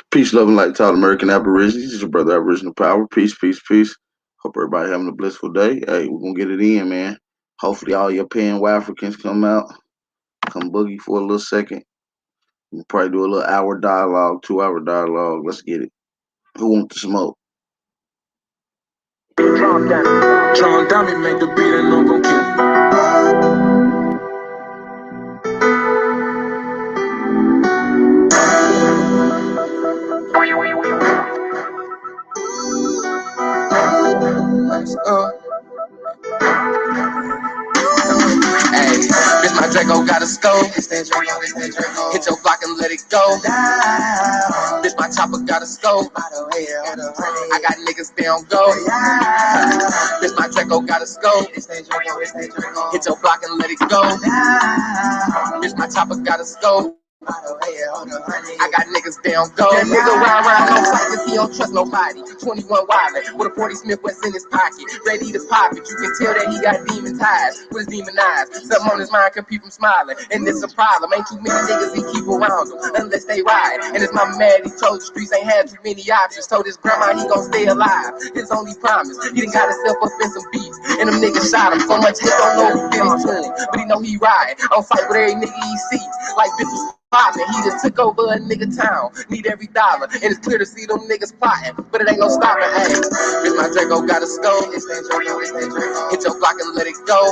Peace, love, and light to all American Aborigines. This is your brother Aboriginal Power. Peace, peace, peace. Hope everybody having a blissful day. Hey, we're gonna get it in, man. Hopefully all your pan wafricans come out, come boogie for a little second. We'll probably do a little hour dialogue, 2 hour dialogue. Let's get it. Who wants to smoke? Drawn down and make the beat and I'm gon' kill. Hey, bitch, my Draco got a scope. Hit your block and let it go. Bitch, my chopper got a scope. I got niggas, they don't go. Bitch, my Draco got a scope. Hit your block and let it go. Bitch, my chopper got a scope. I got niggas, they don't go. That nigga ride no fight cause he don't trust nobody. 21 wildin' with a 40 Smith West in his pocket, ready to pop it. You can tell that he got demon ties with his demon eyes. Something on his mind can keep him smiling, and it's a problem. Ain't too many niggas he keep around him unless they ride. And his mama mad, he told the streets ain't had too many options. Told his grandma he gon' stay alive. His only promise, he done got himself up in some beats, and them niggas shot him. So much hate don't know who did it to him, but he know he ride. I'll fight with every nigga he sees, like bitches. He just took over a nigga town, need every dollar, and it's clear to see them niggas plotting, but it ain't no stopping, ayy. Bitch, my Draco got a scope. Hit your block and let it go.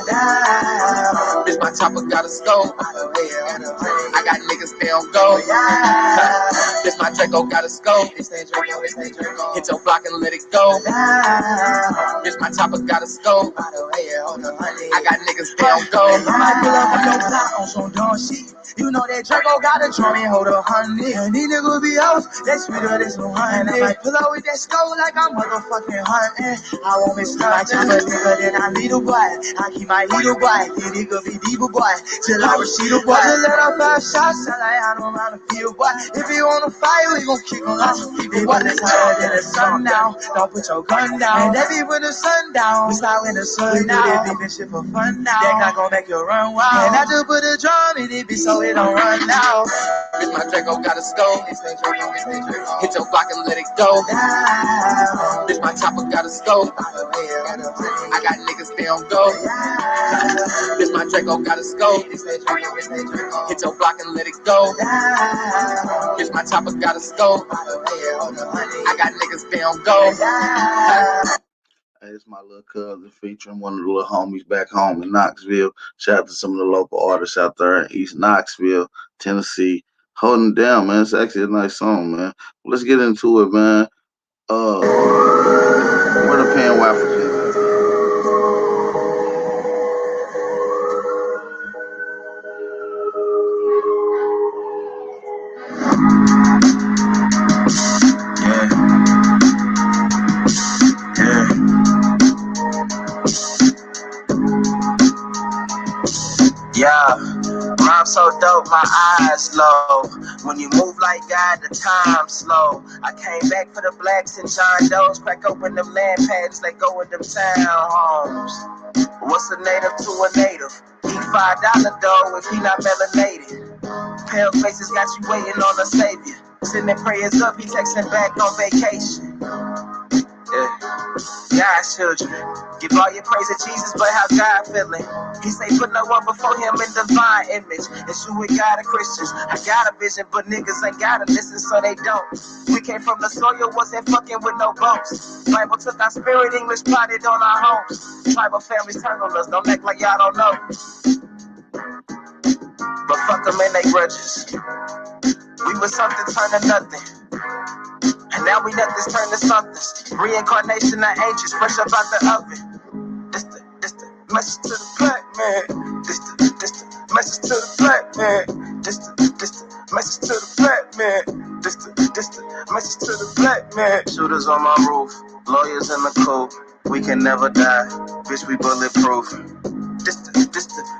Bitch, my chopper got a scope. I got niggas, they don't go. Bitch, my Draco got a scope. Hit your block and let it go. Bitch, my chopper got a scope. I got niggas, they don't go. I might pull up on your block on some dumb shit. You know that Draco got a drum and hold 100. And these niggas be out, they sweeter than some honey. I might pull up with that skull like I'm motherfucking hunting. I won't miss nothing. I chop a nigga, then I lead a boy. I keep my heater boy. These niggas be diva boy. Till I receive a boy. Just let off 5 shots, sound like I don't mind a field boy. If he wanna fight, we gon' kick him out some people. But it's hotter than the sun now. Don't put your gun down. And that be when the sun down. We start when the sun now. We do that big shit for fun now. That not gon' make you run wild. And I just put a drum in it, be so it don't run now. Bitch, my Draco got a scope. Hit your block and let it go. Bitch, my chopper got a scope. I got niggas, they don't go. Bitch, my Draco got a scope. Hit your block and let it go. Bitch, my chopper got a scope. I got niggas, they don't go. Hey, it's my little cousin featuring one of the little homies back home in Knoxville. Shout out to some of the local artists out there in East Knoxville, Tennessee. Holding it down, man. It's actually a nice song, man. Let's get into it, man. Where the pan wafricans? Yeah, rhyme so dope, my eyes low. When you move like God, the time slow. I came back for the blacks and John Doe's. Crack open them land patents, they go in them townhomes. What's a native to a native? Eat $5 dough if he not melanated. Pale faces got you waiting on a savior. Sending prayers up, he texting back on vacation. God's children, give all your praise to Jesus, but how God feeling? He say put no one before him in divine image. It's you and God are Christians. I got a vision, but niggas ain't gotta listen, so they don't. We came from the soil, wasn't fucking with no boats. Bible took our spirit, English plotted on our homes. Tribal families turn on us, don't act like y'all don't know. But fuck them and they grudges. We was something turned to nothing. And now we nothing's turned to something. Reincarnation of angels, fresh up out the oven. This the message to the black man. This the message to the black man. This the message to the black man. This the message to the black man. Shooters on my roof, lawyers in the coop. We can never die, bitch, we bulletproof. This the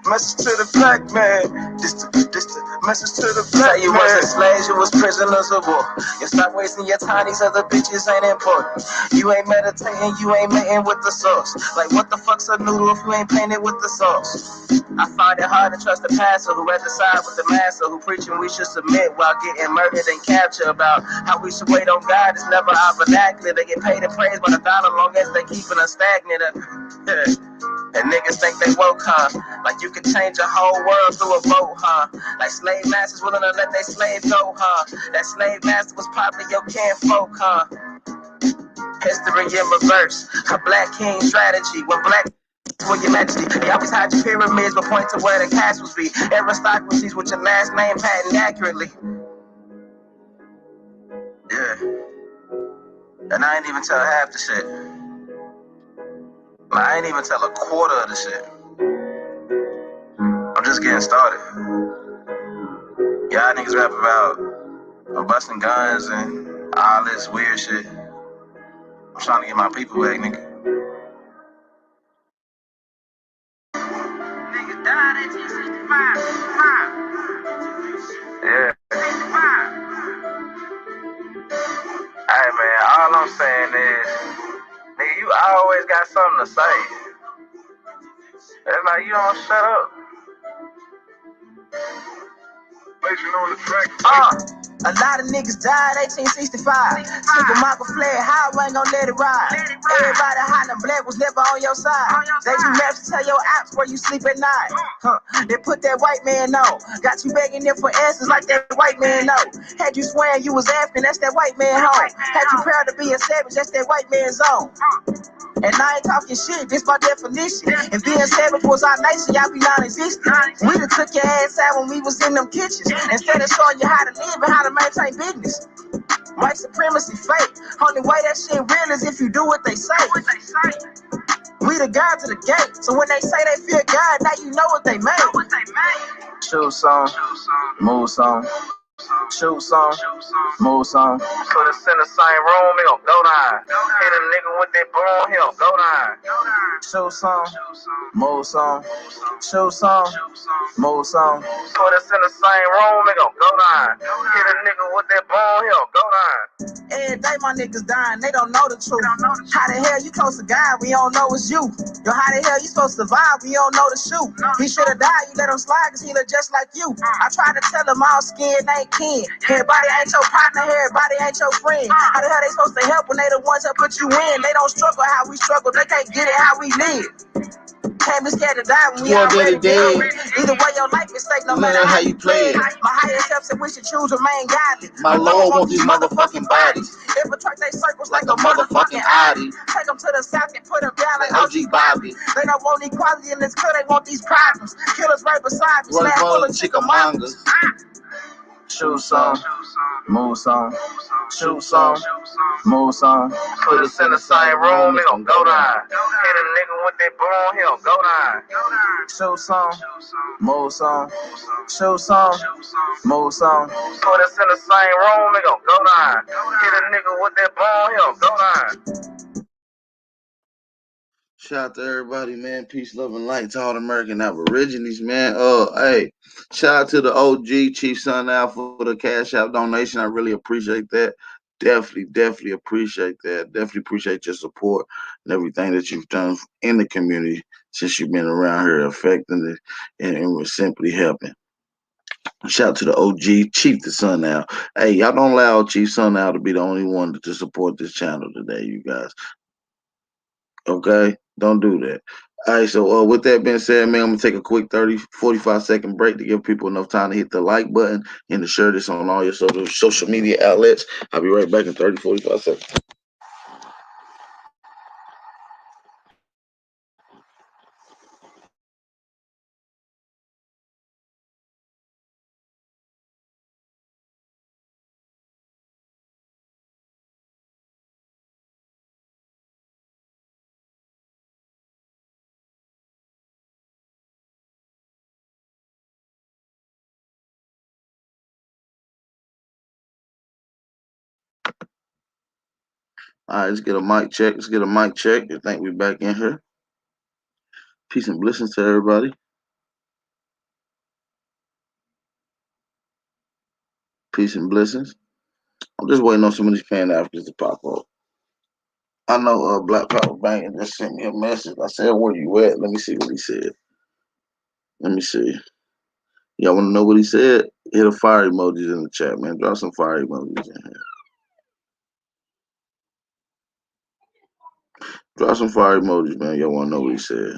message to the black man. This the message to the black man. You wasn't slaves, you was prisoners of war. You stop wasting your time, these other bitches ain't important. You ain't meditating, you ain't mating with the sauce. Like what the fuck's a noodle if you ain't painted with the sauce? I find it hard to trust the pastor who at the side with the master who preaching we should submit while getting murdered and captured about how we should wait on God. It's never our vernacular. They get paid and praised by the dollar long as they keeping us stagnant. And niggas think they woke, huh? Like you could change a whole world through a vote, huh? Like slave masters willing to let their slave go, huh? That slave master was probably your kinfolk, huh? History in reverse, a black king strategy. When black for your majesty, they always hide your pyramids, but point to where the castles be. Aristocracies with your last name patent accurately. Yeah. And I ain't even tell half the shit. Like, I ain't even tell a quarter of the shit. I'm just getting started. Y'all niggas rap about busting guns and all this weird shit. I'm trying to get my people back, nigga. Niggas died at 1065. Yeah. Hey man, all I'm saying is, nigga, you always got something to say. It's like you don't shut up. On the track. A lot of niggas died 1865. Super Michael fled high, I ain't gon' let it ride. Everybody hiding black was never on your side. They do maps to tell your apps where you sleep at night. They put that white man on. Got you begging them for answers like that white man know. Had you swearing you was African, that's that white man home. Had you proud to be a savage, that's that white man's zone. And I ain't talking shit, this by definition. If being savage was our nation, y'all be non-existent. We done took your ass out when we was in them kitchens. Instead of showing you how to live and how to maintain business. White supremacy fake. Only way that shit real is if you do what they say. We the guards of the gate. So when they say they fear God, now you know what they made. Shoot song, move song. Shoot some, move some. Put us in the same room, he gon' go down. Hit a nigga with that broom, he gon' go down. Shoot some, move some. Shoot some, move some. Put us in the same room, he gon' go down. Hit a nigga with that broom, he gon' go down. Every day my niggas dying, they don't know the truth. How the hell you close to God, we don't know it's you. Yo, how the hell you supposed to survive, we don't know the shoot. He should've died, you let him slide, cause he look just like you. I tried to tell him all skin ain't kin. Everybody ain't your partner, everybody ain't your friend. How the hell they supposed to help when they the ones that put you in? They don't struggle how we struggle, they can't get it how we live. Can't be scared to die when we already dead. Either way your life is stake, no matter how you play it. My higher self said we should choose remain godly. My Lord wants these motherfucking bodies. Infiltrate they circles like a motherfucking Audi. Take them to the south and put them down like OG Bobby. They don't want equality in this club, they want these problems. Killers right beside me, slap full of chickamongers. Shoot some, move some. Shoot some, move some. Put us in the same room, he gon' go down. Hit a nigga with that broom, he gon' go down. Shoot some, move some. Shoot some, move some. Put us in the same room, he gon' go down. Hit a nigga with that broom, he gon' go down. Shout out to everybody, man. Peace, love, and light to all the American Aborigines, man. Hey, shout out to the OG Chief Son Al for the Cash App donation. I really appreciate that. Definitely appreciate that. Definitely appreciate your support and everything that you've done in the community since you've been around here, affecting it and was simply helping. Shout out to the OG Chief the Son Al. Hey, y'all don't allow Chief Son Al to be the only one to support this channel today, you guys. Okay? Don't do that. All right, so with that being said, man, I'm going to take a quick 45-second break to give people enough time to hit the like button and to share this on all your social media outlets. I'll be right back in 45 seconds. All right, let's get a mic check. I think we back in here. Peace and blessings to everybody. Peace and blessings. I'm just waiting on some of these Pan Africans to pop up. I know Black Power Bank just sent me a message. I said, "Where you at?" Let me see what he said. Let me see. Y'all want to know what he said? Hit a fire emojis in the chat, man. Drop some fire emojis in here. Drop some fire emojis, man. Y'all want to know what he said?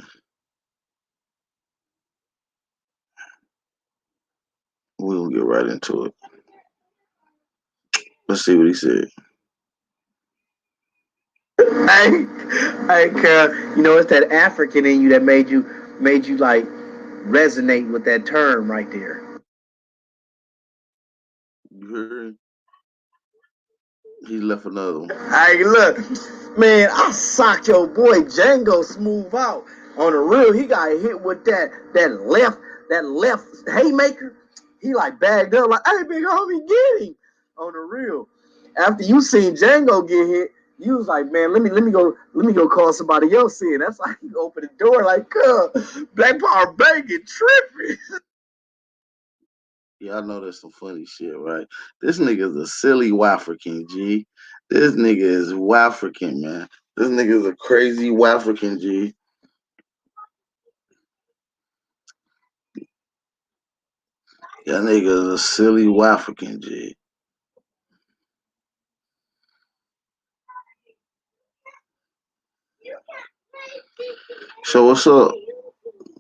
We're gonna get right into it. Let's see what he said. Hey, Carl, you know it's that African in you that made you like resonate with that term right there. You heard him? He left another one. Hey, look, man, I socked your boy Django smooth out on the real. He got hit with that left haymaker. He like bagged up like, hey, big homie, get him on the real. After you seen Django get hit, you was like, man, let me go call somebody else in. That's like you open the door like, Black Power banging tripping. Yeah, I know that's some funny shit, right? This nigga's a silly Wafrican, G. This nigga is Wafrican, man. This nigga's a crazy Wafrican, G. That nigga is a silly Wafrican, G. So what's up?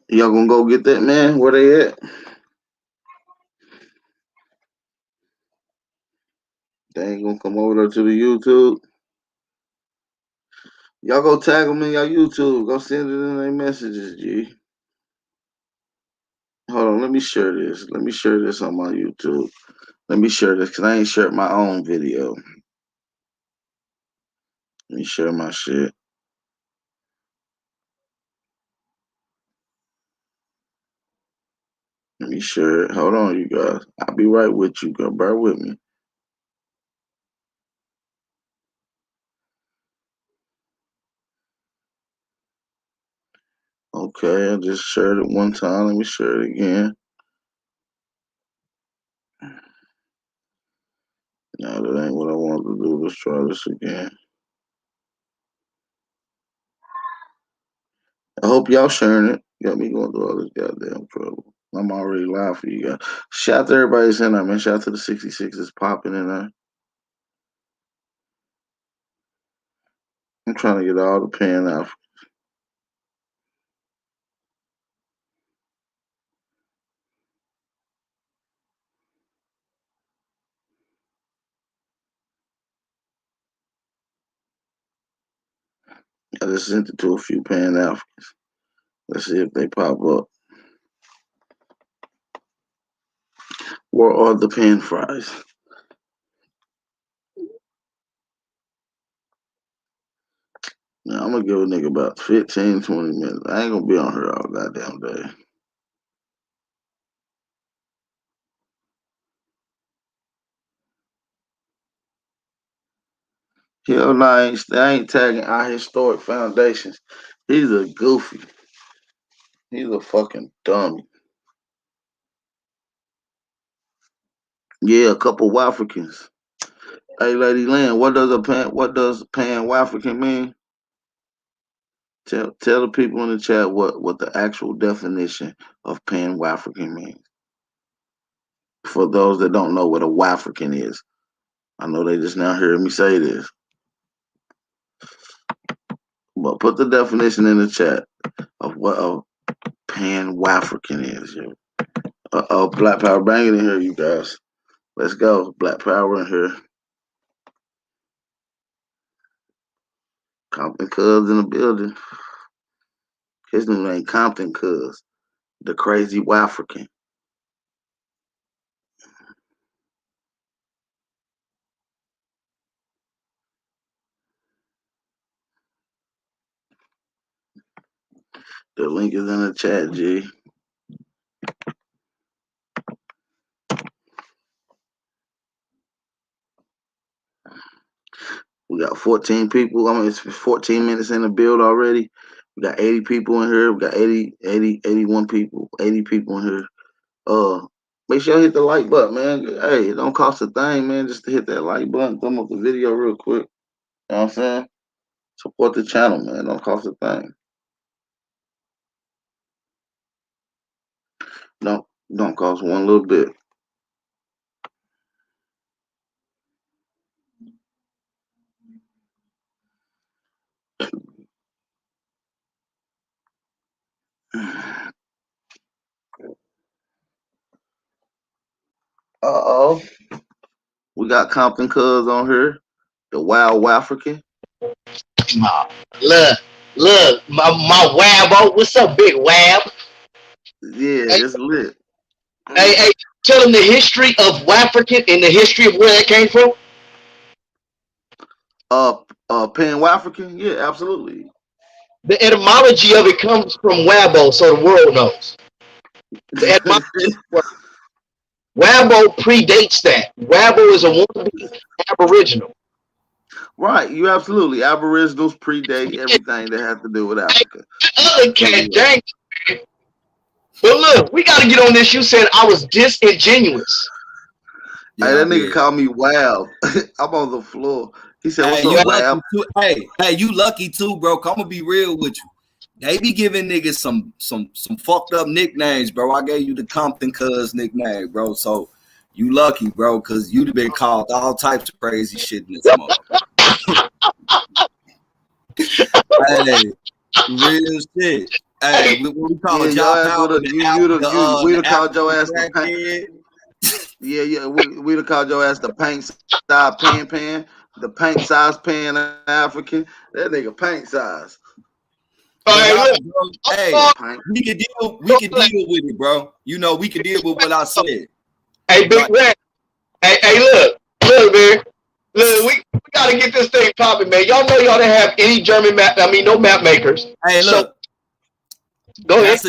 Y'all gonna go get that man? Where they at? They ain't gonna come over there to the YouTube. Y'all go tag them in your YouTube. Go send it in their messages, G. Hold on, let me share this. Let me share this on my YouTube. Let me share this because I ain't shared my own video. Let me share my shit. Let me share it. Hold on, you guys. I'll be right with you, girl. Bear with me. Okay, I just shared it one time. Let me share it again. No, that ain't what I wanted to do. Let's try this again. I hope y'all sharing it. Got me going through all this goddamn trouble. I'm already live for you guys. Shout out to everybody that's in there, man. Shout out to the 66 that's popping in there. I'm trying to get all the Pan out. I just sent it to a few Pan Africans. Let's see if they pop up. Where are the Pan fries? Now, I'm gonna give a nigga about 15, 20 minutes. I ain't gonna be on here all goddamn day. Hell no, I ain't tagging our historic foundations. He's a goofy. He's a fucking dummy. Yeah, a couple Africans. Hey, Lady Lynn, what does Pan African mean? Tell the people in the chat what the actual definition of Pan African means. For those that don't know what a Wafrican is. I know they just now heard me say this. But put the definition in the chat of what a Pan African is. Uh-oh, Black Power banging in here, you guys. Let's go. Black Power in here. Compton Cuz in the building. His name ain't Compton Cuz. The crazy Wafrican. The link is in the chat, G. We got 14 people. I mean, it's 14 minutes in the build already. We got 80 people in here. We got 81 people, 80 people in here. Make sure you hit the like button, man. Hey, it don't cost a thing, man, just to hit that like button, thumb up the video real quick. You know what I'm saying? Support the channel, man. Don't cost a thing. Don't cost one little bit. Uh-oh. We got Compton Cuz on here. The Wild Wafrican. Look, my Wabo. What's up, big Wab? Yeah, Hey, it's lit. hey, tell them the history of Wafrican and the history of where it came from. Pan Wafrican? Yeah, absolutely. The etymology of it comes from Wabo, so the world knows. The etymology of Wabo predates that. Wabo is a wannabe Aboriginal. Right, you absolutely. Aboriginals predate everything that has to do with Africa. Other cat dang. But look, we got to get on this. You said I was disingenuous. Yeah, hey, that nigga called me Wab. I'm on the floor. He said, "What's up, Wab?" Hey, you lucky too, bro. I'm gonna be real with you. They be giving niggas some fucked up nicknames, bro. I gave you the Compton Cuz nickname, bro. So you lucky, bro, because you'd have been called all types of crazy shit in this motherfucker. Hey, real shit. Hey, we call y'all we'd have called your ass the paint. Yeah, we'd have called your ass the paint size pan, the paint size pan African. That nigga paint size. Hey, we can deal with it, bro. You know, we can deal with what I said. Hey, big man. Hey, look, man. Look, we gotta get this thing popping, man. Y'all know y'all didn't have any German map. I mean, no map makers. Hey, look. Go ahead.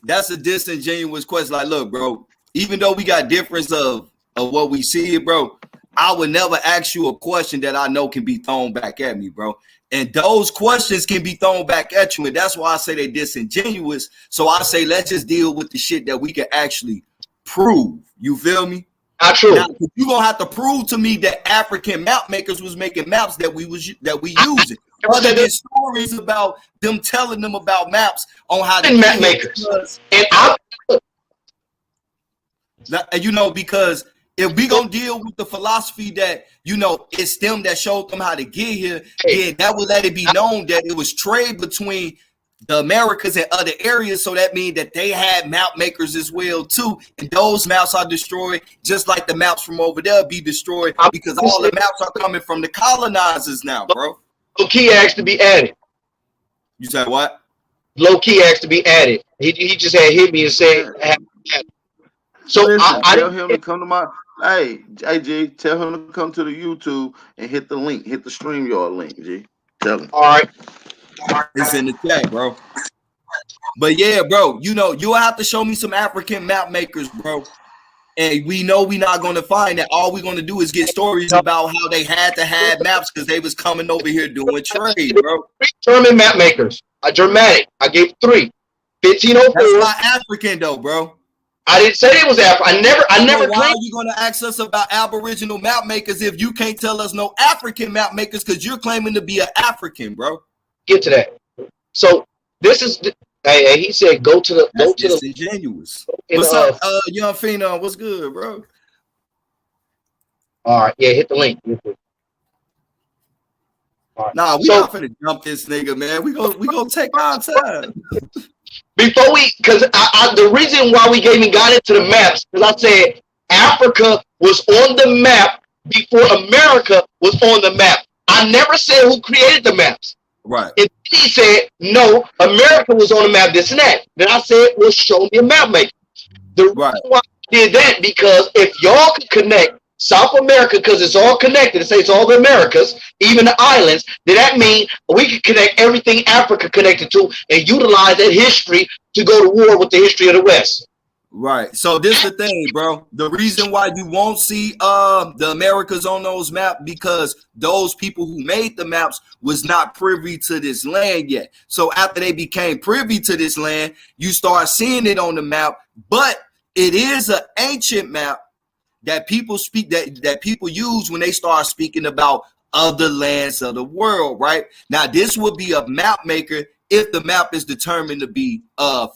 That's a disingenuous question. Like, look, bro. Even though we got difference of what we see, bro, I would never ask you a question that I know can be thrown back at me, bro. And those questions can be thrown back at you, and that's why I say they're disingenuous. So I say let's just deal with the shit that we can actually prove. You feel me? Not true. Now, you're gonna have to prove to me that African map makers was making maps that we using. Other than stories about them telling them about maps on how to map makers. And you know, because if we gonna deal with the philosophy that, you know, it's them that showed them how to get here, then that would let it be known that it was trade between the Americas and other areas. So that means that they had map makers as well too, and those maps are destroyed just like the maps from over there be destroyed, because all the maps are coming from the colonizers now, bro. Low key asked to be added. You said what? Low key asked to be added. He just had hit me and said. So listen, tell him to come to my. Hey, G, tell him to come to the YouTube and hit the link, hit the StreamYard link, G. Tell him. All right. It's in the chat, bro. But yeah, bro, you know, you'll have to show me some African map makers, bro. And we know we're not going to find that. All we're going to do is get stories about how they had to have maps because they was coming over here doing trade, bro. 3 German map makers. Germanic. I gave 3. 1504. That's not African though, bro. I didn't say it was African. I never. Why are you going to ask us about Aboriginal map makers if you can't tell us no African map makers because you're claiming to be an African, bro? Get to that. So this is. Hey, he said, "Go to the." That's disingenuous. What's up, Young Phenom? What's good, bro? All right, yeah, hit the link. Right. Nah, we not finna jump this nigga, man. We gonna take our time. Before because the reason why we got into the maps, because I said Africa was on the map before America was on the map. I never said who created the maps. Right. And he said, no, America was on the map, this and that. Then I said, well, show me a map maker. The reason why I did that, because if y'all could connect South America, because it's all connected, it says all the Americas, even the islands, then that means we can connect everything Africa connected to and utilize that history to go to war with the history of the West. Right. So this the thing, bro. The reason why you won't see the Americas on those maps because those people who made the maps was not privy to this land yet. So after they became privy to this land, you start seeing it on the map, but it is an ancient map that people speak that people use when they start speaking about other lands of the world, right? Now, this will be a map maker if the map is determined to be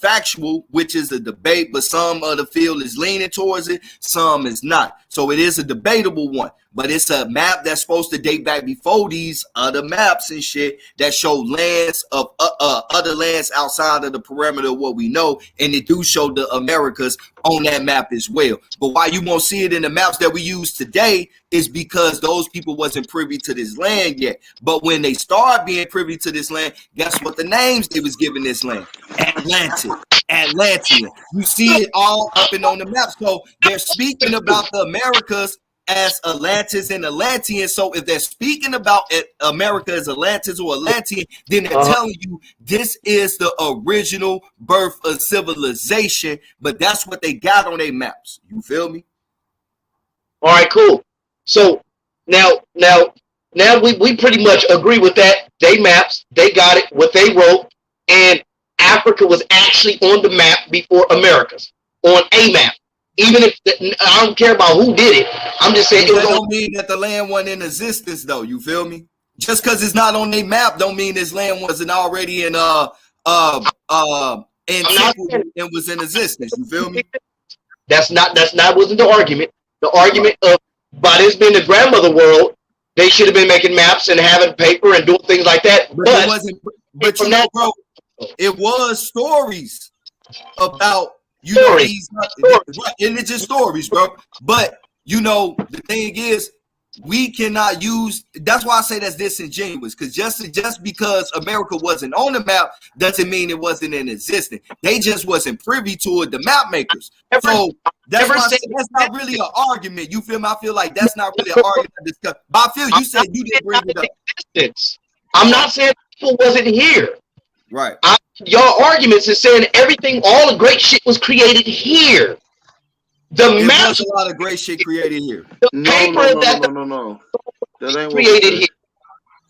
factual, which is a debate, but some of the field is leaning towards it, some is not. So it is a debatable one, but it's a map that's supposed to date back before these other maps and shit that show lands of other lands outside of the perimeter of what we know, and it do show the Americas on that map as well. But why you won't see it in the maps that we use today is because those people wasn't privy to this land yet. But when they start being privy to this land, guess what the names they was giving this land? Atlantic, Atlantean. You see it all up and on the map. So they're speaking about the Americas as Atlantis and Atlantean. So if they're speaking about America as Atlantis or Atlantean, then they're telling you this is the original birth of civilization, but that's what they got on their maps. You feel me? All right, cool. So now we pretty much agree with that. They maps, they got it, what they wrote, and Africa was actually on the map before America's on a map. Even if I don't care about who did it, I'm just saying that don't mean that the land wasn't in existence, though. You feel me? Just because it's not on their map, don't mean this land wasn't already in antiquity and was in existence. You feel me? That's not wasn't the argument. The argument of by this being the grandmother world, they should have been making maps and having paper and doing things like that. But it wasn't. But you know, bro, it was stories about. You know, these, and it's just stories, bro. But you know, the thing is, we cannot use. That's why I say that's disingenuous. Because just because America wasn't on the map doesn't mean it wasn't in existence. They just wasn't privy to it. The map makers. So that's why I say that's not really an argument. You feel me? I feel like that's not really an argument to discuss. But I feel you said you didn't bring it up. I'm not saying people wasn't here. Right. Your arguments is saying everything, all the great shit was created here. The maps, a lot of great shit created here. The paper no. That ain't created here.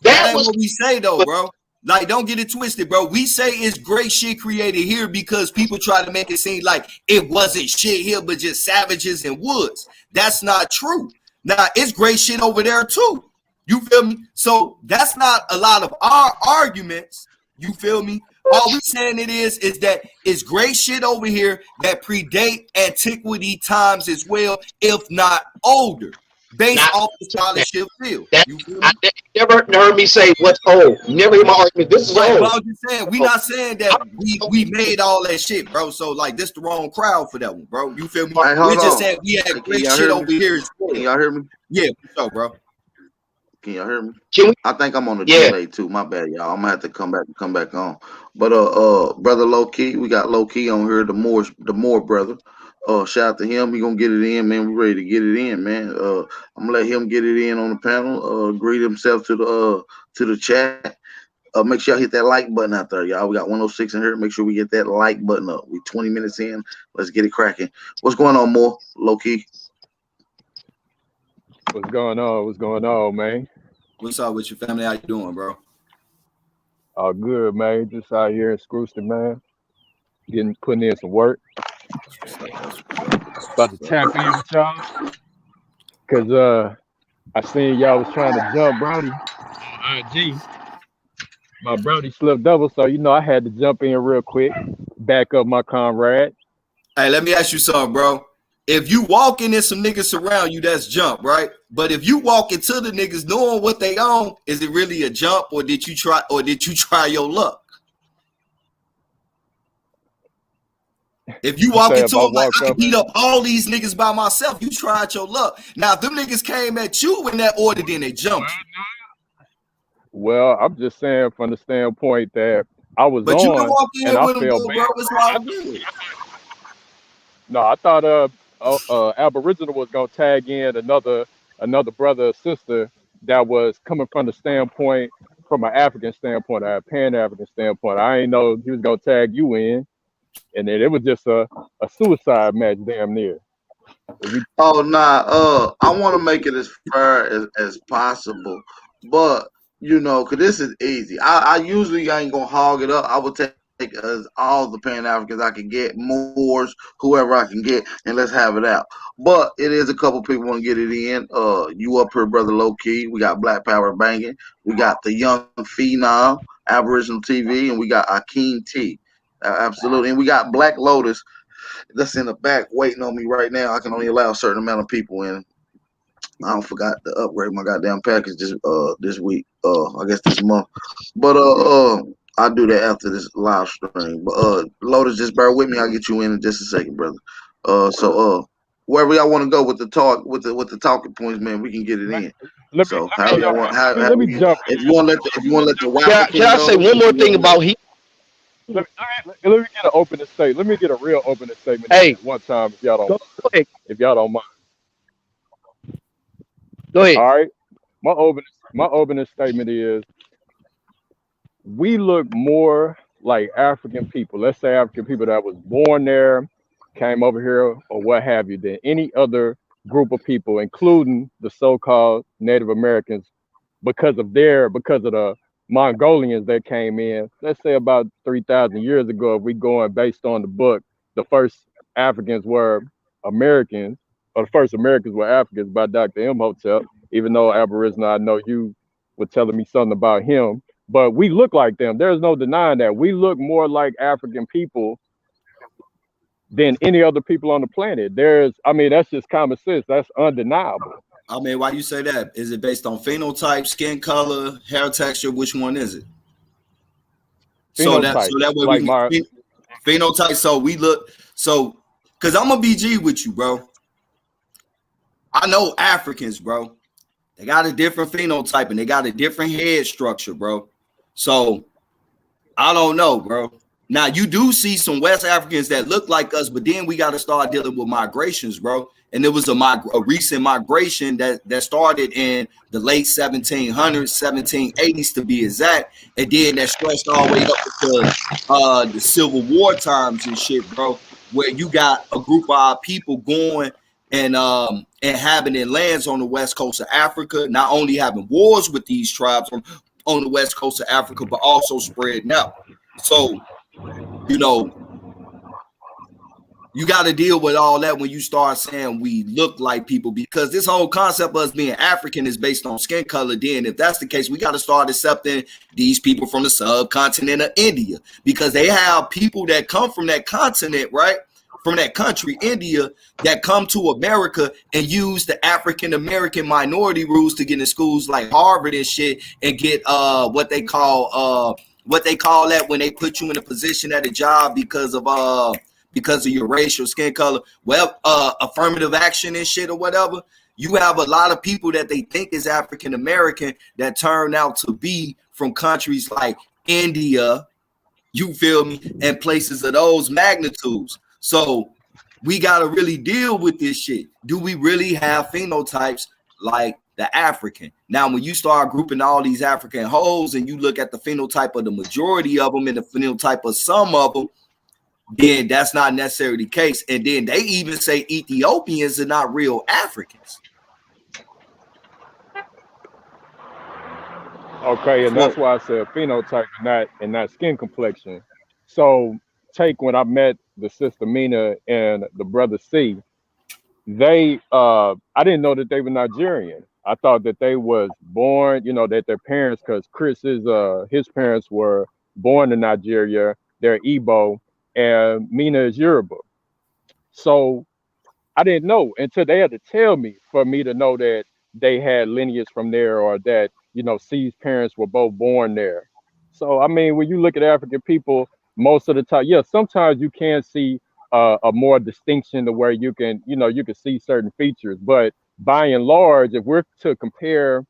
That ain't what we say though, bro. Like, don't get it twisted, bro. We say it's great shit created here because people try to make it seem like it wasn't shit here, but just savages and woods. That's not true. Now, it's great shit over there too. You feel me? So that's not a lot of our arguments. You feel me? All we saying it is that it's great shit over here that predate antiquity times as well, if not older, based off the scholarship field. You feel me? I never heard me say what's old. You never hear my argument. This is old. But I'm just saying, we not saying that we made all that shit, bro. So like, this the wrong crowd for that one, bro. You feel me? We're just saying we had great shit over here as well. Can y'all hear me? Yeah, so bro. Can y'all hear me? Can we? I think I'm on the delay too. My bad, y'all. I'm gonna have to come back on. But brother Low Key, we got Low Key on here. The more brother. Shout out to him. He gonna get it in, man. We ready to get it in, man. I'm gonna let him get it in on the panel. Greet himself to the chat. Make sure y'all hit that like button out there, y'all. We got 106 in here. Make sure we get that like button up. We 20 minutes in. Let's get it cracking. What's going on, more Low Key? What's going on? What's going on, man? What's up with your family? How you doing, bro? All good, man. Just out here in Screwston, man. Putting in some work. About to tap in with y'all. Cause I seen y'all was trying to jump Brody on IG. My Brody slipped double, so you know I had to jump in real quick, back up my comrade. Hey, let me ask you something, bro. If you walk in and some niggas surround you, that's jump, right? But if you walk into the niggas knowing what they own, is it really a jump, or did you try your luck? If you walk into it like, I can beat up all these niggas by myself, you tried your luck. Now, if them niggas came at you in that order, then they jumped you. Well, I'm just saying from the standpoint that I was but on, you can walk in and I with them, felt bro. It's all good. No, I thought Aboriginal was gonna tag in another brother or sister that was coming from the standpoint, from an African standpoint, or a Pan-African standpoint. I ain't know he was gonna tag you in. and then it was just a suicide match, damn near. We Oh nah, I want to make it as fair as possible, but cause this is easy. I usually ain't gonna hog it up. I would take as all the Pan Africans I can get, Moors, whoever I can get, and let's have it out. But it is a couple people want to get it in. You up here, brother, low key. We got Black Power banging. We got the young phenom, Aboriginal TV, and we got Akeem T. Absolutely, and we got Black Lotus that's in the back waiting on me right now. I can only allow a certain amount of people in. I don't forgot to upgrade my goddamn package this week. I guess this month. But I'll do that after this live stream. But Lotus, just bear with me. I'll get you in just a second, brother. Wherever y'all want to go with the talk with the talking points, man, we can get it in. So how y'all want? let me jump. If you want to let the Can I say one more thing about he? Let me get an opening statement. Let me get a real opening statement Hey, one time, if y'all go don't, ahead. if y'all don't mind. Go ahead. All right. My opening statement is we look more like African people. Let's say African people that was born there, came over here, or what have you, than any other group of people, including the so-called Native Americans, because of the Mongolians that came in. Let's say about 3,000 years ago, if we going based on the book, the first Africans were Americans, or the first Americans were Africans by Dr. Imhotep. Even though Aboriginal, I know you were telling me something about him, but we look like them. There's no denying that. We look more like African people than any other people on the planet. That's just common sense. That's undeniable. I mean, why you say that? Is it based on phenotype, skin color, hair texture? Which one is it? So Phenotype, that way like we my can phenotype. So we look because I'm a BG with you, bro. I know Africans, bro. They got a different phenotype and they got a different head structure, bro. So I don't know, bro. Now you do see some West Africans that look like us, but then we got to start dealing with migrations, bro. And there was a recent migration that started in the late 1700s, 1780s to be exact, and then that stretched all the way up to the Civil War times and shit, bro. Where you got a group of our people going and having their lands on the west coast of Africa, not only having wars with these tribes on the west coast of Africa, but also spreading out. So, you got to deal with all that when you start saying we look like people, because this whole concept of us being African is based on skin color. Then if that's the case, we got to start accepting these people from the subcontinent of India, because they have people that come from that continent, right? From that country, India, that come to America and use the African American minority rules to get in schools like Harvard and shit, and get what they call that when they put you in a position at a job because of your race or skin color, well, affirmative action and shit or whatever. You have a lot of people that they think is African American that turn out to be from countries like India, you feel me, and places of those magnitudes. So we got to really deal with this shit. Do we really have phenotypes like the African? Now, when you start grouping all these African hoes and you look at the phenotype of the majority of them and the phenotype of some of them, then that's not necessarily the case. And then they even say Ethiopians are not real Africans. Okay, and that's why I said phenotype and not skin complexion. So take when I met the sister Mina and the brother C, they I didn't know that they were Nigerian. I thought that they was born, that their parents, because Chris his parents were born in Nigeria, they're Igbo, and Mina is Yoruba. So I didn't know until they had to tell me for me to know that they had lineage from there, or that, C's parents were both born there. So, I mean, when you look at African people, most of the time, yeah, sometimes you can see a more distinction to where you can see certain features. But by and large, if we're to compare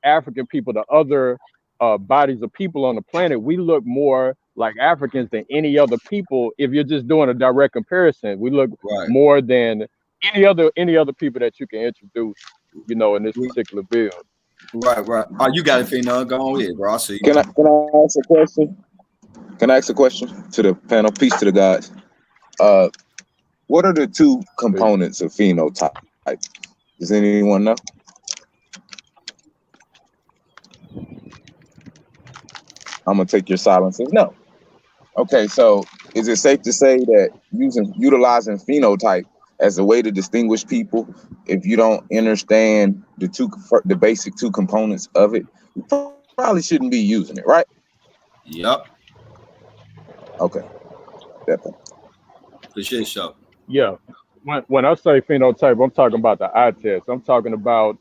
African people to other bodies of people on the planet, we look more like Africans than any other people. If you're just doing a direct comparison, we look more than any other people that you can introduce, in this particular build. Right. Oh, you got it, Fina. Go on ahead, bro. I see you. Can I ask a question? Can I ask a question to the panel? Peace to the guys. Uh, what are the two components of phenotype? Does anyone know? I'm gonna take your silence as no. Okay, so is it safe to say that utilizing phenotype as a way to distinguish people, if you don't understand the basic two components of it, you probably shouldn't be using it, right? Yep. Okay, definitely. For shit show. Yeah. When I say phenotype, I'm talking about the eye test. I'm talking about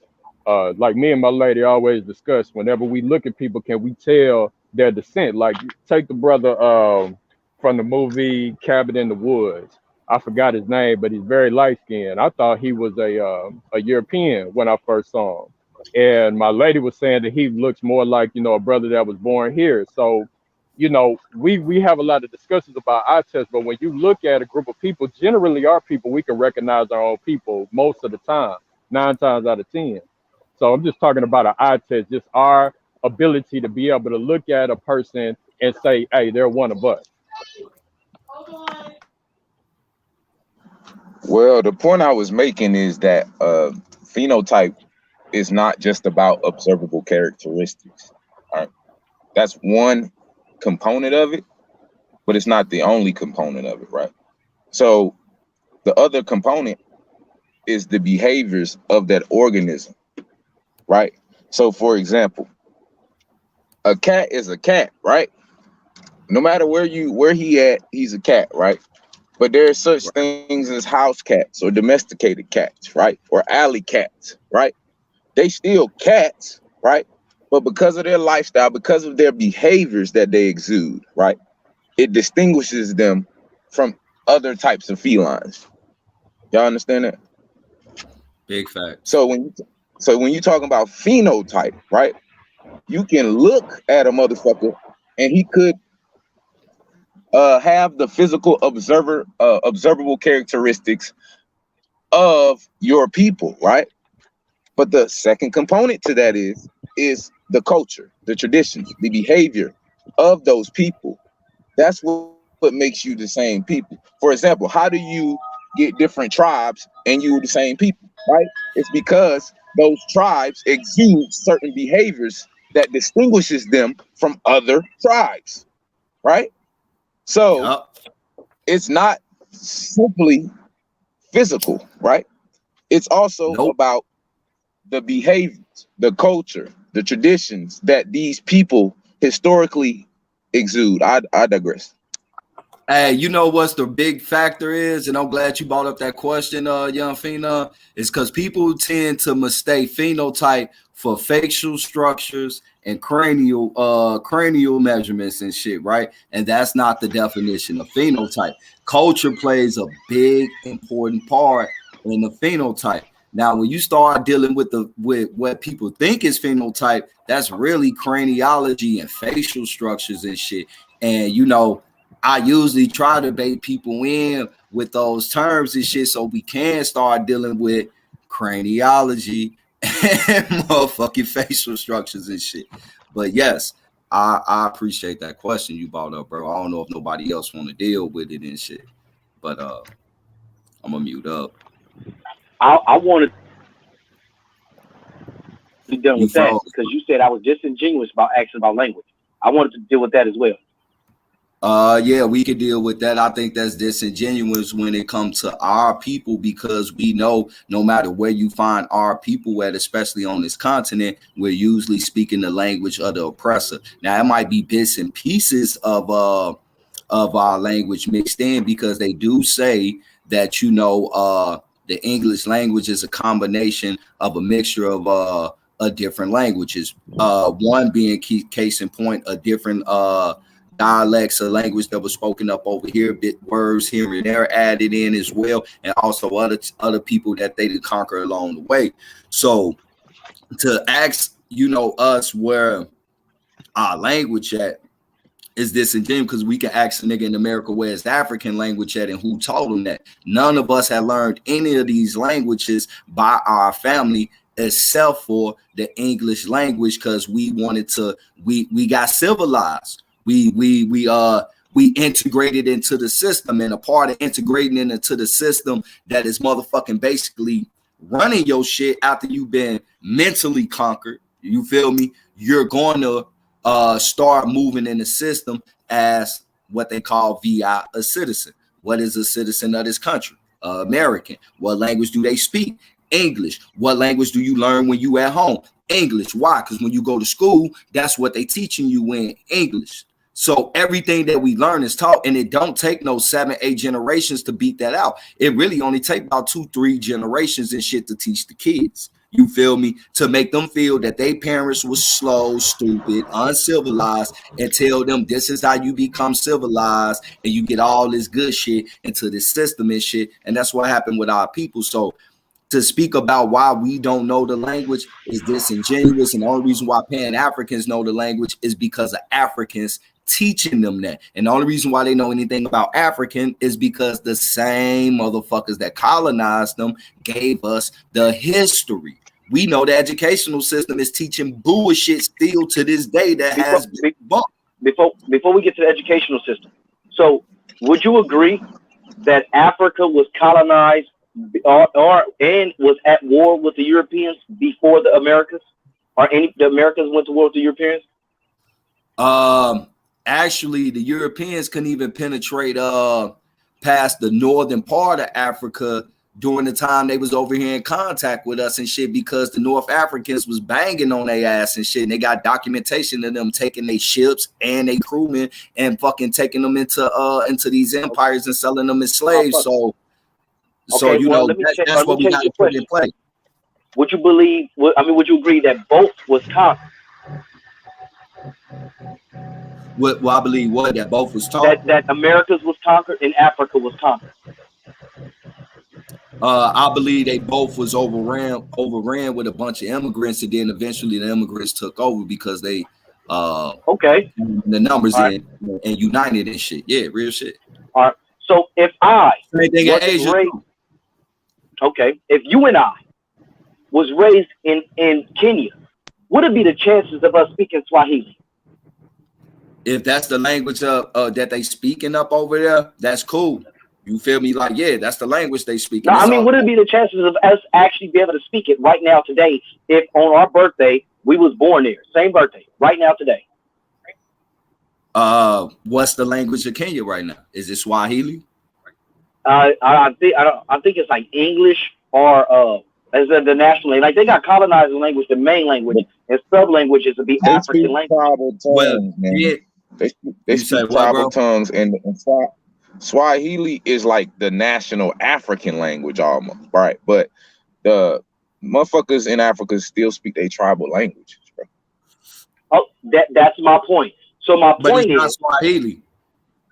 like me and my lady always discuss whenever we look at people, can we tell their descent? Like take the brother from the movie Cabin in the Woods. I forgot his name, but he's very light skinned. I thought he was a European when I first saw him. And my lady was saying that he looks more like, a brother that was born here. So we have a lot of discussions about eye tests, but when you look at a group of people, generally our people, we can recognize our own people most of the time, 9 times out of 10. So I'm just talking about an eye test, just our ability to be able to look at a person and say, hey, they're one of us. Well, the point I was making is that phenotype is not just about observable characteristics. All right, that's one component of it, but it's not the only component of it, right? So the other component is the behaviors of that organism, right? So for example, a cat is a cat, right? No matter where he at, he's a cat, right? But there are such things as house cats or domesticated cats, right? Or alley cats, right? They still cats, right? But because of their lifestyle, because of their behaviors that they exude, right? It distinguishes them from other types of felines. Y'all understand that? Big fact. So when you talking about phenotype, right? You can look at a motherfucker and he could have the physical observable characteristics of your people, right? But the second component to that is the culture, the traditions, the behavior of those people. That's what makes you the same people. For example, how do you get different tribes and you the same people, right? It's because those tribes exude certain behaviors that distinguishes them from other tribes, right? So Yep. it's not simply physical, right? It's also Nope. about the behaviors, the culture, the traditions that these people historically exude. I digress. Hey, you know what's the big factor is, and I'm glad you brought up that question, young Phenom, is because people tend to mistake phenotype for facial structures and cranial measurements and shit, right? And that's not the definition of phenotype. Culture plays a big important part in the phenotype. Now, when you start dealing with what people think is phenotype, that's really craniology and facial structures and shit. And I usually try to bait people in with those terms and shit so we can start dealing with craniology and motherfucking facial structures and shit. But yes, I appreciate that question you brought up, bro. I don't know if nobody else want to deal with it and shit, but I'm gonna mute up. I wanted to be done You with that froze. because you said I was disingenuous about asking about language. I wanted to deal with that as well. Yeah, we could deal with that. I think that's disingenuous when it comes to our people because we know no matter where you find our people at, especially on this continent, we're usually speaking the language of the oppressor. Now, it might be bits and pieces of our language mixed in because they do say that the English language is a combination of a mixture of different languages. One being case in point, a different dialects of language that was spoken up over here, bit words here and there added in as well, and also other people that they did conquer along the way. So to ask, us where our language at is disingenuous because we can ask a nigga in America where is the African language at and who told them that. None of us had learned any of these languages by our family except for the English language because we got civilized. We integrated into the system, and a part of integrating into the system that is motherfucking basically running your shit after you've been mentally conquered. You feel me? You're going to start moving in the system as what they call VI, a citizen. What is a citizen of this country? American. What language do they speak? English. What language do you learn when you at home? English. Why? Because when you go to school, that's what they teaching you in English. So everything that we learn is taught, and it don't take no 7, 8 generations to beat that out. It really only take about 2, 3 generations and shit to teach the kids. You feel me? To make them feel that their parents was slow, stupid, uncivilized, and tell them this is how you become civilized and you get all this good shit into this system and shit. And that's what happened with our people. So to speak about why we don't know the language is disingenuous. And the only reason why Pan-Africans know the language is because of Africans teaching them that. And the only reason why they know anything about African is because the same motherfuckers that colonized them gave us the history. We know the educational system is teaching bullshit still to this day that has been bumped. Before we get to the educational system, so would you agree that Africa was colonized and was at war with the Europeans before the Americas, or the Americans went to war with the Europeans? Actually, the Europeans couldn't even penetrate past the northern part of Africa during the time they was over here in contact with us and shit, because the North Africans was banging on their ass and shit, and they got documentation of them taking their ships and their crewmen and fucking taking them into these empires and selling them as slaves. So you know, that's what we got to put in play. Would you believe? Would you agree that both was conquered? Well, I believe that both was conquered. That Americas was conquered and Africa was conquered. I believe they both was overran with a bunch of immigrants, and then eventually the immigrants took over because they the numbers and united and shit. Yeah, real shit. All right. So if if you and I was raised in Kenya, what would be the chances of us speaking Swahili? If that's the language that they speaking up over there, that's cool. You feel me? Like, yeah, that's the language they speak. No, what would be the chances of us actually be able to speak it right now today if on our birthday we was born there, same birthday, right now today? What's the language of Kenya right now? Is it Swahili? I think it's like English or as the national language. Like they got colonizing language, the main language, and sub languages would be African language. Well, yeah. They speak tribal tongues, and Swahili is like the national African language almost, right? But the motherfuckers in Africa still speak their tribal language, bro. Oh, that's my point. So my point is not Swahili.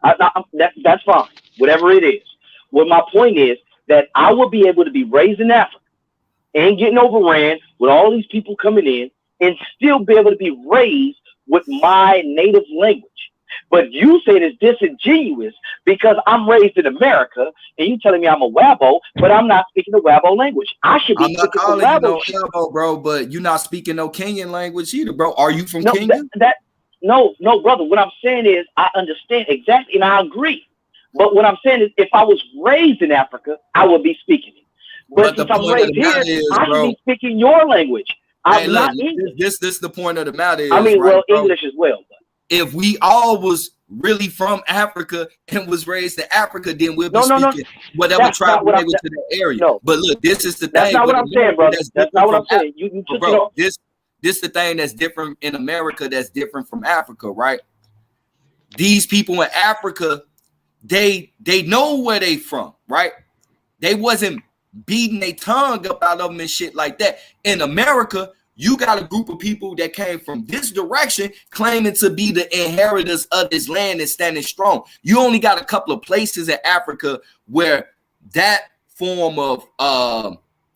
That's fine, whatever it is. Well, my point is that I would be able to be raised in Africa and getting overran with all these people coming in and still be able to be raised with my native language. But you say it's disingenuous because I'm raised in America and you telling me I'm a Wabo, but I'm not speaking the Wabo language. I should be speaking the Wabo, Wabo, bro, but you're not speaking no Kenyan language either, bro. Are you from Kenya? No, brother. What I'm saying is I understand exactly and I agree. But what I'm saying is if I was raised in Africa, I would be speaking it. But since I'm raised here, I should be speaking your language. I'm not English. This is the point of the matter. English as well. But if we all was really from Africa and was raised in Africa, then we'll be speaking whatever tribal language to the area. No. But look, this is the thing. That's not what I'm saying, bro. That's not what I'm saying. You took it off. This the thing that's different in America that's different from Africa, right? These people in Africa, they know where they from, right? They wasn't beating their tongue up out of them and shit like that. In America, you got a group of people that came from this direction claiming to be the inheritors of this land and standing strong. You only got a couple of places in Africa where that form of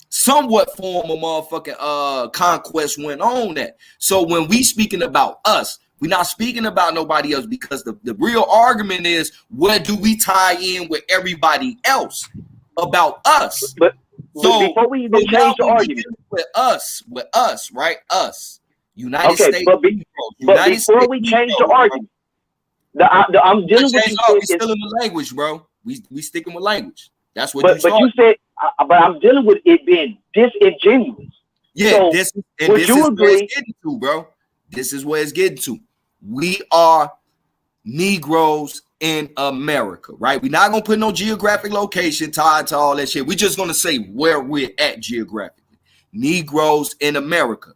somewhat form of motherfucking conquest went on at. So when we speaking about us, we're not speaking about nobody else, because the real argument is, where do we tie in with everybody else about us? But before we even change the argument, with us, right? Us, United States. But before we change the argument, I'm dealing with you. We still in the language, bro. We sticking with language. That's what but you said. But I'm dealing with it being disingenuous. Yeah, so, this is would you where agree? it's getting to, bro. This is where it's getting to. We are Negroes in America, right? We're not gonna put no geographic location tied to all that shit. We're just gonna say where we're at geographically. Negroes in America.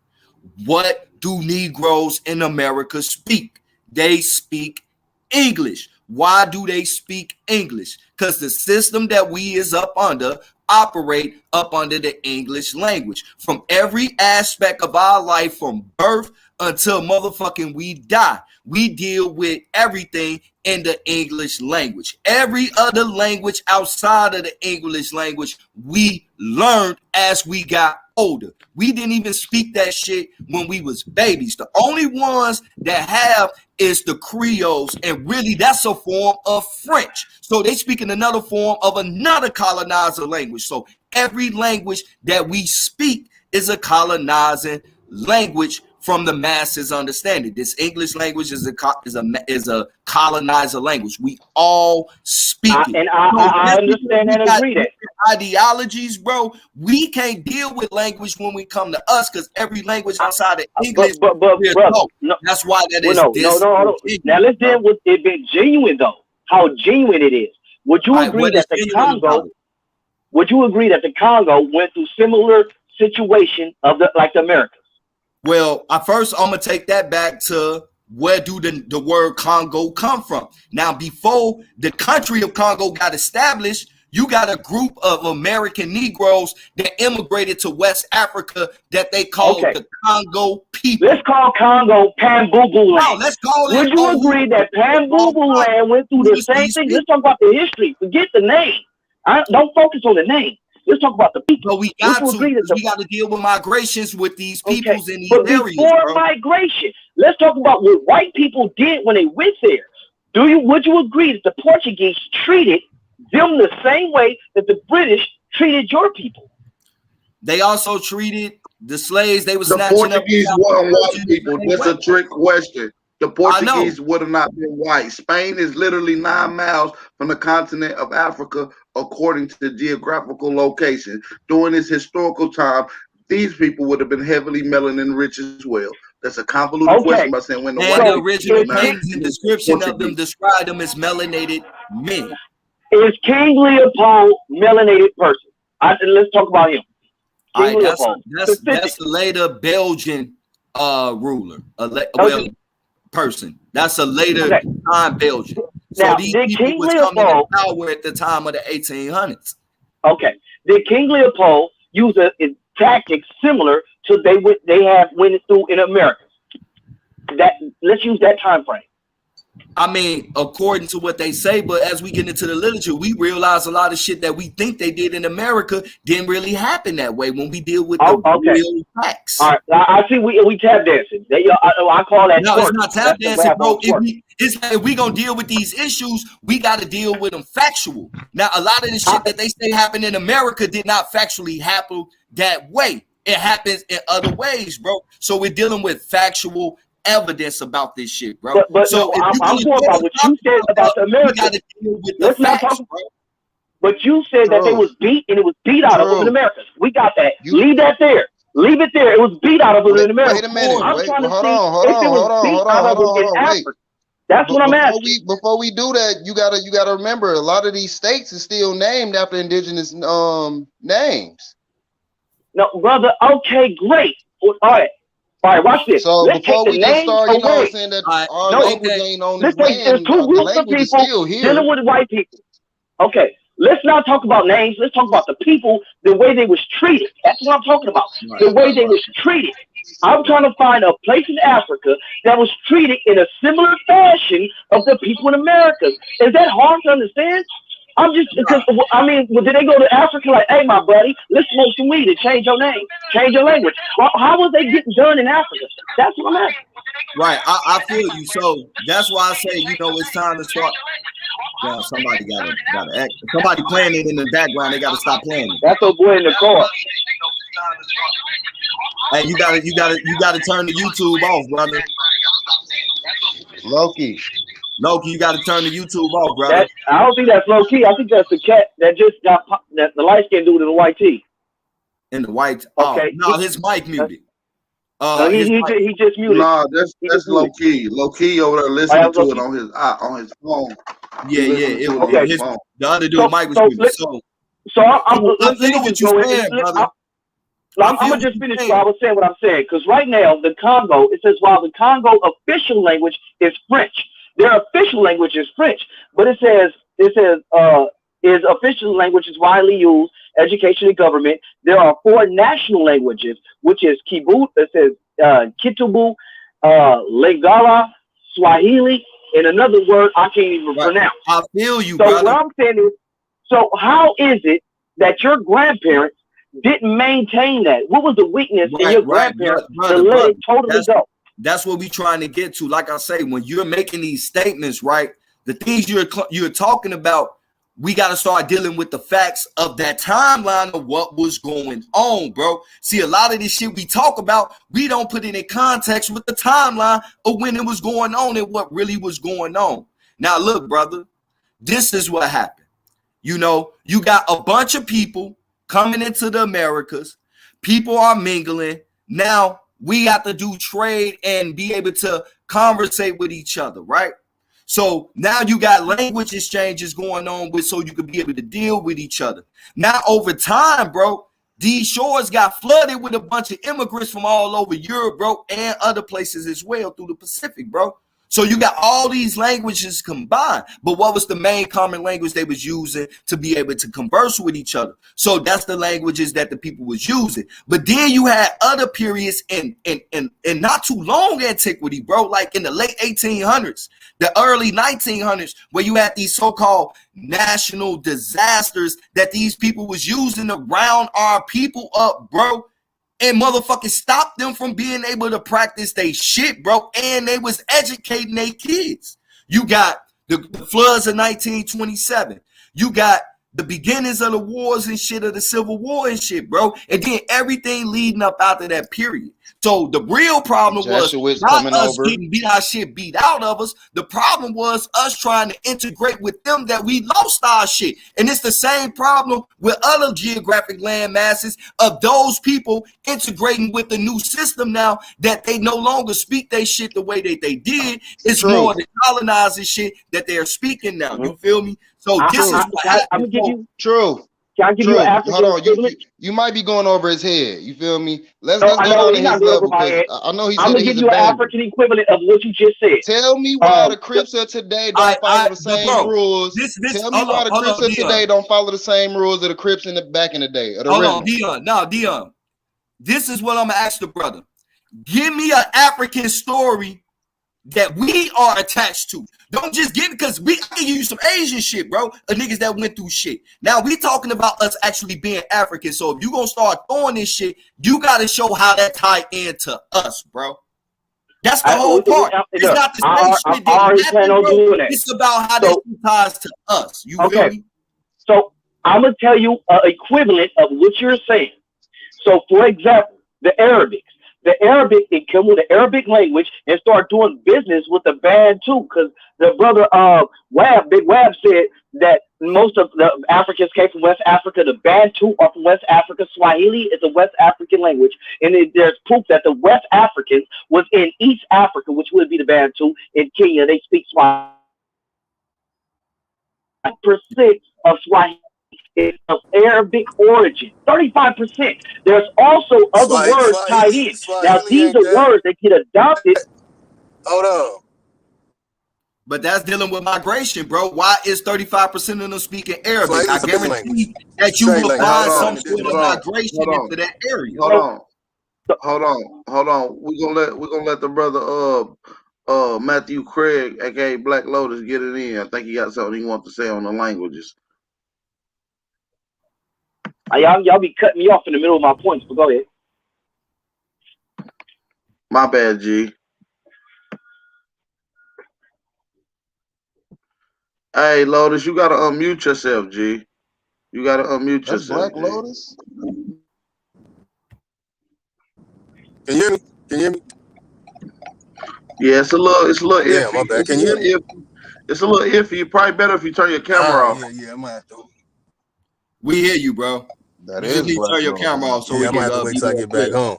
What do Negroes in America speak? They speak English. Why do they speak English? Because the system that we is up under operate up under the English language. From every aspect of our life, from birth until motherfucking we die, we deal with everything in the English language. Every other language outside of the English language, we learned as we got older. We didn't even speak that shit when we was babies. The only ones that have is the Creoles, and really that's a form of French. So they speak in another form of another colonizer language. So every language that we speak is a colonizing language from the masses understanding. This English language is a colonizer language. We all speak it. And I understand and agree that. Ideologies, bro. We can't deal with language when we come to us because every language outside of English. But no, that's why that is. No. Now let's deal with it being genuine though. How genuine it is. Would you agree that the Congo? Would you agree that the Congo went through similar situation of the Americas? Well, I'm gonna take that back to where do the word Congo come from? Now, before the country of Congo got established, you got a group of American Negroes that immigrated to West Africa that they called the Congo people. Let's call Congo Pambubu land. No, let's call it. Would you agree that Pambubu land went through the same thing? Let's talk about the history. Forget the name. Don't focus on the name. Let's talk about the people. But we got to deal with migrations with these peoples in these areas. Before migration, let's talk about what white people did when they went there. Would you agree that the Portuguese treated them the same way that the British treated your people? They also treated the slaves. They was the Portuguese weren't white people. That's a trick question. The Portuguese would have not been white. Spain is literally 9 miles from the continent of Africa, according to the geographical location. During this historical time, these people would have been heavily melanin rich as well. That's a convoluted question by saying when the white the original names and description of them describe them as melanated men. Is King Leopold melanated person? Let's talk about him. King Leopold. That's a later Belgian ruler. Person. That's a later time Belgian. So now, these people was coming to power at the time of the 1800s. Okay. Did King Leopold use a tactic similar to they have went through in America? Let's use that time frame. I mean, according to what they say, but as we get into the literature, we realize a lot of shit that we think they did in America didn't really happen that way when we deal with the real facts. All right, I see we tap dancing. I call that. No, it's not tap dancing, bro. If we gonna deal with these issues, we got to deal with them factual. Now, a lot of the shit that they say happened in America did not factually happen that way. It happens in other ways, bro. So we're dealing with factual evidence about this shit, bro. But so I'm talking about what you said about the Americans. Let's not talk. But you said that they was beat and it was beat out of them in America. We got that. Leave that there. Leave it there. It was beat out of them in America. Wait a minute. I'm trying to see if it was beat out of them in Africa. That's what I'm asking. Before we do that, you gotta remember a lot of these states is still named after indigenous names. No, brother. Okay, great. All right. All right, watch this. So let's before we just start, saying that our language ain't on this land, there's two groups of people dealing with white people. Okay, let's not talk about names. Let's talk about the people, the way they was treated. That's what I'm talking about. The way they was treated. I'm trying to find a place in Africa that was treated in a similar fashion of the people in America. Is that hard to understand? I'm just because did they go to Africa like, hey, my buddy, let's smoke some weed and change your name, change your language? How was they getting done in Africa? That's what I'm asking. Right, I feel you. So that's why I say, it's time to start. Well, somebody gotta act. Somebody playing it in the background. They gotta stop playing it. That's a boy in the car. Hey, you gotta turn the YouTube off, brother. Loki. Loki, you got to turn the YouTube off, brother. That I don't think that's low key. I think that's the cat that just got that the light skinned dude in the white tee. In the white. Okay. Oh, no, his mic muted. No, he just muted. Nah, that's low key. Low key over there listening to it on his phone. Yeah. It was okay. The other dude, Mike was muted. So I'm feel what you're saying, brother. I'm gonna just finish what I was saying. What I'm saying, because right now the Congo, it says while the Congo official language is French, their official language is French, but it says is official language is widely used, education and government. There are 4 national languages, which is Kibu. It says Kitubu, Lingala, Swahili, and another word I can't even pronounce. I feel you, so brother. What I'm saying is, so how is it that your grandparents didn't maintain that? What was the weakness in your grandparents to let it totally go? That's what we're trying to get to. Like I say, when you're making these statements, right, the things you're talking about, we got to start dealing with the facts of that timeline of what was going on, bro. See, a lot of this shit we talk about, we don't put it in context with the timeline of when it was going on and what really was going on. Now, look, brother, this is what happened. You know, you got a bunch of people coming into the Americas. People are mingling. Now we have to do trade and be able to conversate with each other, right? So now you got language exchanges going on with, so you can be able to deal with each other. Now over time, bro, these shores got flooded with a bunch of immigrants from all over Europe, bro, and other places as well through the Pacific, bro. So you got all these languages combined, but what was the main common language they was using to be able to converse with each other? So that's the languages that the people was using. But then you had other periods in not too long antiquity, bro, like in the late 1800s, the early 1900s, where you had these so-called national disasters that these people was using to round our people up, bro. And motherfucking stop them from being able to practice their shit, bro. And they was educating their kids. You got the floods of 1927. You got the beginnings of the wars and shit, of the Civil War and shit, bro. And then everything leading up after that period. So the real problem was not us getting our shit beat out of us. The problem was us trying to integrate with them, that we lost our shit. And it's the same problem with other geographic land masses of those people integrating with the new system now, that they no longer speak their shit the way that they did. It's more the colonizing shit that they're speaking now. You feel me? So this is what I'm gonna give you true. Can I give you an African? Hold on, you might be going over his head. You feel me? Let's go down to his level, because I know he said I'm gonna give you an African equivalent of what you just said. Tell me why the Crips of today don't follow the same rules. Tell me why the Crips of today don't follow the same rules of the Crips in the back in the day. Hold on, Dion. Now, Dion, this is what I'm gonna ask the brother. Give me an African story that we are attached to. Don't just give it, because we can use some Asian shit, bro. Of niggas that went through shit. Now we talking about us actually being African. So if you gonna start throwing this shit, you gotta show how that tie into us, bro. That's the whole part. It's not the same shit that happened, bro. It's about how that ties to us. You feel me? So I'm gonna tell you an equivalent of what you're saying. So for example, the Arabics. The Arabic, it come with the Arabic language and start doing business with the Bantu, because the brother Big Wab said that most of the Africans came from West Africa. The Bantu are from West Africa. Swahili is a West African language, and there's proof that the West Africans was in East Africa, which would be the Bantu. In Kenya, they speak Swahili. 5% of Swahili is of Arabic origin. 35%. There's also other words tied in. Now these are words that get adopted. Hold on. But that's dealing with migration, bro. Why is 35% of them speaking Arabic? I guarantee that you will find some sort of migration into that area. Hold on. We're gonna let the brother Matthew Craig, aka Black Lotus, get it in. I think he got something he wants to say on the languages. Y'all be cutting me off in the middle of my points, but go ahead. My bad, G. Hey, Lotus, you gotta unmute yourself, G. You gotta unmute yourself. Black Lotus. Can you hear me? Yeah, it's a little. Yeah, my bad. Can you hear me? It's a little iffy. Probably better if you turn your camera off. Yeah, I might have to. We hear you, bro. That You is just need to black turn your on. camera off so we I might can have to wait be till I more get back clear. home.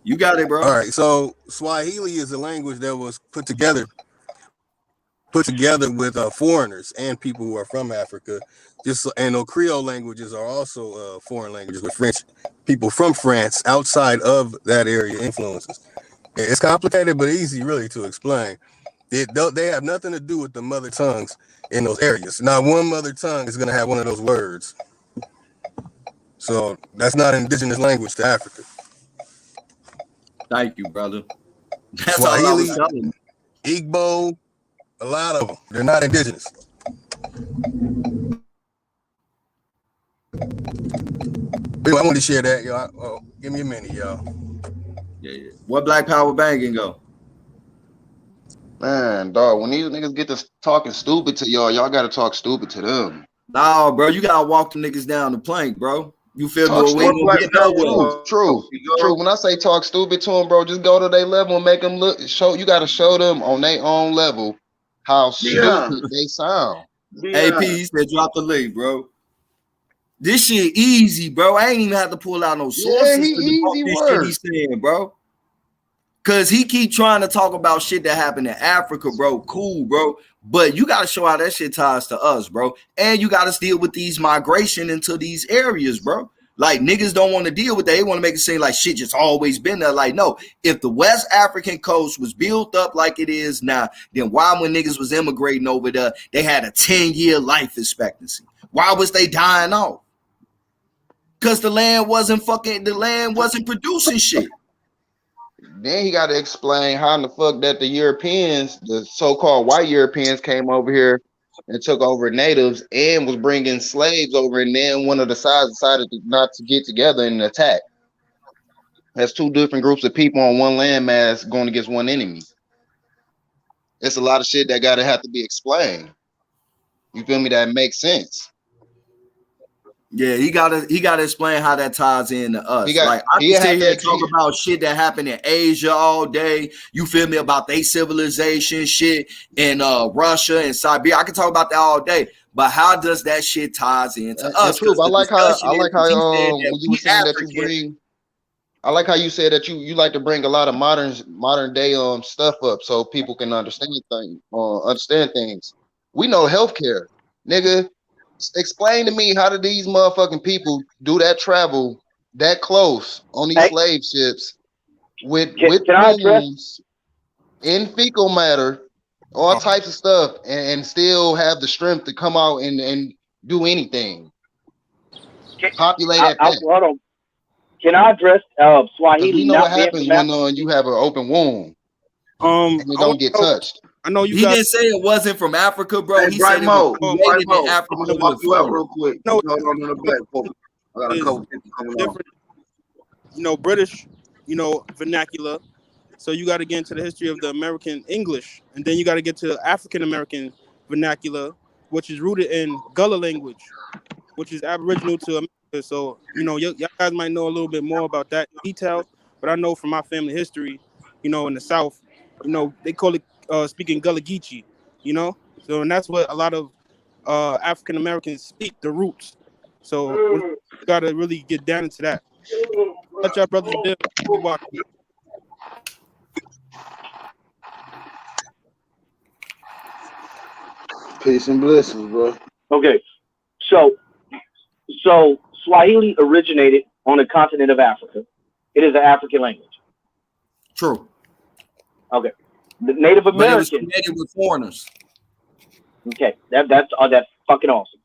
You got it, bro. All right. So Swahili is a language that was put together with foreigners and people who are from Africa. And the Creole languages are also foreign languages with French people from France outside of that area influences. It's complicated but easy, really, to explain. They have nothing to do with the mother tongues in those areas. Not one mother tongue is going to have one of those words. So that's not an indigenous language to Africa. Thank you, brother. That's Swahili, all I was telling you. Igbo, a lot of them. They're not indigenous. I wanted to share that, y'all. Give me a minute, y'all. Yeah. What Black Power banging go? Man, dog, when these niggas get to talking stupid to y'all gotta talk stupid to them. No, bro, you gotta walk the niggas down the plank, bro. You feel me? We ain't gonna get nowhere. True. When I say talk stupid to them, bro, just go to their level and make them look. You gotta show them on their own level how stupid they sound. AP, he said drop the link, bro. This shit easy, bro. I ain't even have to pull out no sources to debunk this shit he's saying, bro. Cause he keep trying to talk about shit that happened in Africa, bro. Cool, bro. But you gotta show how that shit ties to us, bro. And you gotta deal with these migration into these areas, bro. Like niggas don't want to deal with that. They want to make it seem like shit just always been there. Like, no, if the West African coast was built up like it is now, then why when niggas was immigrating over there, they had a 10-year life expectancy? Why was they dying off? Because the land wasn't producing shit. Then he got to explain how in the fuck that the Europeans, the so-called white Europeans, came over here and took over natives and was bringing slaves over, and then one of the sides decided not to get together and attack. That's two different groups of people on one landmass going against one enemy. It's a lot of shit that have to be explained. You feel me? That makes sense. Yeah, he gotta explain how that ties into us. I can sit here and talk about shit that happened in Asia all day. You feel me, about their civilization shit in Russia and Siberia. I can talk about that all day. But how does that shit ties into us? I like how when you were saying that you bring. I like how you said that you like to bring a lot of modern day stuff up so people can understand things. We know healthcare, nigga. Explain to me, how did these motherfucking people do that travel that close on these slave ships with fumes in fecal matter, all types of stuff, and still have the strength to come out and do anything? Populate that. Hold on. Can I address Swahili? You know what happens when you have an open wound and it don't get touched. I know he didn't say it wasn't from Africa, bro. Hey, he said it was created in Africa. I'm gonna walk you out real quick. No, hold on in the back. I got a couple people coming on. British, vernacular. So you got to get into the history of the American English, and then you got to get to African American vernacular, which is rooted in Gullah language, which is Aboriginal to America. So y'all guys might know a little bit more about that in detail, but I know from my family history, in the South, they call it speaking Gullah Geechee, so and that's what a lot of African Americans speak, the roots. So we gotta really get down into that. Let y'all brothers watch. Peace and blessings, bro. Okay, so Swahili originated on the continent of Africa. It is an African language. True. Okay. The Native Americans. But it was created with foreigners. Okay, that's fucking awesome.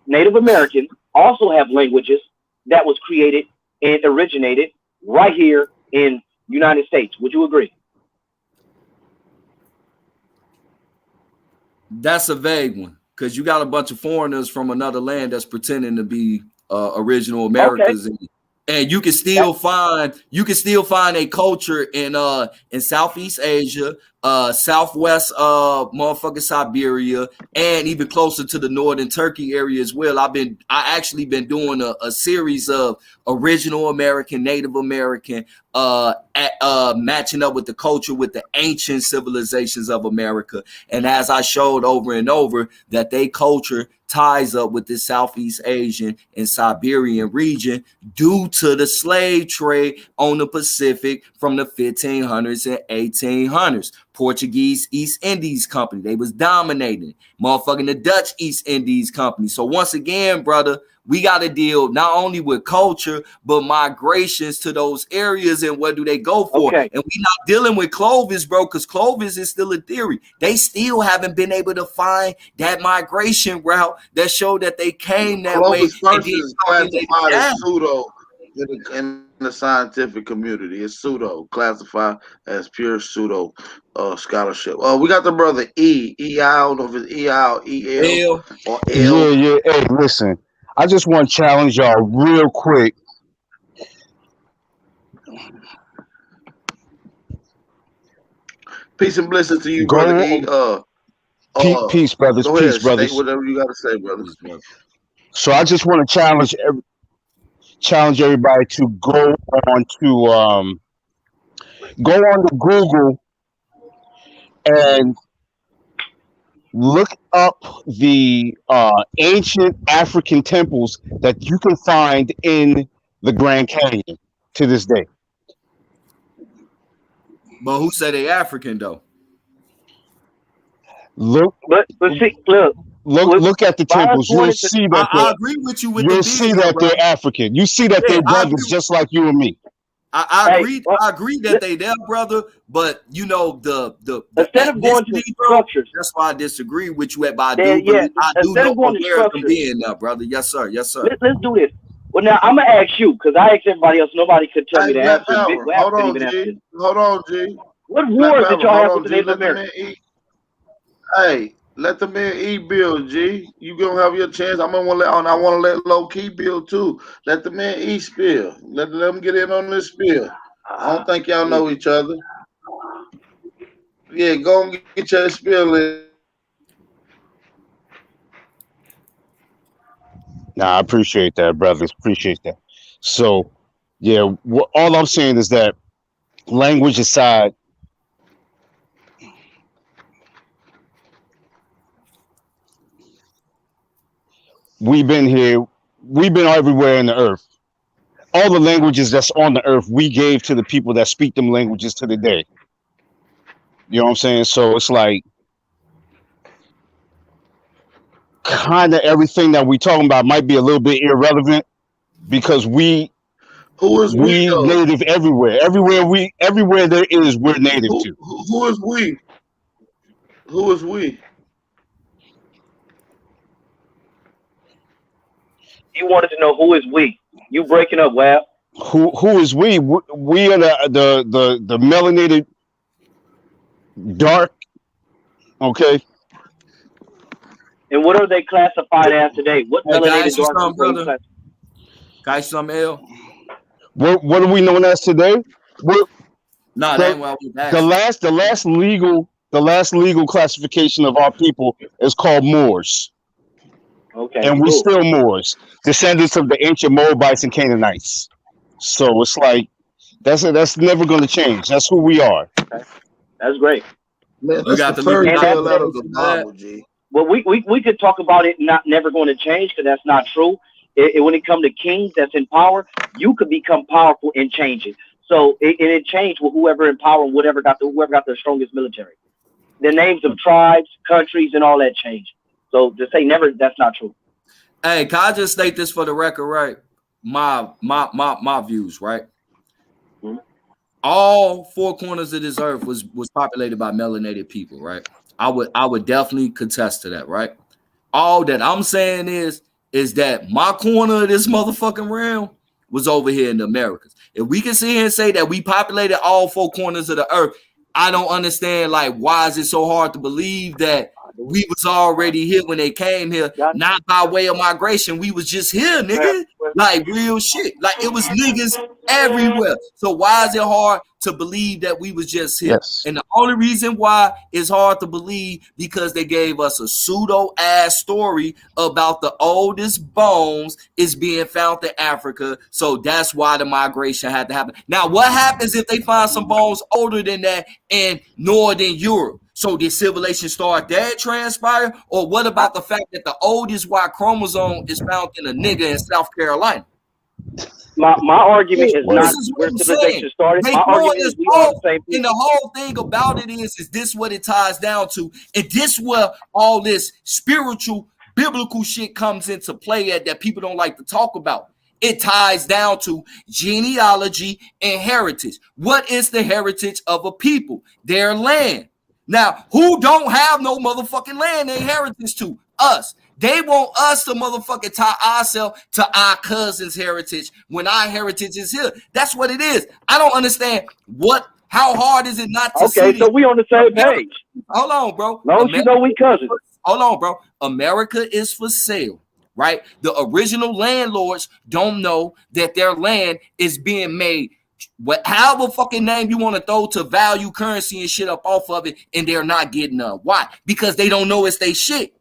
Native Americans also have languages that was created and originated right here in United States. Would you agree? That's a vague one, because you got a bunch of foreigners from another land that's pretending to be original Americans. Okay. And you can still find a culture in Southeast Asia, southwest motherfucking Siberia, and even closer to the northern Turkey area as well. I actually been doing a series of original American, Native American, matching up with the culture with the ancient civilizations of America. And as I showed over and over, that they culture ties up with the Southeast Asian and Siberian region due to the slave trade on the Pacific from the 1500s and 1800s. Portuguese East Indies Company, they was dominating. Motherfucking the Dutch East Indies Company. So once again, brother, we got to deal not only with culture, but migrations to those areas and what do they go for. Okay. And we not dealing with Clovis, bro, because Clovis is still a theory. They still haven't been able to find that migration route that showed that they came that Clovis way. first is classified as pseudo in the scientific community. It's pseudo, classified as pure pseudo scholarship. We got the brother E. I don't know if it's E-I or E-L or L. Yeah. Hey, listen. I just want to challenge y'all real quick. Peace and blessings to you, Go brother on. E. Peace, brothers. Go Peace, ahead, brothers. state whatever you got to say, brothers. So I just want to challenge everybody to go on to Google and look up the ancient African temples that you can find in the Grand Canyon to this day. But who said they African though? But see, look at the temples. You'll see that I agree with you with you'll the see video, that bro. they're African. You see that they're brothers just like you and me. I agree that they there, brother. But you know the instead of going to structures, that's why I disagree with you. But I do know American being there, brother. Yes, sir. Yes, sir. Let's do this. Well, now I'm gonna ask you because I asked everybody else. Nobody could tell me the answer. Hold on, G. Hold on, G. What wars did y'all have with the Native Americans? Hey, let the man E build, G. You gonna have your chance. I want to let low key build too. Let the man E spill. Let them get in on this spill. I don't think y'all know each other. Yeah, go and get your spill in. Nah, I appreciate that, brothers. Appreciate that. So, yeah, all I'm saying is that language aside, we've been here, we've been everywhere in the earth. All the languages that's on the earth, we gave to the people that speak them languages to the day. You know what I'm saying? So it's like kind of everything that we talking about might be a little bit irrelevant because we native everywhere. Everywhere there is, we're native to. Who is we? Who is we? You wanted to know who is we. You breaking up, Wab. Who is we? We are the melanated dark. Okay. And what are they classified as today? What melanated dark brother? Guys, some L. What are we known as today? That ain't what we asked. The last legal classification of our people is called Moors. Okay. And we still Moors, descendants of the ancient Moabites and Canaanites. So it's like that's never going to change. That's who we are. Okay. That's great. Man, that's the fairy tale out of the Bible, G. Well, we could talk about it never going to change because that's not true. When it comes to kings that's in power, you could become powerful and change it. So it changed with whoever in power and whoever got the strongest military. The names of tribes, countries, and all that changed. So to say never, that's not true. Hey, can I just state this for the record, right? My views, right? Mm-hmm. All four corners of this earth was populated by melanated people, right? I would definitely contest to that, right? All that I'm saying is that my corner of this motherfucking realm was over here in the Americas. If we can sit here and say that we populated all four corners of the earth, I don't understand, like, why is it so hard to believe that we was already here when they came here, not by way of migration. We was just here, nigga. Like real shit. Like it was niggas everywhere. So why is it hard to believe that we was just here? Yes. And the only reason why it's hard to believe because they gave us a pseudo ass story about the oldest bones is being found in Africa. So that's why the migration had to happen. Now, what happens if they find some bones older than that in Northern Europe? So did civilization start that transpire? Or what about the fact that the oldest Y chromosome is found in a nigga in South Carolina? My argument is This not is what where I'm civilization saying. started. They My throwing argument this is we are off, the same and people. the whole thing about it is this what it ties down to, and this where all this spiritual, biblical shit comes into play at that people don't like to talk about. It ties down to genealogy and heritage. What is the heritage of a people? Their land. Now, who don't have no motherfucking land they heritage to? Us. They want us to motherfucking tie ourselves to our cousin's heritage when our heritage is here. That's what it is. I don't understand how hard is it not to see Okay, this? so we on the same America, page. hold on, bro. Long as you know we cousins. Hold on, bro. America is for sale, right? The original landlords don't know that their land is being made however fucking name you want to throw to value currency and shit up off of it, and they're not getting none. Why? Because they don't know it's they shit.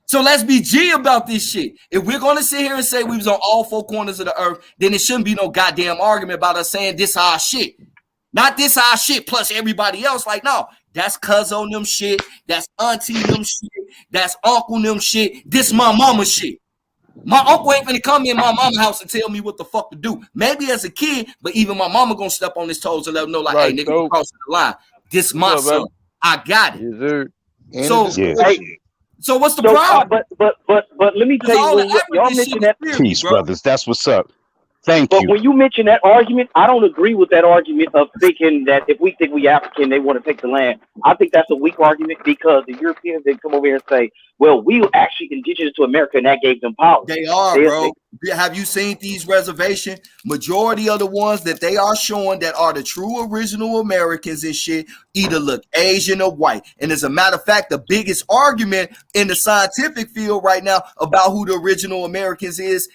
So let's be G about this shit. If we're going to sit here and say we was on all four corners of the earth, then it shouldn't be no goddamn argument about us saying this our shit. Not this our shit plus everybody else. Like, no, that's cousin them shit. That's auntie them shit. That's uncle them shit. This my mama shit. My uncle ain't gonna come in my mama's house and tell me what the fuck to do. Maybe as a kid, but even my mama gonna step on his toes and let him know, like, hey, nigga, you crossing the line. This my son. I got it. So, so what's the problem? But let me tell you, y'all mentioned that. Peace, brothers. That's what's up. Thank you. But when you mention that argument, I don't agree with that argument of thinking that if we think we African, they want to take the land. I think that's a weak argument because the Europeans, they come over here and say, well, we were actually indigenous to America and that gave them power. They are, bro. Have you seen these reservations? Majority of the ones that they are showing that are the true original Americans and shit either look Asian or white. And as a matter of fact, the biggest argument in the scientific field right now about who the original Americans is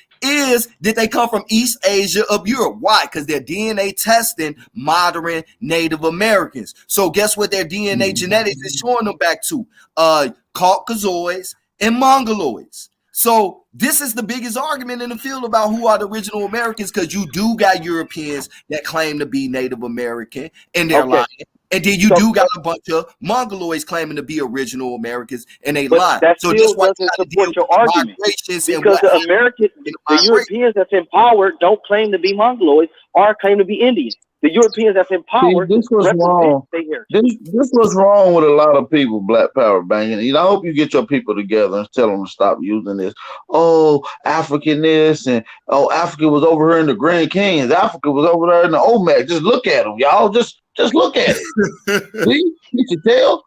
that they come from East Asia of Europe. Why? Because they're DNA testing modern Native Americans. So guess what their DNA genetics is showing them back to? Caucasoids and Mongoloids. So this is the biggest argument in the field about who are the original Americans, because you do got Europeans that claim to be Native American and they're lying. And then you do got a bunch of Mongoloids claiming to be original Americans and they lie. That so still doesn't support your argument. Because the Europeans that's in power don't claim to be Mongoloids or claim to be Indians. The Europeans that's in power. See, this was wrong. This was wrong with a lot of people. Black power banging. You know, I hope you get your people together and tell them to stop using this. Oh, African this and Africa was over here in the Grand Canyons. Africa was over there in the Olmec. Just look at them, y'all. Just look at it. See, you can tell.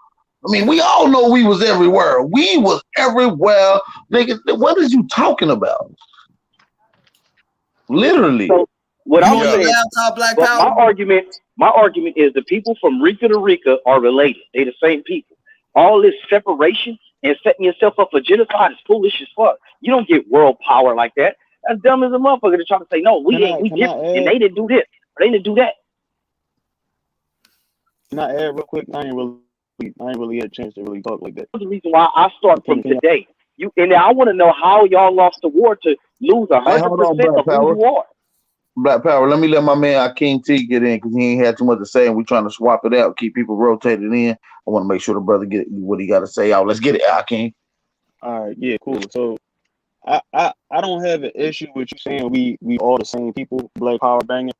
I mean, we all know we was everywhere. We was everywhere, nigga. What is you talking about? Literally. So, what I'm saying, my argument is the people from Rica to Rica are related. They the same people. All this separation and setting yourself up for genocide is foolish as fuck. You don't get world power like that. That's dumb as a motherfucker to try to say, no, we different, and they didn't do this, or they didn't do that. Can I add real quick? I ain't really had a chance to really talk like that. That's the reason why I start from today. And I want to know how y'all lost the war to lose 100% of who you are. Black Power, let me let my man Akeem T get in because he ain't had too much to say and we're trying to swap it out, keep people rotated in. I want to make sure the brother get what he got to say out. Let's get it, Akeem. All right, yeah, cool. So I don't have an issue with you saying we all the same people, Black Power banging.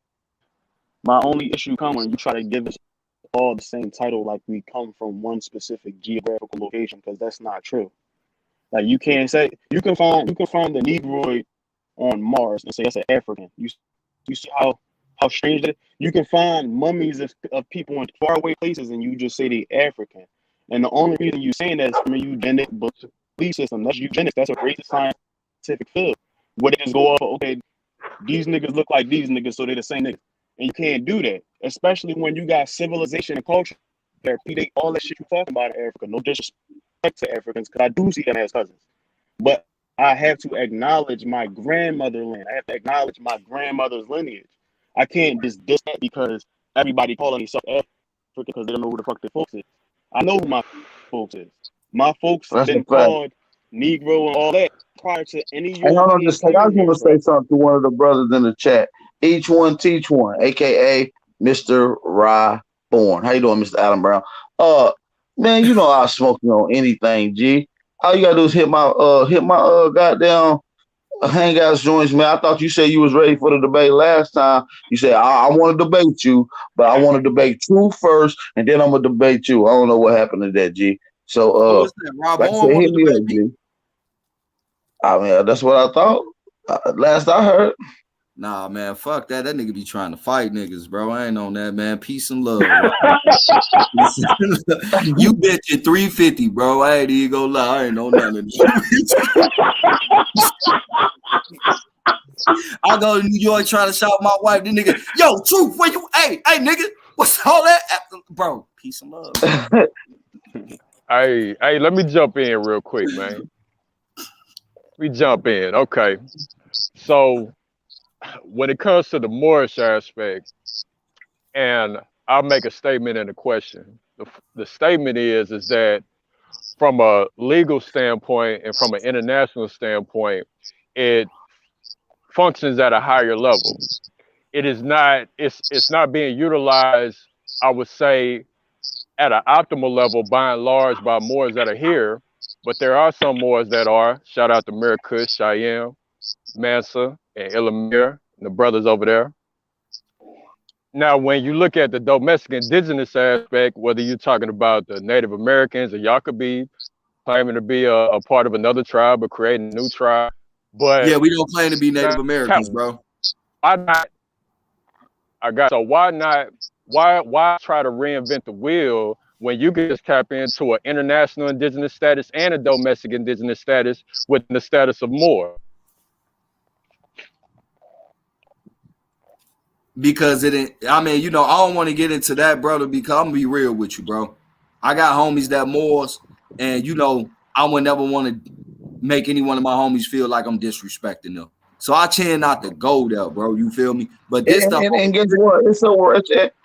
My only issue comes when you try to give us all the same title like we come from one specific geographical location, because that's not true. Like you can't say you can find the Negroid on Mars and say that's an African. You see how strange that is? You can find mummies of people in faraway places and you just say they African. And the only reason you're saying that is from a eugenic belief system. That's eugenics. That's a racist scientific field. Where they just go off, okay, these niggas look like these niggas, so they're the same niggas. And you can't do that, especially when you got civilization and culture that predate all that shit you're talking about in Africa. No disrespect to Africans, because I do see them as cousins. But I have to acknowledge my grandmother land. I have to acknowledge my grandmother's lineage. I can't just diss that because everybody calling me South Africa because they don't know who the fuck their folks is. I know who my folks is. My folks That's a been fact. called Negro and all that prior to any Hey, hold on, European just like I coming just want here, to say bro. something to one of the brothers in the chat. Each one teach one, aka Mr. Rye Born. How you doing, Mr. Adam Brown? Man, you know I smoking on anything, G. All you gotta do is hit my goddamn hangouts joints, man. I thought you said you was ready for the debate last time. You said I want to debate you, but I want to debate Truth first, and then I'm gonna debate you. I don't know what happened to that, G. So Oh, what's that? Rob like I Owen said, hit wanted to me debate up, me? G. I mean, that's what I thought. Last I heard. Nah, man, fuck that. That nigga be trying to fight niggas, bro. I ain't on that, man. Peace and love. You bet you 350, bro. I ain't even gonna lie. I ain't on none of that. I go to New York trying to shop my wife. The nigga, yo, Truth, where you? Hey, nigga, what's all that? Bro, peace and love. Hey, let me jump in real quick, man. We jump in. Okay. So when it comes to the Moorish aspect, and I'll make a statement and a question. The statement is that from a legal standpoint and from an international standpoint, it functions at a higher level. It is not, it's not being utilized, I would say, at an optimal level by and large by Moors that are here, but there are some Moors that are. Shout out to Mirakush, Cheyenne, Mansa, and Ilamir, and the brothers over there. Now, when you look at the domestic indigenous aspect, whether you're talking about the Native Americans or y'all could be claiming to be a part of another tribe or creating a new tribe, but yeah, we don't claim to be Native Americans, bro. Why not? So why not? Why try to reinvent the wheel when you can just tap into an international indigenous status and a domestic indigenous status with the status of Moor? Because I mean, you know, I don't want to get into that, brother, because I'm gonna be real with you, bro. I got homies that Moors, and you know, I would never want to make any one of my homies feel like I'm disrespecting them. So I tend not to go there, bro. You feel me? But this And guess what?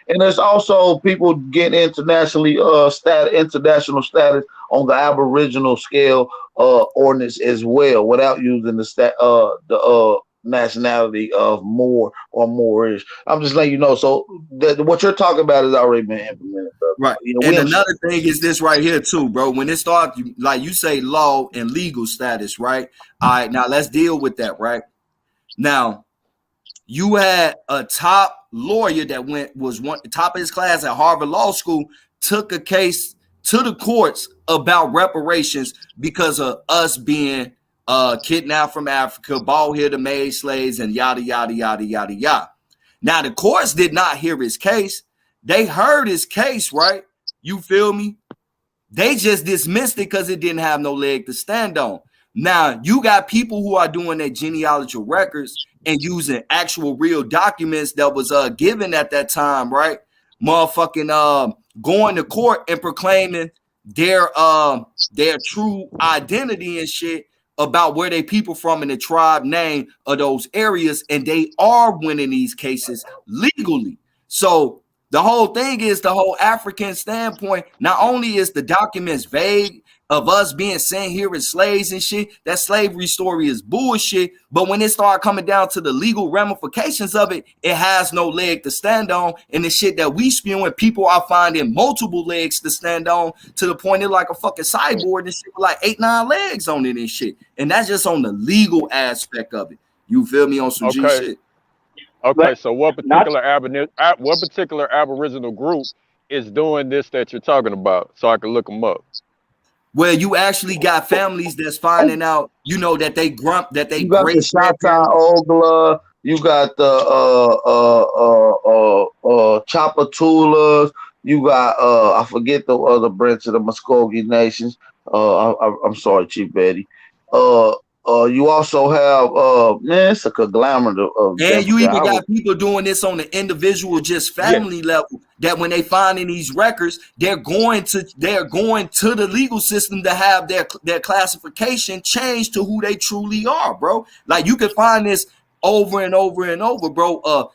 And there's also people getting international status on the Aboriginal scale ordinance as well, without using the nationality of Moor or Moorish. I'm just letting you know. So what you're talking about has already been implemented, brother. Right. And another thing is this right here too, bro. When it starts, like you say, law and legal status, right? All right, now let's deal with that, right? Now, you had a top lawyer that was top of his class at Harvard Law School, took a case to the courts about reparations because of us being kidnapped from Africa, brought here to made slaves, and yada, yada, yada, yada, yada. Now, the courts did not hear his case. They heard his case, right? You feel me? They just dismissed it because it didn't have no leg to stand on. Now, you got people who are doing their genealogical records and using actual real documents that was given at that time, right? Motherfucking going to court and proclaiming their true identity and shit about where they people from and the tribe name of those areas, and they are winning these cases legally. So the whole thing is the whole African standpoint. Not only is the documents vague of us being sent here as slaves and shit, that slavery story is bullshit. But when it started coming down to the legal ramifications of it, it has no leg to stand on. And the shit that we spewing, people are finding multiple legs to stand on to the point it's like a fucking cyborg and shit with like 8-9 legs on it and shit. And that's just on the legal aspect of it. You feel me, on some G shit? Okay, so what particular Aboriginal group is doing this that you're talking about, so I can look them up? Where you actually got families that's finding out, you know, that they you got the great Shata Ogla, you got the Chapatulas, you got I forget the other branch of the Muskogee Nations. I'm sorry, Chief Betty. You also have man, it's a conglomerate of And death. you Yeah, even got people doing this on the individual, just Yeah. family level. That when they finding these records, they're going to the legal system to have their classification changed to who they truly are, bro. Like you can find this over and over and over, bro.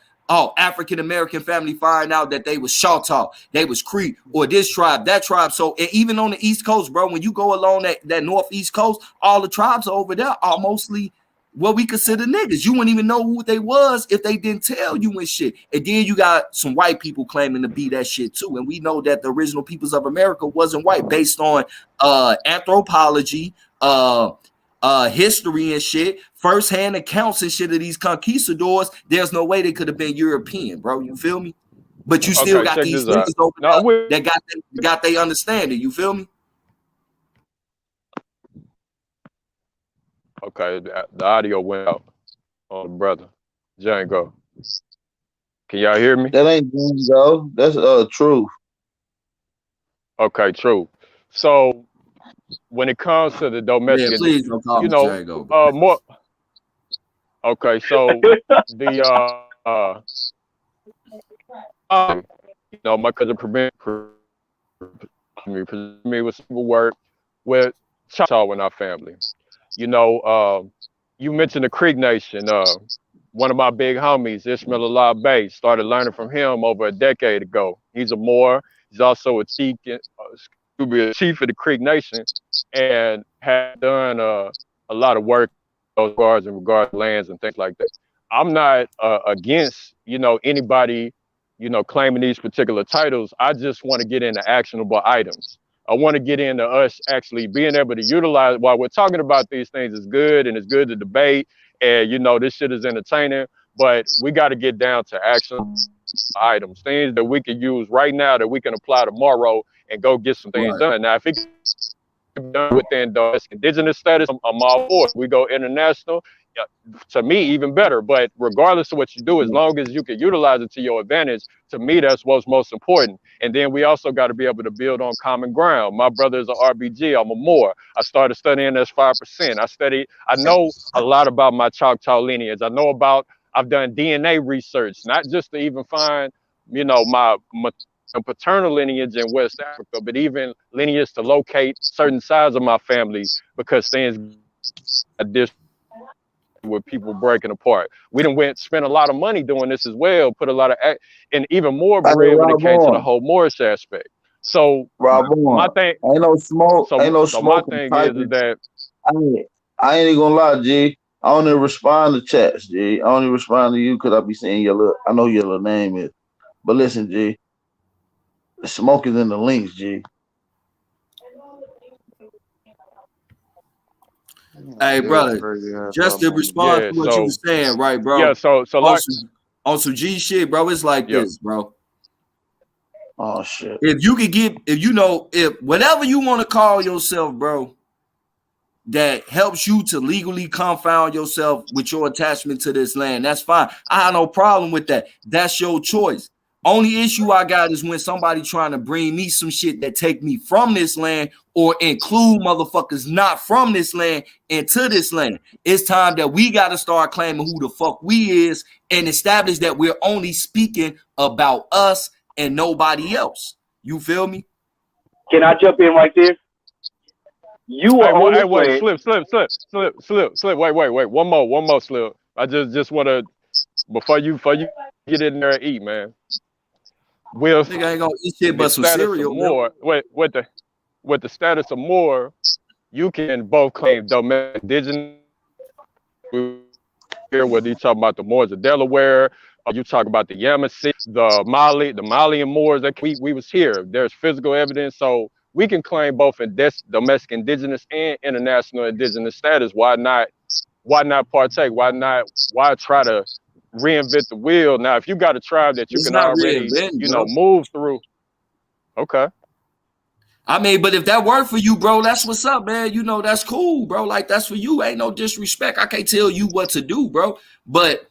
African American family find out that they was Choctaw, they was Creek, or this tribe, that tribe. So and even on the East Coast, bro, when you go along that northeast coast, all the tribes over there are mostly what we consider niggas. You wouldn't even know who they was if they didn't tell you and shit. And then you got some white people claiming to be that shit too. And we know that the original peoples of America wasn't white based on anthropology, history and shit, first-hand accounts and shit of these conquistadors. There's no way they could have been European, bro. You feel me? But you still got these niggas over there that got they understanding. You feel me? Okay, the audio went out on the brother. Django. Can y'all hear me? That ain't Django. That's Truth. Okay, true. So when it comes to the domestic, yeah, please don't call you me know, Django. more. Okay, so the you know, my cousin me with civil work with Choctaw in our family. You know, you mentioned the Creek Nation. One of my big homies, Ishmael Allah Bay, started learning from him over a decade ago. He's a Moor. He's also a chief of the Creek Nation, and had done a lot of work in regards to lands and things like that. I'm not against, you know, anybody, you know, claiming these particular titles. I just want to get into actionable items. I want to get into us actually being able to utilize, while we're talking about these things, is good and it's good to debate, and you know this shit is entertaining, but we got to get down to action items, things that we can use right now that we can apply tomorrow and go get some things done. Now, if it can be done within the indigenous status, I'm all for it. We go international, to me, even better. But regardless of what you do, as long as you can utilize it to your advantage, to me, that's what's most important. And then we also got to be able to build on common ground. My brother is an RBG. I'm a Moor. I started studying as 5%. I know a lot about my Choctaw lineage. I've done DNA research, not just to even find, you know, my paternal lineage in West Africa, but even lineage to locate certain sides of my family, because things with people breaking apart. We spent a lot of money doing this as well, put a lot of and even more bread when it came to the whole Moorish aspect. So my thing ain't no smoke. So, ain't no so smoke. my thing is that I ain't even gonna lie, G. I don't even respond to chats, G. I only respond to you because I be seeing your little. I know your little name is. But listen, G. The smoke is in the links, G. Hey, brother, just to respond to what you were saying, right, bro? Yeah, so like on some G shit, bro. It's like this, bro. Oh shit. If you could get, if whatever you want to call yourself, bro, that helps you to legally confound yourself with your attachment to this land, that's fine. I have no problem with that. That's your choice. Only issue I got is when somebody trying to bring me some shit that take me from this land or include motherfuckers not from this land into this land. It's time that we got to start claiming who the fuck we is and establish that we're only speaking about us and nobody else. You feel me? Can I jump in right there? You are on this land. Slip. Wait. One more, Slip. I just want to, before you get in there and eat, man. Nigga ain't gonna eat shit but some cereal. More, with the status of Moor, you can both claim domestic indigenous. Here, whether you talk about the Moors of Delaware, or you talk about the Yamasee, the Malian Moors, that we was here. There's physical evidence, so we can claim both in domestic indigenous and international indigenous status. Why not partake? Why try to reinvent the wheel? Now, if you got a tribe that you can already, move through. Okay. I mean, but if that worked for you, bro, that's what's up, man. That's cool, bro. Like, that's for you. Ain't no disrespect. I can't tell you what to do, bro. But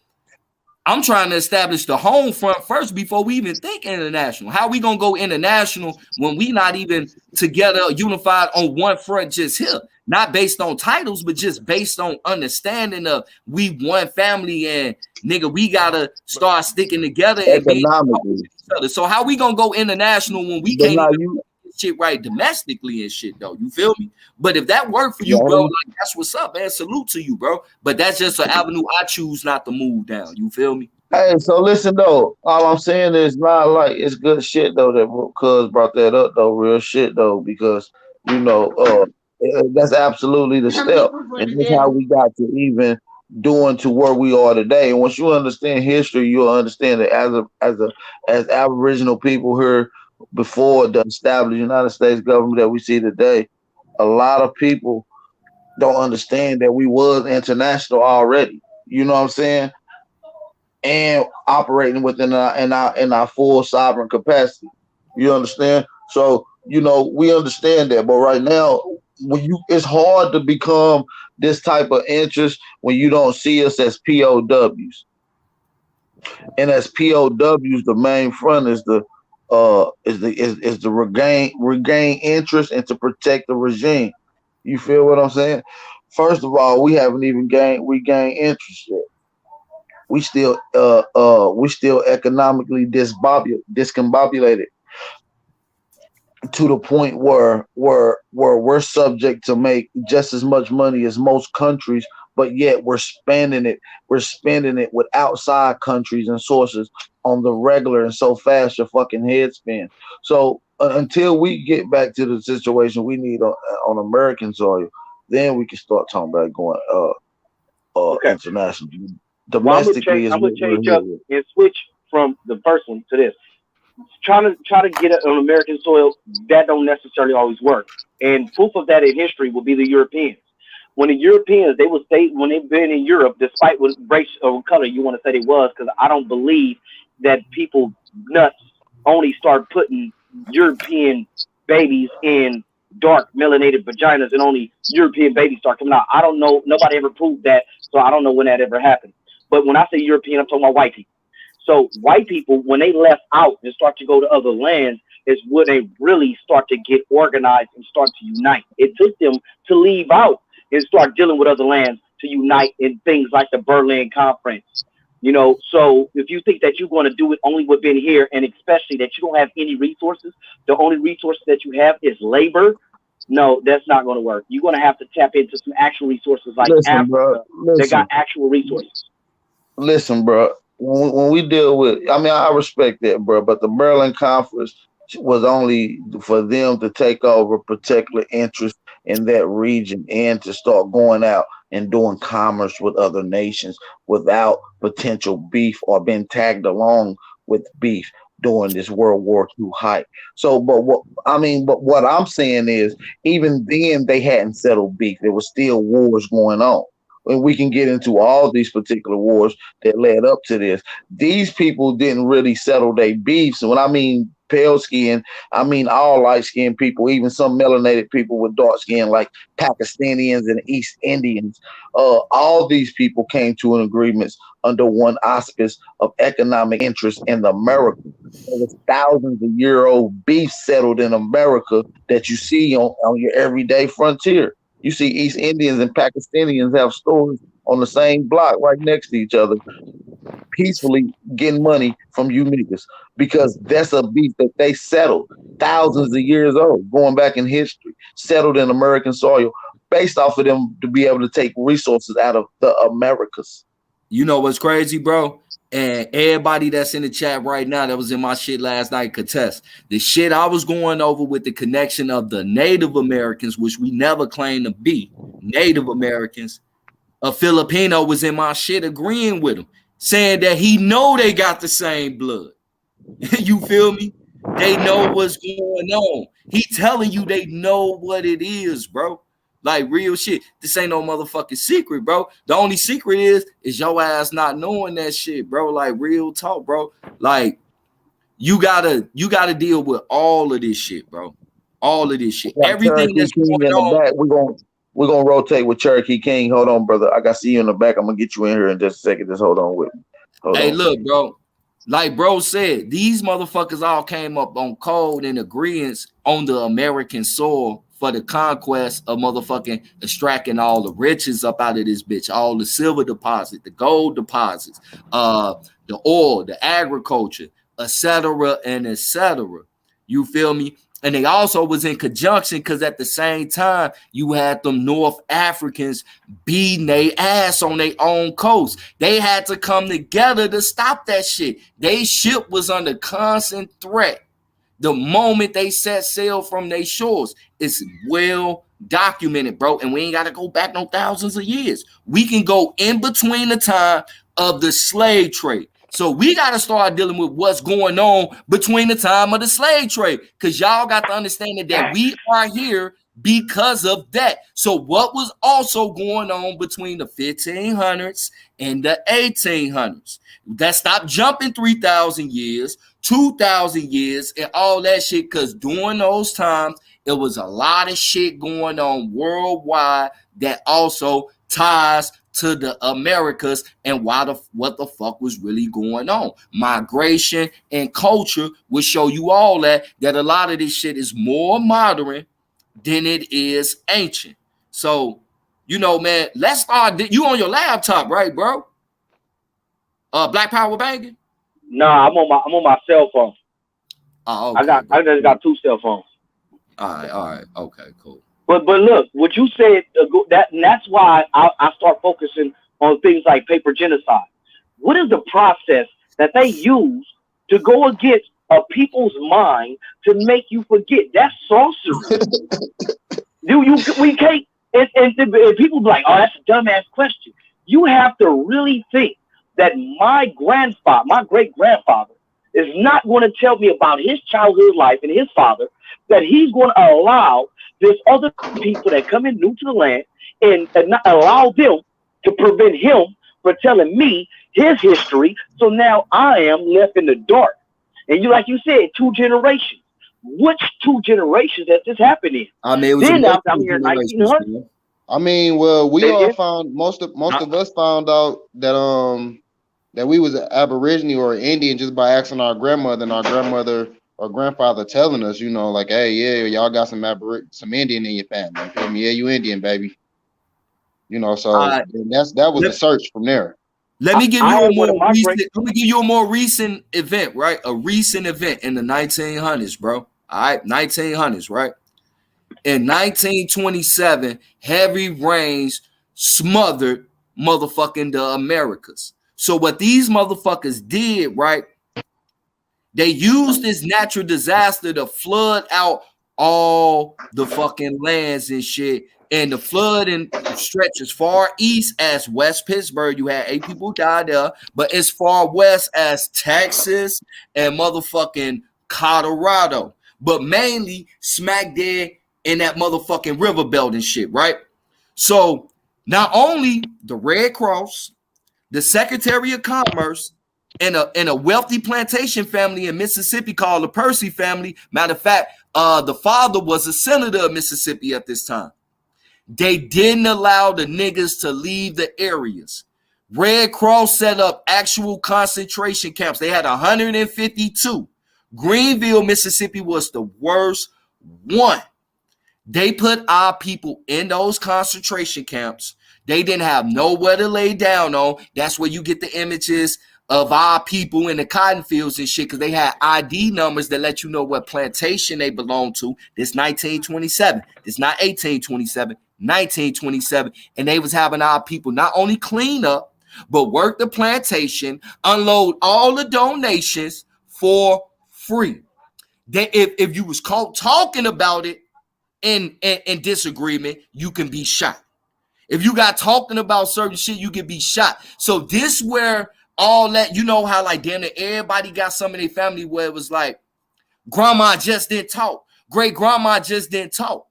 I'm trying to establish the home front first before we even think international. How we gonna go international when we not even together, unified on one front just here? not based on titles, but just based on understanding of we one family and nigga, we gotta start sticking together and being economically. so how we gonna go international when we But can't now even you, get shit right domestically and shit though? You feel me? But if that worked for the you, bro, only like that's what's up, man. Salute to you, bro. But that's just an avenue I choose not to move down. You feel me? Hey, so listen though. All I'm saying is not like it's good shit though that Cuz brought that up though, real shit though, because you know, that's absolutely the step, and that's how we got to even doing to where we are today. And once you understand history, you'll understand that as Aboriginal people here before the established United States government that we see today, a lot of people don't understand that we was international already. You know what I'm saying? And operating within our full sovereign capacity. You understand? So you know we understand that, but right now, it's hard to become this type of interest when you don't see us as POWs. And as POWs, the main front is the regain interest and to protect the regime. You feel what I'm saying? First of all, we haven't even regained interest yet. We still economically discombobulated to the point where we're subject to make just as much money as most countries, but yet we're spending it with outside countries and sources on the regular, and so fast your fucking head spin. So until we get back to the situation we need on American soil, then we can start talking about going Okay. international. Well, Domestically is I'm what gonna we're change here up with. and switch from the first one to this. Try to get it on American soil, that don't necessarily always work. And proof of that in history will be the Europeans. When the Europeans, they will stay when they've been in Europe, despite what race or color you want to say they was, because I don't believe that people nuts only start putting European babies in dark melanated vaginas and only European babies start coming out. I don't know. Nobody ever proved that, so I don't know when that ever happened. But when I say European, I'm talking about white people. So white people, when they left out and start to go to other lands, is when they really start to get organized and start to unite. It took them to leave out and start dealing with other lands to unite in things like the Berlin Conference. You know, so if you think that you're going to do it only within here, and especially that you don't have any resources, the only resource that you have is labor. No, that's not going to work. You're going to have to tap into some actual resources like Listen, bro. Africa that got actual resources. Listen, bro. When we deal with, I mean, I respect that, bro. But the Berlin Conference was only for them to take over particular interest in that region and to start going out and doing commerce with other nations without potential beef or being tagged along with beef during this World War II hype. So, but what I'm saying is, even then they hadn't settled beef. There was still wars going on. And we can get into all these particular wars that led up to this. These people didn't really settle their beefs. When I mean pale skin, I mean all light skinned people, even some melanated people with dark skin, like Pakistanians and East Indians. All these people came to an agreement under one auspice of economic interest in America. There was thousands of year old beef settled in America that you see on your everyday frontier. You see East Indians and Pakistanians have stores on the same block right next to each other, peacefully getting money from you niggas because that's a beef that they settled thousands of years old, going back in history, settled in American soil, based off of them to be able to take resources out of the Americas. You know what's crazy, bro? And everybody that's in the chat right now that was in my shit last night could test. The shit I was going over with the connection of the Native Americans, which we never claimed to be Native Americans. A Filipino was in my shit agreeing with him, saying that he know they got the same blood. You feel me? They know what's going on. He telling you they know what it is, bro. Like real shit. This ain't no motherfucking secret, bro. The only secret is your ass not knowing that shit, bro. Like real talk, bro. Like you gotta deal with all of this shit, bro. All of this shit. We got Everything Cherokee that's King going in the on. back. We're gonna rotate with Cherokee King. Hold on, brother. I got see you in the back. I'm gonna get you in here in just a second. Just hold on with me. Hold Hey, on. look, bro. Like bro said, these motherfuckers all came up on code and agreements on the American soil for the conquest of motherfucking extracting all the riches up out of this bitch, all the silver deposit, the gold deposits, the oil, the agriculture, etc. and etc. You feel me? And they also was in conjunction because at the same time you had them North Africans beating their ass on their own coast. They had to come together to stop that shit. They ship was under constant threat the moment they set sail from their shores. It's well documented, bro. And we ain't got to go back no thousands of years. We can go in between the time of the slave trade. So we got to start dealing with what's going on between the time of the slave trade, because y'all got to understand that we are here because of that. So what was also going on between the 1500s and the 1800s? That stopped jumping 3,000 years, 2,000 years, and all that shit, because during those times, it was a lot of shit going on worldwide that also ties to the Americas and what the fuck was really going on. Migration and culture will show you all that a lot of this shit is more modern than it is ancient. So, you know, man, let's start. You on your laptop, right, bro? Black Power banging? Nah, I'm on my cell phone. Oh, okay. I just got 2 cell phones. All right, okay, cool. But look, what you said, that's why I start focusing on things like paper genocide. What is the process that they use to go against a people's mind to make you forget? That's sorcery. We can't. And people be like, oh, that's a dumbass question. You have to really think that my great grandfather, is not going to tell me about his childhood life and his father, that he's going to allow this other people that come in new to the land and not allow them to prevent him from telling me his history. So now I am left in the dark. And like you said, 2 generations. Which 2 generations has this happened in? I mean, it was then I'm here in 1900. I mean, well, we all found most of us found out that we was an Aborigine or an Indian just by asking our grandmother, and our grandmother or grandfather telling us, you know, like, hey, yeah, y'all got some Indian in your family. You feel me? Yeah, you Indian, baby. You know, so that was the search from there. Let me give you a more recent event, right? A recent event in the 1900s, bro. All right, 1900s, right? In 1927, heavy rains smothered motherfucking the Americas. So what these motherfuckers did, right? They used this natural disaster to flood out all the fucking lands and shit. And the flooding stretched as far east as West Pittsburgh. You had 8 people die there, but as far west as Texas and motherfucking Colorado, but mainly smack dead in that motherfucking river belt and shit, right? So not only the Red Cross, the Secretary of Commerce, and a wealthy plantation family in Mississippi called the Percy family. Matter of fact, the father was a senator of Mississippi at this time. They didn't allow the niggas to leave the areas. Red Cross set up actual concentration camps. They had 152. Greenville, Mississippi was the worst one. They put our people in those concentration camps. They didn't have nowhere to lay down on. That's where you get the images of our people in the cotton fields and shit, because they had ID numbers that let you know what plantation they belong to. This 1927. This not 1827, 1927. And they was having our people not only clean up, but work the plantation, unload all the donations for free. They, if you was caught talking about it in disagreement, you can be shot. If you got talking about certain shit, you can be shot. So this where all that, you know how like damn near everybody got some of their family where it was like grandma just didn't talk, great grandma just didn't talk,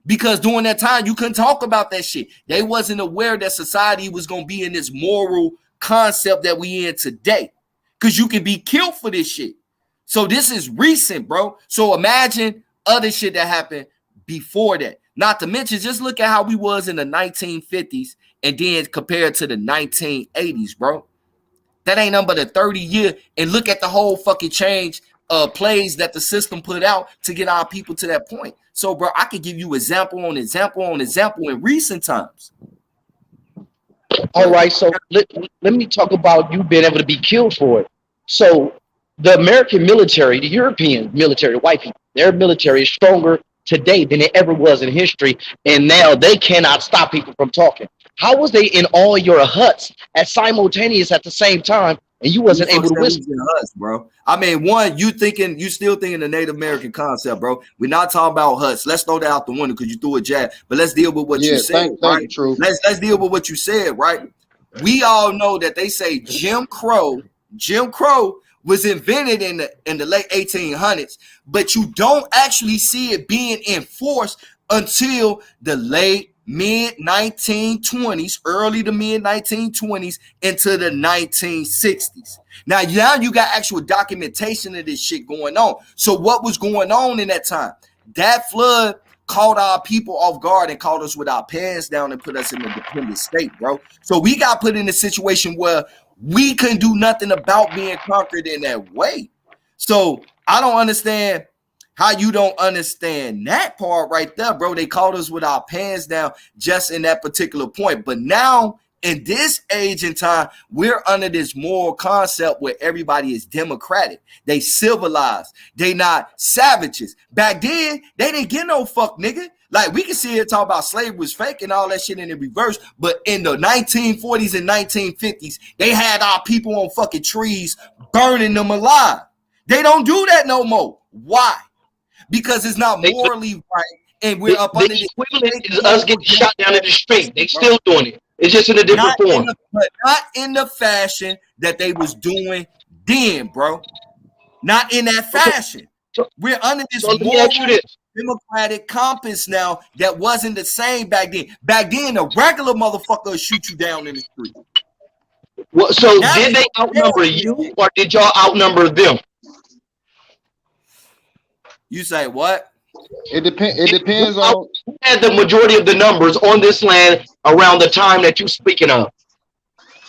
because during that time you couldn't talk about that shit. They wasn't aware that society was gonna be in this moral concept that we in today, because you can be killed for this shit. So this is recent, bro. So imagine other shit that happened before that. Not to mention, just look at how we was in the 1950s and then compared to the 1980s, bro. That ain't nothing but a 30-year, and look at the whole fucking change plays that the system put out to get our people to that point. So, bro, I could give you example on example on example in recent times. All right, so let me talk about you being able to be killed for it. So the American military, the European military, the white people, their military is stronger today than it ever was in history, and now they cannot stop people from talking. How was they in all your huts at simultaneous at the same time, and you wasn't able to whisper? Huts, bro. I mean, one, you still thinking the Native American concept, bro. We're not talking about huts. Let's throw that out the window because you threw a jab. But let's deal with what you said, right? Let's deal with what you said, right? We all know that they say Jim Crow was invented in the late 1800s, but you don't actually see it being enforced until the late mid 1920s, early to mid 1920s into the 1960s. Now you got actual documentation of this shit going on. So what was going on in that time? That flood caught our people off guard and caught us with our pants down and put us in a dependent state, bro. So we got put in a situation where we couldn't do nothing about being conquered in that way. So I don't understand how you don't understand that part right there, bro. They caught us with our pants down just in that particular point. But now in this age and time, we're under this moral concept where everybody is democratic. They civilized. They not savages. Back then, they didn't get no fuck, nigga. Like, we can sit here and talk about slavery was fake and all that shit in the reverse, but in the 1940s and 1950s, they had our people on fucking trees burning them alive. They don't do that no more. Why? Because it's not morally right, and we're up under the equivalent is us getting shot down in the street. They still doing it. It's just in a different form. But not in the fashion that they was doing then, bro. Not in that fashion. We're under this moral democratic compass now that wasn't the same back then. Back then, a regular motherfucker would shoot you down in the street. Well, so now did they outnumber you, or did y'all outnumber them? You say what? It depends on who had the majority of the numbers on this land around the time that you're speaking of.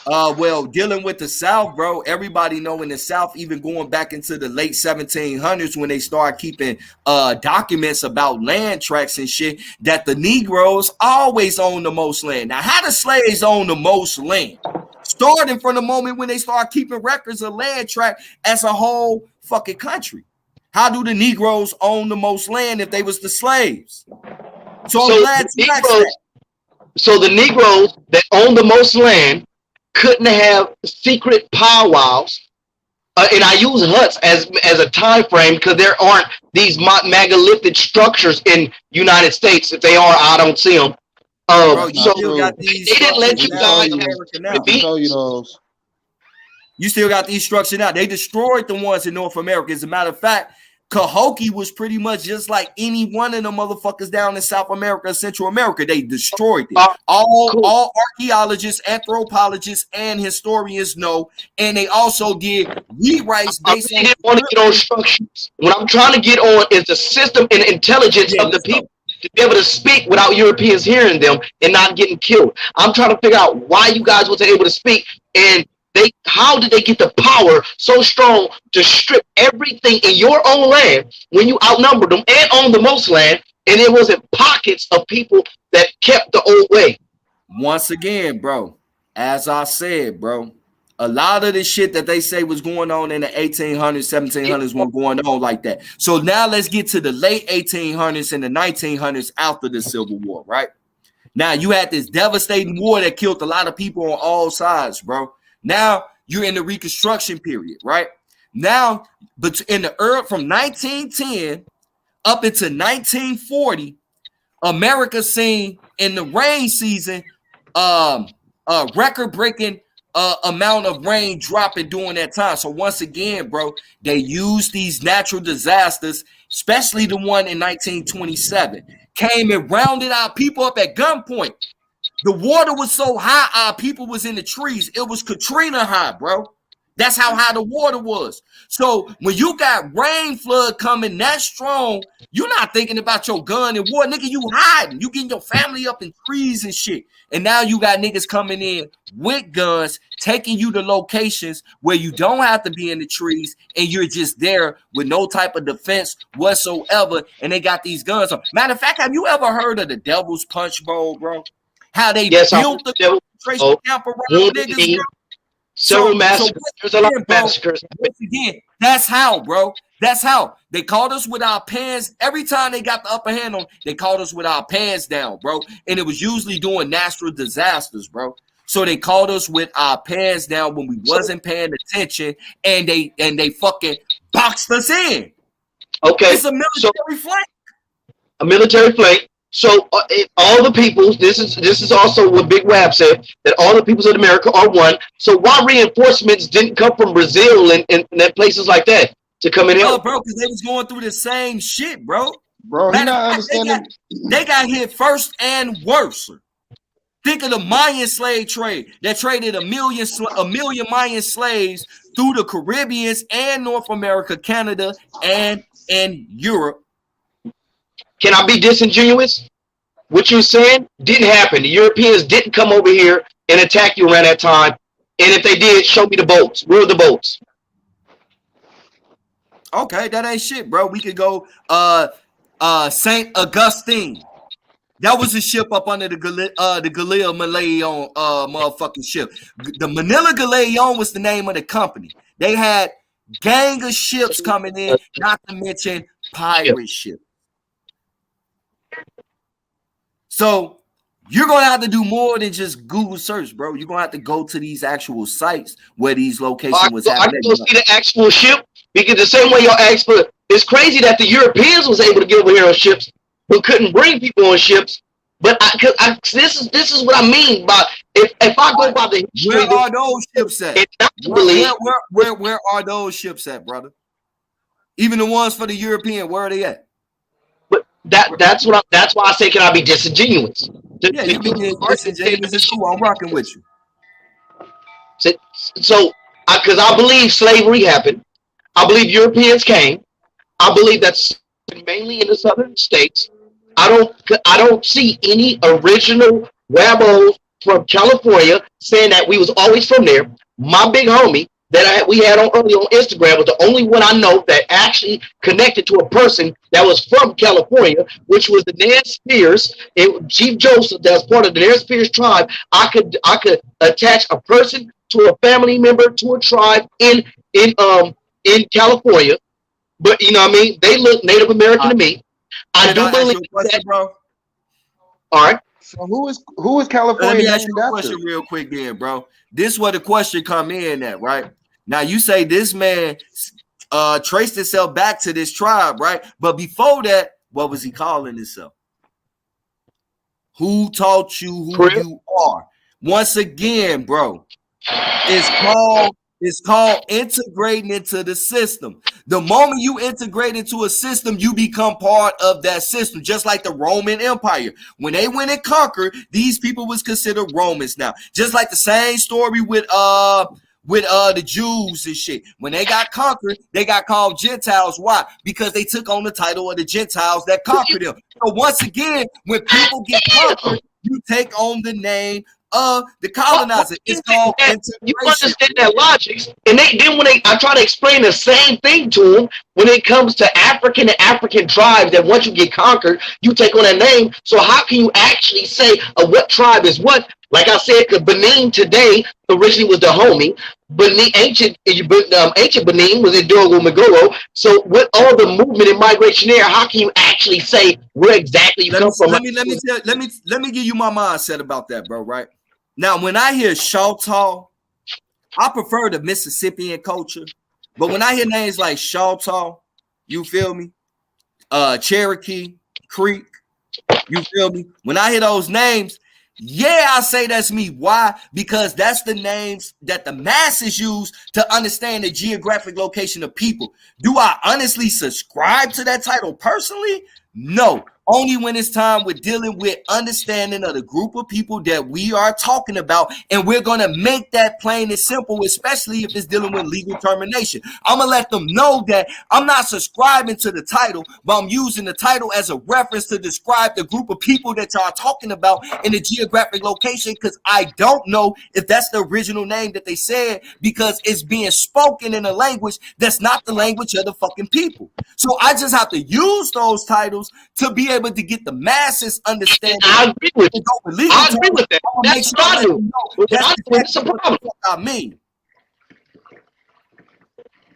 Well, dealing with the South, bro, everybody know in the South, even going back into the late 1700s when they start keeping documents about land tracts and shit, that the Negroes always own the most land. Now, how the slaves own the most land? Starting from the moment when they start keeping records of land tract as a whole fucking country. How do the Negroes own the most land if they was the slaves? So the Negroes that own the most land couldn't have secret powwows, and I use huts as a time frame because there aren't these megalithic structures in United States. If they are, I don't see them. Bro, so they didn't let you guys You still got these structures now. They destroyed the ones in North America. As a matter of fact, Cahokia was pretty much just like any one of the motherfuckers down in South America, Central America. They destroyed it. All archaeologists, anthropologists, and historians know, and they also did rewrites based on. Want to get on structures. What I'm trying to get on is the system and intelligence of the people to be able to speak without Europeans hearing them and not getting killed. I'm trying to figure out why you guys wasn't able to speak, and how did they get the power so strong to strip everything in your own land when you outnumbered them and owned the most land, and it wasn't pockets of people that kept the old way? Once again, bro, as I said, bro, a lot of the shit that they say was going on in the 1800s, 1700s wasn't going on like that. So now let's get to the late 1800s and the 1900s after the Civil War, right? Now you had this devastating war that killed a lot of people on all sides, bro. Now you're in the Reconstruction period, right? Now, but in the from 1910 up into 1940, America seen in the rain season record-breaking amount of rain dropping during that time. So once again, bro, they used these natural disasters, especially the one in 1927, came and rounded our people up at gunpoint. The water was so high, our people was in the trees. It was Katrina high, bro. That's how high the water was. So when you got rain flood coming that strong, you're not thinking about your gun and war. Nigga, you hiding. You getting your family up in trees and shit. And now you got niggas coming in with guns, taking you to locations where you don't have to be in the trees and you're just there with no type of defense whatsoever. And they got these guns on. Matter of fact, have you ever heard of the Devil's Punch Bowl, bro? How they built the concentration camp around niggas, bro? Several massacres. There's a lot of massacres. Once again, that's how, bro. That's how. They caught us with our pants. Every time they got the upper hand on, they caught us with our pants down, bro. And it was usually during natural disasters, bro. So they caught us with our pants down when we wasn't paying attention, and they fucking boxed us in. Okay. It's a military flank. A military flank. So all the peoples, this is also what Big Wab said, that all the peoples of America are one. So why reinforcements didn't come from Brazil and places like that to come in help? Bro, because they was going through the same shit, bro. Bro, you're not understanding. They got hit first and worse. Think of the Mayan slave trade that traded a million Mayan slaves through the Caribbeans and North America, Canada, and Europe. Can I be disingenuous? What you're saying didn't happen. The Europeans didn't come over here and attack you around that time. And if they did, show me the boats. Where are the boats? Okay, that ain't shit, bro. We could go Saint Augustine. That was a ship up under the Galileo Malayon motherfucking ship. The Manila Galleon was the name of the company. They had gang of ships coming in, not to mention pirate ships. So you're going to have to do more than just Google search, bro. You're going to have to go to these actual sites where these locations was happening. I can go see the actual ship, because the same way y'all asked for, it's crazy that the Europeans was able to get over here on ships, but couldn't bring people on ships. But this is what I mean by if I go by the history, where are those ships at? Where are those ships at, brother? Even the ones for the European, where are they at? That's why I say, can I be disingenuous? Yeah, you can be disingenuous. It's cool. I'm rocking with you. So, because I believe slavery happened, I believe Europeans came. I believe that's mainly in the southern states. I don't see any original Wabos from California saying that we was always from there. My big homie that we had on early on Instagram was the only one I know that actually connected to a person that was from California, which was the Nance Spears, Chief Joseph, that was part of the Nance Spears tribe. I could attach a person to a family member to a tribe in California, but you know what I mean? They look Native American to me. I do believe that, bro. All right. So who is California? Let me ask you a question real quick, then, bro. This is where the question come in at, right? Now you say this man traced himself back to this tribe, right? But before that, what was he calling himself? Who taught you who you are? Once again, bro, it's called integrating into the system. The moment you integrate into a system, you become part of that system, just like the Roman Empire. When they went and conquered, these people was considered Romans now. Just like the same story with the Jews and shit. When they got conquered, they got called Gentiles. Why? Because they took on the title of the Gentiles that conquered them. So once again, when people get conquered, you take on the name of the colonizer. It's called integration. You understand that logic, and then I try to explain the same thing to them when it comes to African and African tribes, that once you get conquered, you take on that name. So how can you actually say what tribe is what? Like I said, Benin today originally was the homie. Benin, ancient Benin was in Dogo Magoro. So with all the movement and migration there, how can you actually say where exactly you come from? Let me give you my mindset about that, bro. Right now, when I hear Choctaw, I prefer the Mississippian culture. But when I hear names like Choctaw, you feel me? Cherokee, Creek, you feel me? When I hear those names, yeah, I say that's me. Why? Because that's the names that the masses use to understand the geographic location of people. Do I honestly subscribe to that title personally? No. Only when it's time we're dealing with understanding of the group of people that we are talking about, and we're going to make that plain and simple, especially if it's dealing with legal termination. I'm going to let them know that I'm not subscribing to the title, but I'm using the title as a reference to describe the group of people that y'all are talking about in the geographic location, because I don't know if that's the original name that they said, because it's being spoken in a language that's not the language of the fucking people. So I just have to use those titles to be able to get the masses understanding. I agree with you. I agree with that. That's what I do. That's it's a problem. I mean.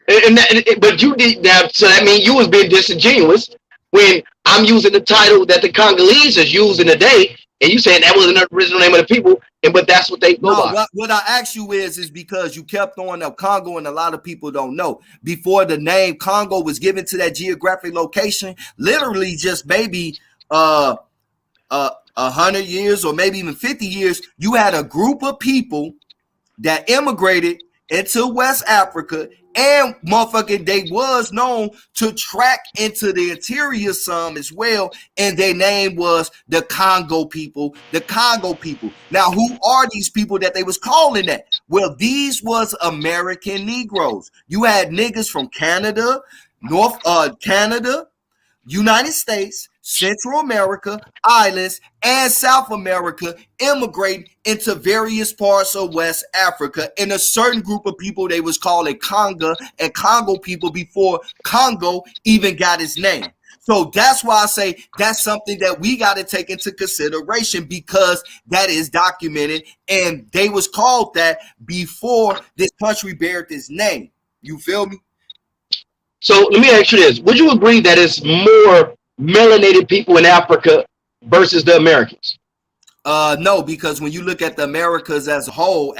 But you did that, so that means you was being disingenuous when I'm using the title that the Congolese is using today, and you saying that wasn't the original name of the people, but that's what they go by. What I asked you is because you kept throwing up Congo, and a lot of people don't know. Before the name Congo was given to that geographic location, literally just maybe 100 years or maybe even 50 years, you had a group of people that immigrated into West Africa, and motherfucking they was known to track into the interior some as well, and their name was the Congo people. The Congo people. Now, who are these people that they was calling that? Well, these was American Negroes. You had niggas from Canada, Canada, United States, Central America, islands, and South America immigrating into various parts of West Africa, and a certain group of people they was calling Congo and Congo people before Congo even got its name. So that's why I say that's something that we got to take into consideration, because that is documented, and they was called that before this country bared this name. You feel me? So let me ask you this. Would you agree that it's more melanated people in Africa versus the Americans? No, because when you look at the Americas as a whole,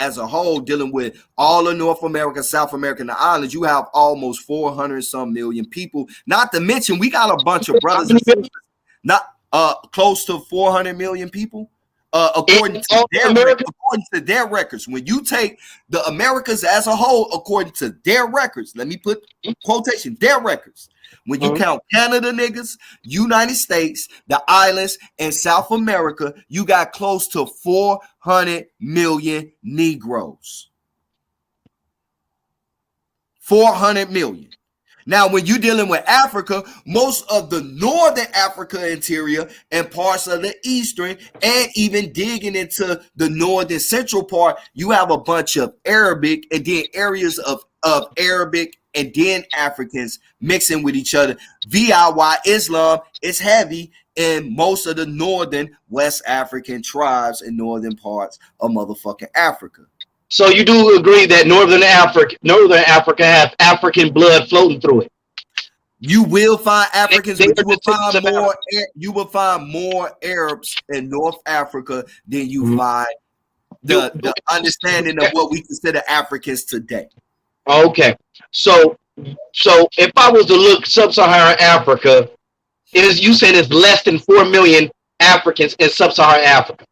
dealing with all of North America, South America, and the islands, you have almost 400 some million people. Not to mention, we got a bunch of brothers and sisters, not close to 400 million people. According to their records. When you take the Americas as a whole, according to their records, let me put quotation, their records. When you count Canada niggas, United States, the islands, and South America, you got close to 400 million Negroes. 400 million. Now, when you're dealing with Africa, most of the northern Africa interior and parts of the eastern, and even digging into the northern central part, you have a bunch of Arabic, and then areas of Arabic and then Africans mixing with each other. VIY Islam is heavy in most of the northern West African tribes and northern parts of motherfucking Africa. So you do agree that Northern Africa have African blood floating through it? You will find Africans, but you will find more Arabs in North Africa than you find the understanding of what we consider Africans today. Okay, so if I was to look sub-Saharan Africa, you saying it's less than 4 million Africans in sub-Saharan Africa?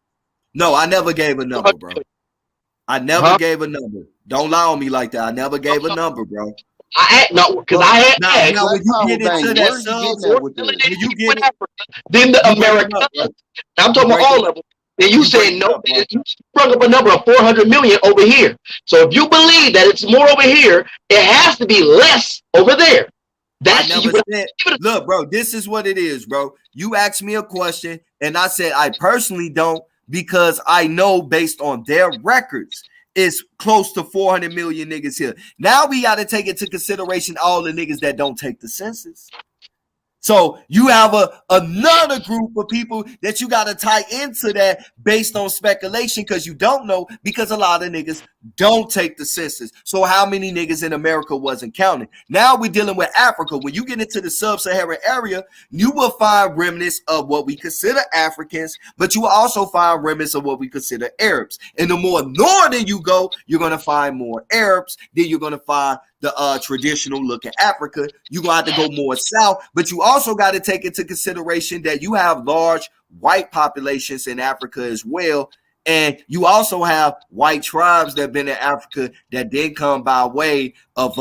No, I never gave a number, bro. I never gave a number. Don't lie on me like that. I never gave a number, bro. Now when you get into that then the Americans, I'm talking about all of them. And you saying no, you sprung up a number of 400 million over here. So if you believe that it's more over here, it has to be less over there. Look, bro, this is what it is, bro. You asked me a question, and I said I personally don't, because I know based on their records, it's close to 400 million niggas here. Now we got to take into consideration all the niggas that don't take the census. So you have another group of people that you got to tie into that based on speculation, because you don't know, because a lot of niggas don't take the census. So how many niggas in America wasn't counted? Now we're dealing with Africa. When you get into the sub-Saharan area, you will find remnants of what we consider Africans, but you will also find remnants of what we consider Arabs. And the more northern you go, you're going to find more Arabs. Then you're going to find the traditional look at Africa. You're going to have to go more south, but you also got to take into consideration that you have large white populations in Africa as well. And you also have white tribes that have been in Africa that did come by way of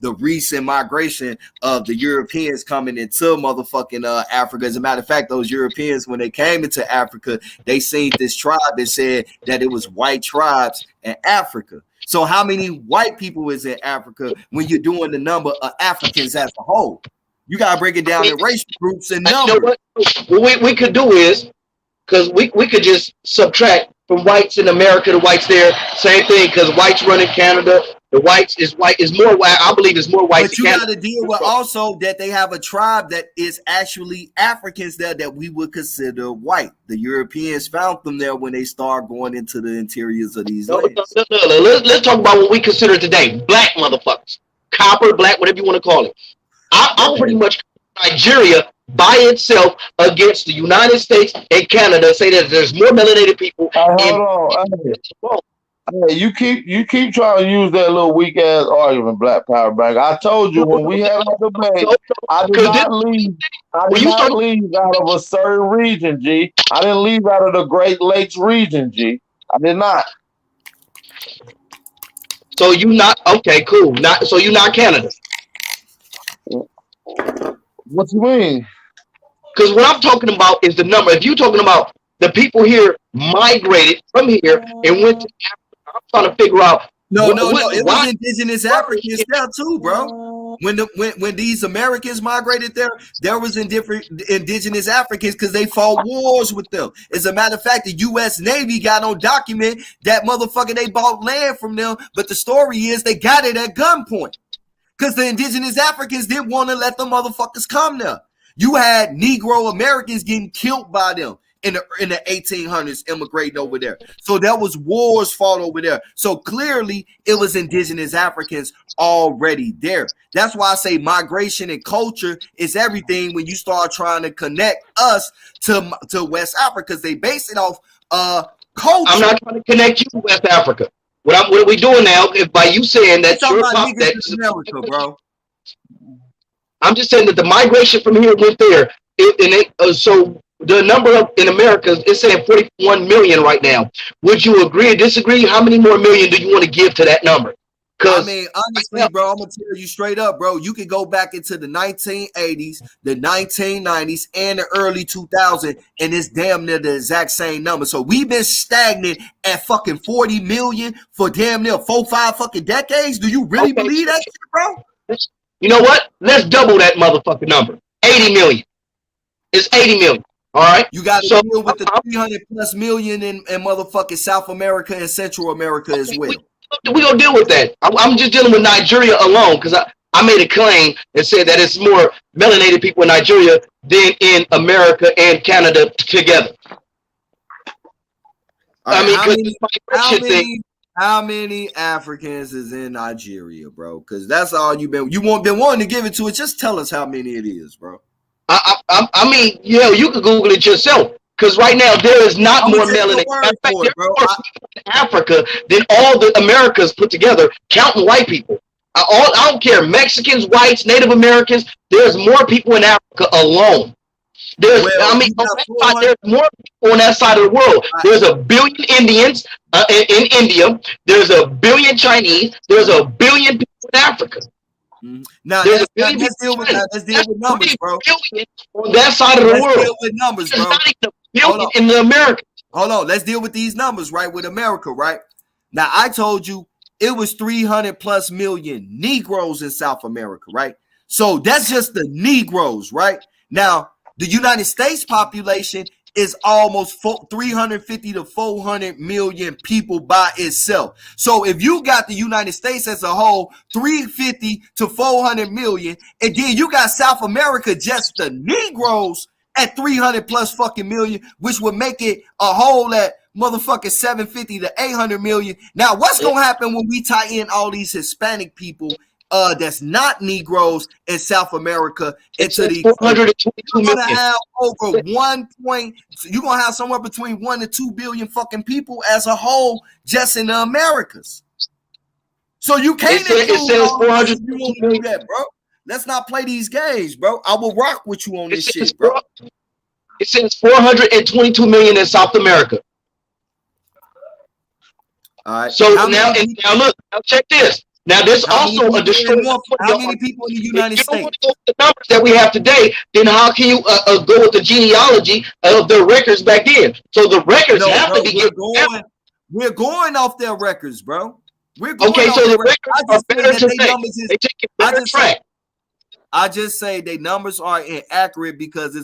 the recent migration of the Europeans coming into motherfucking Africa. As a matter of fact, those Europeans, when they came into Africa, they seen this tribe that said that it was white tribes in Africa. So how many white people is in Africa when you're doing the number of Africans as a whole? You gotta break it down in racial groups and numbers. You know what we could do is, because we could just subtract from whites in America to whites there, same thing, because whites run in Canada, the whites is more white, I believe it's more whites. But you got to deal with also that they have a tribe that is actually Africans there that we would consider white. The Europeans found them there when they start going into the interiors of these lands. Let's talk about what we consider today, black motherfuckers, copper, black, whatever you want to call it. I'm pretty much Nigeria by itself against the United States and Canada, say that there's more melanated people. Hold on. Hey, you keep trying to use that little weak ass argument, Black Power Bank. I told you when we had our debate, I did not leave out of a certain region, G. I didn't leave out of the Great Lakes region, G. I did not. So you not okay, cool. So you not Canada. What you mean? Because what I'm talking about is the number. If you're talking about the people here migrated from here and went to Africa, I'm trying to figure out. No. It was indigenous Africans there too, bro. When these Americans migrated there was indigenous Africans because they fought wars with them. As a matter of fact, the U.S. Navy got on document that motherfucker they bought land from them, but the story is they got it at gunpoint because the indigenous Africans didn't want to let the motherfuckers come there. You had Negro Americans getting killed by them in the 1800s immigrating over there. So there was wars fought over there. So clearly it was indigenous Africans already there. That's why I say migration and culture is everything when you start trying to connect us to West Africa because they base it off culture. I'm not trying to connect you to West Africa. What are we doing now is by you saying that you're America, bro. I'm just saying that the migration from here went there. So the number in America is saying 41 million right now. Would you agree or disagree? How many more million do you want to give to that number? I mean, honestly, bro, I'm gonna tell you straight up, bro. You can go back into the 1980s, the 1990s, and the early 2000s, and it's damn near the exact same number. So we've been stagnant at fucking 40 million for damn near 4-5 fucking decades. Do you really believe that shit, bro? You know what? Let's double that motherfucking number. 80 million. It's 80 million. All right. You got to deal with the 300 plus million in motherfucking South America and Central America as well. We're going to deal with that. I'm just dealing with Nigeria alone because I made a claim and said that it's more melanated people in Nigeria than in America and Canada together. How many Africans is in Nigeria, bro? Because that's all you won't been wanting to give it to us. Just tell us how many it is, bro. I mean, you can Google it yourself. Because right now there is not more melanated. In fact, there are more people in Africa than all the Americas put together, counting white people. I don't care, Mexicans, whites, Native Americans. There's more people in Africa alone. There's more people on that side of the world. There's a billion Indians in India. There's a billion Chinese. There's a billion people in Africa. Now let's deal with numbers, bro. On that side of the world. Let's deal with numbers, bro. In the America. Hold on. Let's deal with these numbers, right? With America, right? Now I told you it was 300 plus million Negroes in South America, right? So that's just the Negroes, right? Now the United States population is almost 350 to 400 million people by itself. So if you got the United States as a whole, 350 to 400 million, and then you got South America, just the Negroes at 300 plus fucking million, which would make it a whole at motherfucking 750 to 800 million. Now, what's going to happen when we tie in all these Hispanic people that's not Negroes in South America into the 422 million. You're gonna have over you're gonna have somewhere between 1 to 2 billion fucking people as a whole just in the Americas. So you can't include all this. You won't do that, bro. Let's not play these games, bro. I will rock with you on this shit, bro. It says 422 million in South America. All right. So now look, now check this. Now there's also a destroyed. How many people in the United States? If you don't want to go with the numbers that we have today, then how can you go with the genealogy of the records back then? So the records have to be. We're going off their records, bro. We're going okay. So the records are better today. They take it better track. I just say they numbers are inaccurate because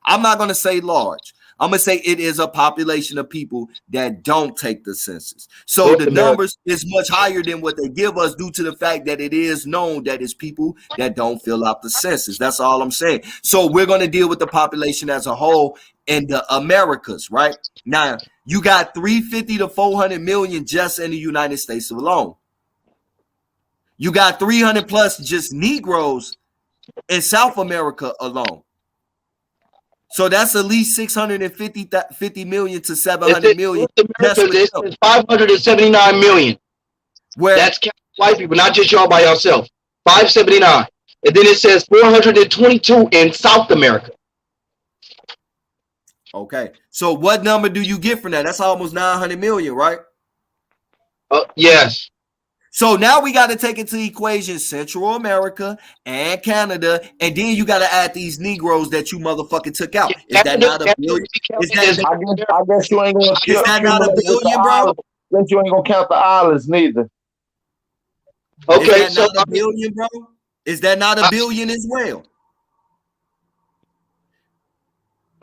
I'm not gonna say large. I'm gonna say it is a population of people that don't take the census. So the numbers is much higher than what they give us due to the fact that it is known that it's people that don't fill out the census. That's all I'm saying. So we're gonna deal with the population as a whole in the Americas, right? Now you got 350 to 400 million just in the United States alone. You got 300 plus just Negroes in South America alone. So that's at least 650 million to 700 million. It's 579 million. Where that's white people, not just y'all by yourself. 579. And then it says 422 in South America. Okay. So what number do you get from that? That's almost 900 million, right? Yes. So now we got to take into equation Central America and Canada, and then you got to add these Negroes that you motherfucking took out. Is that not a billion? I guess you ain't gonna. Is that not a billion, bro? I guess you ain't gonna count the islands neither. Okay, is that not a billion, bro? Is that not a billion as well?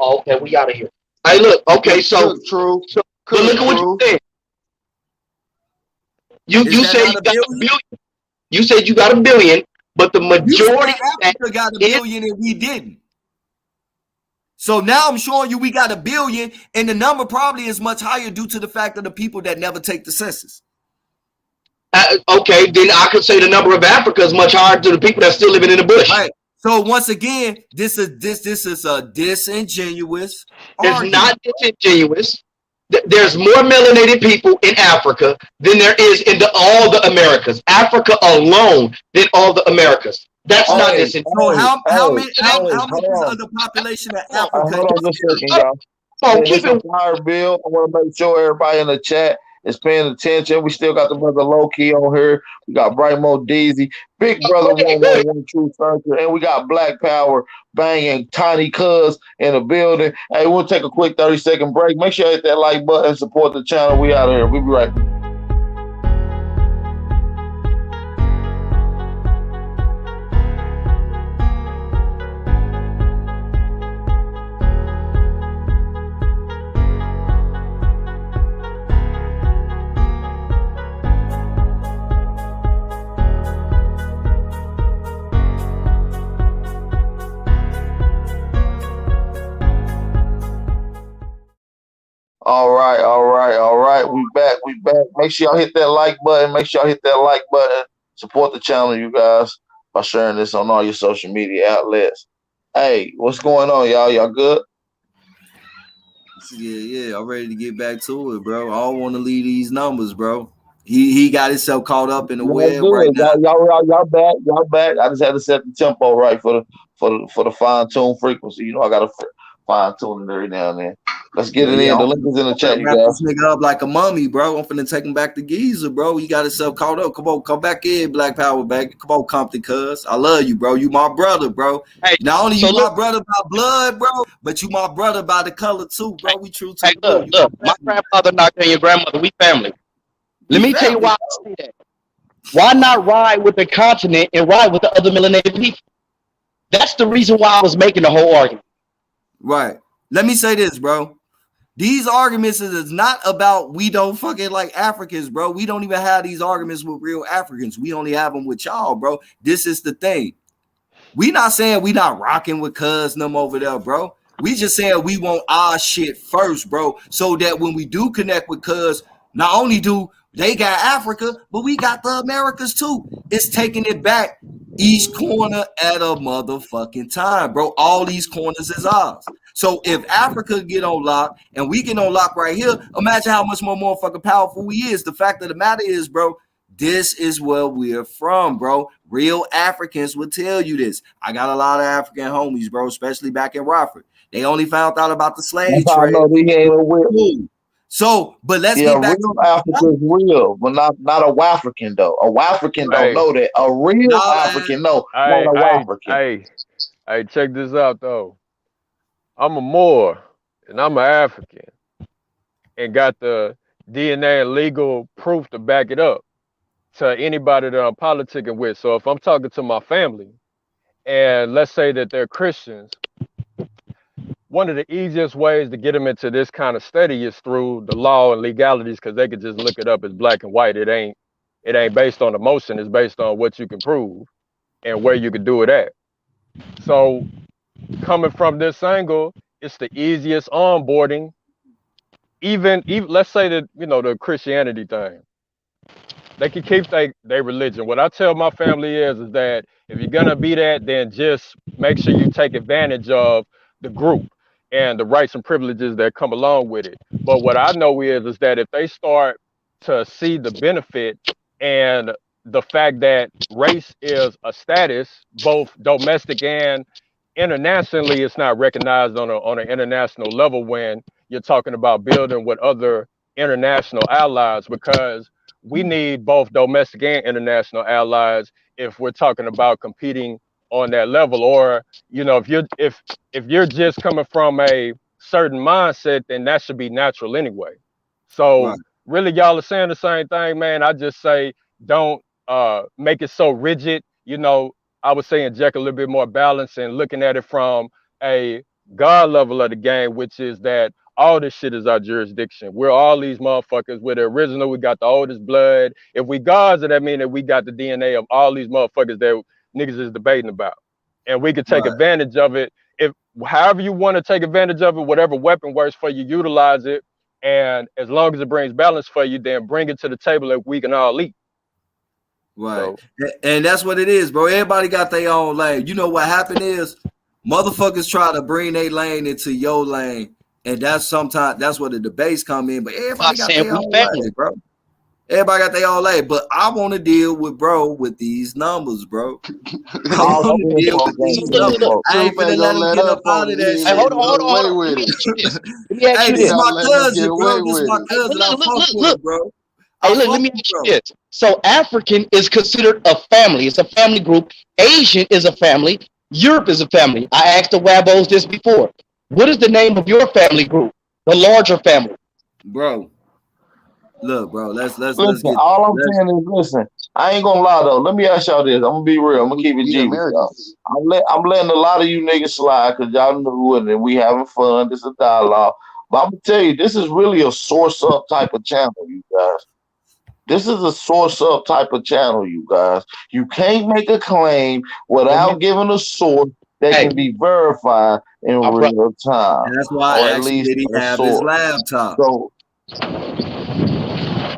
Okay, we out of here. Hey, look. Okay, so true. So, look at what you said. You said you got a billion. You said you got a billion, but the majority of Africa got a billion and we didn't. So now I'm showing you we got a billion, and the number probably is much higher due to the fact of the people that never take the census. Okay, then I could say the number of Africa is much higher to the people that's still living in the bush. Right. So once again, this is a disingenuous. It's not disingenuous. There's more melanated people in Africa than there is in all the Americas. Africa alone than all the Americas. That's not disingenuous. So how many of the population of Africa? Hold on just a second, y'all. Keep it fire, Bill. I want to make sure everybody in the chat is paying attention. We still got the brother Low Key on here. We got Bright Mo Deezy, Big Brother 111 True Searcher, and we got Black Power banging Tiny Cuz in the building. Hey, we'll take a quick 30-second break. Make sure you hit that like button, support the channel. We out of here. We'll be right back. All right. We back. Make sure y'all hit that like button. Support the channel, you guys, by sharing this on all your social media outlets. Hey, what's going on, y'all? Y'all good? Yeah. I'm ready to get back to it, bro. I don't want to leave these numbers, bro. He got himself caught up in the web right now. Y'all back. I just had to set the tempo right for the fine tune frequency. You know, I got to fine tune it every now and then. Let's get it in. The link is in the chat, you guys. This nigga up like a mummy, bro. I'm finna take him back to Giza, bro. He got himself caught up. Come on, come back in, Black Power, back. Come on, Compton, cuz. I love you, bro. You my brother, bro. Hey, not only you my brother by blood, bro, but you my brother by the color too, bro. We true to the look, my grandfather knocked on your grandmother. We family. Let me tell you why I say that. Why not ride with the continent and ride with the other melanated people? That's the reason why I was making the whole argument. Right. Let me say this, bro. These arguments is not about we don't fucking like Africans, bro. We don't even have these arguments with real Africans. We only have them with y'all, bro. This is the thing. We not saying we not rocking with cuz them over there, bro. We just saying we want our shit first, bro. So that when we do connect with cuz, not only do they got Africa, but we got the Americas too. It's taking it back each corner at a motherfucking time, bro. All these corners is ours. So if Africa get on lock and we get on lock right here, imagine how much more motherfucking powerful we is. The fact of the matter is, bro, this is where we're from, bro. Real Africans will tell you this. I got a lot of African homies, bro, especially back in Rockford. They only found out about the slave trade. So, but let's Yeah, get back to real Africa is real, but not a wafrican though. A wafrican don't Hey, know that. A real now. African know, not hey, a hey, wafrican. hey, hey, check this out though. I'm a Moor and I'm an African and got the DNA and legal proof to back it up to anybody that I'm politicking with. So if I'm talking to my family and let's say that they're Christians, one of the easiest ways to get them into this kind of study is through the law and legalities because they could just look it up as black and white. It ain't based on emotion, it's based on what you can prove and where you can do it at. So coming from this angle, it's the easiest onboarding. Even let's say that the Christianity thing, they can keep their religion. What I tell my family is that if you're gonna be that, then just make sure you take advantage of the group and the rights and privileges that come along with it. But what I know is that if they start to see the benefit and the fact that race is a status, both domestic and internationally, it's not recognized on an international level when you're talking about building with other international allies because we need both domestic and international allies if we're talking about competing on that level. Or if you're just coming from a certain mindset, then that should be natural anyway. Right. So really, y'all are saying the same thing, man. I just say don't make it so rigid. I would say inject a little bit more balance and looking at it from a God level of the game, which is that all this shit is our jurisdiction. We're all these motherfuckers. We're the original. We got the oldest blood. If we gods, then that mean that we got the DNA of all these motherfuckers that niggas is debating about. And we could take Right. advantage of it. If however you want to take advantage of it, whatever weapon works for you, utilize it. And as long as it brings balance for you, then bring it to the table that we can all eat. Right. So And that's what it is, bro. Everybody got their own lane. You know what happened is motherfuckers try to bring their lane into your lane. And that's where the debates come in. But I'm everybody got saying their we own family. lane, bro. Everybody got their own lane. But I want to deal with these numbers, bro. I All want to skin deal folk with ain't these So look, skin look, numbers. look. folk. I ain't Truth finna ain't let gonna them let get up up out on of it. He that ain't Hey, letting shit, hold on, you bro. hold get on, hold away on. with Let me it. ask you this. Let me ask Hey, you He this this. not my letting them get cousin, away bro. This with my it. Hey, cousin. I look, look, fuck look, with him, look. bro. I Hey, look, fuck let me with him, ask you bro. this. So African is considered a family. It's a family group. Asian is a family. Europe is a family. I asked the Wabos this before. What is the name of your family group? The larger family. Bro, look, bro. Let's Listen, get all I'm let's saying is, listen. I ain't gonna lie though. Let me ask y'all this. I'm gonna be real. I'm gonna keep it We G with y'all. Americans. I'm letting a lot of you niggas slide because y'all knew it and we having fun. This is a dialogue. But I'm gonna tell you, this is really a source up type of channel, you guys. This is a source up type of channel, you guys. You can't make a claim Mhm. without giving a source that Hey, can be verified in my brother. real time, and that's why or I at asked you, least did he a have his source. laptop? So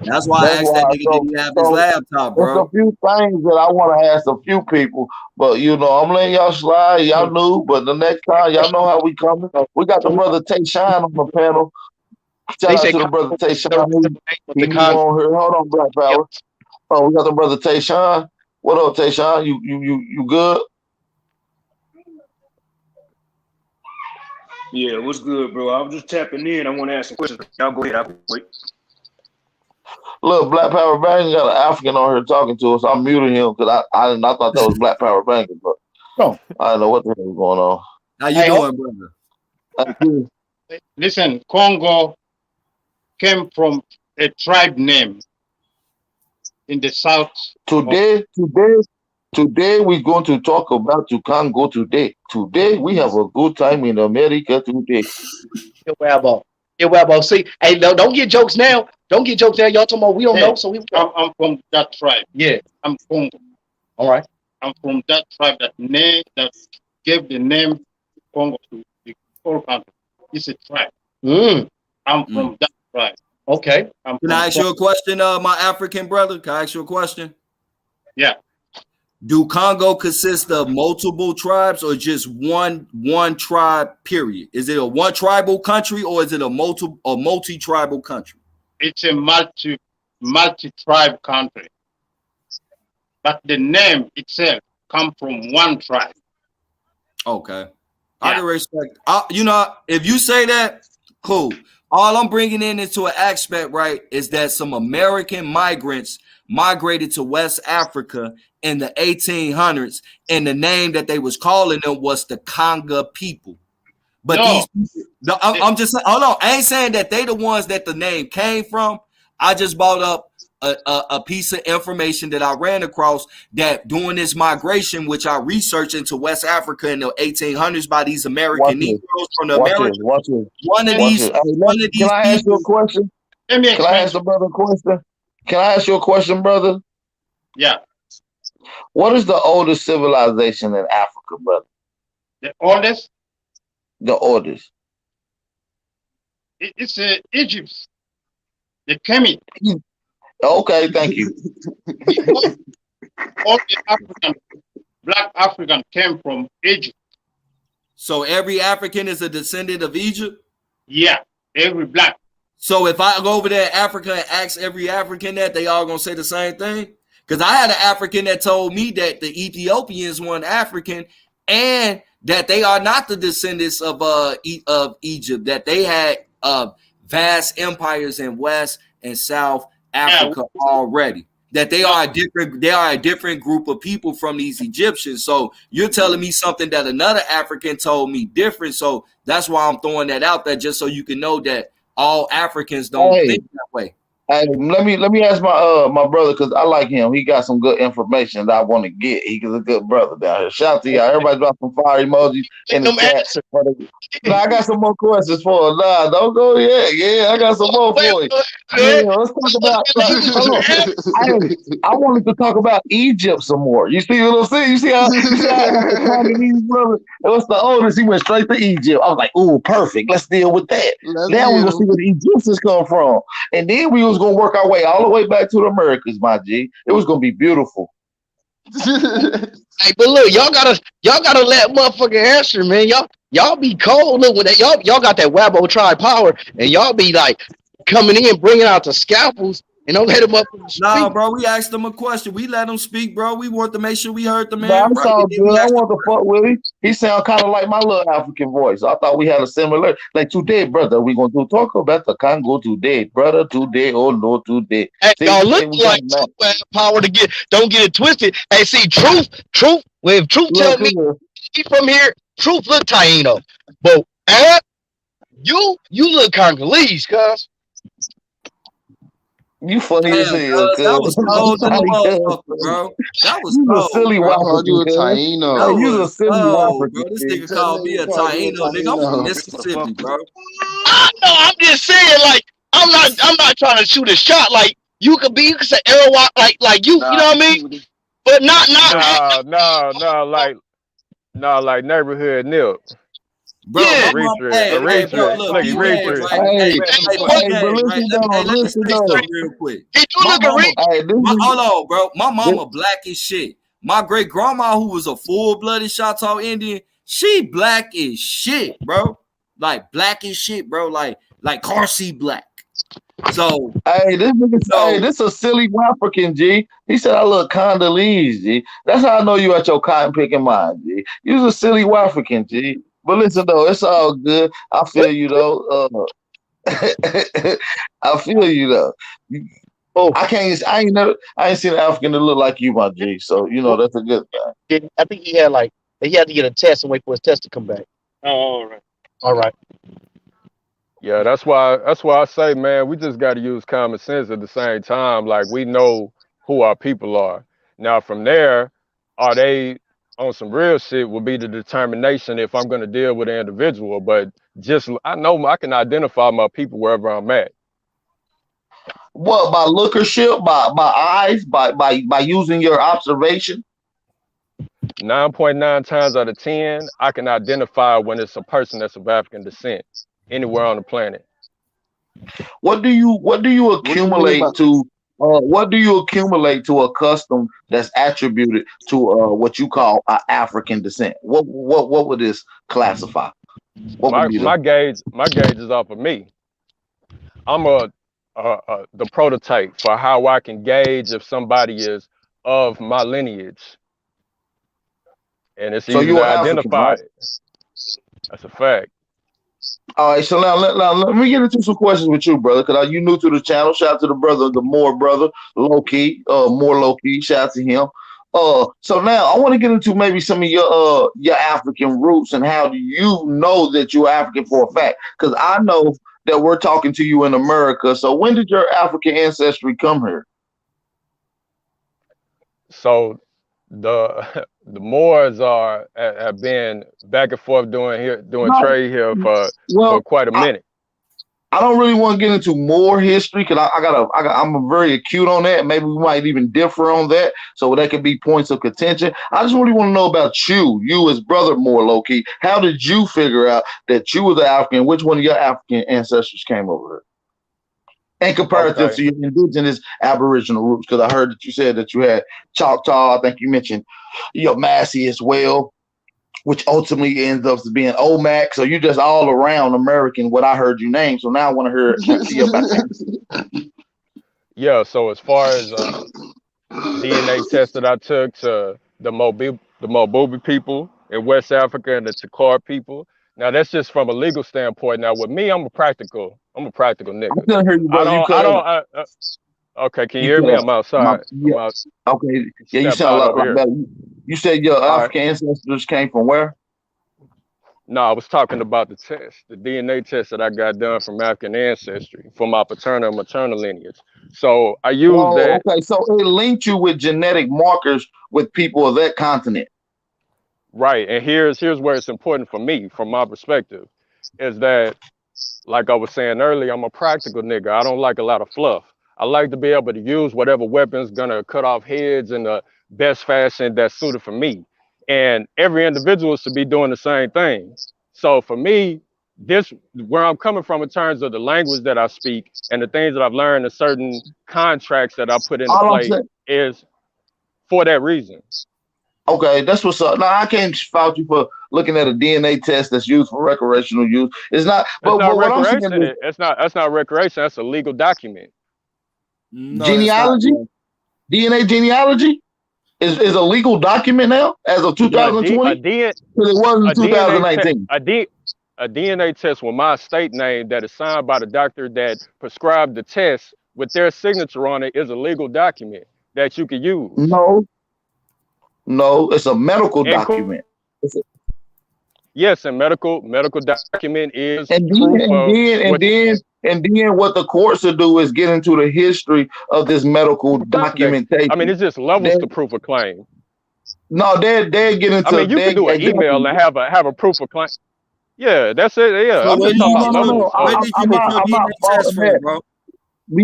That's why I that's asked that why. nigga, did he have his So laptop, there's a bro? few things that I want to ask a few people, but I'm letting y'all slide. Y'all knew, but the next time, y'all know how we coming. So, We got the so brother Tay Shine on the panel. Shout they out say to the brother Congo Tay is Shine. the name of He the new country. on here. Hold on, Black Power. Oh, we got the brother Tay Shine. What up, Tay Shine? You good? Yeah, what's good, bro? I was just tapping in. I want to ask some questions. Y'all go ahead. I'll wait. Look, Black Power Bang got an African on here talking to us. I'm muting him because I thought that was Black Power Bang, but No. I don't know what the hell is going on. How you Hey, doing, brother? Thank you. Listen, Congo came from a tribe name in the south of. Today we're going to talk about to Congo today. Today we have a good time in America today. Your Wabo. Your Wabo. See, hey, no, don't get jokes now. Don't get jokes now. Y'all talking about we don't know, Hey, so we I'm from that tribe. yeah. I'm Congo. All right. I'm from that tribe that gave the name Congo to the whole country. It's a tribe. I'm from that tribe. Okay. I'm Can from I ask you a question, my African brother? Can I ask you a question? yeah. Do Congo consist of multiple tribes or just one tribe, period? Is it a one tribal country or is it a multi-tribal country? It's a multi-tribe country, but the name itself come from one tribe. Okay. I can respect. If you say that, cool. all I'm bringing into an aspect, right, is that some American migrants migrated to West Africa in the 1800s, and the name that they was calling them was the Conga people. But No, I'm just saying, hold on. I ain't saying that they the ones that the name came from. I just brought up a piece of information that I ran across that during this migration, which I researched into West Africa in the 1800s by these Watch American this. Negroes from the Watch this. Americas. Watch this. One of Watch these, this. Hey, one of can these I ask you a people. question? let me Can I explain. ask the brother a question? Can I ask you a question, brother? Yeah, What is the oldest civilization in Africa, brother? the oldest The oldest. it's Egypt. The Kemet. Okay, thank you. All the African, black African came from Egypt. So every African is a descendant of Egypt. Yeah, every black. So if I go over there in Africa and ask every African that, they all gonna say the same thing? Because I had an African that told me that the Ethiopians weren't African and that they are not the descendants of Egypt, that they had vast empires in West and South Africa already. That they are a different group of people from these Egyptians. So you're telling me something that another African told me different. So that's why I'm throwing that out there, just so you can know that all Africans don't Hey, think that way. hey, let me ask my brother because I like him. He got some good information that I want to get. He's a good brother down here. Shout out to y'all. Everybody drop some fire emojis in the chat. Nah, I got some more questions for him. Nah, don't go yet. Yeah, I got some more for you. Yeah, let's talk about. Hold on. I wanted to talk about Egypt some more. You see what I'm saying? You see how I asked the Congolese brother? What's the oldest? He went straight to Egypt. I was like, ooh, perfect. Let's deal with that. Now we're gonna see where the Egyptians come from. And then we was gonna work our way all the way back to the Americas, my G. It was gonna be beautiful. Hey, but look, y'all gotta let motherfucker answer, man. Y'all be cold. Look, when y'all got that Wabo tribe power, and y'all be like coming in, bringing out the scalpels, and don't let them up speak. Nah, bro, we asked them a question. We let them speak, bro. We want to make sure we heard the Nah, man it's right. all And then good. we I asked want to fuck with him. He sound kind of like my little African voice. I thought we had a similar. Like today, brother, we gonna talk about the Congo today, brother. Today, oh no, today. Hey, See, y'all look we like got that. you have power to get. Don't get it twisted. Hey, see, truth. Well, if truth tell Look me here. he from here, truth look Taino, but you look Congolese, cuz. You funny Damn, as hell, cuz that was cold than a Sorry, motherfucker, bro. That was You a cold, silly bro. I called you Wafrican, a cuz. That Hey, Taino. you a was silly cold, Wafrican, bro. This kid. nigga That called me nigga a called you a Taino, nigga. I'm from Taino. Mississippi, bro. I know. I'm just saying, like, I'm not trying to shoot a shot. Like, you could say Arawak, like you know what I mean? But not. Like neighborhood nip. Bro, my Yeah. mom, hey, bro, Eritrea. look, Look, P Game, Eritrea. right? Hey, What? P But Game, right? listen though, Let me listen say though. something real quick. He do My look a mama, rich. Hey, hold on, bro. My mama black as shit. My great grandma, who was a full blooded Choctaw Indian, she black as shit, bro. Like black as shit, bro. Like car seat black. So, hey, this a silly African, G. He said I look Congolese, G. That's how I know you at your cotton picking mind, G. You's a silly African, G. But listen though, it's all good. I feel you though. I feel you though. Oh, I ain't seen an African that look like you, my G. So you know that's a good thing. I think he had to get a test and wait for his test to come back. Oh, All right. Yeah, that's why I say, man, we just got to use common sense at the same time. Like we know who our people are. Now from there, are they on some real shit will be the determination if I'm gonna deal with an individual. But just I know I can identify my people wherever I'm at. What by lookership, by eyes, by using your observation? 9.9 times out of 10, I can identify when it's a person that's of African descent anywhere on the planet. What do you What do you mean by accumulate to? What do you accumulate to a custom that's attributed to what you call African descent? What would this classify? What would be the? My gauge is off of me. I'm the prototype for how I can gauge if somebody is of my lineage, and it's So easy you to are African, identify right? it. That's a fact. All right, so now let me get into some questions with you, brother, because you new to the channel. Shout out to the brother, the Moore brother, low key, more low key. Shout out to him. So now I want to get into maybe some of your African roots and how do you know that you're African for a fact? Because I know that we're talking to you in America. So when did your African ancestry come here? So the the Moors have been back and forth doing No, trade here for well, quite a minute. I don't really want to get into more history because I'm very acute on that. Maybe we might even differ on that, so that could be points of contention. I just really want to know about you as brother more low key. How did you figure out that you was an African? Which one of your African ancestors came over here? And comparative Okay. to your indigenous Aboriginal roots, because I heard that you said that you had Choctaw. I think you mentioned your Massey as well, which ultimately ends up being OMAC. So you're just all around American, what I heard you name. So now I want to hear about that. Yeah. So as far as DNA test that I took to the Mobubi people in West Africa and the Chakar people. Now that's just from a legal standpoint. Now with me, I'm a practical nigga. I couldn't hear you, brother. You cut out. Okay, can you You hear cut me? out. I'm outside. Yeah. I'm out. Okay. Yeah, you Stepped sound out over like here. that. You said your All right. African ancestors came from where? No, I was talking about the test, the DNA test that I got done from African ancestry, from my paternal and maternal lineage. So I use Oh, that. okay. So it linked you with genetic markers with people of that continent. Right. And here's where it's important for me, from my perspective, is that, like I was saying earlier, I'm a practical nigga. I don't like a lot of fluff. I like to be able to use whatever weapon's gonna cut off heads in the best fashion that's suited for me. And every individual should be doing the same thing. So for me, this where I'm coming from in terms of the language that I speak and the things that I've learned, the certain contracts that I put into All I'm play saying, is for that reason. okay, that's what's up. Now I can't fault you for looking at a DNA test that's used for recreational use. It's not, It's but not what I'm saying recreation. is That's not recreation. That's a legal document. No, that's not, genealogy, bro. DNA genealogy is a legal document now as of Yeah, 2020. Because it wasn't a DNA 2019. a DNA test with my state name that is signed by the doctor that prescribed the test with their signature on it is a legal document that you can use. No, it's a medical And document. yes, and medical document is And proof of what then what the courts will do is get into the history of this medical documentation. I mean, it's just levels to proof of claim. No, they get into I mean, you can do an email and have a proof of claim. Yeah, that's it. Yeah, So I'm just talking about levels. where did you get your DNA test from, bro? We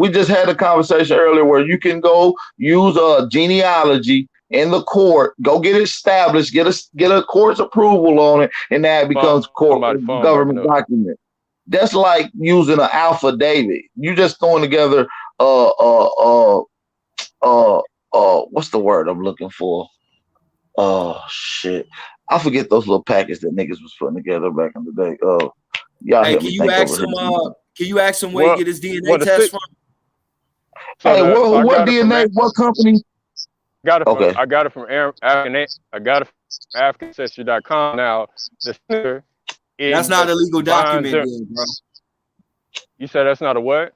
just had a conversation earlier where you can go use a genealogy in the court, go get it established, get a court's approval on it, and that becomes government document. That's like using an affidavit. You just throwing together what's the word I'm looking for? Oh shit. I forget those little packets that niggas was putting together back in the day. Y'all Hey, help me think over here. can you ask him where he get his DNA test from? Hey, what DNA? What company? I got it from AfricanAncestry.com. Now the senator is that's not a legal document, then, bro. You said that's not a what?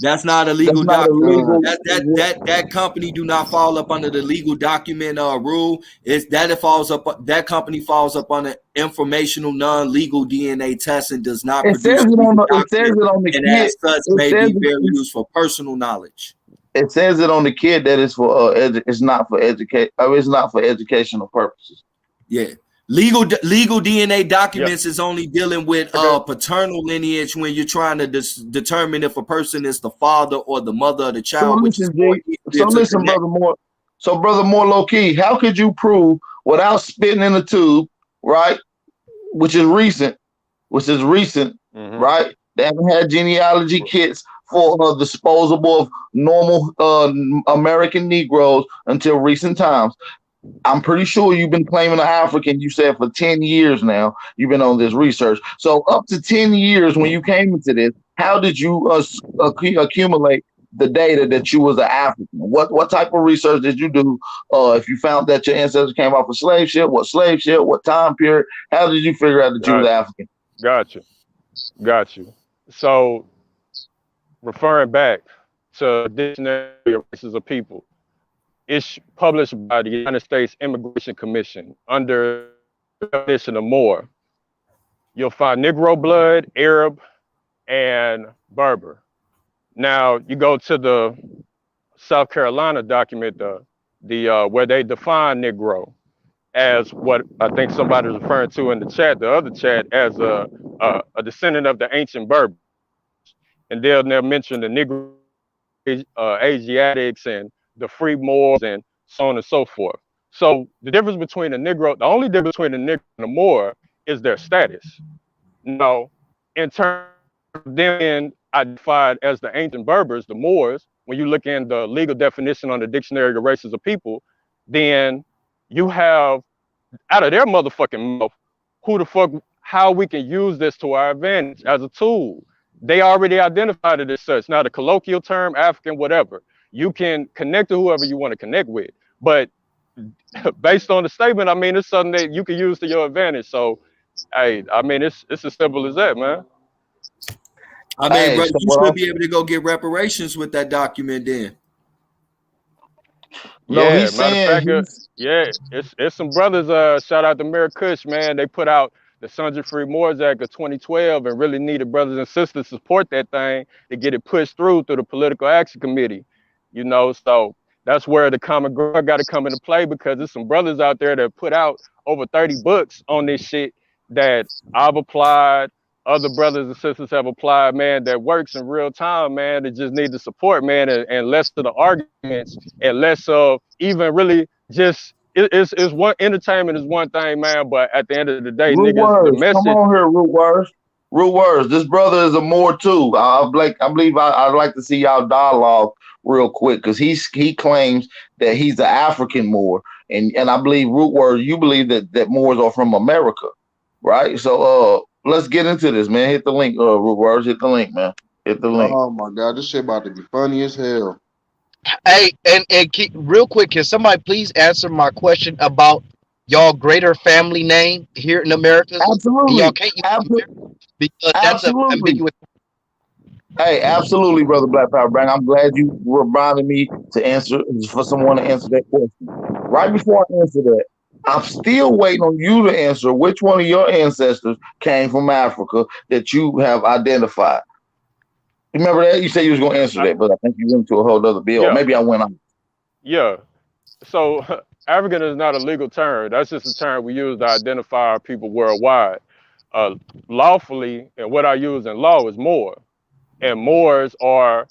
That's not a legal document. That company do not fall up under the legal document rule. That company falls up on the informational non-legal DNA test and does not produce it says it on the and kit. as such may be very used for personal knowledge. It says it on the kit that it's for it's not for it's not for educational purposes. Yeah. Legal DNA documents is only dealing with paternal lineage when you're trying to determine if a person is the father or the mother of the child. Brother Moore, low key, how could you prove without spitting in the tube, right? Which is recent, right? They haven't had genealogy kits for disposable of normal American Negroes until recent times. I'm pretty sure you've been claiming an African, you said, for 10 years now. You've been on this research. So up to 10 years when you came into this, how did you accumulate the data that you was an African? What type of research did you do? If you found that your ancestors came off a slave ship, what time period? How did you figure out that you was African? Gotcha. Got you. So referring back to Dictionary of Races of People, it's published by the United States Immigration Commission under the definition of Moor. You'll find Negro blood, Arab, and Berber. Now you go to the South Carolina document, the where they define Negro as what I think somebody's referring to in the chat, the other chat, as a descendant of the ancient Berber, and they'll mention the Negro, Asiatics, and the free Moors, and so on and so forth. So the difference between the Negro, the only difference between the Negro and the Moor is their status. Now, in terms of them being identified as the ancient Berbers, the Moors, when you look in the legal definition on the Dictionary of Races of People, then you have out of their motherfucking mouth who the fuck, how we can use this to our advantage as a tool. They already identified it as such. Now, the colloquial term, African, whatever, you can connect to whoever you want to connect with. But based on the statement, I mean, it's something that you can use to your advantage. So, hey, I mean, it's as simple as that, man. I mean, brother, you should be able to go get reparations with that document then. No, Yeah, he's matter of saying fact, yeah, it's some brothers. Shout out to Mayor Kush, man. They put out the Sons of Free Moors Act of 2012, and really needed brothers and sisters to support that thing to get it pushed through the Political Action Committee. You know, so that's where the common ground got to come into play, because there's some brothers out there that put out over 30 books on this shit that I've applied. Other brothers and sisters have applied, man, that works in real time, man. They just need the support, man, and less of the arguments and less of even really just it's one entertainment is one thing, man. But at the end of the day, Root niggas, the words. Come message. on here, root words. Root words. This brother is a Moor too. I believe I'd like to see y'all dialogue real quick, because he claims that he's the African Moor, and I believe root words. You believe that Moors are from America, right? So let's get into this, man. Hit the link, root words. Hit the link, man. Hit the link. Oh my God, this shit about to be funny as hell. Hey, and keep, real quick, can somebody please answer my question about y'all greater family name here in America? Absolutely. And y'all can't use Absolutely. because that's a ambiguous. Hey, absolutely, brother Black Power Bang. I'm glad you reminded me to answer for someone to answer that question. Right before I answer that, I'm still waiting on you to answer which one of your ancestors came from Africa that you have identified. Remember that? You said you was going to answer that, but I think you went to a whole other bill. Yeah. Maybe I went on. Yeah. So African is not a legal term. That's just a term we use to identify our people worldwide. Lawfully, and what I use in law is Moor. And Moors are,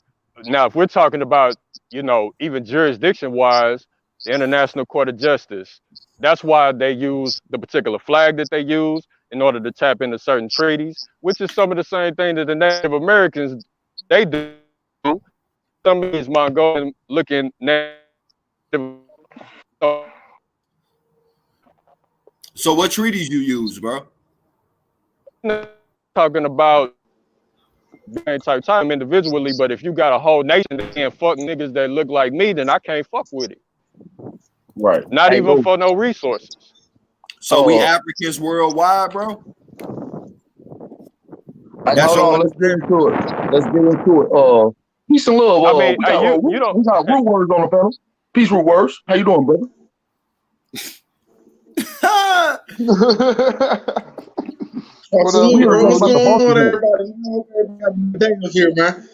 now if we're talking about, you know, even jurisdiction-wise, the International Court of Justice, that's why they use the particular flag that they use in order to tap into certain treaties, which is some of the same thing that the Native Americans, they do. Some of these Mongolian-looking Native. So what treaties you use, bro? Talking about type time individually, but if you got a whole nation that can't fuck niggas that look like me, then I can't fuck with it. Right. Not even for no resources. So we Africans worldwide, bro? Hold on, let's get into it. Peace and love. I mean, we got root words on the panel. Peace, root words. How you doing, brother? Absolutely, bro. What's going on, everybody? Day up here, man.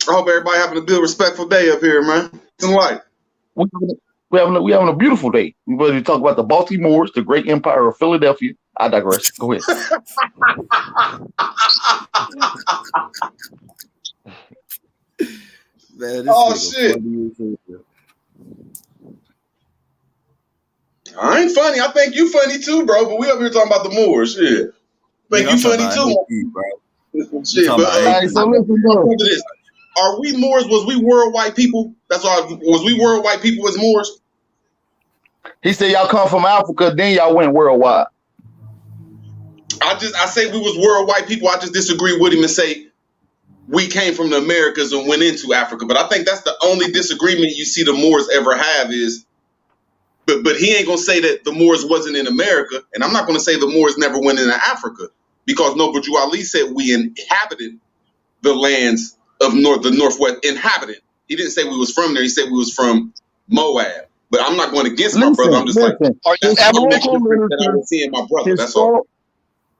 I hope everybody having a good, respectful day up here, man. In life. We having a beautiful day. We ready to talk about the Baltimores, the great empire of Philadelphia. I digress. Go ahead. Man, oh shit! I ain't funny. I think you funny too, bro. But we up here talking about the Moors. Shit. I think you funny too, bro. Shit, but so listen, bro. Are we Moors? Was we worldwide people? That's all. Was we worldwide people as Moors? He said y'all come from Africa, then y'all went worldwide. I say we was worldwide people. I just disagree with him and say we came from the Americas and went into Africa. But I think that's the only disagreement you see the Moors ever have is, but he ain't gonna say that the Moors wasn't in America, and I'm not gonna say the Moors never went into Africa. because Noble Ali said we inhabited the lands of the Northwest. Inhabited. He didn't say we was from there. He said we was from Moab. But I'm not going against my brother. I'm just like, that's the connection that I was seeing my brother. That's all.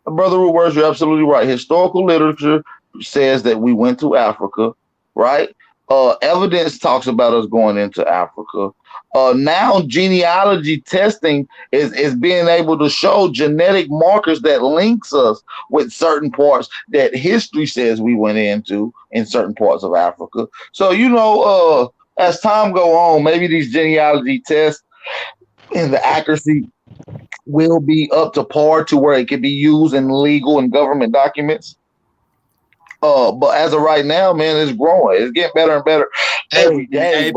Brother Root, you're absolutely right. Historical literature says that we went to Africa, right? Evidence talks about us going into Africa. Now genealogy testing is being able to show genetic markers that links us with certain parts that history says we went into in certain parts of Africa. So, as time go on, maybe these genealogy tests and the accuracy will be up to par to where it can be used in legal and government documents. But as of right now, man, it's growing. It's getting better and better every day.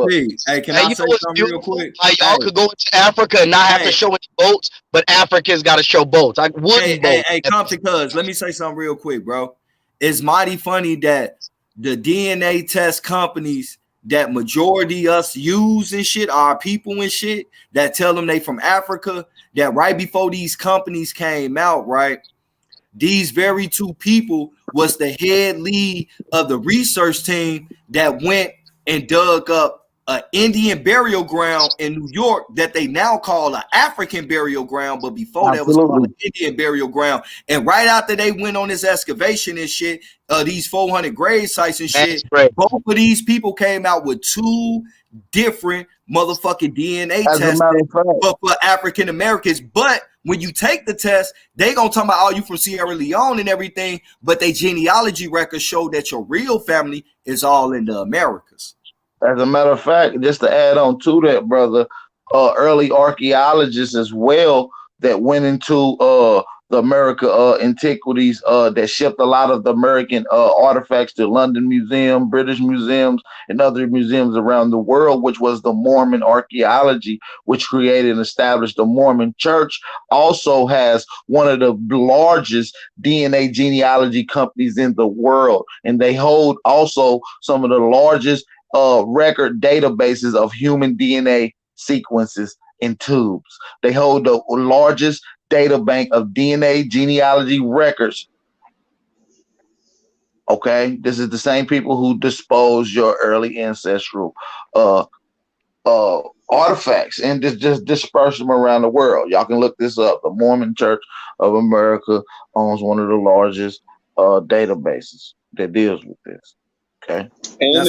Can I say something real quick? How y'all could go into Africa and not have to show any boats, but Africans got to show boats. Like wooden boats. Hey, Compton, cuz, let me say something real quick, bro. It's mighty funny that the DNA test companies that majority us use and shit, our people and shit, that tell them they from Africa, that right before these companies came out, right, these very two people was the head lead of the research team that went and dug up an Indian burial ground in New York that they now call an African burial ground, but before that was called an Indian burial ground. And right after they went on this excavation and shit, these 400 grave sites and shit, both of these people came out with two different motherfucking DNA tests for African Americans. But when you take the test, they gonna talk about you from Sierra Leone and everything, but they genealogy records show that your real family is all in the Americas. As a matter of fact, just to add on to that, brother, early archaeologists as well that went into the America antiquities that shipped a lot of the American artifacts to London Museum, British museums, and other museums around the world, which was the Mormon archaeology, which created and established the Mormon Church, also has one of the largest DNA genealogy companies in the world. And they hold also some of the largest record databases of human DNA sequences in tubes. They hold the largest data bank of DNA genealogy records. Okay, this is the same people who dispose your early ancestral artifacts and just disperse them around the world. Y'all can look this up. The Mormon Church of America owns one of the largest databases that deals with this. Okay, and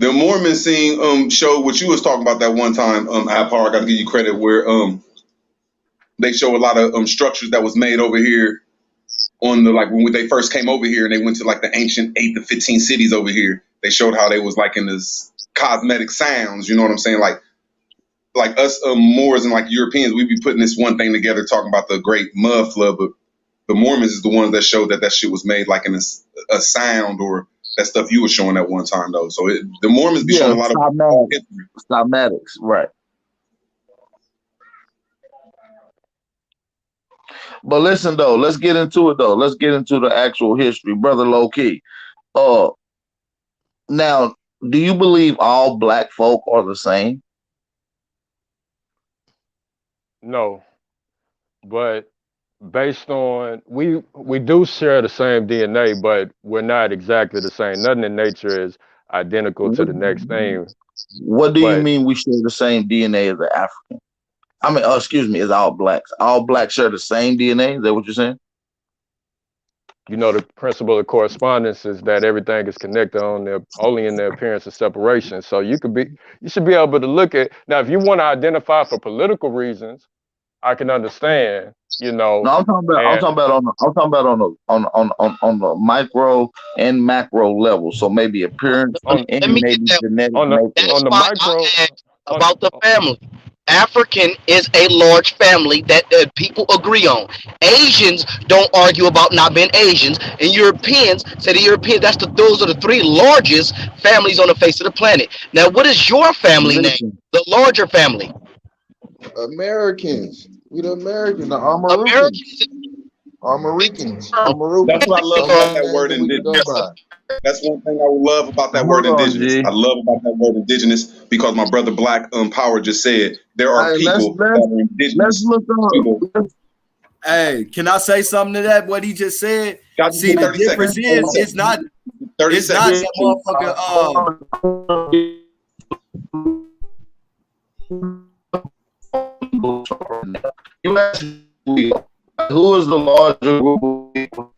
the Mormon scene showed what you was talking about that one time. I got to give you credit where they show a lot of structures that was made over here on the when they first came over here and they went to the ancient 8 to 15 cities over here. They showed how they was in this cosmetic sounds. You know what I'm saying? Like us Moors and Europeans, we be putting this one thing together talking about the great mud flood, but the Mormons is the ones that showed that shit was made in a sound or that stuff you were showing at one time though. So the Mormons be showing a lot of history. Cosmetics, right? But listen though, let's get into it though. Let's get into the actual history, brother. Low key. Now, do you believe all black folk are the same? No, but based on we do share the same DNA, but we're not exactly the same. Nothing in nature is identical to the next thing. What do you mean we share the same DNA as the African? I mean, excuse me, as all blacks. All blacks share the same DNA? Is that what you're saying? You know, the principle of correspondence is that everything is connected only in the appearance of separation. So you should be able to look at now. If you want to identify for political reasons, I can understand. No, I'm talking about on the micro and macro level. So maybe appearance and maybe genetic. On the micro, about the family. African is a large family that people agree on. Asians don't argue about not being Asians, and Europeans say those are the three largest families on the face of the planet. Now, what is your family name? The larger family. Americans. We the Americans. The Americans. That's what I love about that word indigenous. That's one thing I love about that word indigenous. I love about that word indigenous because my brother Black Power just said there are people that are indigenous. Hey, can I say something to that? What he just said? See, the difference is it's not that motherfucker. You ask me, who is the larger group of people?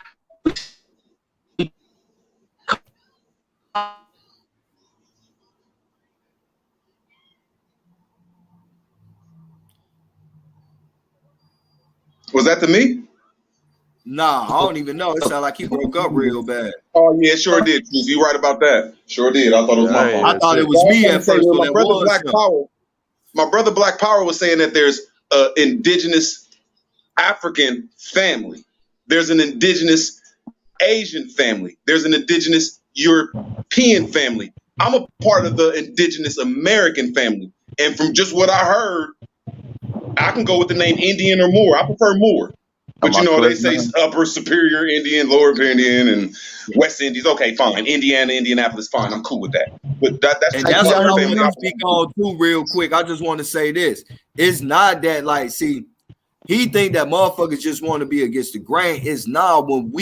Was that to me? Nah, I don't even know. It sounded like he broke up real bad. Oh yeah, it sure did. You right about that. Sure did. I thought it was my phone. I thought it was me at first. My brother Black Power. My brother Black Power was saying that there's an indigenous African family. There's an indigenous Asian family. There's an indigenous European family. I'm a part of the indigenous American family. And from just what I heard, I can go with the name Indian or Moor. I prefer Moor. But you know, they say upper superior Indian, lower Indian, and West Indies. Okay, fine. Indiana, Indianapolis, fine. I'm cool with that. But that's what I want to speak on too, real quick. I just want to say this. It's not that, like, see, he think that motherfuckers just want to be against the grain. It's not. When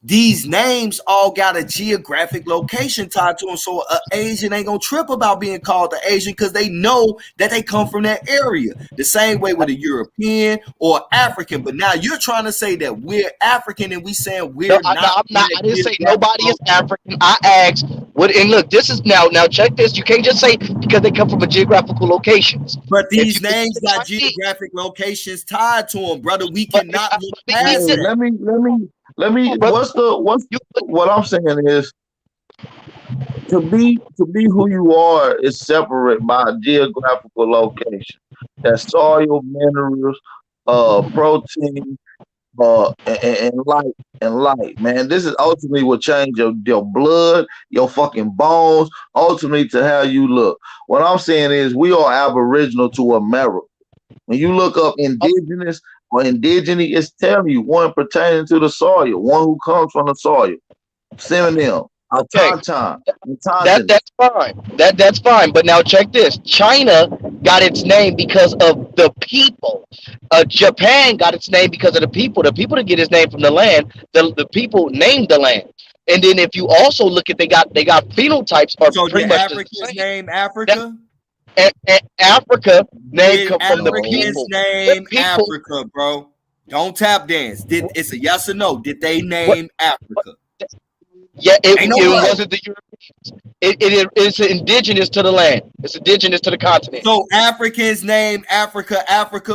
these names all got a geographic location tied to them, so an Asian ain't gonna trip about being called the Asian because they know that they come from that area. The same way with a European or African. But now you're trying to say that we're African and we saying we're not. I'm not. I didn't say nobody is African. I asked what. And look, this is now check this. You can't just say because they come from a geographical locations. But these names got geographic locations tied to them, brother. We cannot look past it. Let me. What I'm saying is to be who you are is separate by geographical location. That's soil, minerals, protein, and light. Man, this is ultimately what change your blood, your fucking bones, ultimately to how you look. What I'm saying is we are aboriginal to America. When you look up indigenous or indigeny, it's telling you one pertaining to the soil, one who comes from the soil. Synonym. That's fine. That's fine. But now check this. China got its name because of the people. Japan got its name because of the people. The people that get its name from the land. The people named the land. And then if you also look at they got phenotypes are so pretty the much Africans name Africa. Africa name come from the people. Name Africa, bro. Don't tap dance. It's a yes or no. Did they name Africa? Yeah, it wasn't the Europeans. It's indigenous to the land. It's indigenous to the continent. So Africans name Africa,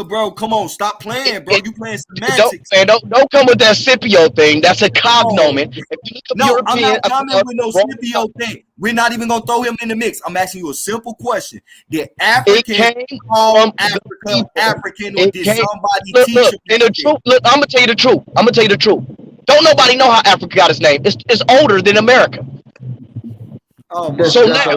bro. Come on, stop playing, bro. You playing semantics. Don't come with that Scipio thing. That's a cognomen. If you look up I'm not coming with no Scipio thing. We're not even gonna throw him in the mix. I'm asking you a simple question. Did African call Africa African, or did somebody teach him? In the truth, look, I'm gonna tell you the truth. Don't nobody know how Africa got its name. It's older than America. Oh, so now,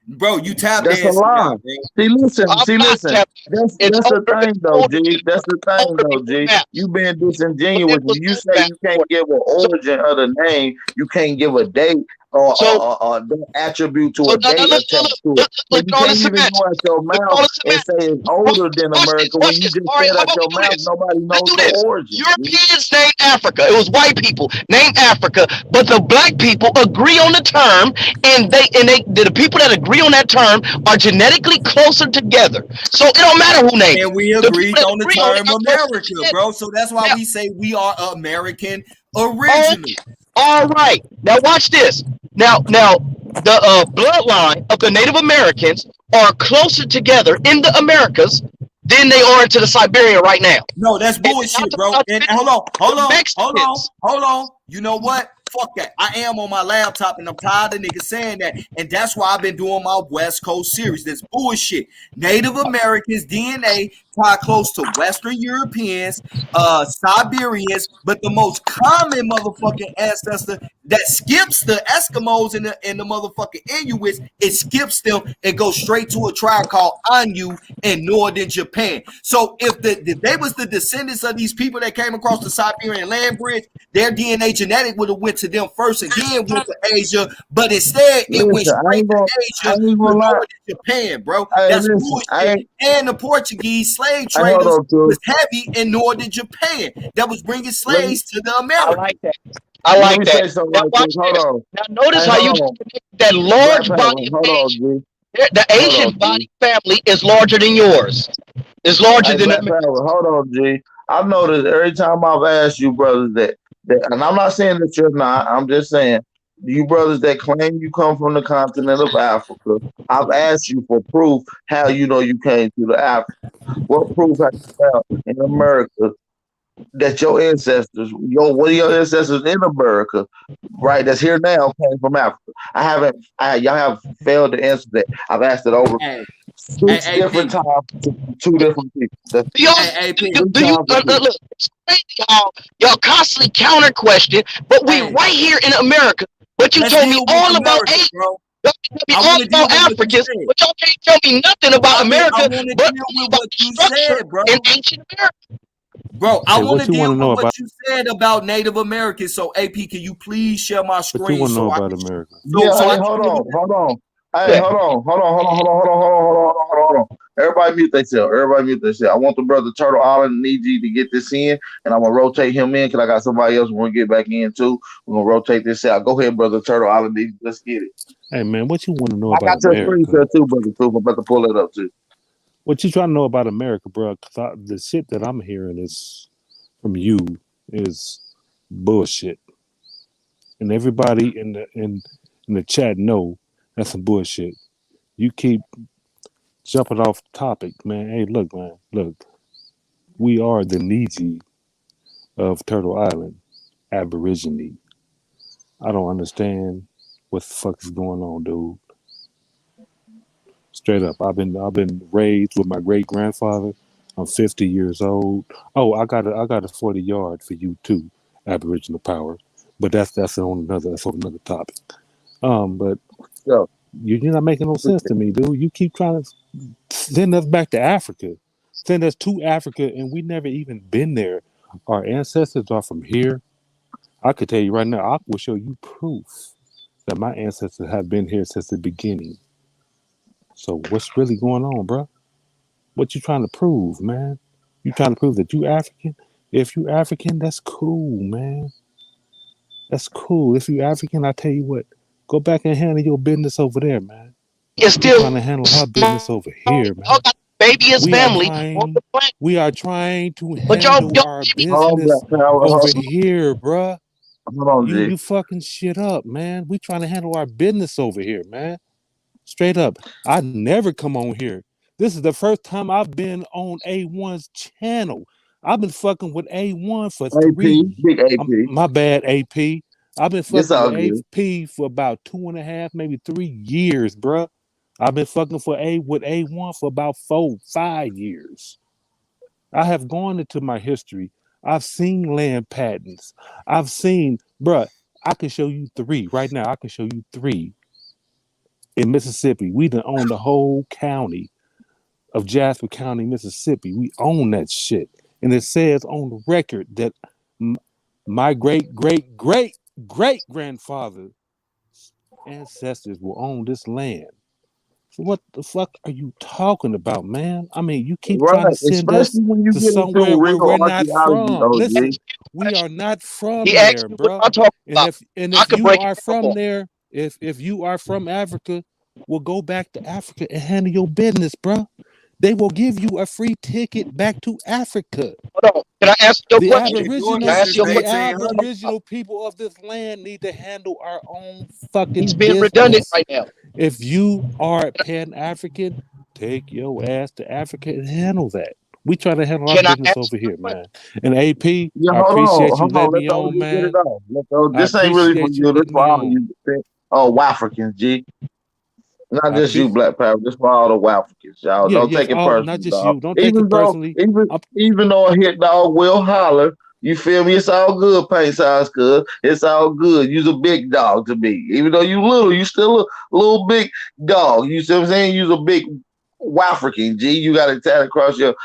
bro, you tap that's a lie. See, listen. That's the thing, though, G. That's the thing, though, G. You being disingenuous. When you say you can't give an origin of the name, you can't give a date or the attribute to a date attached to it. So you can't even go out your mouth and say it's older than America. When you just said out your mouth, nobody knows the origin. Europeans named Africa. It was white people named Africa, but the black people agree on the term, and the people that agree on that term are genetically closer together. So it don't matter who named it. And we agreed on the term America, bro. So that's why we say we are American original. All right. Now watch this. Now the bloodline of the Native Americans are closer together in the Americas than they are into the Siberia right now. No, that's bullshit, bro. And hold on. You know what? Fuck that. I am on my laptop and I'm tired of niggas saying that. And that's why I've been doing my West Coast series. That's bullshit. Native Americans DNA tied close to Western Europeans, Siberians, but the most common motherfucking ancestor that skips the Eskimos and the motherfucking Inuits, it skips them and goes straight to a tribe called Anu in northern Japan. So if they was the descendants of these people that came across the Siberian land bridge, their DNA genetic would have went to them first and then went to Asia, but instead it went straight to Asia with northern Japan, bro. That's bullshit. And the Portuguese slave slave Hey, hold traders on, too. was heavy, and nor did Japan. That was bringing slaves to the I Americas. like that. I Let like me that. say something Now right watch quick. Hold this. on. Now notice Hey, how you hold just on. connected that Black large Panther, body of hold on, Asian. G. The Hold Asian on, G. body family is larger than yours. It's larger Hey, than Black America. Panther, hold on, G. I've noticed every time I've asked you brothers that, and I'm not saying that you're not, I'm just saying you brothers that claim you come from the continent of Africa, I've asked you for proof how you know you came to the Africa. What proof have you found in America that your ancestors, one of your ancestors in America, right, that's here now, came from Africa? Y'all have failed to answer that. I've asked it over Hey, 6 different AP. times to 2 different people. That's Do y'all Hey, AP. 3 do you times to 2. look? It's crazy y'all constantly counter question, but we Hey, right here in America. But you let's told me deal with all about America, Asian. bro. Y'all tell me I all want to deal about with what you Africans, said. but y'all can't tell me nothing about I America, want to but deal only with about what the you structure said, bro. in ancient America. Bro, I Hey, want to what you want deal to with know what about? you said about Native Americans. So, AP, can you please share my What you screen want to know so I about can America? Yeah, so I hey, can hold deal with on, hold on. Hey, Yeah. hold on, hold on, hold on, hold on, hold on, hold on, hold on, hold on, hold on. Everybody mute themselves. Everybody mute themselves. I want the brother Turtle Island need you to get this in, and I'm gonna rotate him in because I got somebody else we're gonna get back in too. We're gonna rotate this out. Go ahead, brother Turtle Island need you. Let's get it. Hey man, what you want to know I about got your screen America? share too, brother. Too. I'm about to pull it up too. What you trying to know about America, bro? Cause the shit that I'm hearing is from you is bullshit, and everybody in the chat know that's some bullshit. You keep jumping off topic, man. Hey, look, man, look. We are the Niji of Turtle Island, Aborigine. I don't understand what the fuck is going on, dude. Straight up, I've been raised with my great grandfather. I'm 50 years old. Oh, I got a 40 yard for you too, Aboriginal power. But that's on another topic. But Yeah. you're not making no sense to me, dude. You keep trying to send us back to Africa, send us to Africa, and we never even been there. Our ancestors are from here. I could tell you right now, I will show you proof that my ancestors have been here since the beginning. So what's really going on, bro? What you trying to prove, man? You trying to prove that you African? If you African, that's cool, man. That's cool. If you African, I tell you what, go back and handle your business over there, man. It's We trying to still handle our business small. over here, Y'all man. got the babyest We are family on the trying, planet, we are trying to but y'all handle y'all our give me Hold on, business Black Power. over here, bruh. Hold on, You G. you fucking shit up, man. We trying to handle our business over here, man. Straight up. I never come on here. This is the first time I've been on A1's channel. I've been fucking with A1 for AP, big AP. my bad, AP. I've been It's fucking all with good. AP for about 2.5, maybe 3 years, bruh. I've been fucking with A1 for about 4, 5 years. I have gone into my history. I've seen land patents. I've seen, bruh, I can show you three right now. I can show you three in Mississippi. We done own the whole county of Jasper County, Mississippi. We own that shit. And it says on the record that my great, great, great, great grandfather's ancestors will own this land. So what the fuck are you talking about, man? I mean, you keep trying to Right, send us especially when you to get into somewhere where real we're not archaeology, from. Listen, OG. we are not from he asked there, me what bruh. I'm talking And about. if I could you break it are down from for him. there, if you are from Africa, well, go back to Africa and handle your business, bruh. They will give you a free ticket back to Africa. Hold on. Can I answer your I've The been question? doing Can I this aboriginals, answer since your the question? 1800. aboriginal people of this land need to handle our own He's fucking being redundant business. right now. If you are Pan African, take your ass to Africa and handle that. We try to handle our Can I business answer over your here, question? man. And AP, Yeah, I hold appreciate you on, hold on. letting Let me the on, OG get it man. on. I This ain't really for appreciate you you. This letting for me all on. you Wafricans, G. Not I just you, appreciate. Black Power. This for all the Wafricans, y'all. Yeah, Don't yes. take it Oh, not personal, just dog. you. Don't take Even it though, personally. even I'm, even though a hit dog will holler, you feel me? It's all good, paint size, cuz. It's all good. You's a big dog to me. Even though you little, you still a little big dog. You see what I'm saying? You's a big wafrican, G. You got it tatted across your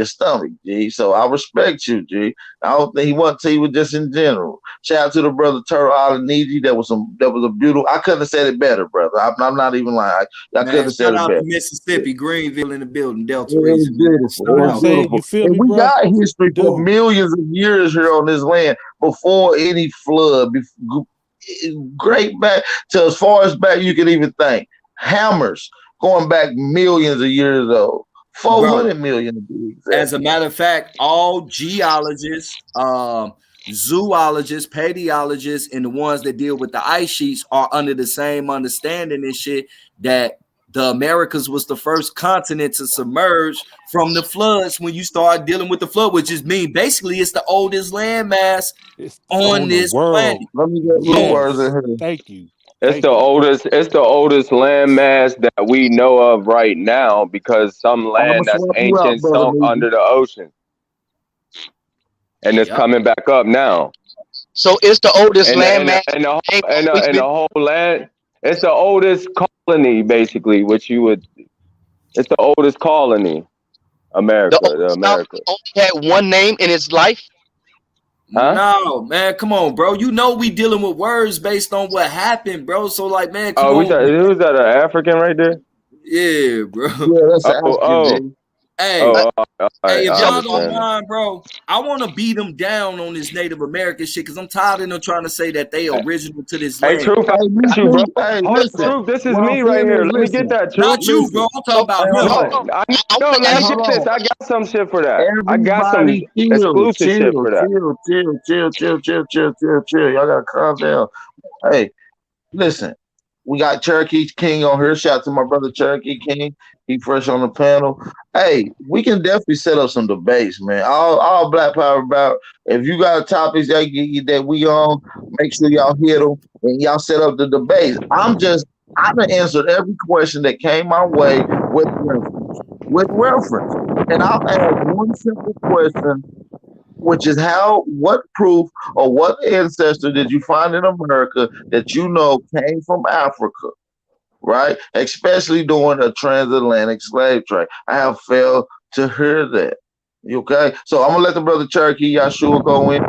stomach, G. So I respect you, G. I don't think he wanted to. He was just in general. Shout out to the brother Turtle Alaniji. That was a beautiful. I couldn't have said it better, brother. I'm not even lying. I couldn't Man, have said shout it out better. to Mississippi, Greenville in the building, It Delta was region, man. beautiful. You Shout know what I'm It was out. saying? You beautiful. feel And me, we bro? got history for Dude, millions of years here on this land before any flood. Great back to as far as back you can even think. Hammers going back millions of years old. Bro, 400 million to be exact. as a matter of fact, all geologists, zoologists, paleontologists, and the ones that deal with the ice sheets are under the same understanding and shit that the Americas was the first continent to submerge from the floods when you start dealing with the flood, which is mean basically it's the oldest landmass it's on on the this planet. world. Let me get little words in Yes. here. Thank you. It's the Thank you. oldest. It's the oldest landmass that we know of right now because some I'm gonna land that's swap you out, ancient brother sunk Newsy. under the ocean, and it's Yep. coming back up now. So it's the oldest And the and the, landmass and the whole ain't and the, always and the been. whole land. It's the oldest colony, basically. Which you would. It's the oldest colony, The America. The oldest South America. only had one name in its life. Huh? No, man, come on, bro. You know we dealing with words based on what happened, bro. So like, man, come Oh, we thought on. who's that? An African right there? Yeah, bro. Yeah, that's Oh, the African, oh, G. Hey, oh. All right, hey, if I So y'all don't understand it. mind, bro, I want to beat them down on this Native American shit because I'm tired of them trying to say that they original to this Hey, land. Truth, I Hey, me got you, bro. too. Hey, Hold on, listen. Truth. This is What I'm me right saying here. is, Let me get listen, that, Truth. Not you, bro. listen. I'm talking about Hey, him. hold No, on. no, Hey, let me hold get this. on. I got some shit for that. I got some Everybody chill, exclusive shit chill, for that. chill, chill, chill, chill, chill, chill, chill, chill. Y'all gotta calm down. Hey, listen, we got Cherokee King on here. Shout out to my brother Cherokee King. He fresh on the panel. Hey, we can definitely set up some debates, man. All Black Power about. If you got topics that we on, make sure y'all hit them and y'all set up the debates. I've answered every question that came my way with reference. With reference. And I'll ask one simple question, which is what proof or what ancestor did you find in America that you know came from Africa, right? Especially during a transatlantic slave trade. I have failed to hear that. You okay? So I'm gonna let the brother Cherokee Yahshua go in.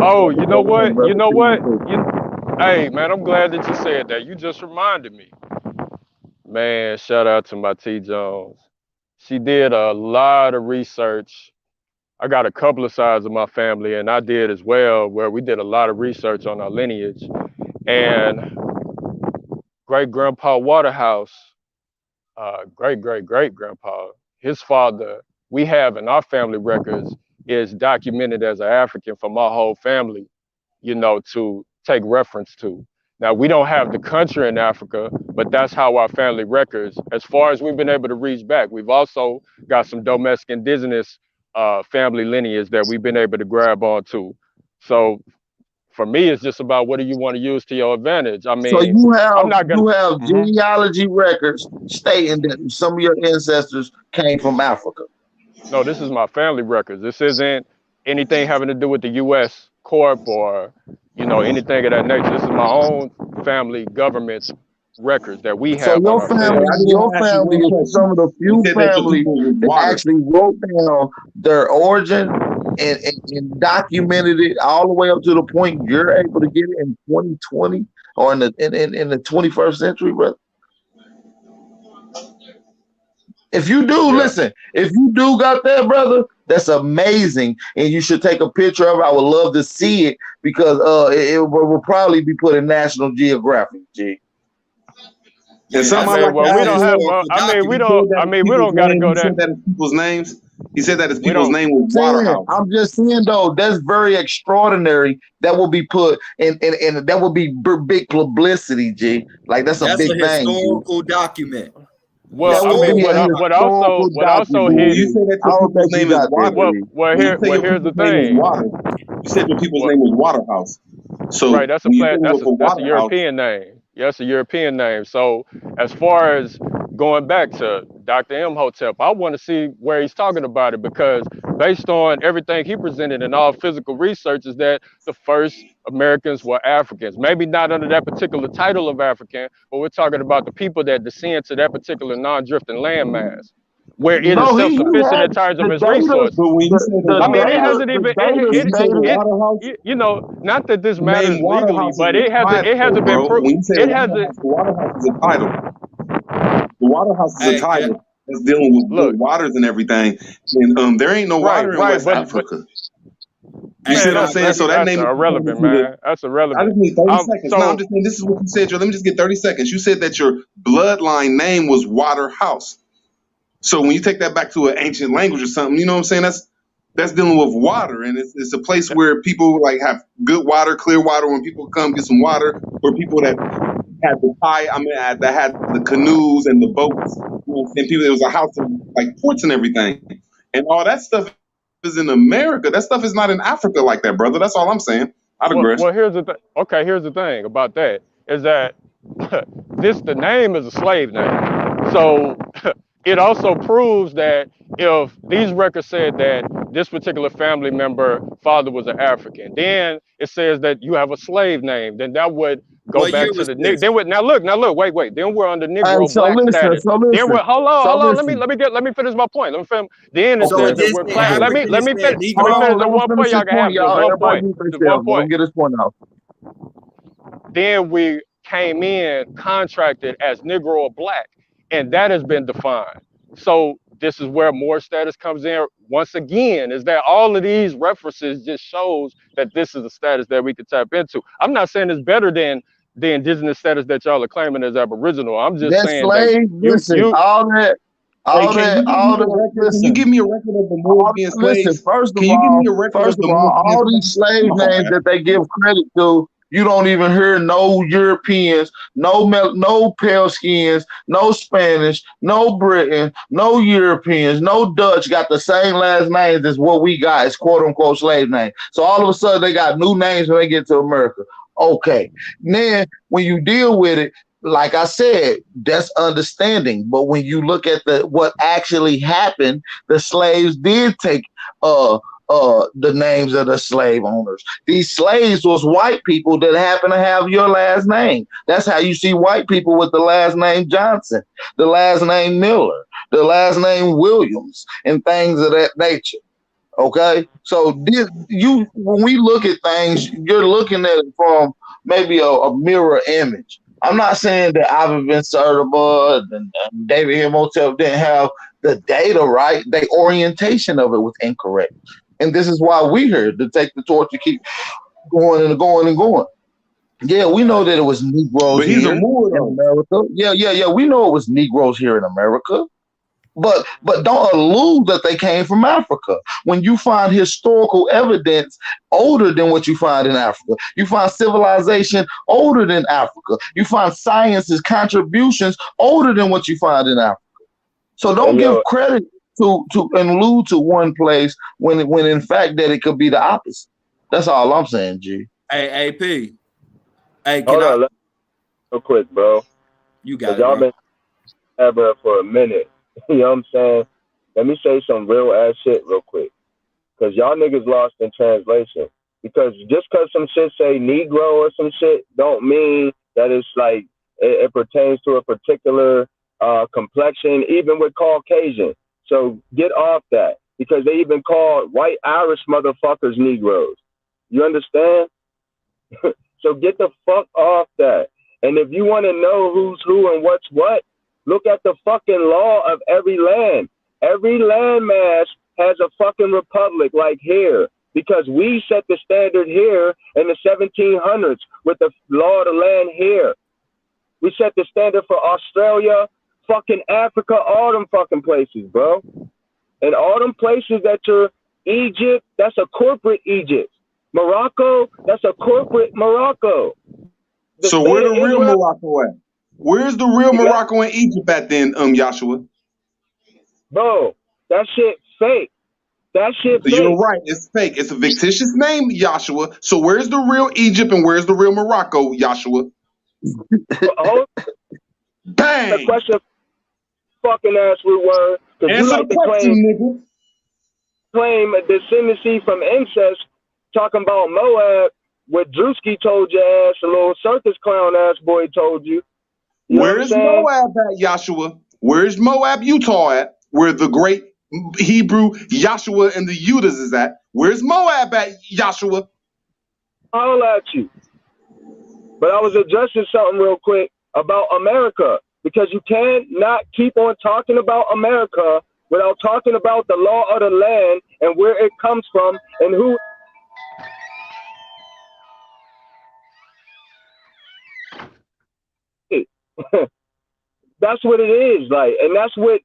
Oh, you know Go in, what? You brother. know what? Hey, man, I'm glad that you said that. You just reminded me. Man, shout out to my T Jones. She did a lot of research. I got a couple of sides of my family, and I did as well, where we did a lot of research on our lineage. And great grandpa Waterhouse, great grandpa, his father, we have in our family records, is documented as an African for my whole family, to take reference to. Now, we don't have the country in Africa, but that's how our family records, as far as we've been able to reach back. We've also got some domestic indigenous family lineage that we've been able to grab onto. So for me, it's just about what do you want to use to your advantage. I So mean, you I'm have not gonna. you have Mhm. genealogy records stating that some of your ancestors came from Africa. No, this is my family records. This isn't anything having to do with the U.S. Corp or anything of that nature. This is my own family government's records that we So have on Hey, ourselves. I just your want to ask you family one is question. some of the You few said that your families people was that water. actually wrote down their origin and documented it all the way up to the point you're able to get it in 2020 or in the 21st century, brother. If you do, Yeah. listen, if you do got that, brother, that's amazing. And you should take a picture of it. I would love to see it because it will probably be put in National Geographic, G. And Yeah, something I that's I mean, like to well, that's we a ask don't you. have. historical I mean, we He document. don't. said that I his mean, we people's don't got to name. go He that. said that his people's names. He said that his We people's don't. name was Saying, Waterhouse. I'm just saying though, that's very extraordinary. That will be put in that will be big publicity, G. Like that's a That's a big thing, G. historical document. Well, That I will mean, be a Historical. historical what also When hit. you document. say that I your don't people's think you name is got that, Water, G. when you say your Here's the people's name is thing. Water, you said your people's What name was Waterhouse. Right, So that's a when you plat. say it for That's a Waterhouse, European name. Yeah, that's a European name. So as far as going back to Dr. Imhotep, I want to see where he's talking about it because based on everything he presented and all physical research, is that the first Americans were Africans. Maybe not under that particular title of African, but we're talking about the people that descend to that particular non-drifting landmass, where it is No, he self-sufficient had in terms of the its data. resources. But when you said the I mean, it Waterhouse, hasn't The even data when you said the stated. Waterhouse, you know, not that this name matters legally, Waterhouse is but a it title, hasn't been bro. When you say it hasn't. the Waterhouse is a title. The Waterhouse is a Hey, yeah, title that's dealing with Look, good waters and everything. And there ain't no right, water in right, West but Africa. You hey, see man, what I'm can I saying? get that's So that that's name is irrelevant, man. That's I irrelevant. just need 30 seconds. No, I'm So just saying this is what you said, Joe. Let me just get 30 seconds. You said that your bloodline name was Waterhouse. So when you take that back to an ancient language or something, you know what I'm saying? That's dealing with water, and it's a place where people like have good water, clear water. When people come get some water, or people that had the that had the canoes and the boats. You know what I'm saying? People, there was a house of like ports and everything, and all that stuff is in America. That stuff is not in Africa like that, brother. That's all I'm saying. I digress. well, here's the thing. Okay, here's the thing about that is that the name is a slave name. So it also proves that if these records said that this particular family member father was an African, then it says that you have a slave name, then that would go what year back to was the this? then now look, wait, then we're under Hey, Negro black status. Then we're hold on, let me finish my point. Then it So Okay. says it that did we're say class. Let African. me It let me said finish let Hold me Negro. finish on, the let me one finish point this y'all can point, have. Just y'all. one Everybody point. can finish Just there. one Let me point. get this point out. Then we came in contracted as Negro or black, and that has been defined. So this is where more status comes in once again, is that all of these references just shows that this is a status that we can tap into. I'm not saying it's better than the indigenous status that y'all are claiming as Aboriginal. I'm just That saying that slave, listen, you Hey, can you give me all a that, record? Can you give listen. me a record of the Moors being Listen, slaves? Can you give me a record of the Moors being all these slaves? slave Come on, names man. that they give credit to, you don't even hear no Europeans, no pale skins, no Spanish, no Britain, no Europeans, no Dutch got the same last names as what we got as quote unquote slave names. So all of a sudden they got new names when they get to America. Okay. Then when you deal with it, like I said, that's understanding. But when you look at what actually happened, the slaves did take the names of the slave owners. These slaves was white people that happen to have your last name. That's how you see white people with the last name Johnson, the last name Miller, the last name Williams, and things of that nature. Okay, so when we look at things, you're looking at it from maybe a mirror image. I'm not saying that Ivan Ben Sertibud and David Himotep didn't have the data right. The orientation of it was incorrect, and this is why we here to take the torch to keep going and going and going. Yeah, we know that it was Negroes But he's a here Moor, in though. America. Yeah. We know it was Negroes here in America. But don't allude that they came from Africa. When you find historical evidence older than what you find in Africa, you find civilization older than Africa. You find science's contributions older than what you find in Africa. So don't Hey, give yo, credit to and allude to one place when in fact that it could be the opposite. That's all I'm saying, G. Hey, AP. Hey, can hold I? on, real quick, bro. You Cause got it, y'all bro. been ever for a minute. You know what I'm saying? Let me say some real ass shit real quick. Cause y'all niggas lost in translation. Because just cause some shit say Negro or some shit don't mean that it's like it pertains to a particular complexion, even with Caucasian. So get off that. Because they even call white Irish motherfuckers Negroes. You understand? So get the fuck off that. And if you want to know who's who and what's what, look at the fucking law of every land. Every landmass has a fucking republic like here because we set the standard here in the 1700s with the law of the land here. We set the standard for Australia, fucking Africa, all them fucking places, bro. And all them places that you're Egypt, that's a corporate Egypt. Morocco, that's a corporate Morocco. The So state where of the real Israel, Morocco at? Where's the real Morocco in Egypt at then, Joshua? bro, that shit fake. That shit You're fake. right. It's fake. It's a fictitious name, Joshua. So where's the real Egypt and where's the real Morocco, Joshua? Hold the Bang! question, fucking ass root word, because you Answer the like to claim, question, nigga. claim a descendancy from incest, talking about Moab, what Drewski told your ass, a little circus clown ass boy told you. You know what I'm Where's saying? Moab at, Joshua? Where's Moab, Utah at? Where the great Hebrew Joshua and the Judas is at? Where's Moab at, Joshua? I'll at you. But I was addressing something real quick about America, because you cannot keep on talking about America without talking about the law of the land and where it comes from and who. That's what it is, like, and that's what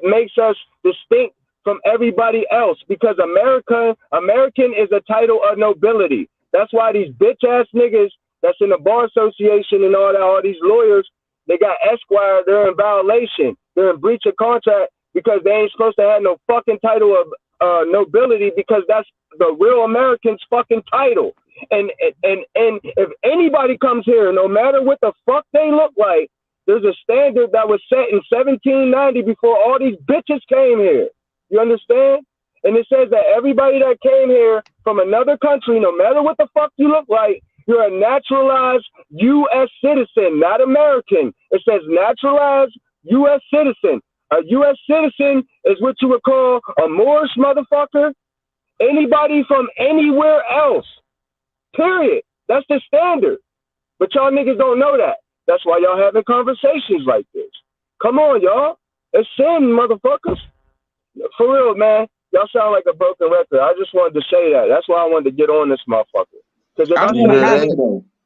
makes us distinct from everybody else, because American is a title of nobility. That's why these bitch ass niggas that's in the bar association and all that, all these lawyers, they got Esquire, they're in violation, they're in breach of contract, because they ain't supposed to have no fucking title of nobility, because that's the real American's fucking title. And if anybody comes here, no matter what the fuck they look like, there's a standard that was set in 1790 before all these bitches came here. You understand? And it says that everybody that came here from another country, no matter what the fuck you look like, you're a naturalized U.S. citizen, not American. It says naturalized U.S. citizen. A U.S. citizen is what you would call a Moorish motherfucker. Anybody from anywhere else. Period. That's the standard. But y'all niggas don't know that. That's why y'all having conversations like this. Come on, y'all. It's sin, motherfuckers. For real, man. Y'all sound like a broken record. I just wanted to say that. That's why I wanted to get on this motherfucker. Because if I say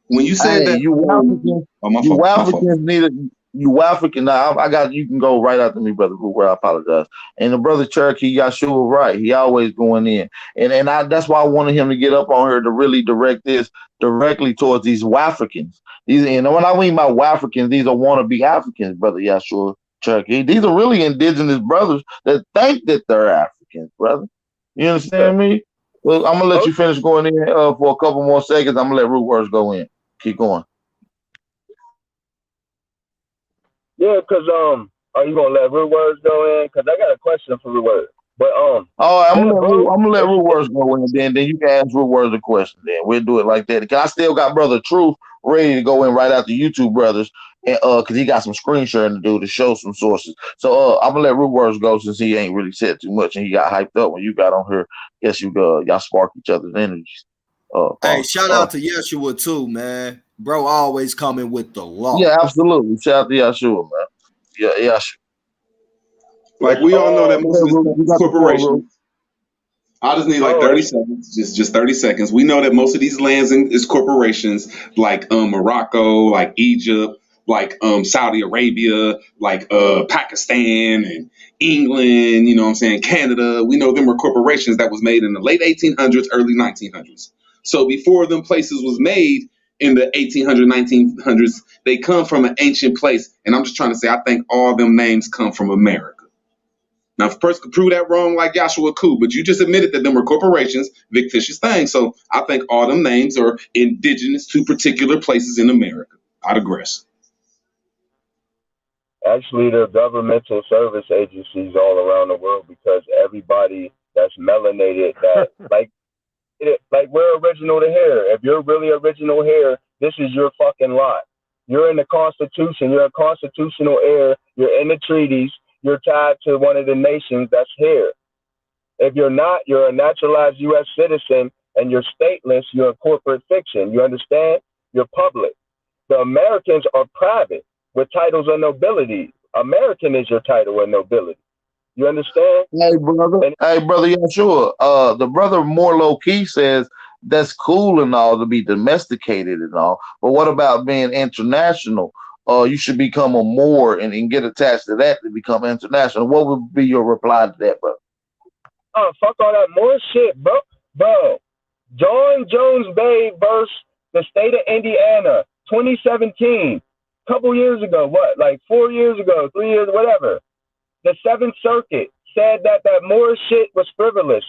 when you said that, you Africans need you African. Now I got you can go right after me, brother Hoover. I apologize. And the brother Cherokee Yahshua, right? He always going in, and that's why I wanted him to get up on here to really direct this directly towards these Wafricans. These, and when I mean by Wafricans, these are wannabe Africans, brother Yahshua Cherokee. These are really indigenous brothers that think that they're Africans, brother. You understand me? Well, I'm gonna let you finish going in for a couple more seconds. I'm gonna let Root Words go in. Keep going. yeah, because are you gonna let Root Words go in? Because I got a question for Root Words. But all right, I'm gonna let Root Words go in, then you can ask Root Words a question. Then we'll do it like that. Cause I still got Brother Truth ready to go in right after you two brothers, and cause he got some screen sharing to do to show some sources. So I'm gonna let Root Words go since he ain't really said too much and he got hyped up when you got on here. Guess y'all spark each other's energies. Hey, shout out to Yeshua too, man. Bro, always coming with the law. Yeah, absolutely. Shout out to Yeshua, man. Yeah, Yeshua. Like we all know that most of these corporations. I just need like 30 seconds, just 30 seconds. We know that most of these lands is corporations, like Morocco, like Egypt, like Saudi Arabia, like Pakistan and England. You know what I'm saying? Canada. We know them were corporations that was made in the late 1800s, early 1900s. So before them places was made in the 1800s, 1900s, they come from an ancient place. And I'm just trying to say, I think all them names come from America. Now, if a person could prove that wrong, like Joshua cool, but you just admitted that them were corporations, fictitious things. So I think all them names are indigenous to particular places in America. I digress. Actually, they're governmental service agencies all around the world, because everybody that's melanated, that like we're original to hair. If you're really original hair, this is your fucking lot. You're in the Constitution. You're a constitutional heir. You're in the treaties. You're tied to one of the nations that's here. If you're not, you're a naturalized U.S. citizen, and you're stateless. You're a corporate fiction. You understand? You're public. The Americans are private with titles of nobility. American is your title of nobility. You understand? Hey, brother Yeshua. The brother more low key says that's cool and all to be domesticated and all, but what about being international? You should become a Moor and get attached to that to become international. What would be your reply to that, brother? Oh, fuck all that more shit, bro. Bro, John Jones Bay versus the state of Indiana, 2017. Couple years ago, what, like 4 years ago, 3 years, whatever. The Seventh Circuit said that Moore shit was frivolous.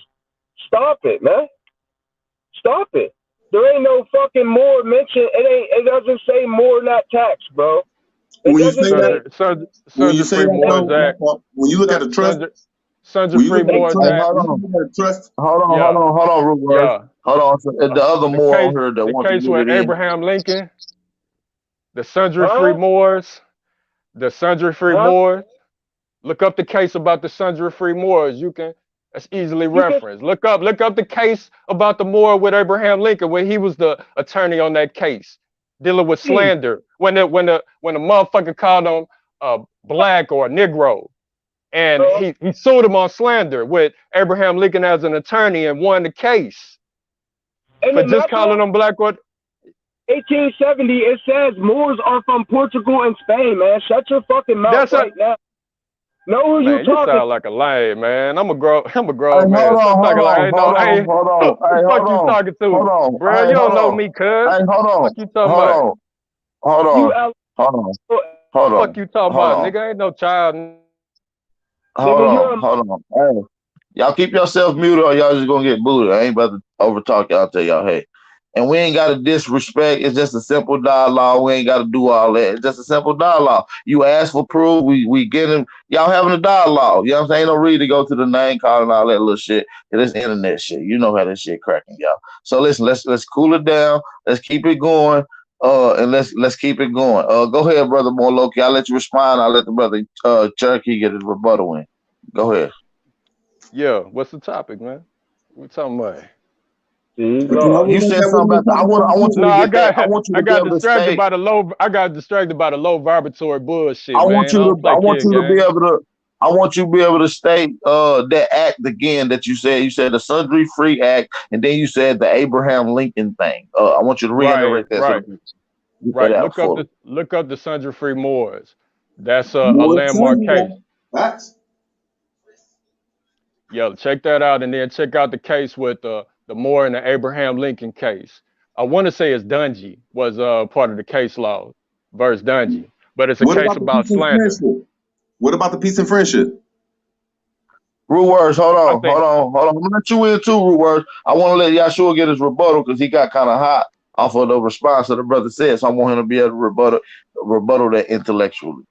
Stop it, man. Stop it. There ain't no fucking Moore mention. It doesn't say Moore not tax, bro. When you look at the trust, Hold on, Root Words. Hold on. So, the other Moor on here that the wants to case get with it in. Abraham Lincoln, the sundry free Moors, the sundry free Moors. Look up the case about the sundry free Moors. That's easily referenced. Look up the case about the Moor with Abraham Lincoln, where he was the attorney on that case, dealing with slander. When the motherfucker called him black or Negro, and he sued him on slander with Abraham Lincoln as an attorney and won the case for just calling him black or. 1870, it says Moors are from Portugal and Spain, man. Shut your fucking mouth now. Know who you talking? You sound like a lame, man. I'm a grown man. Hold on. Fuck you talking to, bro? You don't know me, cuz. Fuck you talking about? Hold on. Fuck you talking about, nigga? Ain't no child. Hold on. Hey, y'all keep yourself muted or y'all just gonna get booted. I ain't about to overtalk y'all. Tell y'all, hey. And we ain't got to disrespect. It's just a simple dialogue. We ain't got to do all that. It's just a simple dialogue. You ask for proof. We get him. Y'all having a dialogue. You know what I'm saying? Ain't no reason to go to the name call and all that little shit. It's internet shit. You know how this shit cracking, y'all. So listen, let's cool it down. Let's keep it going. And let's keep it going. Go ahead, brother Morloki. I'll let you respond. I'll let the brother Cherokee get his rebuttal in. Go ahead. Yeah. What's the topic, man? What we talking about? You said something about that. I want you to get that. I want you to I got be able to distracted state. by the low. I got distracted by the low vibratory bullshit, I man. want you to be able to. I want you to be able to state that act again that you said. You said the Sundry Free Act, and then you said the Abraham Lincoln thing. I want you to reiterate that. Right. Look up the Sundry Free Moors. That's a landmark case. Facts. Yeah, check that out, and then check out the case with the Moore and the Abraham Lincoln case. I want to say it's Dungy was part of the case law versus Dungy, but it's a case about slander. What about the peace and friendship? Root Words, hold on. I'm gonna let you in too, Root Words. I want to let Yahshua get his rebuttal because he got kind of hot off of the response that the brother said. So I want him to be able to rebuttal that intellectually,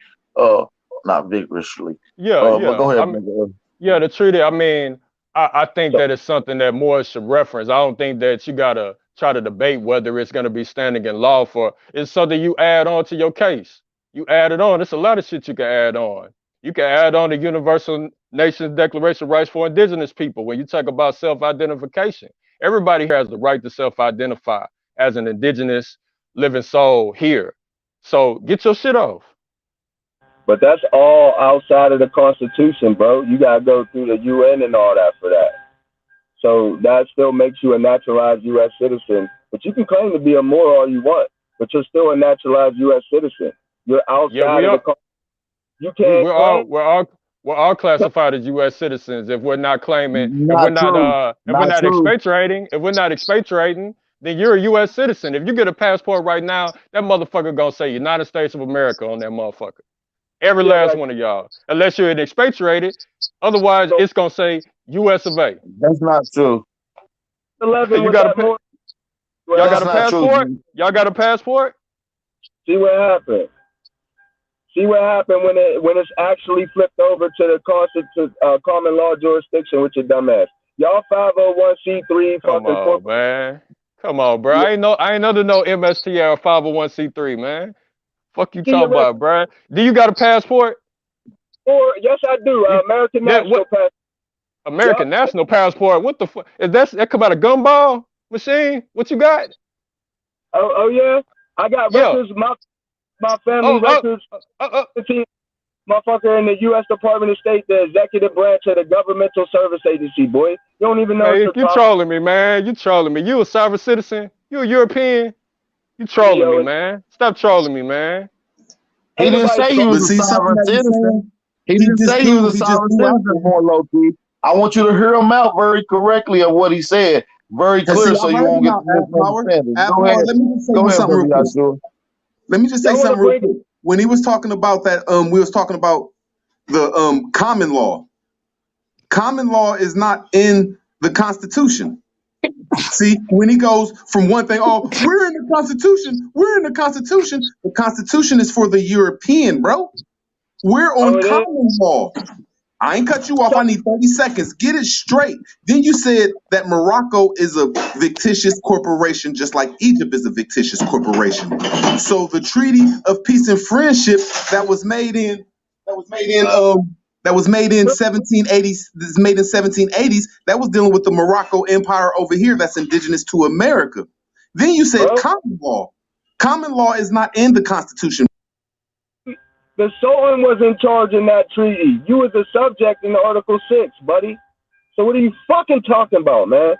not vigorously. But go ahead, Yeah, the treaty. I mean, I think that it's something that more should reference. I don't think that you gotta try to debate whether it's gonna be standing in law for. It's something you add on to your case. You add it on. There's a lot of shit you can add on. You can add on the Universal Nations Declaration of Rights for Indigenous People. When you talk about self-identification, everybody has the right to self-identify as an indigenous living soul here. So get your shit off. But that's all outside of the Constitution, bro. You gotta go through the UN and all that for that. So that still makes you a naturalized U.S. citizen. But you can claim to be a Moor all you want, but you're still a naturalized U.S. citizen. You're outside of the Constitution. You can't. We're all classified as U.S. citizens if we're not claiming, if we're not expatriating, then you're a U.S. citizen. If you get a passport right now, that motherfucker gonna say United States of America on that motherfucker. Every last one of y'all, unless you're an expatriated. Otherwise, it's gonna say U.S. of A. That's not true. You got a y'all got a passport? Y'all got a passport? See what happened. See what happened when it's actually flipped over to the common law jurisdiction with your dumb ass. Y'all 501c3 Come on, man. Come on, bro. I ain't know no MST or 501c3, man. Fuck you talking about, bro? Do you got a passport? Yes, I do. American National Passport. American National Passport. What the fuck? That come out of gumball machine? What you got? Oh yeah, I got records. My family records. Motherfucker in the U.S. Department of State, the executive branch of the governmental service agency. Boy, you don't even know. Hey, you trolling me, man. You trolling me. You a sovereign citizen? You a European? You trolling me, man. Stop trolling me, man. He didn't say he was a sovereign citizen. He didn't say he was a sovereign citizen, more low key. I want you to hear him out very correctly of what he said. Very clear so you won't get misunderstanding. Go ahead. Go ahead, brother Yahshua. Let me just say something real quick. When he was talking about that, we was talking about the common law. Common law is not in the Constitution. See, when he goes from one thing, we're in the Constitution. We're in the Constitution. The Constitution is for the European, bro. We're on common law. I ain't cut you off. I need 30 seconds. Get it straight. Then you said that Morocco is a fictitious corporation, just like Egypt is a fictitious corporation. So the Treaty of Peace and Friendship that was made in 1780s, that was dealing with the Morocco Empire over here that's indigenous to America. Then you said common law. Common law is not in the Constitution. The Sultan was in charge in that treaty. You was a subject in Article 6, buddy. So what are you fucking talking about, man?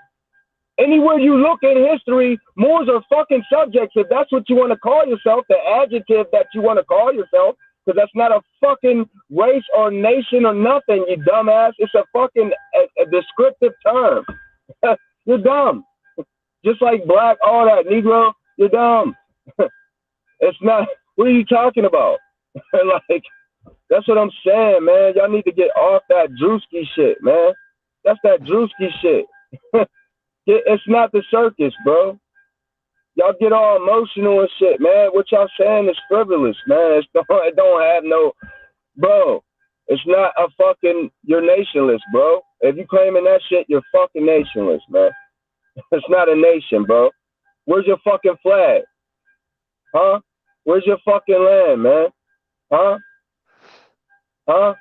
Anywhere you look in history, Moors are fucking subjects. If that's what you want to call yourself, the adjective that you want to call yourself, because that's not a fucking race or nation or nothing, you dumbass. It's a fucking a descriptive term. You're dumb. Just like black, all that, Negro, you're dumb. It's not, what are you talking about? Like, that's what I'm saying, man. Y'all need to get off that Drewski shit, man. That's that Drewski shit. It's not the circus, bro. Y'all get all emotional and shit, man. What y'all saying is frivolous, man. It don't have no, bro. It's not a fucking, you're nationless, bro. If you claiming that shit, you're fucking nationless, man. It's not a nation, bro. Where's your fucking flag? Huh? Where's your fucking land, man? Huh? Huh?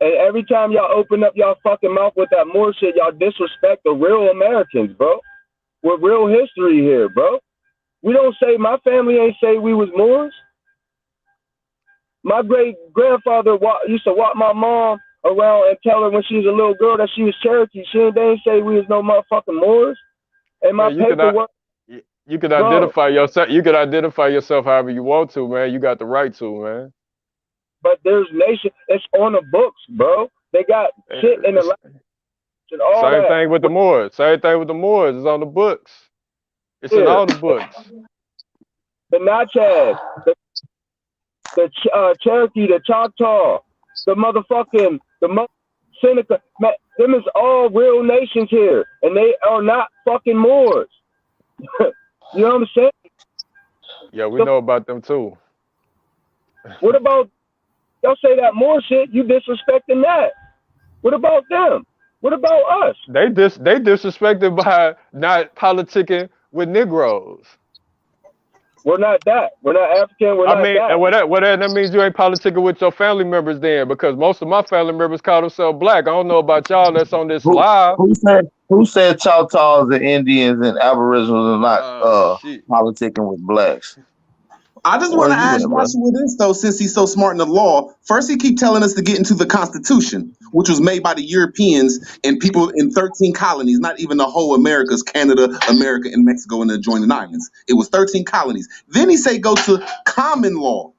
And every time y'all open up y'all fucking mouth with that Moor shit, y'all disrespect the real Americans, bro. With real history here, bro. We don't say, my family ain't say we was Moors. My great-grandfather used to walk my mom around and tell her when she was a little girl that she was Cherokee. They ain't say we was no motherfucking Moors. And my paperwork... You can identify yourself. You can identify yourself however you want to, man. You got the right to, man. But there's nation. It's on the books, bro. They got shit in the and all Same that. thing with the Moors. Same thing with the Moors. It's on the books. It's in all the books. The Natchez, the Cherokee, the Choctaw, the motherfucking Seneca. Man, them is all real nations here, and they are not fucking Moors. You know what I'm saying? Yeah, we know about them too. What about y'all say that Moor shit? You disrespecting that? What about them? What about us? They disrespected by not politicking with Negroes. We're not that. We're not African. We're not that. And that means you ain't politicking with your family members then, because most of my family members call themselves black. I don't know about y'all that's on this live. Who said Choctaws and Indians and Aboriginals are not politicking with blacks? I just want to ask Joshua this, though, since he's so smart in the law. First, he keep telling us to get into the Constitution, which was made by the Europeans and people in 13 colonies, not even the whole Americas, Canada, America, and Mexico, and the adjoining islands. It was 13 colonies. Then he say go to common law.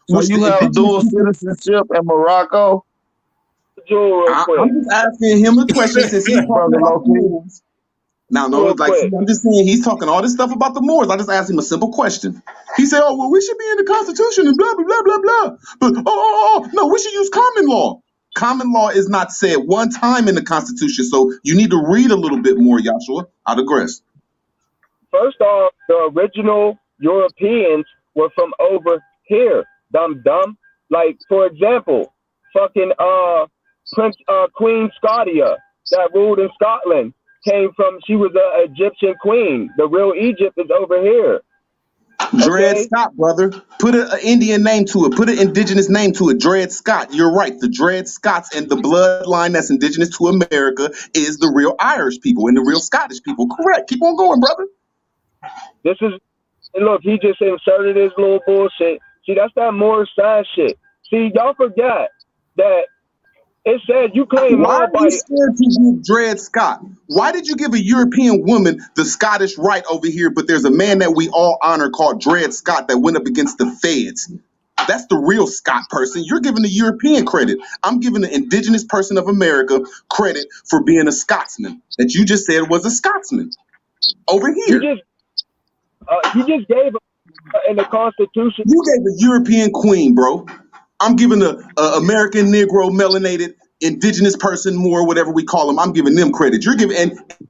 So you have dual citizenship in Morocco? I'm just asking him a question since he's talking about the Moors. Now, no, I'm just saying he's talking all this stuff about the Moors. I just asked him a simple question. He said, "Oh, well, we should be in the Constitution and blah blah blah blah blah." But no, we should use common law. Common law is not said one time in the Constitution, so you need to read a little bit more, Joshua. I digress. First off, the original Europeans were from over here, dumb. Like, for example, fucking Queen Scotia that ruled in Scotland came from, she was an Egyptian queen. The real Egypt is over here. Dred Scott, brother. Put an Indian name to it. Put an indigenous name to it. Dred Scott. You're right. The Dred Scotts and the bloodline that's indigenous to America is the real Irish people and the real Scottish people. Correct. Keep on going, brother. This is, look, he just inserted his little bullshit. See, that's that Moorish science shit. See, y'all forgot that it said you claim why are you scared to give Dred Scott? Why did you give a European woman the Scottish right over here, but there's a man that we all honor called Dred Scott that went up against the feds? That's the real Scott person. You're giving the European credit. I'm giving the indigenous person of America credit for being a Scotsman that you just said was a Scotsman over here. You just gave in the Constitution. You gave a European queen, bro. I'm giving a American Negro, melanated, indigenous person, Moor, whatever we call them. I'm giving them credit. You're giving,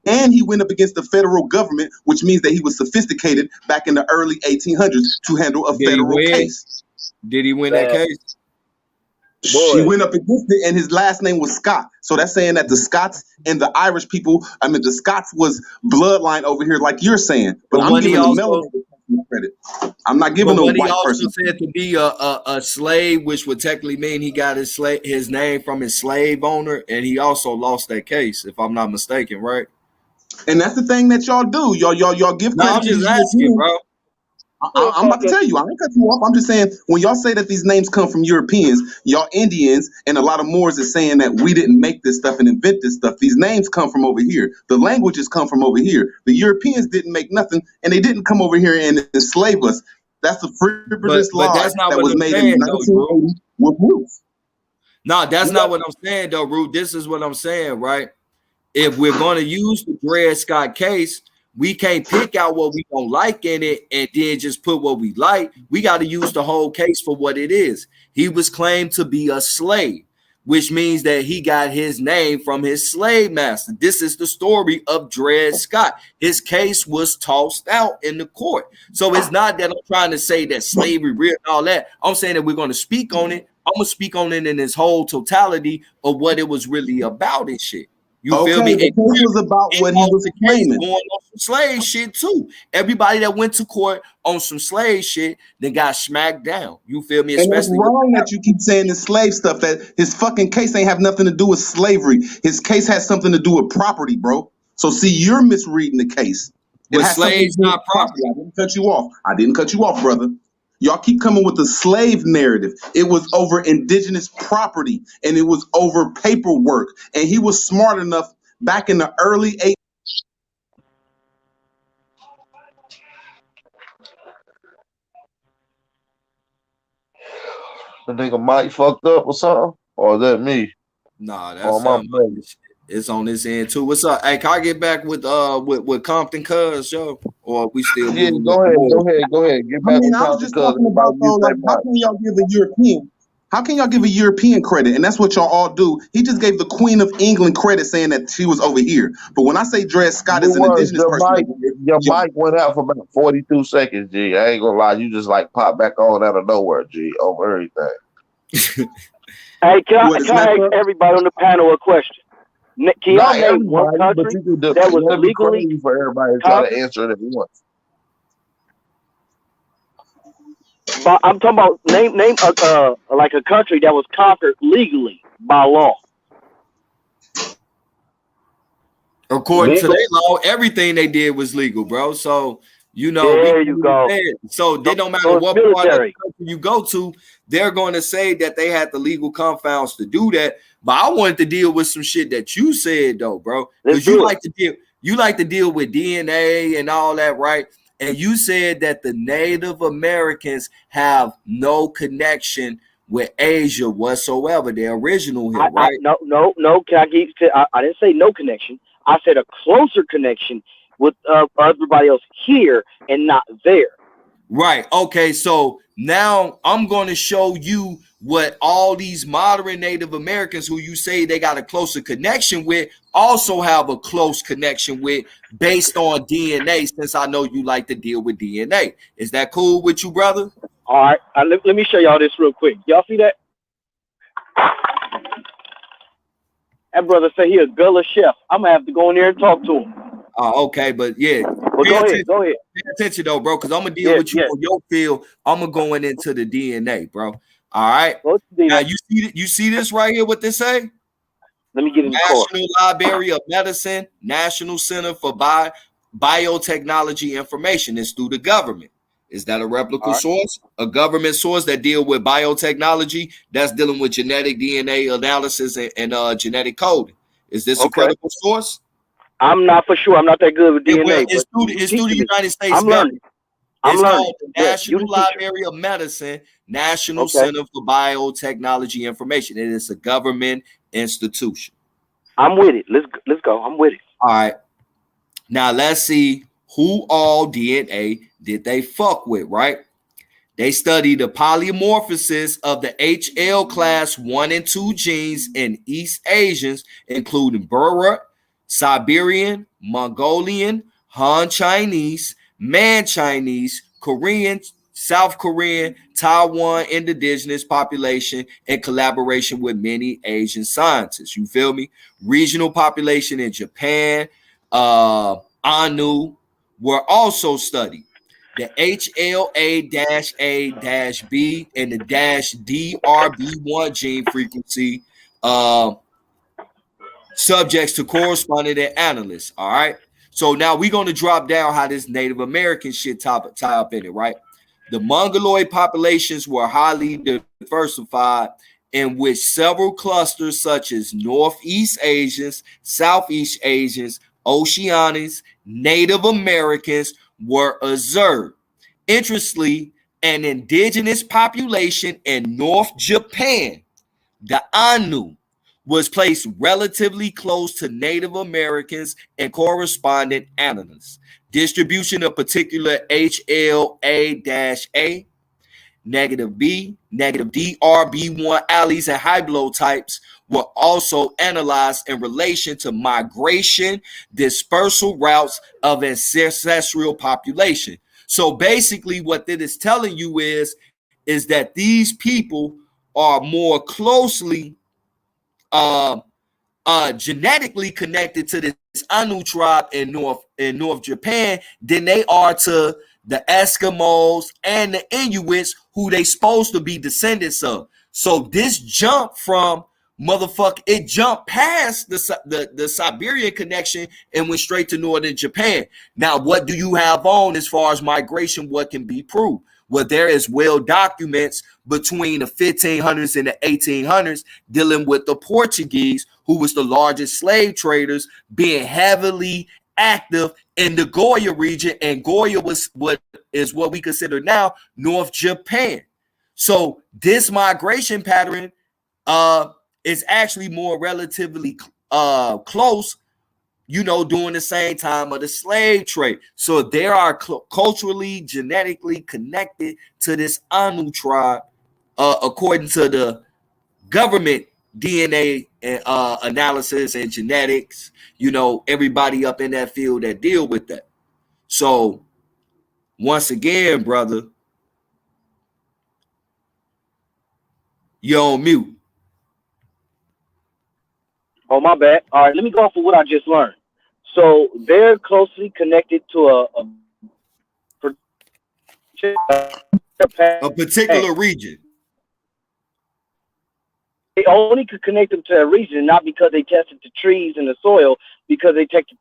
and he went up against the federal government, which means that he was sophisticated back in the early 1800s to handle a federal case. Did he win that case? She went up against it, and his last name was Scott. So that's saying that the Scots and the Irish people, I mean, the Scots was bloodline over here, like you're saying. But I'm giving the melanated credit. I'm not giving no white person. Said to be a slave, which would technically mean he got his name from his slave owner, and he also lost that case, if I'm not mistaken, right? And that's the thing that y'all do. Y'all give credit. No, I'm just asking, bro. I'm about to tell you. I ain't cut you off. I'm just saying, when y'all say that these names come from Europeans, y'all Indians and a lot of Moors is saying that we didn't make this stuff and invent this stuff. These names come from over here. The languages come from over here. The Europeans didn't make nothing, and they didn't come over here and enslave us. That's the frivolous law that was made in 1980 with Ruth. No, that's not what I'm saying, though, Root. This is what I'm saying, right? If we're going to use the Dred Scott case, we can't pick out what we don't like in it and then just put what we like. We got to use the whole case for what it is. He was claimed to be a slave, which means that he got his name from his slave master. This is the story of Dred Scott. His case was tossed out in the court. So it's not that I'm trying to say that slavery real and all that. I'm saying that we're going to speak on it. I'm going to speak on it in its whole totality of what it was really about and shit. You feel me? The case was about what he was claiming. Going on some slave shit too. Everybody that went to court on some slave shit, they got smacked down. You feel me? And it's wrong that you keep saying the slave stuff. That his fucking case ain't have nothing to do with slavery. His case has something to do with property, bro. So see, you're misreading the case. It has slaves not property. I didn't cut you off. I didn't cut you off, brother. Y'all keep coming with the slave narrative. It was over indigenous property, and it was over paperwork. And he was smart enough back in the early 80s. The nigga Mike fucked up or something? Or is that me? Nah, that's it's on this end too. What's up? Hey, can I get back with Compton Cuz, yo? Or we still go ahead. Get back with Compton Cuz. Like, how can y'all give a European? How can y'all give a European credit? And that's what y'all all do. He just gave the Queen of England credit, saying that she was over here. But when I say Dred Scott is an indigenous person, your mic went out for about 42 seconds, G. I ain't gonna lie, you just like pop back on out of nowhere, G, over everything. Hey, can I ask everybody on the panel a question? Can y'all name one country that was legally for everybody to try to answer it at once? But I'm talking about name like a country that was conquered legally by law. According to their law, everything they did was legal, bro. So you know, there you go. So it don't matter what part of the country you go to, they're going to say that they had the legal confounds to do that. But I wanted to deal with some shit that you said though, bro, because you like to deal with DNA and all that, right? And you said that the Native Americans have no connection with Asia whatsoever. They're original here, right? No. Can I get to? I didn't say no connection. I said a closer connection with everybody else here and not there. Right. Okay. So now I'm going to show you what all these modern Native Americans who you say they got a closer connection with also have a close connection with based on DNA, since I know you like to deal with DNA. Is that cool with you, brother? All right. Let me show y'all this real quick. Y'all see that? That brother say he a Gullah chef. I'm going to have to go in there and talk to him. Okay, but yeah. Well, go ahead. Pay attention though, bro, because I'm gonna deal with you on your field. I'm gonna go into the DNA, bro. All right. Now you see this right here. What they say? Let me get in the National Library of Medicine, National Center for Biotechnology Information. It's through the government. Is that a reputable source? A government source that deal with biotechnology, that's dealing with genetic DNA analysis and genetic coding. Is this a credible source? I'm not for sure. I'm not that good with DNA. It's through the United States government. It's called the National Library of Medicine, National Center for Biotechnology Information. It is a government institution. I'm with it. Let's go. I'm with it. All right. Now let's see who all DNA did they fuck with, right? They studied the polymorphosis of the HL class 1 and 2 genes in East Asians, including Burma, Siberian, Mongolian, Han Chinese, Man Chinese, Korean, South Korean, Taiwan indigenous population in collaboration with many Asian scientists. You feel me? Regional population in Japan, Anu were also studied. The HLA-A-B and the DRB1 gene frequency subjects to corresponding analysts. All right. So now we're going to drop down how this Native American shit tie up in it, right? The Mongoloid populations were highly diversified, in which several clusters such as Northeast Asians, Southeast Asians, Oceanians, Native Americans were observed. Interestingly, an indigenous population in North Japan, the Anu, was placed relatively close to Native Americans and corresponding animals. Distribution of particular HLA-A, negative B, negative DRB1 alleles and haplotypes were also analyzed in relation to migration, dispersal routes of ancestral population. So basically what that is telling you is that these people are more closely genetically connected to this Anu tribe in North Japan than they are to the Eskimos and the Inuits, who they supposed to be descendants of. So this jump from it jumped past the Siberian connection and went straight to northern Japan. Now, what do you have on as far as migration? What can be proved? Well, there is well documents between the 1500s and the 1800s dealing with the Portuguese, who was the largest slave traders, being heavily active in the Goya region, and Goya was what we consider now North Japan. So this migration pattern is actually more relatively close, during the same time of the slave trade. So they are culturally, genetically connected to this Anu tribe, according to the government DNA analysis and genetics, everybody up in that field that deal with that. So once again, brother, you're on mute. Oh, my bad. All right, let me go off of what I just learned. So they're closely connected to a particular region. They only could connect them to a region, not because they tested the trees and the soil, because they tested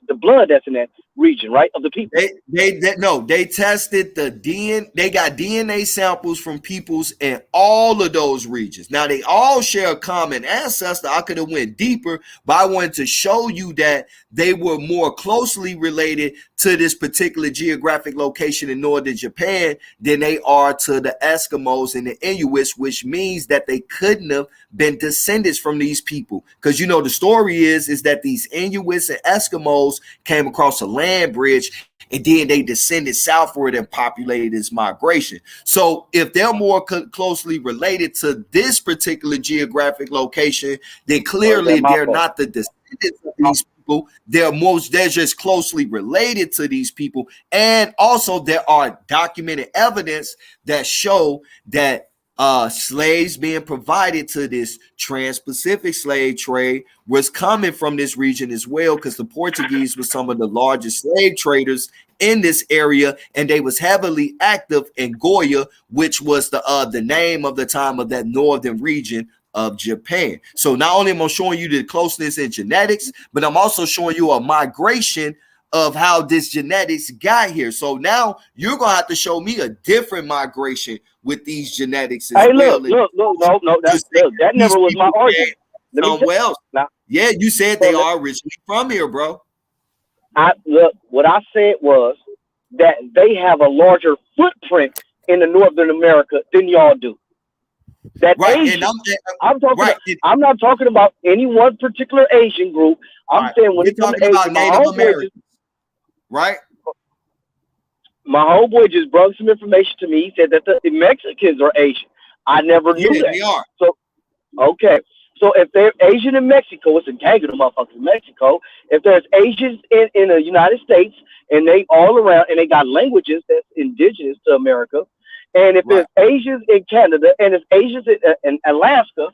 the blood that's in that region, right, of the people. They tested the DNA. They got DNA samples from peoples in all of those regions. Now they all share a common ancestor. I could have went deeper, but I wanted to show you that they were more closely related to this particular geographic location in northern Japan than they are to the Eskimos and the Inuits, which means that they couldn't have been descendants from these people. Because the story is that these Inuits and Eskimos came across a land bridge, and then they descended southward and populated this migration. So if they're more closely related to this particular geographic location, then clearly they're not the descendants of these people. They're just closely related to these people. And also there are documented evidence that show that slaves being provided to this trans-Pacific slave trade was coming from this region as well, because the Portuguese were some of the largest slave traders in this area, and they was heavily active in Goya, which was the name of the time of that northern region of Japan. So not only am I showing you the closeness in genetics, but I'm also showing you a migration of how this genetics got here. So now you're gonna have to show me a different migration with these genetics as well. Look, that never was my argument. Somewhere else. Yeah, you said they are originally from here, bro. What I said was that they have a larger footprint in the Northern America than y'all do. That Asian, I'm not talking about any one particular Asian group. I'm saying when it comes to Asian, Native Americans. Right. My homeboy just brought some information to me. He said that the Mexicans are Asian. I never knew that. They are. So, okay. So if they're Asian in Mexico, it's a gang of them motherfuckers in Mexico. If there's Asians in the United States and they all around and they got languages that's indigenous to America, And if there's Asians in Canada and there's Asians in Alaska,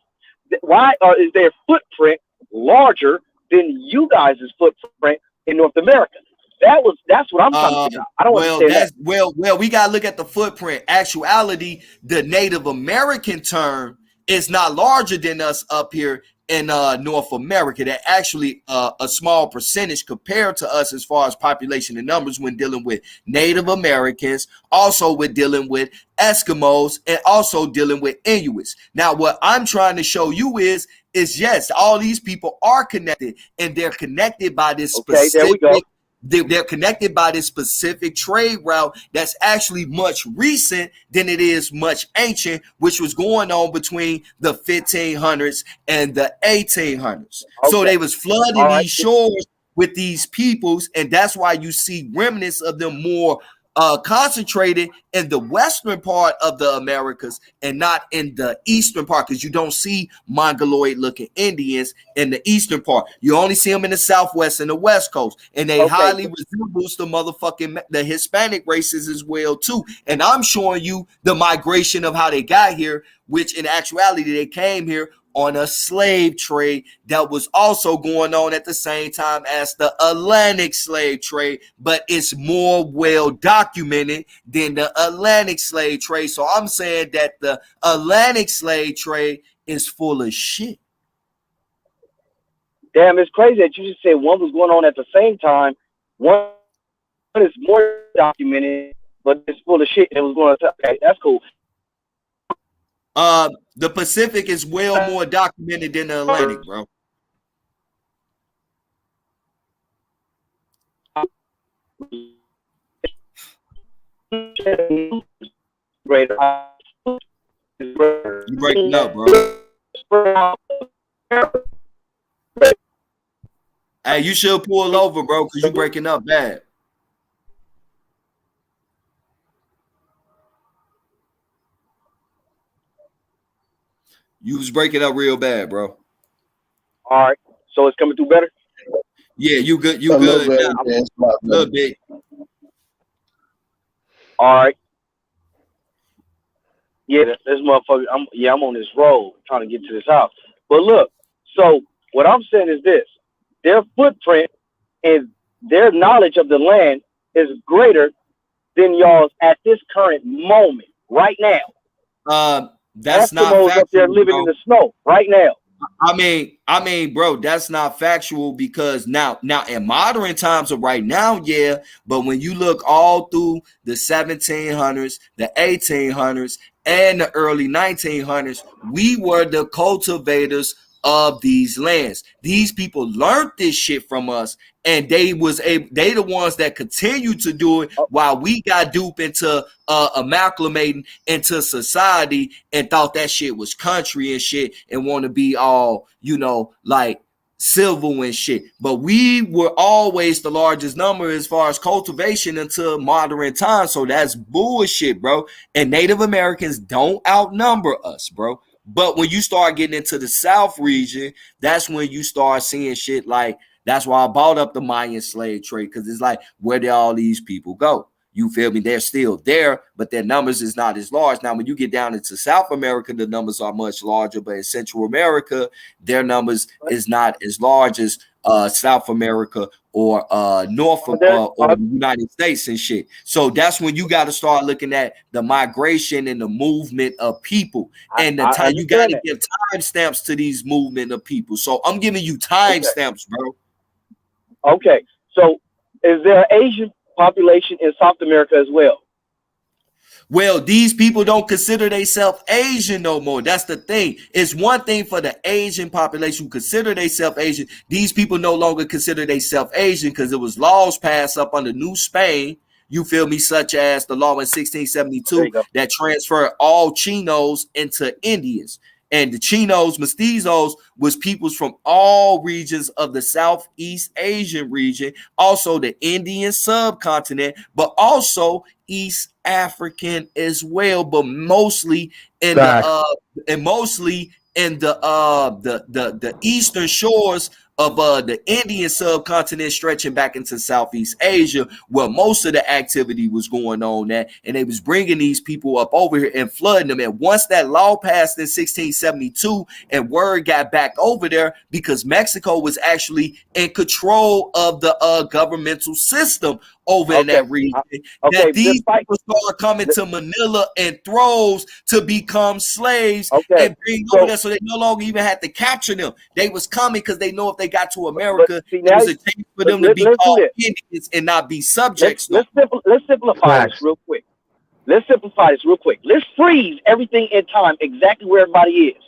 why is their footprint larger than you guys' footprint in North America? That's what I'm trying to figure out. I don't understand that. Well, we gotta look at the footprint. Actuality, the Native American term is not larger than us up here in North America. They're actually a small percentage compared to us as far as population and numbers when dealing with Native Americans, also with dealing with Eskimos, and also dealing with Inuits. Now, what I'm trying to show you is yes, all these people are connected, and they're connected by this specific. There we go. They're connected by this specific trade route that's actually much recent than it is much ancient, which was going on between the 1500s and the 1800s. So they was flooding these shores with these peoples, and that's why you see remnants of them more concentrated in the western part of the Americas and not in the eastern part, because you don't see mongoloid looking Indians in the eastern part. You only see them in the southwest and the west coast, and they highly resembles the Hispanic races as well too. And I'm showing you the migration of how they got here, which in actuality they came here on a slave trade that was also going on at the same time as the Atlantic slave trade, but it's more well documented than the Atlantic slave trade. So I'm saying that the Atlantic slave trade is full of shit. Damn, it's crazy that you just said one was going on at the same time. One is more documented, but it's full of shit. And it was going on. Okay, that's cool. The Pacific is well more documented than the Atlantic, bro. You breaking up, bro. Hey, you should pull over, bro, because you're breaking up bad. You was breaking up real bad, bro. All right, so it's coming through better. Yeah, you good? You good? A little bit. All right. Yeah, this motherfucker. I'm on this road trying to get to this house. But look, so what I'm saying is this: their footprint and their knowledge of the land is greater than y'all's at this current moment, right now. That's not factual, up there living in the snow right now. I mean, bro, that's not factual, because now in modern times of right now, yeah, but when you look all through the 1700s, the 1800s, and the early 1900s, we were the cultivators of these lands. These people learned this shit from us, and they the ones that continue to do it while we got duped into amalgamating into society and thought that shit was country and shit and want to be all, like civil and shit. But we were always the largest number as far as cultivation until modern times. So that's bullshit, bro. And Native Americans don't outnumber us, bro. But when you start getting into the South region, that's when you start seeing shit like, that's why I bought up the Mayan slave trade, because it's like, where did all these people go? You feel me? They're still there, but their numbers is not as large. Now, when you get down into South America, the numbers are much larger, but in Central America, their numbers is not as large as South America or North or the United States and shit. So that's when you got to start looking at the migration and the movement of people, and the time. You got to give timestamps to these movement of people. So I'm giving you timestamps, bro. Okay, so is there an Asian population in South America as well? Well, these people don't consider themselves Asian no more. That's the thing. It's one thing for the Asian population who consider themselves Asian. These people no longer consider themselves Asian because it was laws passed up under New Spain, you feel me, such as the law in 1672 that transferred all Chinos into Indians. And the Chinos, mestizos, was peoples from all regions of the Southeast Asian region, also the Indian subcontinent, but also East African as well, but mostly in the eastern shores of the Indian subcontinent stretching back into Southeast Asia, where most of the activity was going on at, and they was bringing these people up over here and flooding them. And once that law passed in 1672 and word got back over there, because Mexico was actually in control of the governmental system over in that region, that these people started coming to Manila in droves to become slaves and bring over there, so they no longer even had to capture them. They was coming because they know if they got to America, it was a chance for them to be called Indians and not be subjects. Let's simplify this real quick. Let's simplify this real quick. Let's freeze everything in time exactly where everybody is.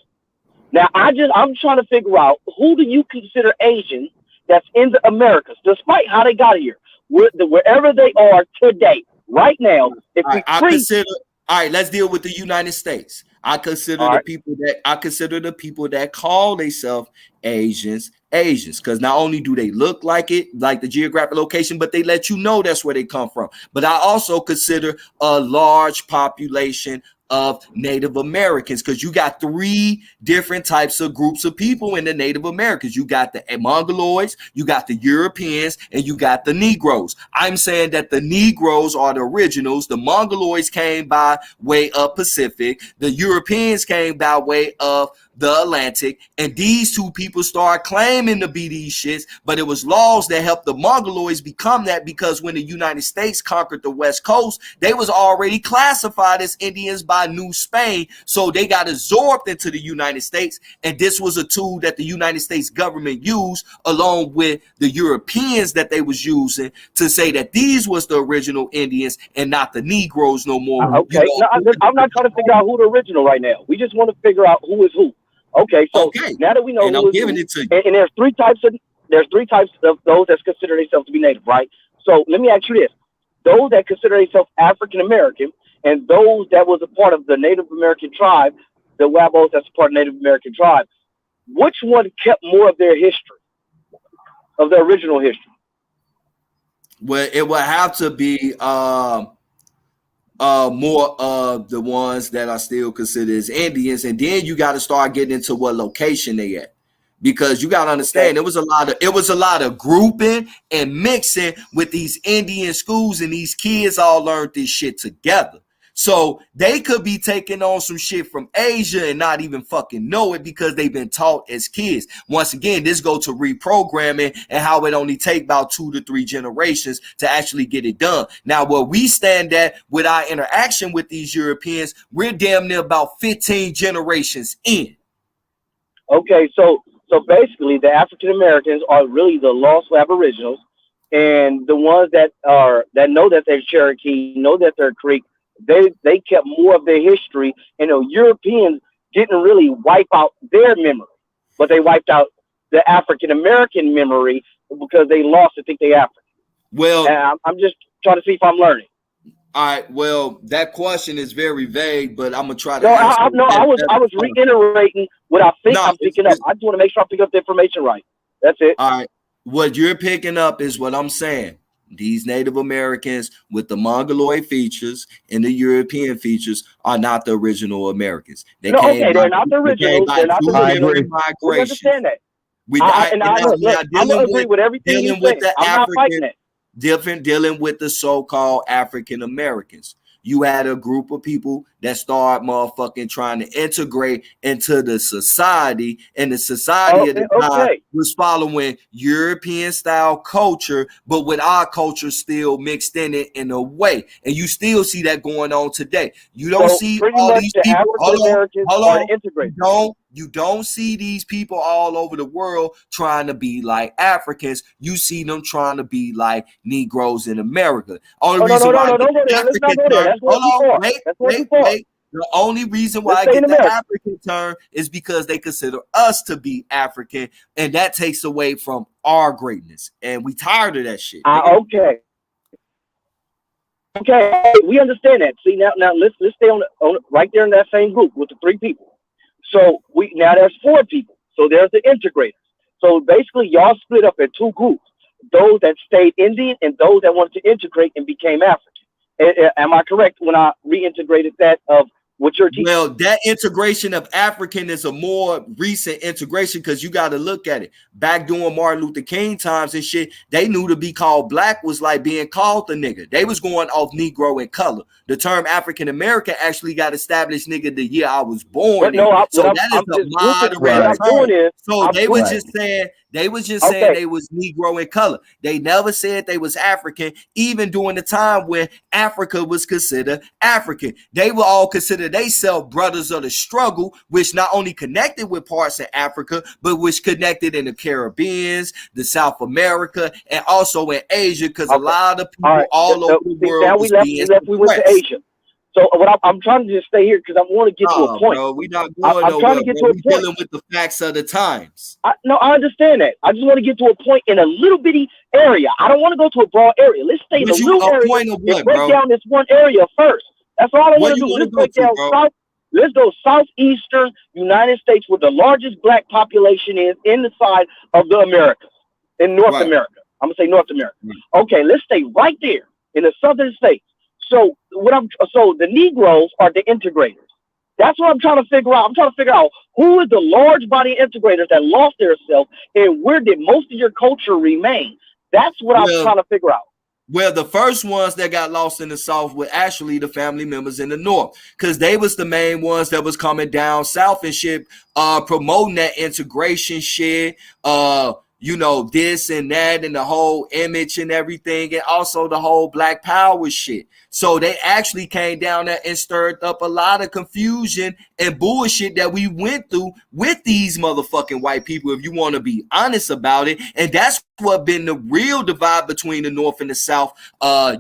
Now, I'm trying to figure out, who do you consider Asian that's in the Americas, despite how they got here, wherever they are today, right now. If we all right, let's deal with the United States. I consider the people that call themselves Asians, because not only do they look like it, like the geographic location, but they let you know that's where they come from. But I also consider a large population of Native Americans, because you got three different types of groups of people in the Native Americans. You got the Mongoloids, you got the Europeans, and you got the Negroes. I'm saying that the Negroes are the originals. The Mongoloids came by way of Pacific. The Europeans came by way of the Atlantic, and these two people started claiming to be these shits, but it was laws that helped the Mongoloids become that, because when the United States conquered the West Coast, they was already classified as Indians by New Spain, so they got absorbed into the United States, and this was a tool that the United States government used along with the Europeans that they was using to say that these was the original Indians and not the Negroes no more. Okay, I'm not trying to figure out who the original right now. We just want to figure out who is who. Okay, so now that we know who is who, and there's three types of those that consider themselves to be Native, right? So let me ask you this: those that consider themselves African American, and those that was a part of the Native American tribe, the Wabos that's a part of Native American tribe, which one kept more of their history, of their original history? Well, it would have to be more of the ones that are still considered as Indians, and then you got to start getting into what location they at, because you got to understand it was a lot of grouping and mixing with these Indian schools, and these kids all learned this shit together. So they could be taking on some shit from Asia and not even fucking know it, because they've been taught as kids. Once again, this goes to reprogramming and how it only take about 2 to 3 generations to actually get it done. Now, where we stand at with our interaction with these Europeans, we're damn near about 15 generations in. Okay, so basically the African Americans are really the lost Aboriginals, and the ones that know that they're Cherokee, know that they're Creek, they kept more of their history, and the Europeans didn't really wipe out their memory, but they wiped out the African American memory because they lost to think they African. Well, and I'm just trying to see if I'm learning. All right. Well, that question is very vague, but I'm gonna try to. I was reiterating what I think I'm picking up. I just want to make sure I pick up the information right. That's it. All right. What you're picking up is what I'm saying. These Native Americans with the Mongoloid features and the European features are not the original Americans. They're not the originals. They're not the original. We understand that. I'm gonna agree with everything you say. I'm not fighting it. Dealing with the so-called African Americans. You had a group of people that started motherfucking trying to integrate into the society, and the society at the time was following European style culture, but with our culture still mixed in it in a way. And you still see that going on today. You don't see all these people. You don't see these people all over the world trying to be like Africans. You see them trying to be like Negroes in America. Only reason why the only reason why I get the African term is because they consider us to be African, and that takes away from our greatness. And we tired of that shit. Okay, we understand that. See, now let's stay on right there in that same group with the 3 people. So now there's 4 people. So there's the integrators. So basically, y'all split up in 2 groups: those that stayed Indian and those that wanted to integrate and became African. Am I correct when I reintegrated that of what you're teaching? Well, that integration of African is a more recent integration because you got to look at it. Back during Martin Luther King times and shit, they knew to be called black was like being called the nigga. They was going off Negro and color. The term African American actually got established, nigga, the year I was born. So that is a modern term. So they was just saying saying they was Negro in color. They never said they was African, even during the time when Africa was considered African. They were all considered themselves brothers of the struggle, which not only connected with parts of Africa, but which connected in the Caribbean, the South America, and also in Asia, because a lot of people all over the world now we went to Asia. So what I'm trying to just stay here because I want to get to a point. Bro, we not going I'm trying to get to a point. Dealing with the facts of the times. I understand that. I just want to get to a point in a little bitty area. I don't want to go to a broad area. Let's stay in a little area and break down this one area first. That's all I want to do. Let's break down south. Let's go southeastern United States, where the largest black population is in the side of the Americas, in North America. I'm gonna say North America. Okay, let's stay right there in the southern states. So the Negroes are the integrators. That's what I'm trying to figure out. I'm trying to figure out who is the large body integrators that lost their self, and where did most of your culture remain? That's what I'm trying to figure out. Well, the first ones that got lost in the South were actually the family members in the North, because they was the main ones that was coming down South and shit, promoting that integration shit, you know, this and that and the whole image and everything, and also the whole Black Power shit. So they actually came down there and stirred up a lot of confusion and bullshit that we went through with these motherfucking white people, if you want to be honest about it. And that's what been the real divide between the North and the South,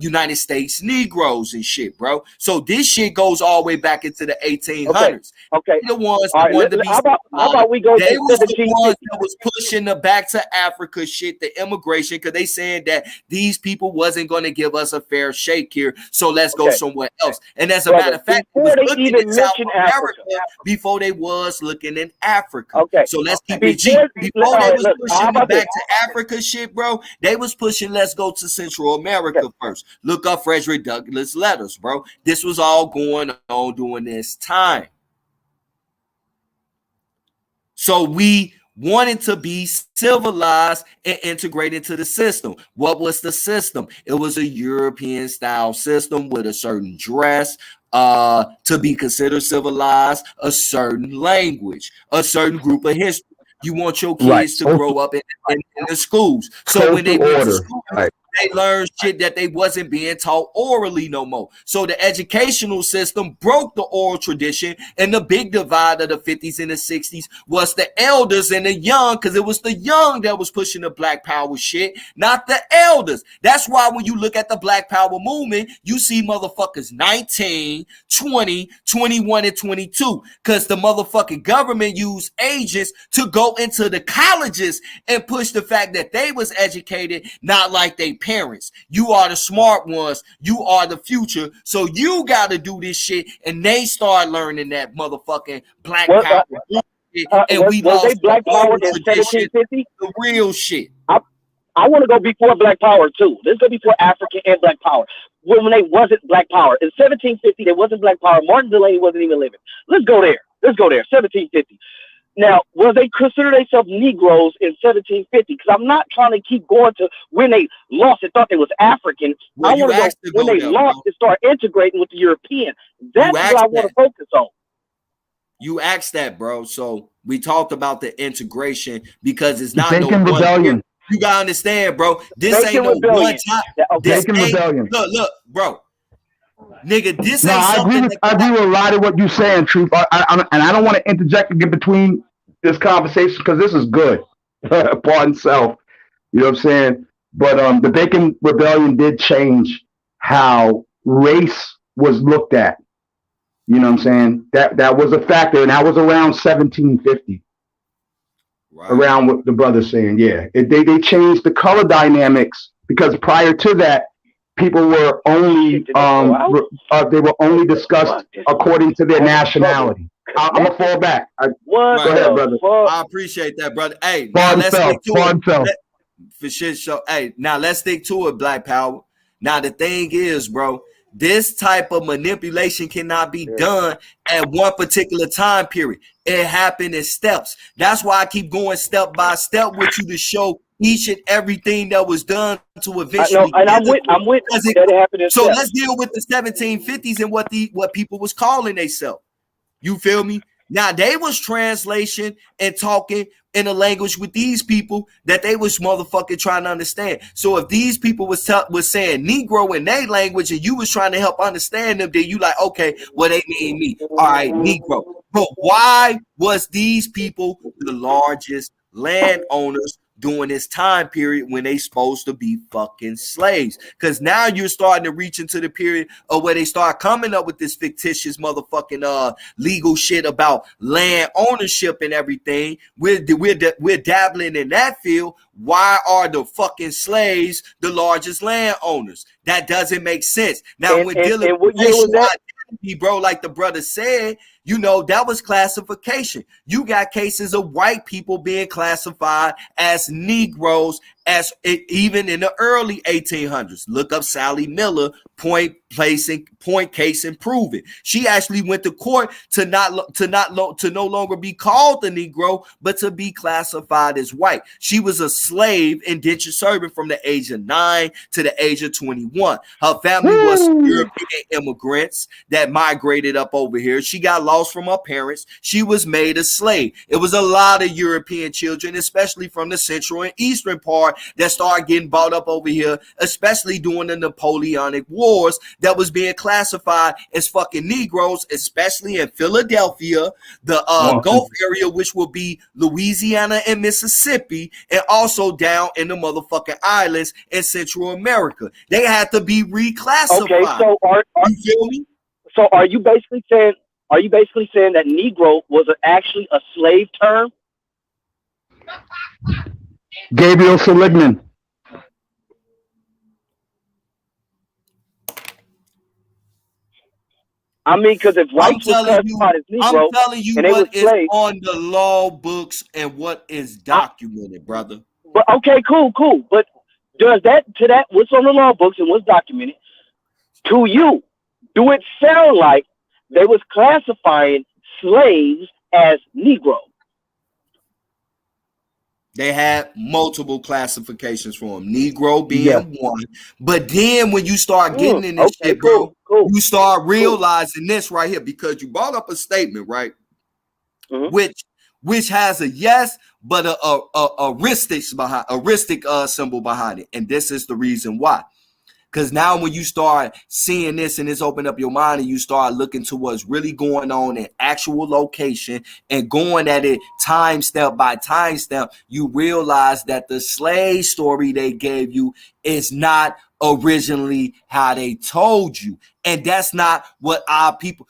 United States Negroes and shit, bro. So this shit goes all the way back into the 1800s. Okay. The ones that wanted to be how about we go they to was the ones that was pushing the back to Africa shit, the immigration, because they saying that these people wasn't going to give us a fair shake here, so let's go somewhere else. And as a matter of fact, they was looking in South America before they was looking in Africa. Okay, so let's keep it G. Before they was pushing the back to Africa shit, bro, they was pushing let's go to Central America first. Look up Frederick Douglass' letters, bro. This was all going on during this time. So we wanted to be civilized and integrate into the system. What was the system? It was a European style system with a certain dress, to be considered civilized, a certain language, a certain group of history. You want your kids to grow up in the schools. So when they went to school, they learned shit that they wasn't being taught orally no more. So the educational system broke the oral tradition, and the big divide of the 50s and the 60s was the elders and the young, because it was the young that was pushing the Black Power shit, not the elders. That's why when you look at the Black Power movement, you see motherfuckers 19, 20, 21, and 22, because the motherfucking government used agents to go into the colleges and push the fact that they was educated, not like they parents. You are the smart ones. You are the future. So you got to do this shit. And they start learning that motherfucking Black Power. And we lost Black Power in 1750? The real shit. I want to go before Black Power too. Let's go before African and Black Power. When they wasn't Black Power. In 1750, there wasn't Black Power. Martin Delaney wasn't even living. Let's go there. 1750. Now, will they consider themselves Negroes in 1750? Because I'm not trying to keep going to when they lost and thought they was African. I want to go when they lost and start integrating with the European. That's what I want to focus on. You asked that, bro. So we talked about the integration because it's not Bacon no rebellion. One. You gotta understand, bro. This Bacon ain't no rebellion. one time. This Bacon ain't, rebellion. Look, bro. Nigga, this No, ain't I something. agree with a lot of what you're saying, Truth. And I don't want to interject and get between this conversation because this is good. Pardon self. You know what I'm saying? But the Bacon Rebellion did change how race was looked at. You know what I'm saying? That was a factor, and that was around 1750. Right. Around what the brother's saying, yeah. They changed the color dynamics because prior to that, people were only they were only discussed according to their nationality. I'm gonna fall back. Go ahead, brother. I appreciate that, brother. Hey, now let's stick to it. For shit show. Hey, now let's stick to it, Black Power. Now the thing is, bro, This type of manipulation cannot be done at one particular time period. It happened in steps. That's why I keep going step by step with you to show each and everything that was done to eventually. And I'm with that it happened in So steps. let's deal with the 1750s and what people was calling themselves. You feel me? Now they was translation and talking in a language with these people that they was motherfucking trying to understand. So if these people was saying Negro in their language and you was trying to help understand them, then you like, okay, well they mean me. All right, Negro. But why was these people the largest landowners during this time period when they supposed to be fucking slaves? Because now you're starting to reach into the period of where they start coming up with this fictitious motherfucking legal shit about land ownership and everything. We're dabbling in that field. Why are the fucking slaves the largest landowners? That doesn't make sense. Now when dealing with racial identity, bro, like the brother said, you know, that was classification. You got cases of white people being classified as Negroes as even in the early 1800s. Look up Sally Miller, point case and prove it. She actually went to court to no longer be called the Negro, but to be classified as white. She was a slave, indentured servant from the age of 9 to the age of 21. Her family was European immigrants that migrated up over here. She got lost from her parents. She was made a slave. It was a lot of European children, especially from the central and eastern part, that started getting bought up over here, especially during the Napoleonic Wars, that was being classified as fucking Negroes, especially in Philadelphia, the Gulf area, which will be Louisiana and Mississippi, and also down in the motherfucking islands in Central America. They had to be reclassified. Okay, so you feel me? So are you basically saying that Negro was actually a slave term? Gabriel Seligman. I mean, because if whites were classified as Negro, I'm telling you and they what were is slaves, on the law books and what is documented, brother. But okay, cool. But does what's on the law books and what's documented to you? Do it sound like they was classifying slaves as Negro? They had multiple classifications for them, Negro being one. But then when you start getting in this shit, bro, you start realizing this right here, because you brought up a statement, right? Which has a yes, but a heuristic symbol behind it. And this is the reason why. Because now when you start seeing this and it's opened up your mind and you start looking to what's really going on in actual location and going at it time step by time step, you realize that the slave story they gave you is not originally how they told you. And that's not what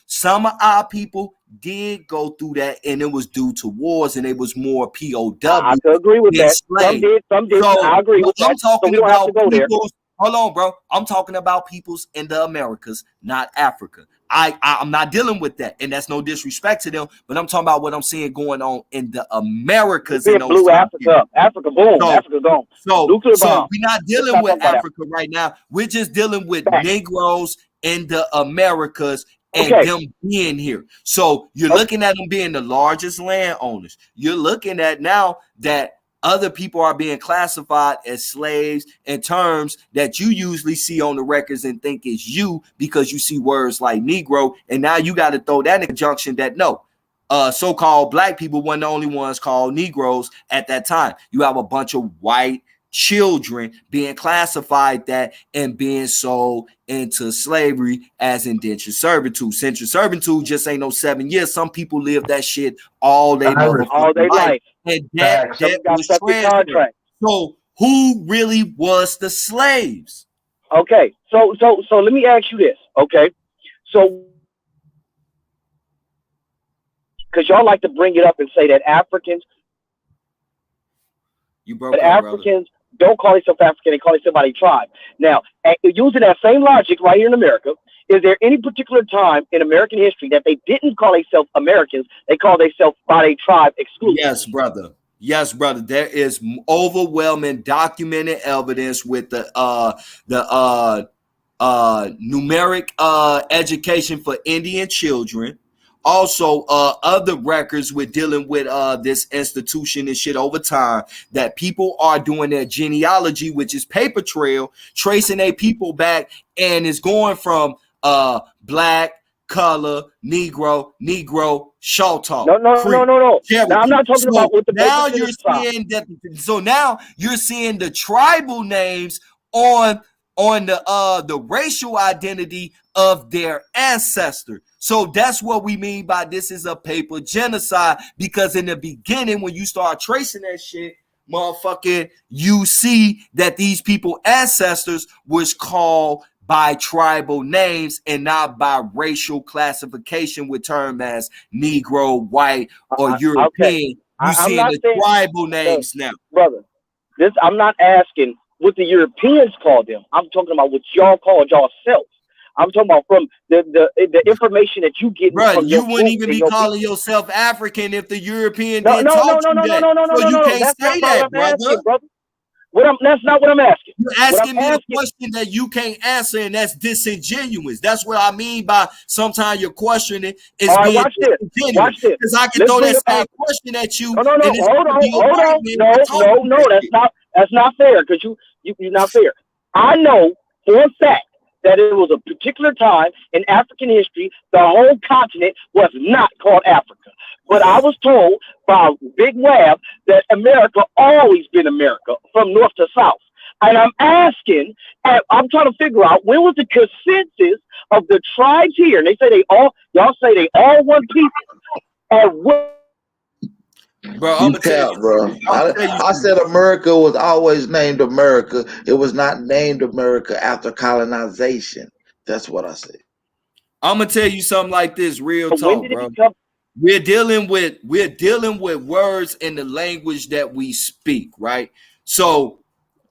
some of our people did go through that, and it was due to wars, and it was more POW. I could agree with that. Some did. So, I agree with that. So we don't have to go there. Hold on, bro. I'm talking about peoples in the Americas, not Africa. I'm not dealing with that, and that's no disrespect to them, but I'm talking about what I'm seeing going on in the Americas. It blew Africa up. Africa, boom. Africa gone. So we're not dealing with Africa right now. We're just dealing with Negroes in the Americas and them being here. So you're looking at them being the largest landowners. You're looking at now that other people are being classified as slaves in terms that you usually see on the records and think it's you because you see words like Negro. And now you got to throw that in conjunction that no, so-called black people weren't the only ones called Negroes at that time. You have a bunch of white children being classified that and being sold into slavery as indentured servitude. Indentured servitude just ain't no 7 years. Some people live that shit all day life. And that was transferred. So who really was the slaves? Okay, so let me ask you this. Okay, so because y'all like to bring it up and say that Africans, don't call themselves African, they call themselves somebody tribe. Now, using that same logic right here in America, is there any particular time in American history that they didn't call themselves Americans, they call themselves by a tribe exclusively? Yes, brother. There is overwhelming documented evidence with the numeric education for Indian children. Also, other records we're dealing with this institution and shit over time that people are doing their genealogy, which is paper trail, tracing their people back, and it's going from black, color, Negro, Choctaw, Creek. No. Now I'm not talking about what the now paper you're trail seeing that. So now you're seeing the tribal names on the racial identity of their ancestor. So that's what we mean by this is a paper genocide, because in the beginning, when you start tracing that shit, motherfucker, you see that these people ancestors was called by tribal names and not by racial classification with term as Negro, white, or European. Okay. You seeing not the saying, tribal names now. Brother, I'm not asking what the Europeans call them. I'm talking about what y'all call yourselves. I'm talking about from the information that you get Bruh, from you your wouldn't even be calling people. yourself African if the European No. didn't taught you that. So you can't That's not say what that, I'm brother. asking, brother. That's not what I'm asking. You're asking me a question that you can't answer, and that's disingenuous. That's what I mean by sometimes your questioning is All right, being watch this. disingenuous. Because I can Let's throw bring that up same Africa. question at you, No. and it's Hold gonna be a on. white man that told you that shit. That's not fair, because you're not fair. I know for a fact that it was a particular time in African history, the whole continent was not called Africa. But I was told by Big Wab that America always been America from north to south. And I'm asking, I'm trying to figure out, when was the consensus of the tribes here? And they say y'all say they all one people. And what? Bro, You cap, bro. I said America was always named America. It was not named America after colonization. That's what I said. I'm gonna tell you something like this, real When talk, did it bro. become? We're dealing with words in the language that we speak, right? So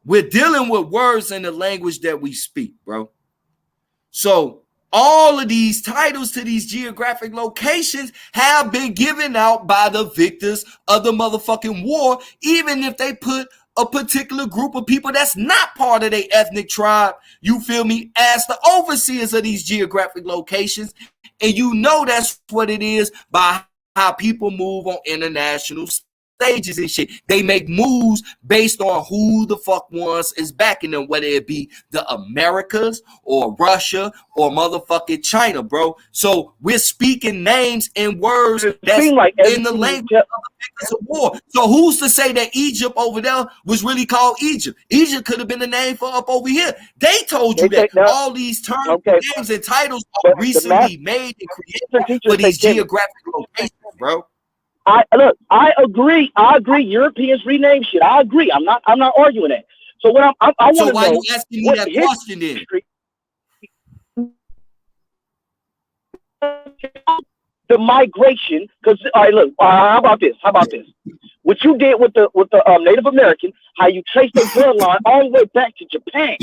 we're dealing with words in the language that we speak, bro. So all of these titles to these geographic locations have been given out by the victors of the motherfucking war, even if they put a particular group of people that's not part of their ethnic tribe, you feel me, as the overseers of these geographic locations. And you know that's what it is by how people move on international stages and shit. They make moves based on who the fuck ones is backing them, whether it be the Americas or Russia or motherfucking China, bro. So we're speaking names and words that's in the language of the victors of war. So who's to say that Egypt over there was really called Egypt? Egypt could have been the name for up over here. They told you that all these terms, names, and titles are recently made and created for these geographic locations, bro. I agree. Europeans rename shit. I agree. I'm not arguing that. So what I want to know. So why you asking me that question then? The migration, because look. How about this? What you did with the Native Americans, how you traced their bloodline all the way back to Japan.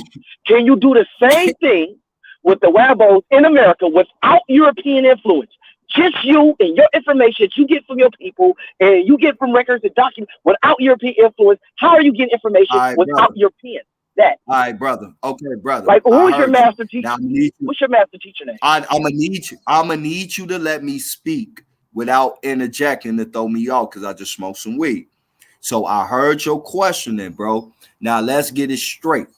Can you do the same thing with the Wabos in America without European influence? Just you and your information that you get from your people and you get from records and documents without European influence. How are you getting information without Europeans? That. All right, brother. Okay, brother. Like, who is your master teacher? What's your master teacher name? I'm gonna need you to let me speak without interjecting to throw me off, because I just smoked some weed. So I heard your questioning, bro. Now let's get it straight.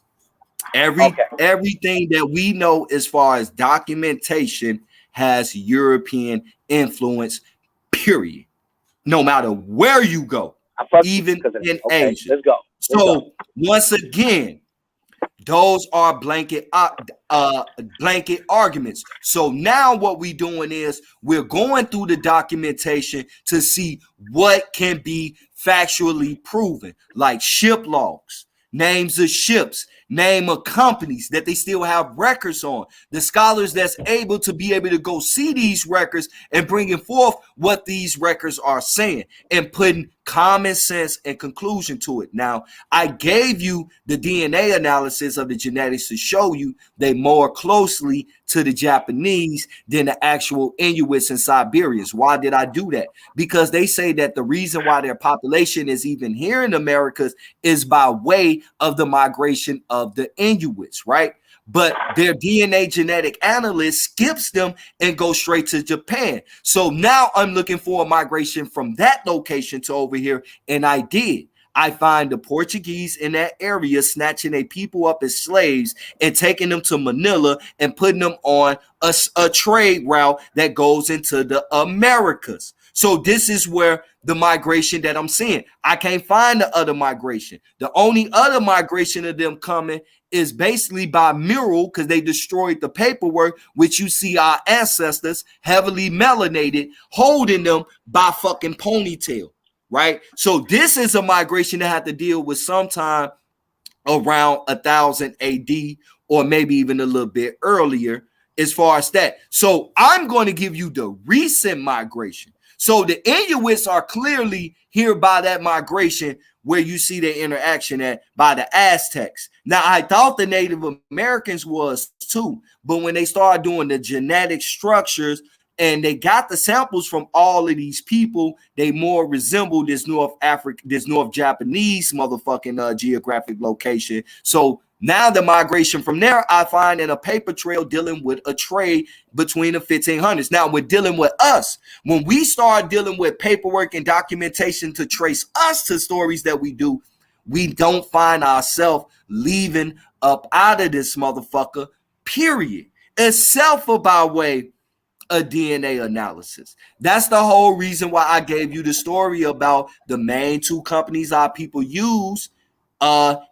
Everything that we know as far as documentation has European influence, period. No matter where you go, even in Asia. Let's go. So once again, those are blanket arguments. So now what we're doing is we're going through the documentation to see what can be factually proven, like ship logs, names of ships, name of companies that they still have records on, the scholars that's able to go see these records and bringing forth what these records are saying and putting common sense and conclusion to it. Now, I gave you the DNA analysis of the genetics to show you they more closely to the Japanese than the actual Inuits and Siberians. Why did I do that? Because they say that the reason why their population is even here in Americas is by way of the migration of the Inuits, right? but their DNA genetic analyst skips them and goes straight to Japan. So now I'm looking for a migration from that location to over here, and I did. I find the Portuguese in that area snatching their people up as slaves and taking them to Manila and putting them on a trade route that goes into the Americas. So this is where the migration that I'm seeing. I can't find the other migration. The only other migration of them coming is basically by mural, because they destroyed the paperwork, which you see our ancestors heavily melanated holding them by fucking ponytail. Right, so this is a migration that had to deal with sometime around 1000 AD, or maybe even a little bit earlier as far as that. So I'm going to give you the recent migration. So the Inuits are clearly here by that migration where you see their interaction at by the Aztecs. Now, I thought the Native Americans was too, but when they started doing the genetic structures and they got the samples from all of these people, they more resemble this North Japanese motherfucking geographic location. So now the migration from there, I find in a paper trail dealing with a trade between the 1500s. Now we're dealing with us. When we start dealing with paperwork and documentation to trace us to stories that we do, we don't find ourselves leaving up out of this motherfucker, period. Except for by way a DNA analysis. That's the whole reason why I gave you the story about the main two companies our people use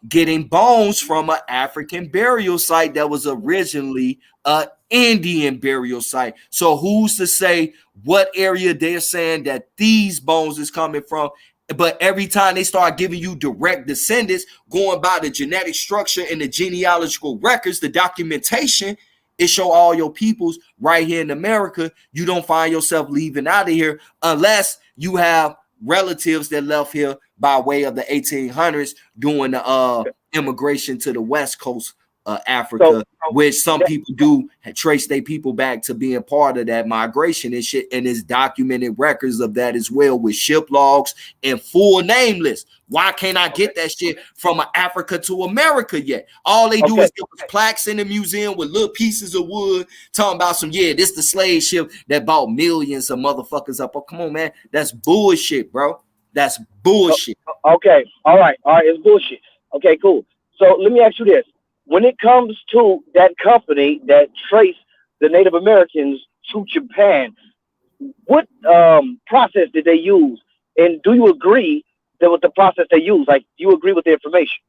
getting bones from an African burial site that was originally an Indian burial site. So who's to say what area they're saying that these bones is coming from? But every time they start giving you direct descendants, going by the genetic structure and the genealogical records, the documentation, it show all your peoples right here in America. You don't find yourself leaving out of here unless you have relatives that left here by way of the 1800s doing the immigration to the West Coast of Africa, which some people do trace their people back to being part of that migration and shit. And there's documented records of that as well with ship logs and full name lists. Why can't I get that shit from Africa to America yet? All they do is give us plaques in the museum with little pieces of wood talking about some, this the slave ship that bought millions of motherfuckers up. Oh, come on, man. That's bullshit, bro. That's bullshit. Okay. All right. It's bullshit. Okay, cool. So let me ask you this. When it comes to that company that traced the Native Americans to Japan, what process did they use? And do you agree that with the process they use? Like, do you agree with the information?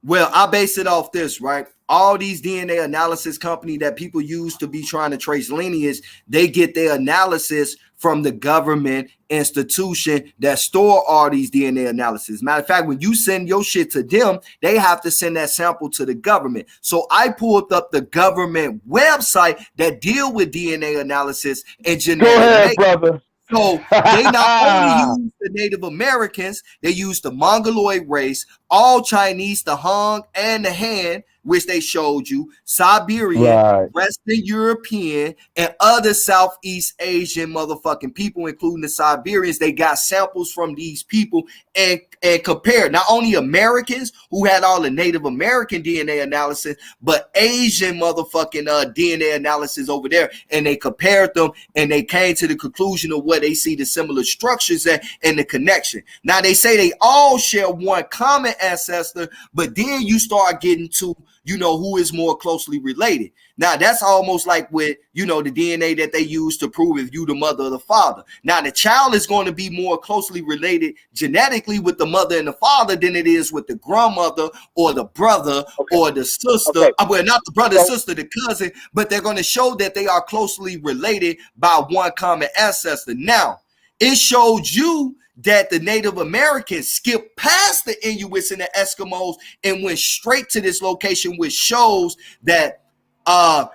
Well, I base it off this, right? All these DNA analysis company that people use to be trying to trace lineage, they get their analysis from the government institution that store all these DNA analysis. Matter of fact, when you send your shit to them, they have to send that sample to the government. So I pulled up the government website that deal with DNA analysis and genetic. Go ahead, brother. So they not only use the Native Americans, they use the Mongoloid race, all Chinese, the Hung and the Han, which they showed you, Siberian, Western European, and other Southeast Asian motherfucking people, including the Siberians. They got samples from these people and compared not only Americans who had all the Native American DNA analysis, but Asian motherfucking DNA analysis over there. And they compared them and they came to the conclusion of where they see the similar structures at and the connection. Now they say they all share one common ancestor, but then you start getting to who is more closely related. Now, that's almost like with, the DNA that they use to prove if you the mother or the father. Now, the child is going to be more closely related genetically with the mother and the father than it is with the grandmother or the brother or the sister. Well, not the brother, sister, the cousin, but they're going to show that they are closely related by one common ancestor. Now, it showed you that the Native Americans skipped past the Inuits and the Eskimos and went straight to this location, which shows that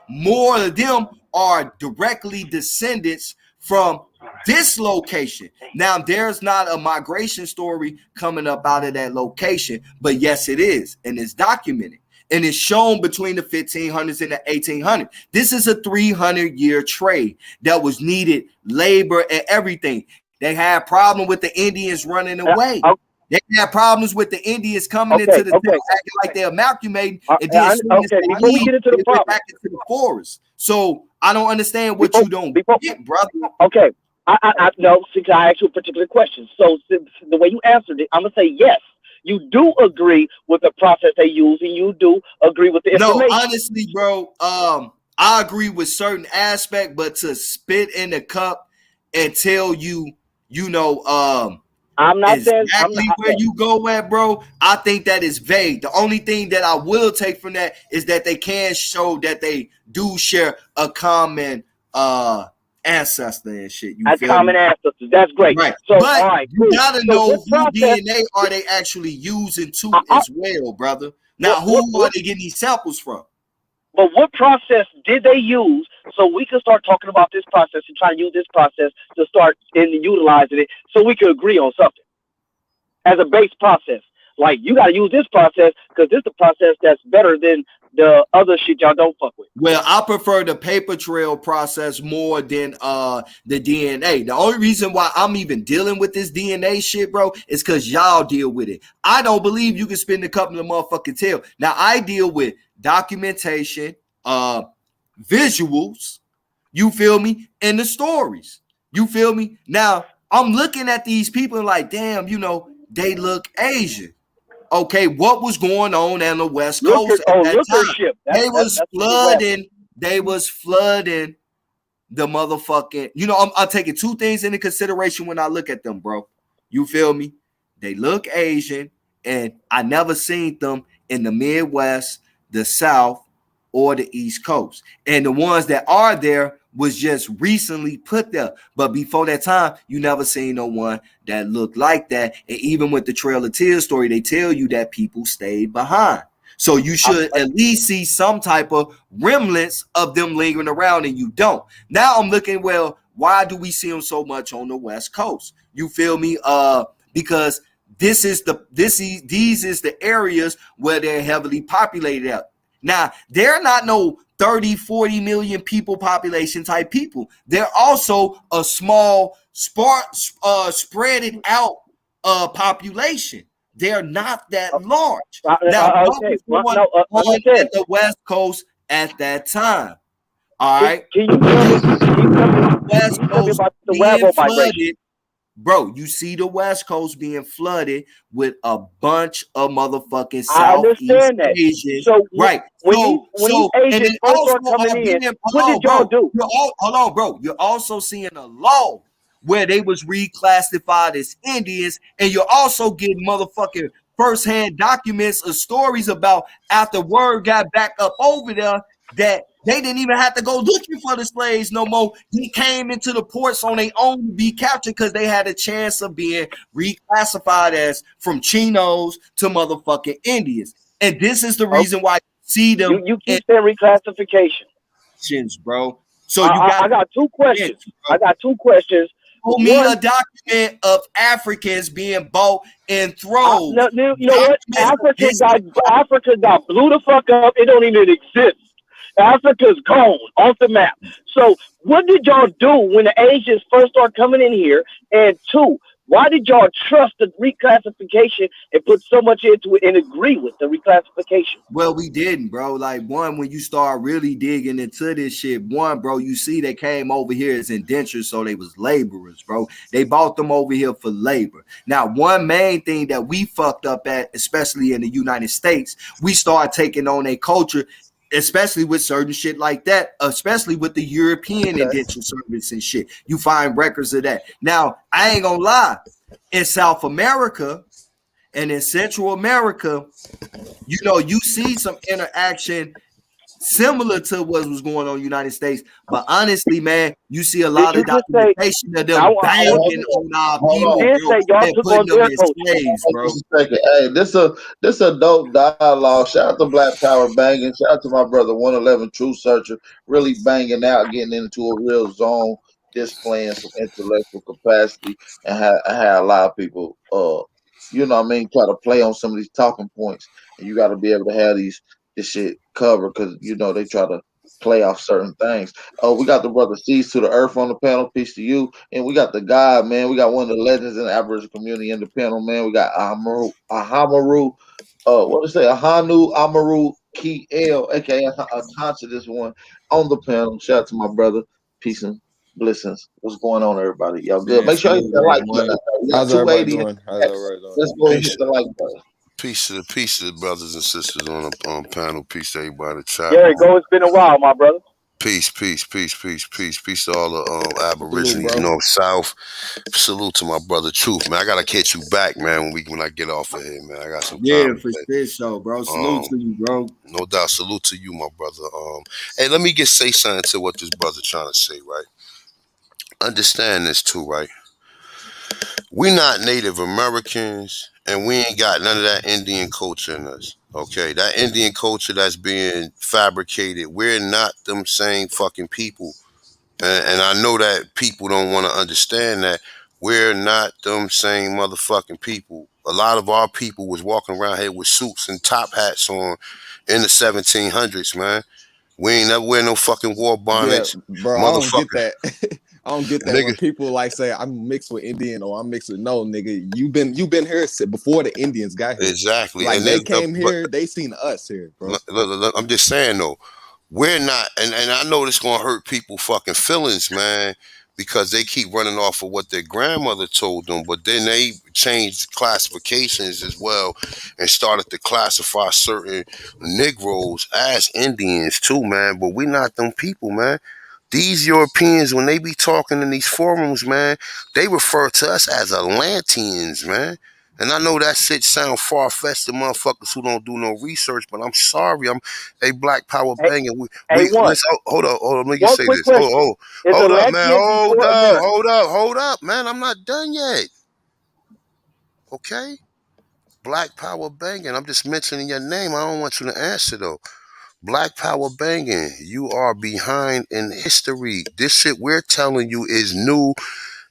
more of them are directly descendants from this location. Now, there's not a migration story coming up out of that location, but yes, it is, and it's documented. And it's shown between the 1500s and the 1800s. This is a 300-year trade that was needed, labor and everything. They had a problem with the Indians running away. They had problems with the Indians coming into the town, acting like they're amalgamating, and then before we get into the problem, back into the forest. So I don't understand what you don't get, brother. Okay, I no, see, I asked you a particular question. So the way you answered it, I'm gonna say yes. You do agree with the process they use, and you do agree with the information. No, honestly, bro, I agree with certain aspect, but to spit in the cup and tell you, I'm not exactly where you go at, bro, I think that is vague. The only thing that I will take from that is that they can show that they do share a common ancestor and shit. You feel common me? ancestors. That's great. Right. So, but all right, you gotta know who process, DNA are they actually using too as well, brother. Now, who are they getting these samples from? But what process did they use so we could start talking about this process and try to use this process to start utilizing it so we could agree on something as a base process? Like, you got to use this process because this is the process that's better than the other shit y'all don't fuck with. Well, I prefer the paper trail process more than the DNA. The only reason why I'm even dealing with this DNA shit, bro, is because y'all deal with it. I don't believe you can spin the cup in the motherfucking tail. Now, I deal with documentation, visuals, you feel me, and the stories. You feel me? Now, I'm looking at these people like, damn, they look Asian. Okay, what was going on the West Coast at that time? They was flooding the motherfucking. I'm taking two things into consideration when I look at them, bro. You feel me? They look Asian, and I never seen them in the Midwest, the South, or the East Coast. And the ones that are there was just recently put there. But before that time, you never seen no one that looked like that. And even with the Trail of Tears story, they tell you that people stayed behind. So you should at least see some type of remnants of them lingering around, and you don't. Now I'm looking, well, why do we see them so much on the West Coast? You feel me? Because these is the areas where they're heavily populated at. Now, they're not no 30, 40 million people population type people. They're also a small, spread out population. They're not that large. Now, what was going on at the West Coast at that time? All right. Can you tell me West Coast about the being Wabo flooded. migration? Bro, you see the West Coast being flooded with a bunch of motherfucking I understand that. Asians. So right. When these Asians first start coming in, what did y'all do? Hold on, bro. You're also seeing a law where they was reclassified as Indians, and you're also getting motherfucking firsthand documents or stories about after word got back up over there that they didn't even have to go looking for the slaves no more. He came into the ports on their own to be captured because they had a chance of being reclassified as from Chinos to motherfucking Indians. And this is the reason why you see them. You keep saying reclassification, bro. So I got two questions. Show me a document of Africans being bought and thrown. You know what? Africa got blew the fuck up. It don't even exist. Africa's gone off the map. So what did y'all do when the Asians first started coming in here? And two, why did y'all trust the reclassification and put so much into it and agree with the reclassification? Well, we didn't, bro. Like, one, when you start really digging into this shit, bro, you see they came over here as indentures, so they was laborers, bro. They bought them over here for labor. Now, one main thing that we fucked up at, especially in the United States, we started taking on a culture, especially with certain shit like that, especially with the European indenture service and shit. You find records of that. Now, I ain't gonna lie. In South America and in Central America, you see some interaction similar to what was going on in the United States. But honestly, man, you see a lot of documentation of them banging on our people, putting them as slaves, bro. Hey, this a dope dialogue. Shout out to Black Power banging. Shout out to my brother 111 True Searcher, really banging out, getting into a real zone, displaying some intellectual capacity, and had a lot of people, try to play on some of these talking points. And you got to be able to have this shit covered because they try to play off certain things. Oh, we got the brother Cease to the Earth on the panel. Peace to you. And we got the God, man. We got one of the legends in the Aboriginal community in the panel, man. We got Ahamaru, what to say? Ahanu Amaru Ki El, aka Akancha, this one on the panel. Shout out to my brother. Peace and blessings. What's going on, everybody? Y'all good? Yeah, Make sure you hit salute the like everyone. button. We got How's everybody 280 in doing? the How's chat. everybody doing? Let's go and hit Peace, the like button. peace to the brothers and sisters on the panel. Peace to everybody in the chat Gary, room. go. It's been a while, my brother. Peace to all the Salute, Aborigines, bro. North, South. Salute to my brother Truth, man. I gotta catch you back, man, when I get off of here, man. I got some Yeah, time for today. sure, so, bro. Salute to you, bro. No doubt. Salute to you, my brother. Hey, let me say something to what this brother trying to say, right? Understand this too, right? We not Native Americans, and we ain't got none of that Indian culture in us. Okay, that Indian culture that's being fabricated, we're not them same fucking people. And I know that people don't want to understand that we're not them same motherfucking people. A lot of our people was walking around here with suits and top hats on in the 1700s, man. We ain't never wear no fucking war Yeah, bonnets, bro. I don't get motherfucker. that. I don't get that when Nigga, people like say I'm mixed with Indian or I'm mixed with no nigga. You've been here before the Indians got here. exactly. Like And they then, came but here, they seen us here, bro. I'm just saying though, we're not, and I know this gonna hurt people fucking feelings, man, because they keep running off of what their grandmother told them, but then they changed classifications as well and started to classify certain Negroes as Indians too, man. But we not them people, man. These Europeans, when they be talking in these forums, man, they refer to us as Atlanteans, man. And I know that shit sound far-fetched to motherfuckers who don't do no research, but I'm sorry. I'm a Black Power Hey, banging. hey, We one. let's hold on. Let me just One say quick this. question: Is Hold up, man. Atlanteans before America? Hold up, man. I'm not done yet. Okay? Black Power banging. I'm just mentioning your name. I don't want you to answer though. Black Power banging. You are behind in history. This shit we're telling you is new,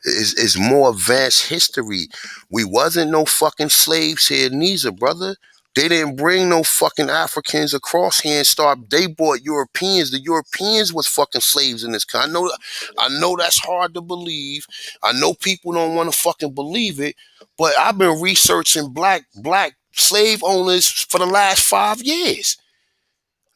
is more advanced history. We wasn't no fucking slaves here, neither, brother. They didn't bring no fucking Africans across here and start. They brought Europeans. The Europeans was fucking slaves in this country. I know that's hard to believe. I know people don't want to fucking believe it, but I've been researching black slave owners for the last 5 years.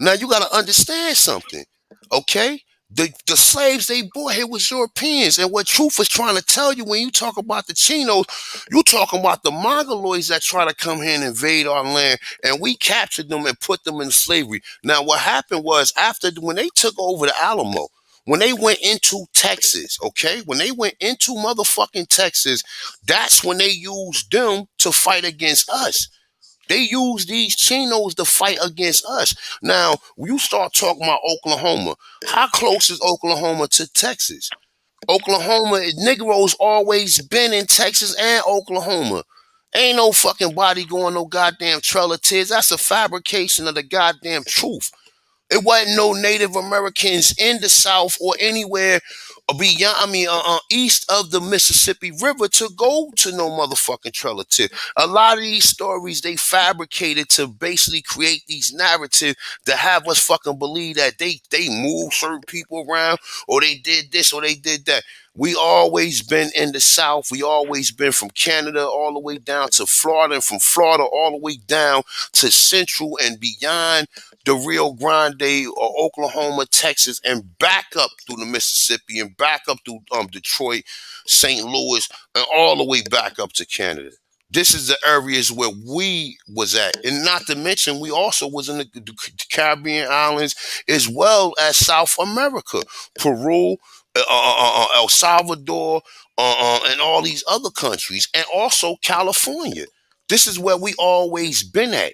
Now you got to understand something, okay? The slaves they brought here was Europeans, and what Truth is trying to tell you when you talk about the Chinos, you talking about the Mongoloids that try to come here and invade our land, and we captured them and put them in slavery. Now what happened was when they took over the Alamo, when they went into Texas, okay, when they went into motherfucking Texas, that's when they used them to fight against us. They use these chinos to fight against us. Now, you start talking about Oklahoma. How close is Oklahoma to Texas? Oklahoma, Negroes always been in Texas and Oklahoma. Ain't no fucking body going no goddamn Trail of Tears. That's a fabrication of the goddamn truth. It wasn't no Native Americans in the South or anywhere beyond, east of the Mississippi River to go to no motherfucking Trail of Tears. A lot of these stories they fabricated to basically create these narratives to have us fucking believe that they moved certain people around or they did this or they did that. We always been in the South. We always been from Canada all the way down to Florida, and from Florida all the way down to Central and beyond the Rio Grande or Oklahoma, Texas, and back up through the Mississippi and back up through Detroit, St. Louis, and all the way back up to Canada. This is the areas where we was at. And not to mention, we also was in the Caribbean islands as well as South America, Peru, El Salvador, and all these other countries, and also California. This is where we always been at.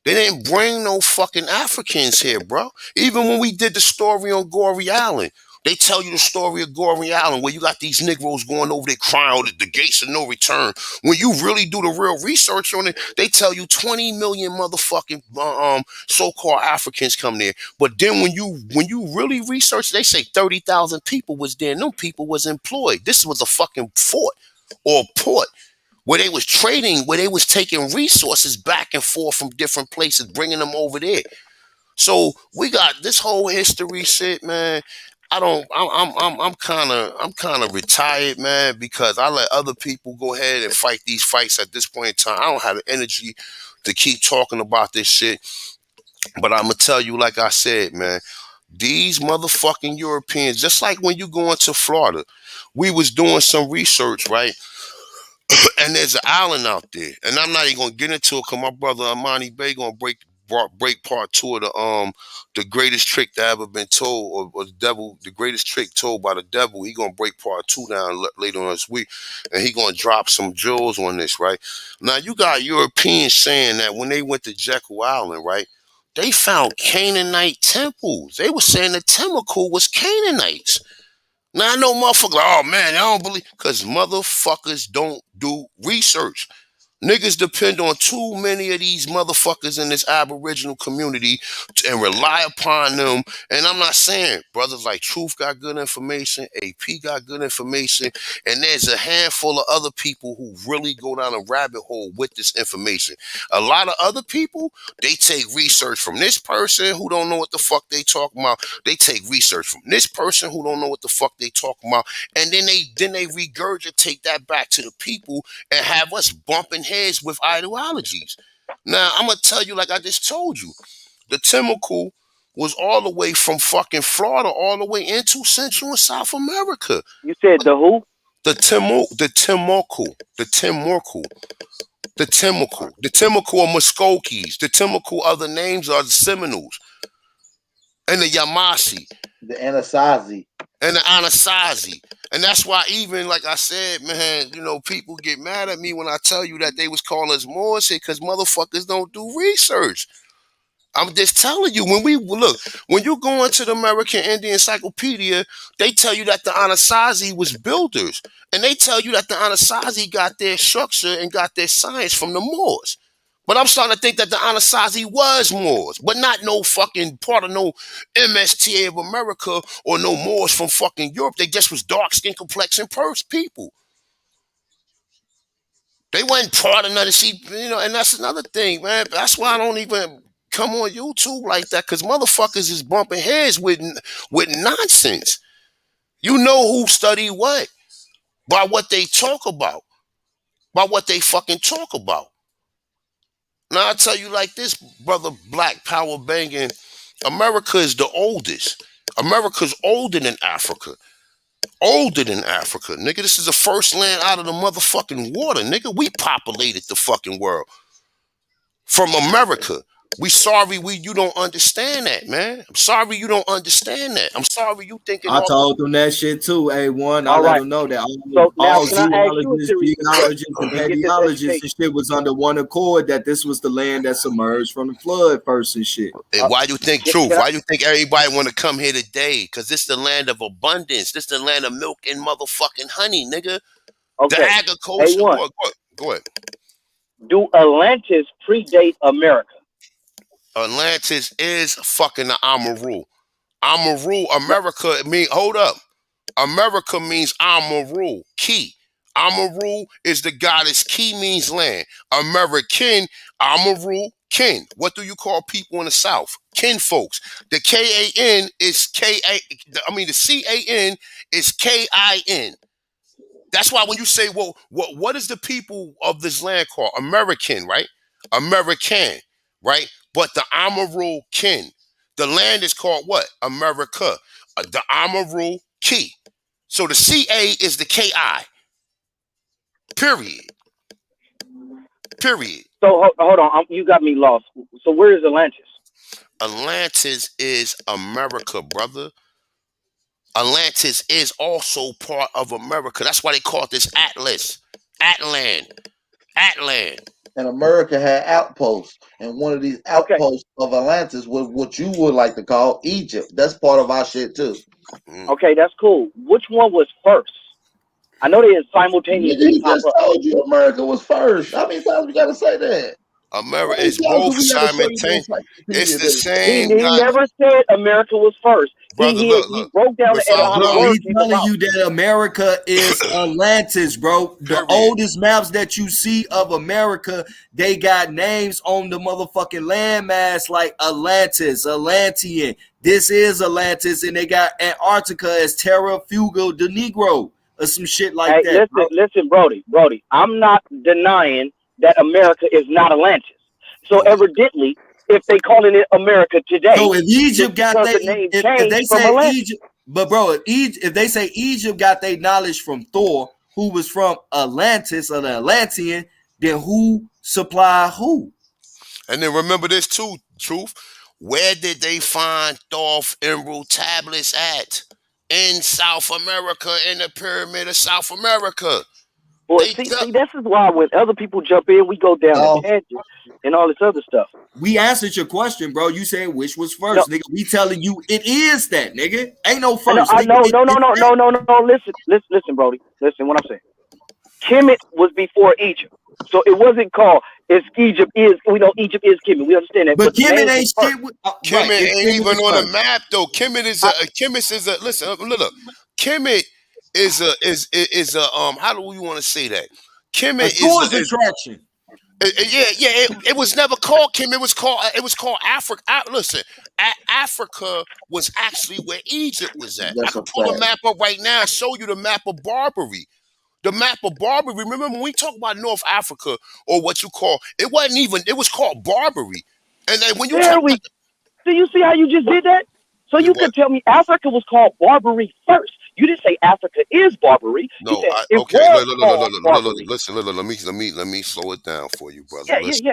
They didn't bring no fucking Africans here, bro. Even when we did the story on Goree Island, they tell you the story of Goree Island where you got these Negroes going over there crying at the gates of no return. When you really do the real research on it, they tell you 20 million motherfucking so-called Africans come there. But then when you really research, they say 30,000 people was there. And them people was employed. This was a fucking fort or port where they was trading, where they was taking resources back and forth from different places, bringing them over there. So we got this whole history shit, man. I don't. I'm kind of retired, man, because I let other people go ahead and fight these fights at this point in time. I don't have the energy to keep talking about this shit. But I'm gonna tell you, like I said, man, these motherfucking Europeans, just like when you go into Florida, we was doing some research, right? And there's an island out there, and I'm not even gonna get into it because my brother Amani Bay gonna break part two of the greatest trick that ever been told, or the greatest trick told by the devil. He gonna break part two down later on this week, and he gonna drop some jewels on this, right? Now you got Europeans saying that when they went to Jekyll Island, right? They found Canaanite temples. They were saying the Timbuktu was Canaanites. Now I know motherfuckers like, oh man, I don't believe, because motherfuckers don't do research. Niggas depend on too many of these motherfuckers in this Aboriginal community and rely upon them. And I'm not saying brothers like Truth got good information, AP got good information, and there's a handful of other people who really go down a rabbit hole with this information. A lot of other people, they take research from this person who don't know what the fuck they talking about. They take research from this person who don't know what the fuck they talking about, and then they regurgitate that back to the people and have us bumping heads with ideologies. Now, I'm going to tell you, like I just told you, the Timbuktu was all the way from fucking Florida all the way into Central and South America. You said the who? The Timbuktu, the Timbuktu are Muskokees. The Timbuktu other names are the Seminoles and the Yamasi. The Anasazi. And the Anasazi. And that's why even, like I said, man, you know, people get mad at me when I tell you that they was calling us Moors here because motherfuckers don't do research. I'm just telling you, when you go into the American Indian Encyclopedia, they tell you that the Anasazi was builders. And they tell you that the Anasazi got their structure and got their science from the Moors. But I'm starting to think that the Anasazi was Moors, but not no fucking part of no MSTA of America or no Moors from fucking Europe. They just was dark skin complexion people. They wasn't part of none of and that's another thing, man. That's why I don't even come on YouTube like that, because motherfuckers is bumping heads with nonsense. You know who study what? By what they talk about. By what they fucking talk about. Now I tell you like this, brother Black Power banging, America is the oldest. America's older than Africa. Older than Africa. Nigga, this is the first land out of the motherfucking water. Nigga, we populated the fucking world. From America. We sorry you don't understand that, man. I'm sorry you don't understand that. I'm sorry you thinking I told them that shit too, A1. I let them know that all zoologists, geologists, and paleologists and shit was under one accord, that this was the land that submerged from the flood first and shit. And why you think Truth? Why you think everybody want to come here today? Because this the land of abundance. This the land of milk and motherfucking honey, nigga. Okay. The agriculture. Go ahead. Do Atlantis predate America? Atlantis is fucking the Amaru. Amaru, America hold up. America means Amaru, key. Amaru is the goddess, key means land. American, Amaru, kin. What do you call people in the South? Kin folks. The K-A-N is the C-A-N is K-I-N. That's why when you say, well, what is the people of this land called? American, right? American, right? But the Amaru kin. The land is called what? America. The Amaru key. So the C-A is the K-I. Period. So hold on, you got me lost. So where is Atlantis? Atlantis is America, brother. Atlantis is also part of America. That's why they call this Atlas. Atlan. And America had outposts. And one of these outposts of Atlantis was what you would like to call Egypt. That's part of our shit too. Okay, that's cool. Which one was first? I know they simultaneously He just told you America was first. How many times we gotta say that? America How many is times do both we gotta show you the simultaneous. It's encyclopedia the that same He guy, never said America was first. brother. He Look. broke down Without how the Bro, word he's came telling about. you that America is Atlantis, bro. The Period. oldest maps that you see of America, they got names on the motherfucking landmass like Atlantis, Atlantean. This is Atlantis, and they got Antarctica as Terra Fuga de Negro or some shit like Hey, that, bro. listen, Brody. I'm not denying that America is not Atlantis. So evidently, if they calling it America today, So if it's Egypt got because they, the name if they changed from say Atlantis. Egypt, but bro, if they say Egypt got their knowledge from Thor, who was from Atlantis or the Atlantean, then who supply who? And then remember this too, Truth. Where did they find Thoth Emerald tablets at? In South America, in the pyramid of South America. Well, see, this is why when other people jump in, we go down a tangent and all this other stuff. We answered your question, bro. You saying which was No, first, nigga. We telling you it is that, nigga. Ain't no I know, first, nigga. no. Listen, Brody. Listen, what I'm saying. Kemet was before Egypt, so it wasn't called. Egypt is. We know Egypt is Kemet. We understand that. But the Kemet name ain't was first. shit. Kemet Right, ain't Kemet even is on the first. map though. Kemet is a listen, look. Kemet is a how do we want to say that? A Kemet tourist attraction. it was never called Kemet. It was called Africa. Listen, Africa was actually where Egypt was at. I That's a could pull a fact. map up right now and show you the map of Barbary. The map of Barbary. Remember when we talk about North Africa or what you call it wasn't even. It was called Barbary. And then when you talk about Do you see how you just did that? So you could tell me Africa was called Barbary first. You didn't say Africa is Barbary. You no, said it was called Barbary. listen, let me slow it down for you, brother. Yeah. Listen.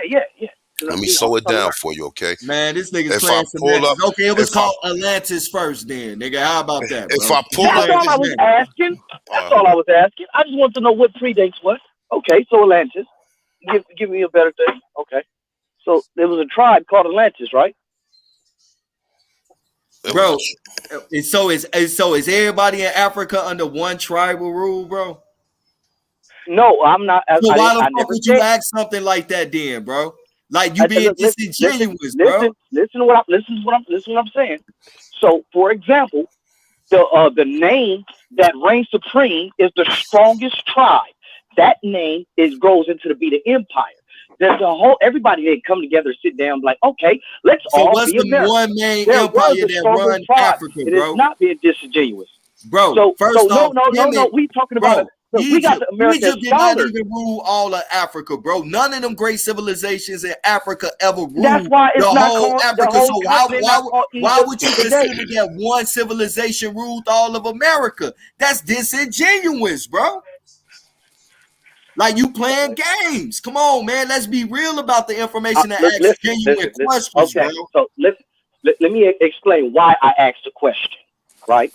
Because Let me I'm slow it trying to down learn. for you, okay? Man, this nigga's If I playing pull up, semantics. Okay, it was if I called Atlantis first, then, nigga. How about that, bro? if I pull That's up all this, I was asking. That's all I was asking. I just want to know what predates what. Okay, so Atlantis. Give me a better thing. Okay. So there was a tribe called Atlantis, right? Bro, so is everybody in Africa under one tribal rule, bro? No, I'm not. So why the I fuck never would you said. ask something like that, then, bro? Like you being disingenuous, bro. Listen to what I'm saying. So, for example, the name that reigns supreme is the strongest tribe. That name grows into to be the empire. There's a whole everybody that come together, sit down, like, okay, let's So all what's be the American. one main There empire was a that stronger run tribe. Africa, It is bro? not being disingenuous. Bro, So first no. Kemet, We talking about it. bro, Look, we got Egypt. the America as Egypt did not scholars. even rule all of Africa, bro. None of them great civilizations in Africa ever That's ruled why the it's not whole called the Africa. whole So continent, not called why Egypt would you today. consider that one civilization ruled all of America? That's disingenuous, bro. Like you playing games. Come on, man. Let's be real about the information and ask genuine Listen. questions, bro. Okay, so let me explain why I asked the question, right?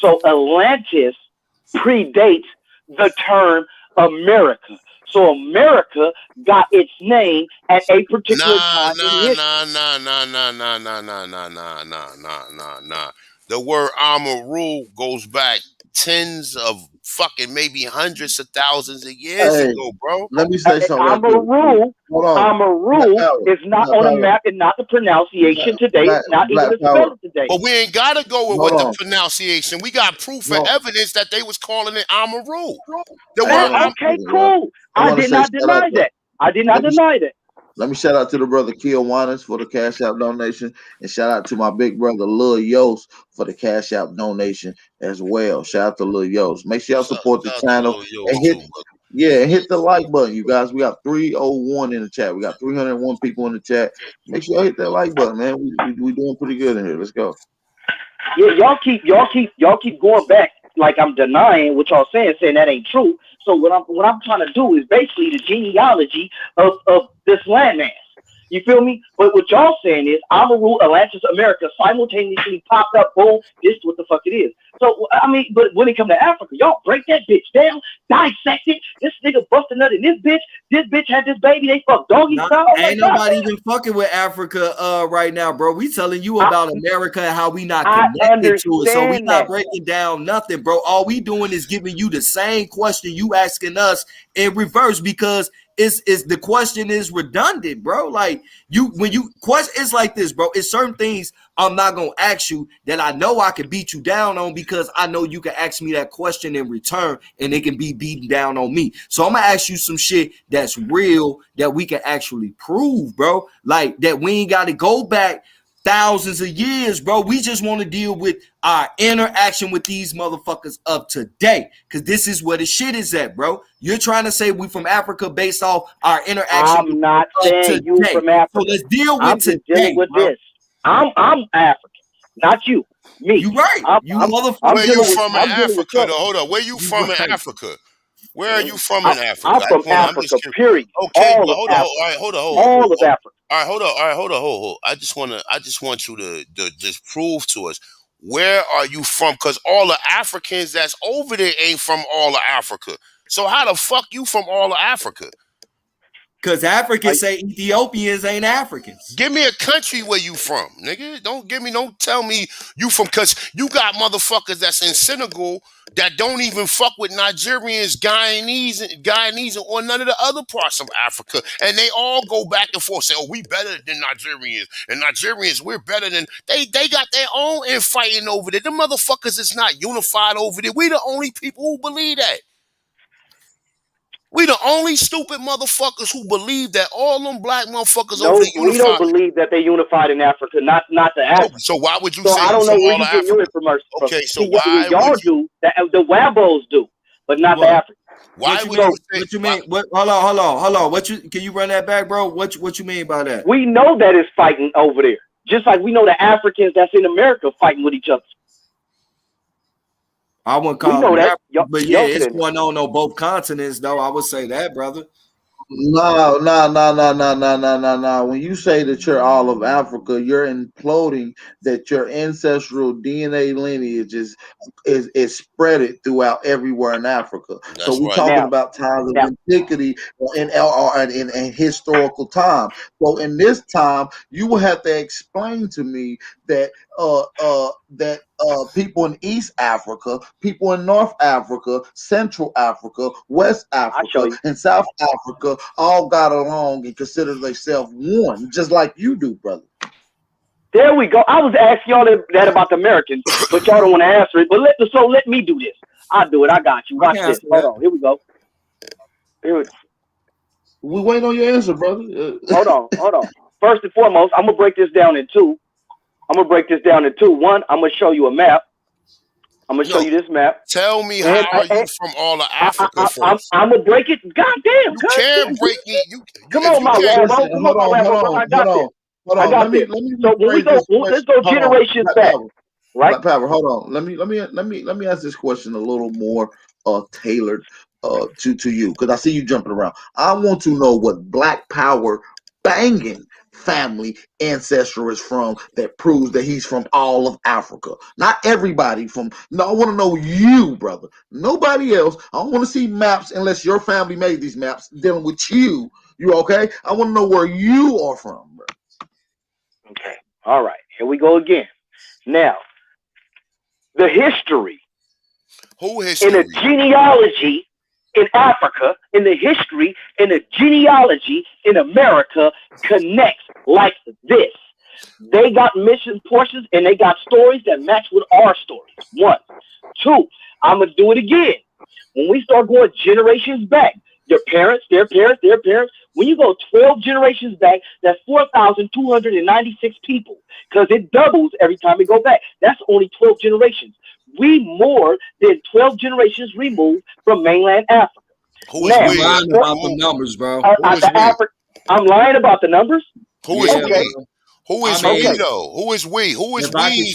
So Atlantis predates the term America. So America got its name at a particular time in history. Nah. The word Amaru goes back tens of fucking maybe hundreds of thousands of years Hey, ago, bro. let me say something right quick. Hold on. Amaru is not on a map and not the pronunciation today. It's not even the spelling today. But we ain't gotta go with Hold what the on. pronunciation. We got proof and No. evidence that they was calling it Amaru. The Hold word on. Okay, cool. I did not deny that. I did not deny that. Let me shout out to the brother Kiwanis for the Cash App donation, and shout out to my big brother Lil Yost for the Cash App donation as well. Shout out to Lil Yost. Make sure y'all support the channel and hit the like button, you guys. We got 301 in the chat. We got 301 people in the chat. Make sure y'all hit that like button, man. We doing pretty good in here. Let's go. Yeah, y'all keep going back like I'm denying what y'all saying that ain't true. So what I'm trying to do is basically the genealogy of this landmass. You feel me? But what y'all saying is Amaru, Atlantis, America simultaneously popped up. Boom, this is what the fuck it is. So I mean, but when it come to Africa, y'all break that bitch down, dissect it. This nigga busted nut in this bitch. This bitch had this baby. They fuck doggy style. Ain't nobody even fucking with Africa right now, bro. We telling you about America and how we not connected to it. So we not breaking down nothing, bro. All we doing is giving you the same question you asking us in reverse, because is the question is redundant, bro. Like when you question, it's like this, bro. It's certain things I'm not gonna ask you that I know I can beat you down on because I know you can ask me that question in return and it can be beaten down on me. So I'm gonna ask you some shit that's real that we can actually prove, bro. Like that we ain't got to go back thousands of years, bro. We just want to deal with our interaction with these motherfuckers of today, because this is where the shit is at, bro. You're trying to say we from Africa based off our interaction. I'm not saying you from Africa. So let's deal with I'm just today, dealing with bro. this. I'm African, not you. Me. You right. I'm motherfucker. Where you from in I'm dealing with Africa, though? Hold up. Where you from in Africa? Where are you from in Africa? I'm from Africa, period. Okay, All but of hold on. Africa. All right, hold on. All of Africa. All right, hold on. All right, hold on. Hold. I just want you to just prove to us, where are you from? Because all the Africans that's over there ain't from all of Africa. So how the fuck you from all of Africa? Because Africans say Ethiopians ain't Africans. Give me a country where you from, nigga. Don't tell me you from, because you got motherfuckers that's in Senegal that don't even fuck with Nigerians, Guyanese, or none of the other parts of Africa. And they all go back and forth, say, oh, we better than Nigerians. And Nigerians, we're better than... They got their own infighting over there. The motherfuckers is not unified over there. We the only people who believe that. We the only stupid motherfuckers who believe that all them black motherfuckers over there unified. We don't believe that they unified in Africa, not the Africans. So why would you so say I don't know from where all you of get your Africa? information from. Okay, so See, why y'all would do, the Wabos do, but not the Africans. Why would you say... What you mean? What? Hold on. Can you run that back, bro? What you mean by that? We know that it's fighting over there, just like we know the Africans that's in America fighting with each other. I wouldn't call know them that. Africans, but yeah, it's going on both continents, though. I would say that, brother. No. When you say that you're all of Africa, you're imploding that your ancestral DNA lineage is spreaded throughout everywhere in Africa. So we're talking about times of antiquity in historical time. So in this time, you will have to explain to me that people in East Africa, people in North Africa, Central Africa, West Africa, and South Africa all got along and consider themselves one, just like you do, brother. There we go. I was asking y'all that about the Americans, but y'all don't want to answer it. But let me do this. I'll do it. I got you. Watch this. Hold on. Here we go. We wait on your answer, brother. Hold on. First and foremost, I'm gonna break this down in two. One, I'm gonna show you a map. I'm gonna show you this map. Tell me how are you from all of Africa first. I'm gonna break it. Goddamn. You can't break me. Come on, my Rambo. Come on, my Rambo. I got this. I got this. So when we go, let's go generations back. Right? Power. Hold on. Let me ask this question a little more tailored to you, because I see you jumping around. I want to know what Black Power banging family ancestor is from that proves that he's from all of Africa. Not everybody from. No, I want to know you, brother. Nobody else. I don't want to see maps unless your family made these maps dealing with you. You okay? I want to know where you are from, bro. Okay. All right. Here we go again. Now, the history. Who history? In the genealogy in Africa, in the history, in the genealogy in America connects like this. They got mission portions and they got stories that match with our stories. One. Two, I'm going to do it again. When we start going generations back, your parents, their parents, their parents, when you go 12 generations back, that's 4,296 people, because it doubles every time we go back. That's only 12 generations. We more than 12 generations removed from mainland Africa. Who is we? Lying about the numbers, bro. I'm lying about the numbers? Who is we? Who is we, though? Who is we? Who is we?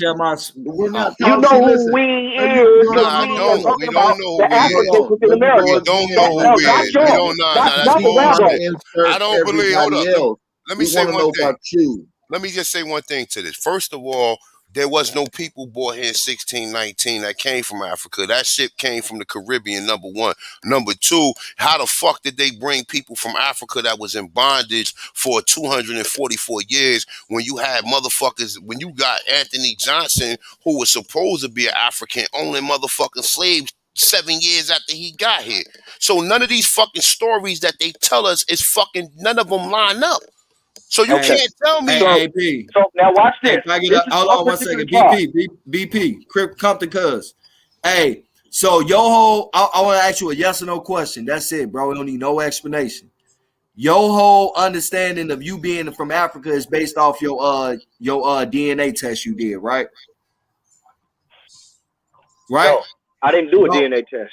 We're not. You know who we is. I don't. We don't know who the Africans within America. We don't know who we is. We don't know. That's bullshit. I don't believe. Hold up. Let me say one thing. Let me just say one thing to this. First of all, there was no people born here in 1619 that came from Africa. That shit came from the Caribbean, number one. Number two, how the fuck did they bring people from Africa that was in bondage for 244 years when you had motherfuckers, when you got Anthony Johnson, who was supposed to be an African, owning motherfucking slaves 7 years after he got here. So none of these fucking stories that they tell us is fucking, none of them line up. So you can't tell me. Hey, AP. So now watch this. Hey, if I get This up, is hold one on one particular second. tribe. BP, Crip Compton Cuz. Hey, so your whole, I want to ask you a yes or no question. That's it, bro. We don't need no explanation. Your whole understanding of you being from Africa is based off your DNA test you did, right? Right? No, I didn't do a DNA test.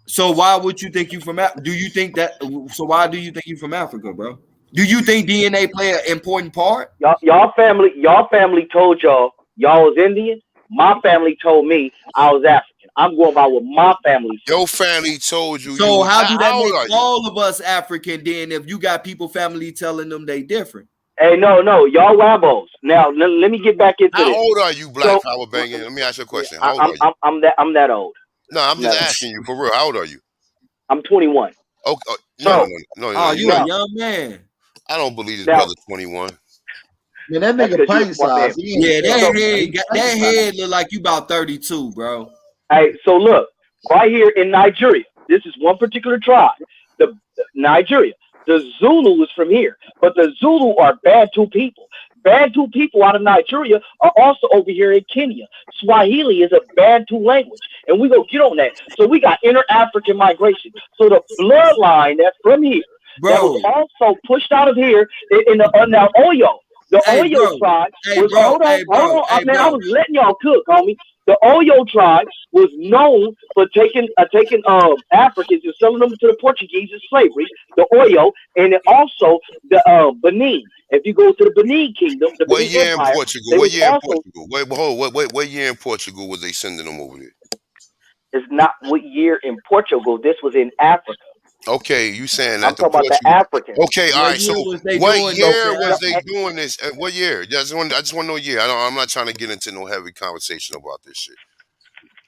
So why would you think you from Africa? Do you think that? So why do you think you from Africa, bro? Do you think DNA play an important part? Y'all family told y'all was Indian. My family told me I was African. I'm going by what my family said. Your family told you. So how do that how old are make you? all of us African then if you got people family telling them they different? Hey, no, y'all wabos. Now let me get back into How this. old are you, Black Power Banging? Let me ask you a question. How old are you? I'm that old. No, I'm just asking you for real. How old are you? I'm 21. Oh, So, no. Oh, you a young man. I don't believe this Now- brother 21. Man, that That's nigga 'cause you a pint smart man. size. Yeah, that head look like you about 32, bro. Hey, so look, right here in Nigeria, this is one particular tribe. The Nigeria. The Zulu is from here, but the Zulu are Bantu people. Bantu people out of Nigeria are also over here in Kenya. Swahili is a Bantu language, and we go get on that. So we got inter-African migration. So the bloodline that's from here, that was also pushed out of here in the now Oyo. The Oyo tribe was hold on, man. I was letting y'all cook, homie. The Oyo tribe was known for taking Africans and selling them to the Portuguese as slavery. The Oyo, and then also the Benin. If you go to the Benin kingdom, the What Benin year Empire, in Portugal? they What was year in also. Portugal? Wait, hold. What year in Portugal was they sending them over there? It's not what year in Portugal. This was in Africa. Okay, you saying that I'm talking about the Africans. Okay, all right. So what year was they doing this? What year? I just want to know year. I'm not trying to get into no heavy conversation about this shit.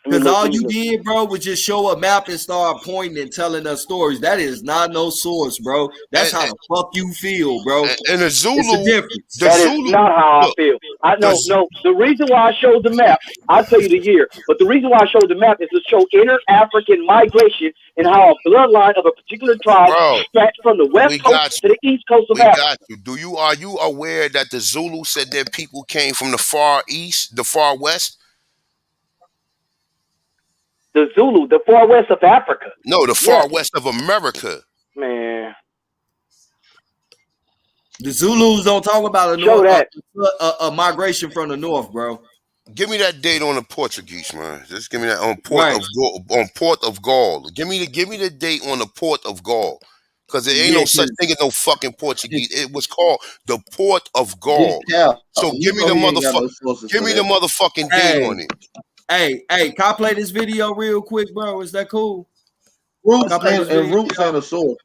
Because all you did, bro, was just show a map and start pointing and telling us stories. That is not no source, bro. That's how the fuck you feel, bro. And the Zulu, it's a difference. That is not how I feel. No. The reason why I showed the map, I'll tell you the year. But the reason why I showed the map is to show inter-African migration and how a bloodline of a particular tribe stretched from the west coast to the east coast of Africa. Got you. Are you aware that the Zulu said their people came from the far east, the far west? The Zulu, the far west of Africa. No, the far west of America. Man. The Zulus don't talk about a migration from the north, bro. Give me that date on the Portuguese, man. Just give me that on Port of Gaul. Give me the date on the Port of Gaul. Because there ain't no such thing as no fucking Portuguese. It was called the Port of Gaul. So give me the motherfucking date on it. Hey, can I play this video real quick, bro? Is that cool? Roots and a source.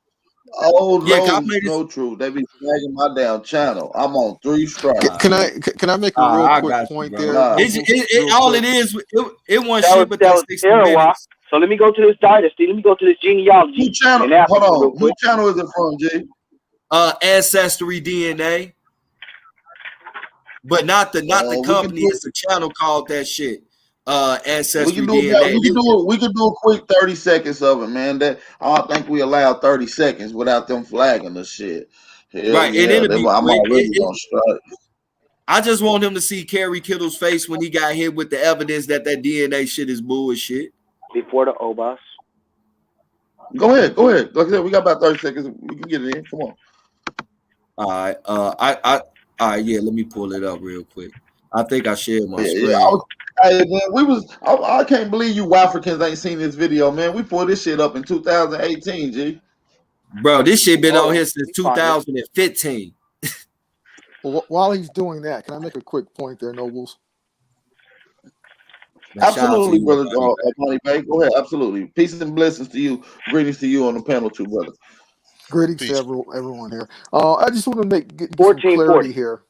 Oh no, true. They be snagging my damn channel. I'm on 3 strikes. Can I make a real quick point there? All it is, it wasn't shit but that 60 minutes. So let me go to this dynasty. Let me go to this genealogy. Who channel? Hold on. Who channel is it from, G? Ancestry DNA. But not the company. It's a channel called that shit. Ancestry DNA. We can do a quick 30 seconds of it, man. That I don't think we allow 30 seconds without them flagging the shit. Hell right, yeah, and I'm already on strike. I just want him to see Kerry Kittle's face when he got hit with the evidence that DNA shit is bullshit. Before the Obas. Go ahead. Like I said, we got about 30 seconds. We can get it in. Come on. All right. All right, yeah, let me pull it up real quick. I think I shared my screen. Hey, man, I can't believe you wafricans ain't seen this video, man. We pulled this shit up in 2018, G. Bro, this shit been on here since 2015. Well, while he's doing that, can I make a quick point there, Nobles? Absolutely, brother. Money Bay. Go ahead. Absolutely. Peace and blessings to you. Greetings to you on the panel, too, brother. Greetings to everyone here. I just want to get some clarity here.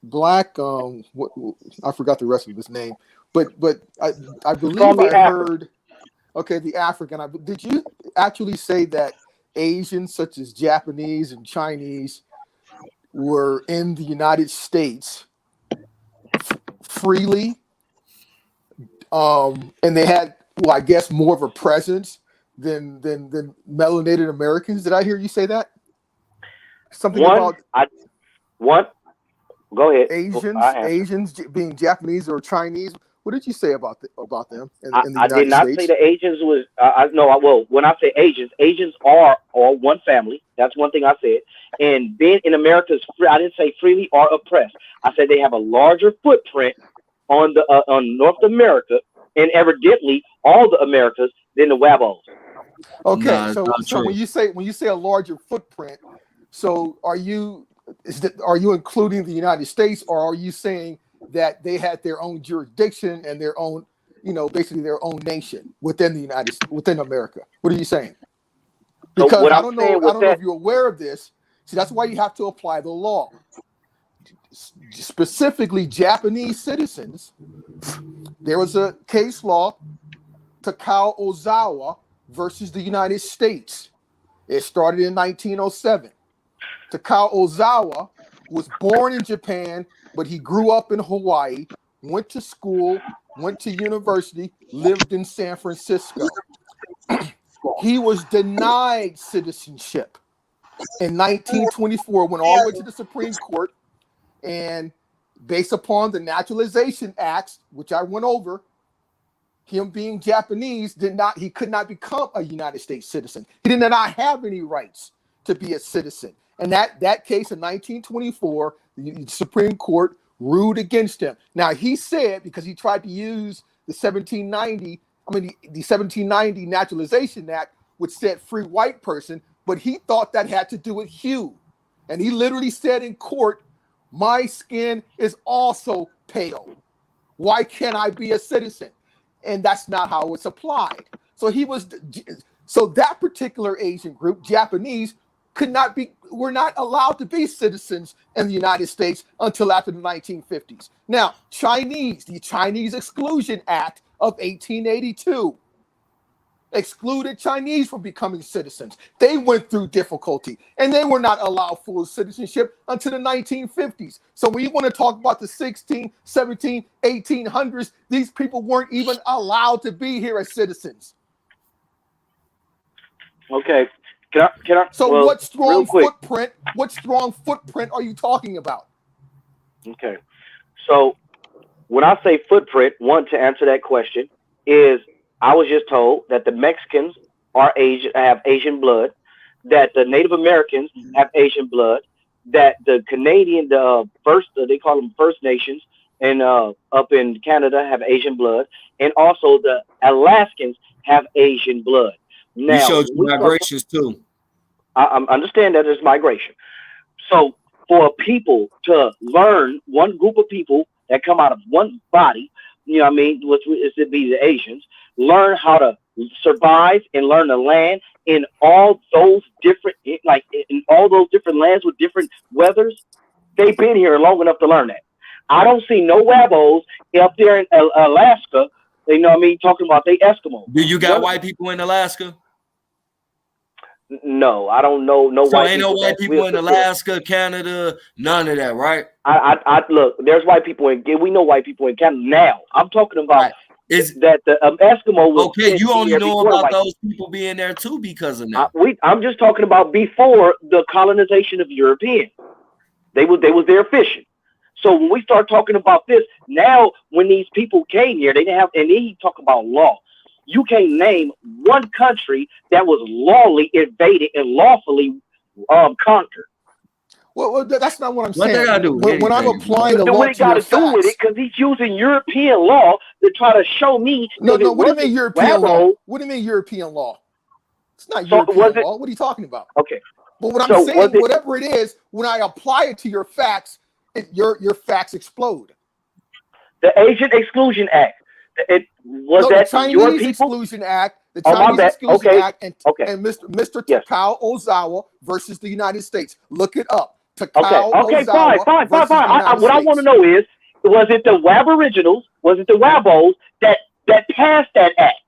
Black, I forgot the rest of his name, but I believe I heard. Okay, the African. Did you actually say that Asians such as Japanese and Chinese were in the United States freely And they had, well, I guess, more of a presence than melanated Americans. Did I hear you say that? Something about Go ahead. Asians being Japanese or Chinese. What did you say about them in the I did United not States? say the Asians was. Well, when I say Asians are all one family. That's one thing I said. And being in America is free. I didn't say freely or oppressed. I said they have a larger footprint on the on North America, and evidently all the Americas than the Wabos. Okay, so when you say a larger footprint, so are you including the United States, or are you saying that they had their own jurisdiction and their own, basically their own nation within within America? What are you saying? Because I don't know if you're aware of this. See, that's why you have to apply the law. Specifically, Japanese citizens. There was a case law, Takao Ozawa versus the United States. It started in 1907. Takao Ozawa was born in Japan, but he grew up in Hawaii, went to school, went to university, lived in San Francisco. He was denied citizenship in 1924, went all the way to the Supreme Court, and based upon the Naturalization Acts, which I went over, him being Japanese he could not become a United States citizen. He did not have any rights to be a citizen. And that case in 1924, the Supreme Court ruled against him. Now, he said, because he tried to use the 1790 Naturalization Act, which said free white person, but he thought that had to do with hue. And he literally said in court, my skin is also pale. Why can't I be a citizen? And that's not how it's applied. So that particular Asian group, Japanese, were not allowed to be citizens in the United States until after the 1950s. Now, the Chinese Exclusion Act of 1882 excluded Chinese from becoming citizens. They went through difficulty, and they were not allowed full citizenship until the 1950s. So when you want to talk about the 16, 17, 1800s, these people weren't even allowed to be here as citizens. Okay. Can I? So what strong footprint are you talking about? Okay. So when I say footprint, to answer that question is I was just told that the Mexicans have Asian blood, that the Native Americans have Asian blood, that the Canadian, they call them First Nations, and up in Canada have Asian blood, and also the Alaskans have Asian blood. Now, we showed you migrations too. I understand that there's migration. So for people to learn, one group of people that come out of one body, which is to be the Asians, learn how to survive and learn the land in all those different, in all those different lands with different weathers. They've been here long enough to learn that. I don't see no Wabos up there in Alaska, talking about they Eskimos. Do you got white people in Alaska? No, I don't know. So ain't no white people in Alaska, Canada, none of that, right? I look. There's white people we know white people in Canada now. I'm talking about that the Eskimo was okay. You only know about those people being there too because of that. I'm just talking about before the colonization of Europeans. They was there fishing. So when we start talking about this now, when these people came here, they didn't have. And then he talk about law. You can't name one country that was lawfully invaded and lawfully conquered. Well, that's not what I'm saying. What they gotta do? When I'm applying the law what he got to do with it, because he's using European law to try to show me. No. What do you mean European law? What do you mean European law? It's not European law. What are you talking about? Okay. But what I'm saying, whatever it is, when I apply it to your facts, your facts explode. The Asian Exclusion Act. The Chinese Exclusion Act, the Chinese Exclusion Act, and Mr. Takao Ozawa versus the United States. Look it up. Takao Ozawa fine. What I want to know is, was it the Aboriginals, was it the Wabos that passed that act?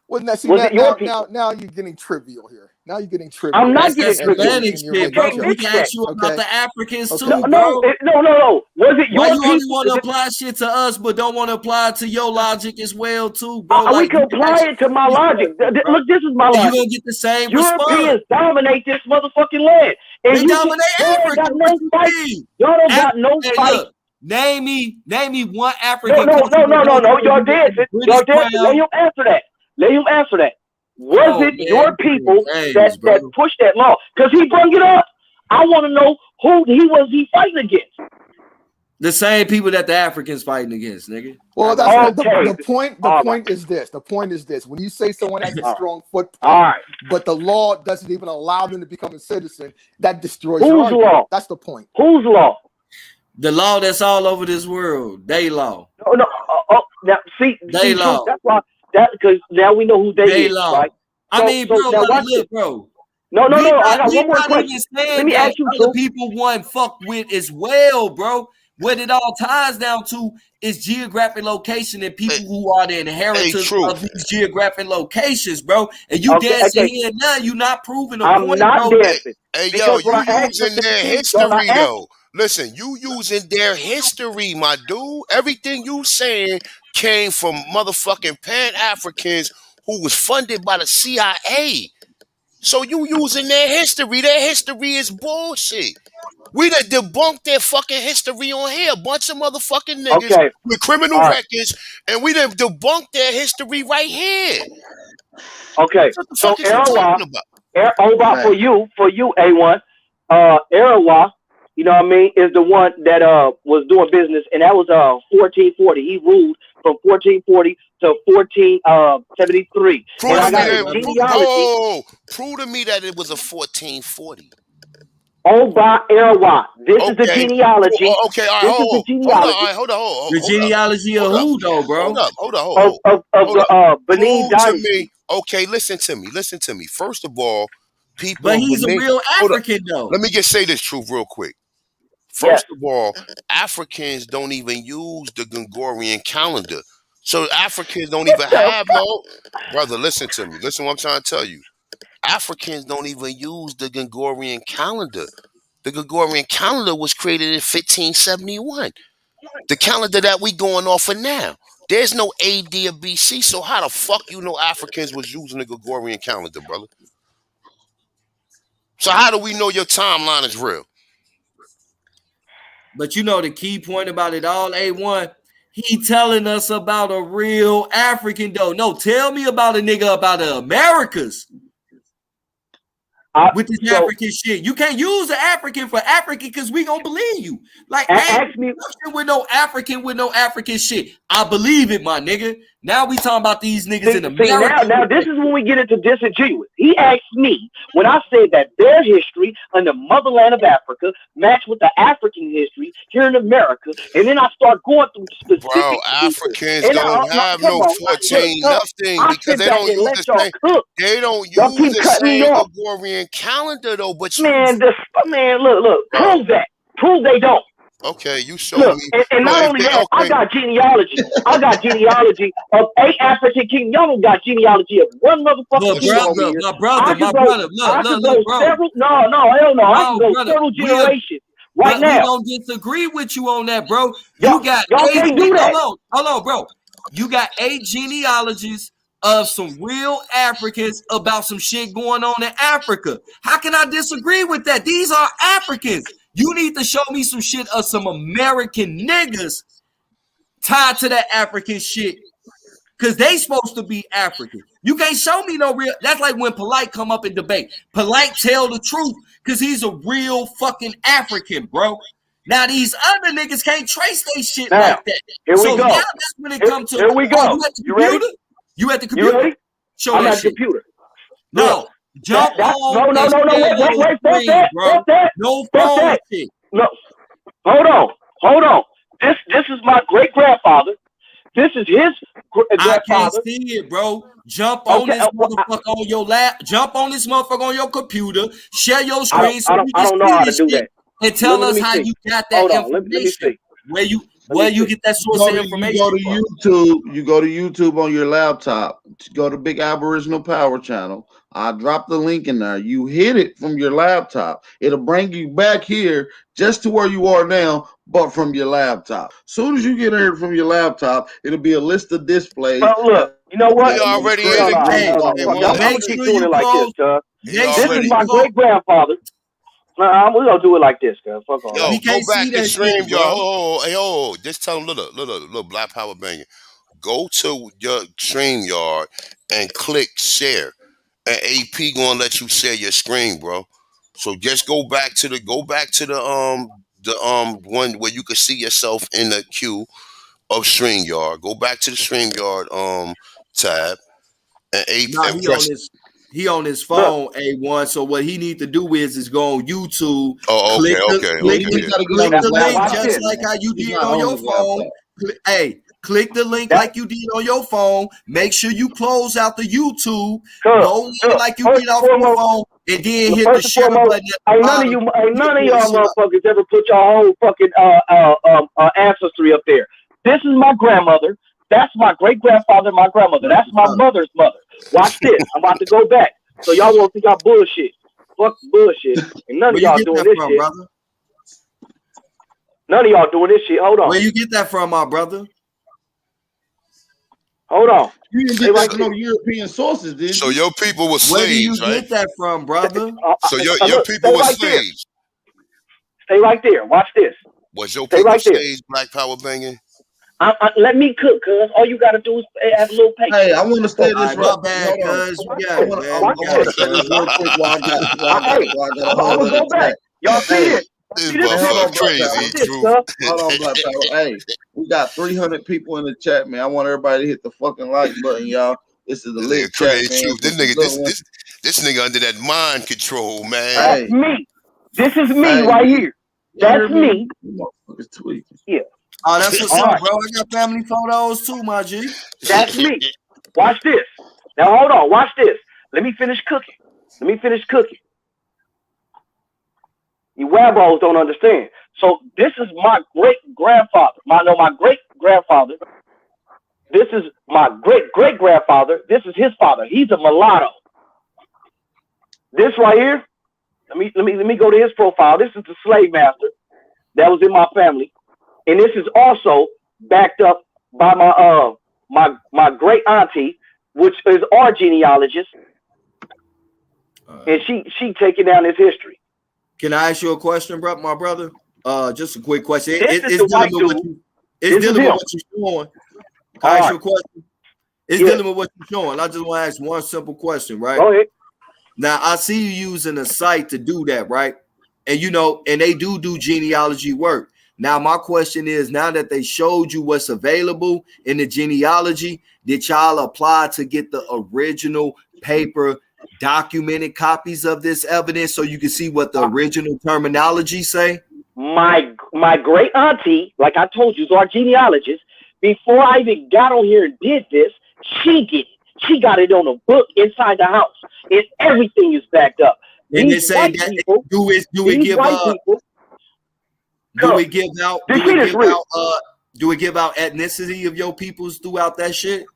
Well, now see Was it your people? now you're getting trivial here. Now you're getting trivial. I'm not That's getting trivial. Atlantic shit, bro. We can ask you about the Africans too, No, bro. no. Was it your Why you only people? want to apply shit to us, but don't want to apply to your logic as well, too, bro? We can apply it to my logic. Look, this is my and logic. you gonna get the same Europeans response. dominate this motherfucking land, and They you dominate y'all ain't got Africa. no fight. Y'all don't got no Hey, fight. look, name me one African No. country. Y'all dancing. Y'all dancing. Let him answer that. Was it your people that pushed that law? Because he brought it up. I want to know who he fighting against. The same people that the Africans fighting against, nigga. Well, that's the point. The point is this. The point is this. When you say someone has a strong footprint, but the law doesn't even allow them to become a citizen, that destroys your argument. Law? That's the point. Whose law? The law that's all over this world. They law. No. Now see, they law. That's why. Because now we know who they is, law. right? I mean, bro, now like, look, bro. No. I got one more question. Let me ask you, other people want fuck with as well, bro. What it all ties down to is geographic location and people who are the inheritors of these geographic locations, bro. And you dancing here now, you not proving a point, not bro. dancing. Hey, yo, you using their history though. Listen, you using their history, my dude. Everything you saying came from motherfucking Pan-Africans who was funded by the CIA. So you using their history. Their history is bullshit. We done debunked their fucking history on here. A bunch of motherfucking niggas with criminal records, and we done debunked their history right here. Okay, what the so fuck is you talking Arawa, for you, A1, Arawa, you know what I mean, is the one that was doing business, and that was 1440. He ruled from 1440 to 1473. Prove to me that it was a 1440. Oba Arawa. This is the genealogy. Okay, all right, this is the genealogy. Hold on. The genealogy of who, though, bro? Hold up. Of Benin Dynasty. To me. Okay, listen to me. First of all, people. But he's a real African, though. Let me just say this truth real quick. First of all, Africans don't even use the Gregorian calendar. So Africans don't even have no brother. Listen to me. Listen what I'm trying to tell you. Africans don't even use the Gregorian calendar. The Gregorian calendar was created in 1571. The calendar that we going off of now. There's no AD or BC. So how the fuck you know Africans was using the Gregorian calendar, brother? So how do we know your timeline is real? But you know the key point about it all, A1, he telling us about a real African, though. No, tell me about a nigga about the Americas. With this African shit. You can't use the African for African because we gonna believe you. Like, ask me with no African shit. I believe it, my nigga. Now we talking about these niggas in America. Now this is when we get into disingenuous. He asked me when I said that their history in the motherland of Africa matched with the African history here in America, and then I start going through specific. Bro, Africans don't have no 14 nothing because they don't use the same. They don't use the same Gregorian calendar though. But man, look, prove that. Prove they don't. Okay, you show me. And bro, not only that, I got genealogy. I got genealogy of 8 African kings. Y'all don't got genealogy of one motherfucker. My brother. Look, bro. Hell no. I can go several generations right now. We don't disagree with you on that, bro. You got y'all can't do that. Hold on, bro. You got 8 genealogies of some real Africans about some shit going on in Africa. How can I disagree with that? These are Africans. You need to show me some shit of some American niggas tied to that African shit. Because they supposed to be African. You can't show me no real. That's like when Polite come up in debate. Polite tell the truth because he's a real fucking African, bro. Now these other niggas can't trace their shit like that. Here we go. Now that's when it comes to. Here we go. You ready? You at the computer? You ready? Show I'm that at the computer. No. Jump on. No. Wait. Fuck that. No phone shit. No. Hold on. This is my great grandfather. This is his grandfather. I can't see it, bro. Jump on this motherfucker on your lap. Jump on this motherfucker on your computer. Share your screen so we can see this shit and tell us how you got that information. Let me see. Where you Where you get that source of You information go to from? YouTube. You go to YouTube on your laptop. Go to Big Aboriginal Power Channel. I drop the link in there. You hit it from your laptop. It'll bring you back here just to where you are now, but from your laptop. Soon as you get here from your laptop, it'll be a list of displays. Bro, look, you know what? He already in No, the no, group. no, no. Hey, Fuck it. I'm one. gonna Make keep sure doing you it like this, close. cuz. He Make This sure is already. you my close. great grandfather. Nah, we're gonna do it like this, cuz. Fuck all that. Yo, We go can't see back to that shit, StreamYard. bro. Just tell him, look, Black Power Banger. Go to your StreamYard and click share. And AP gonna let you share your screen, bro. So just go back to the one where you can see yourself in the queue of StreamYard. Go back to the StreamYard tab and Nah, and press. he on his Look, phone, A1. So what he need to do is go on YouTube, Oh, click the Yeah, click he the just got to get click on now, his the now link watch laptop, just this. like man. how you He's did not on on your his phone. laptop. Click the link That, like you did on your phone. Make sure you close out the YouTube. cuz, Go in look, like you first did and off your foremost, phone, and then hit the first and share foremost, button at the bottom. ain't none of Your y'all voice up. motherfuckers ever put your whole fucking ancestry up there. This is my grandmother. That's my great grandfather, my grandmother. That's my mother's mother. Watch this. I'm about to go back. So y'all won't think I bullshit. Fuck bullshit. And none Where of you y'all get doing that this from, shit. brother? None of y'all doing this shit. Hold on. Where you get that from, my brother? Hold on. You didn't Stay get that right from there. no European sources, did So you? your people were Where do you slaves, right? get that from, brother? So your Look, people stay were right there. slaves. Stay right there. Watch this. Was your Stay people right there. slaves? Black Power Banging. Let me cook, cuz. All you gotta do is have a little patience. Hey, I want to So, say All this right, my right. bad, Hold on. cuz. You I got it, want to. I, man. I You want got to it, say this cuz. real quick while hey, I got a I'm hold gonna of the go back. chat. Y'all see Hey, this? This See this man, hold shit? motherfucker on, Black crazy, Watch Power. this, truth. cuz. Hold on, Black Power. Hey, we got 300 people in the chat, man. I want everybody to hit the fucking like button, y'all. This is a This lit nigga chat, crazy, man. truth. This nigga, this nigga under that mind control, man. That's Hey, me. This is me hey, right here. y'all hear That's me? me. You motherfuckers tweaking. Yeah. Oh, that's what's All up, right. bro. I got family photos too, my G. That's me. Watch this. Now hold on. Watch this. Let me finish cooking. You wabos don't understand. So this is my great grandfather. My great grandfather. This is my great great grandfather. This is his father. He's a mulatto. This right here. Let me go to his profile. This is the slave master that was in my family, and this is also backed up by my great auntie, which is our genealogist, and she taking down his history. Can I ask you a question, bro, my brother? Just a quick question. This is It's the dealing white with what dude. you. This It's is dealing with him. what you're showing. Can All I ask right. you a question? It's Yeah. dealing with what you're showing. I just want to ask one simple question, right? Go ahead. Now I see you using a site to do that, right? And and they do genealogy work. Now my question is, now that they showed you what's available in the genealogy, did y'all apply to get the original paper documented copies of this evidence so you can see what the original terminology say? My great auntie, like I told you, is our genealogist. Before I even got on here and did this, she did it. She got it on a book inside the house, and everything is backed up. And they These say white that people, do it give out do it give out ethnicity of your peoples throughout that shit?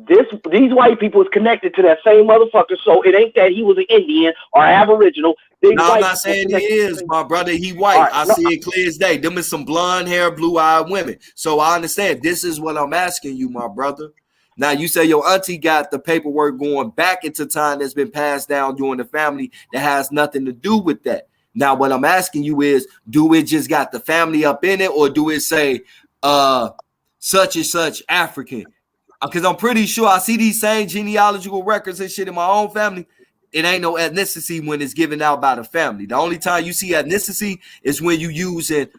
These white people is connected to that same motherfucker, so it ain't that he was an Indian or Aboriginal. No, I'm not saying he is, my brother. He white. Right, I see it clear as day. Them is some blonde hair, blue-eyed women. So I understand. This is what I'm asking you, my brother. Now, you say your auntie got the paperwork going back into time that's been passed down during the family that has nothing to do with that. Now, what I'm asking you is, do it just got the family up in it, or do it say such and such African? Because I'm pretty sure I see these same genealogical records and shit in my own family. It ain't no ethnicity when it's given out by the family. The only time you see ethnicity is when you using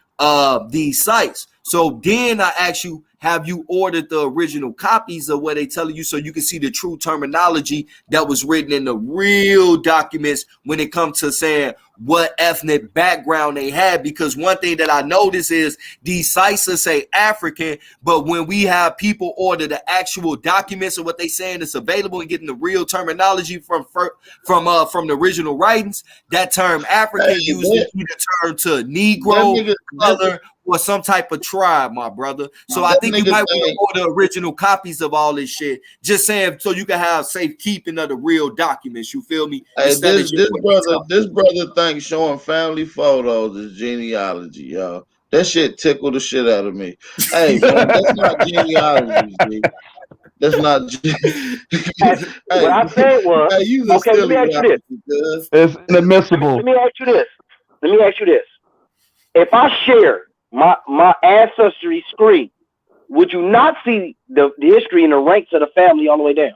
these sites. So then I ask you, have you ordered the original copies of what they telling you so you can see the true terminology that was written in the real documents when it comes to saying what ethnic background they had, because one thing that I notice is these sites that say African, but when we have people order the actual documents of what they saying is available and getting the real terminology from the original writings, that term African usually either turn to Negro, color, or some type of tribe, my brother. So I think you might want to order original copies of all this shit. Just saying, so you can have safekeeping of the real documents. You feel me? Hey, this brother thinks showing family photos is genealogy, y'all. That shit tickled the shit out of me. Hey, man, that's not genealogy, G. That's not. What I said was, okay, let me ask you this. It's inadmissible. Let me ask you this. If I share my ancestry screen, would you not see the history and the ranks of the family all the way down?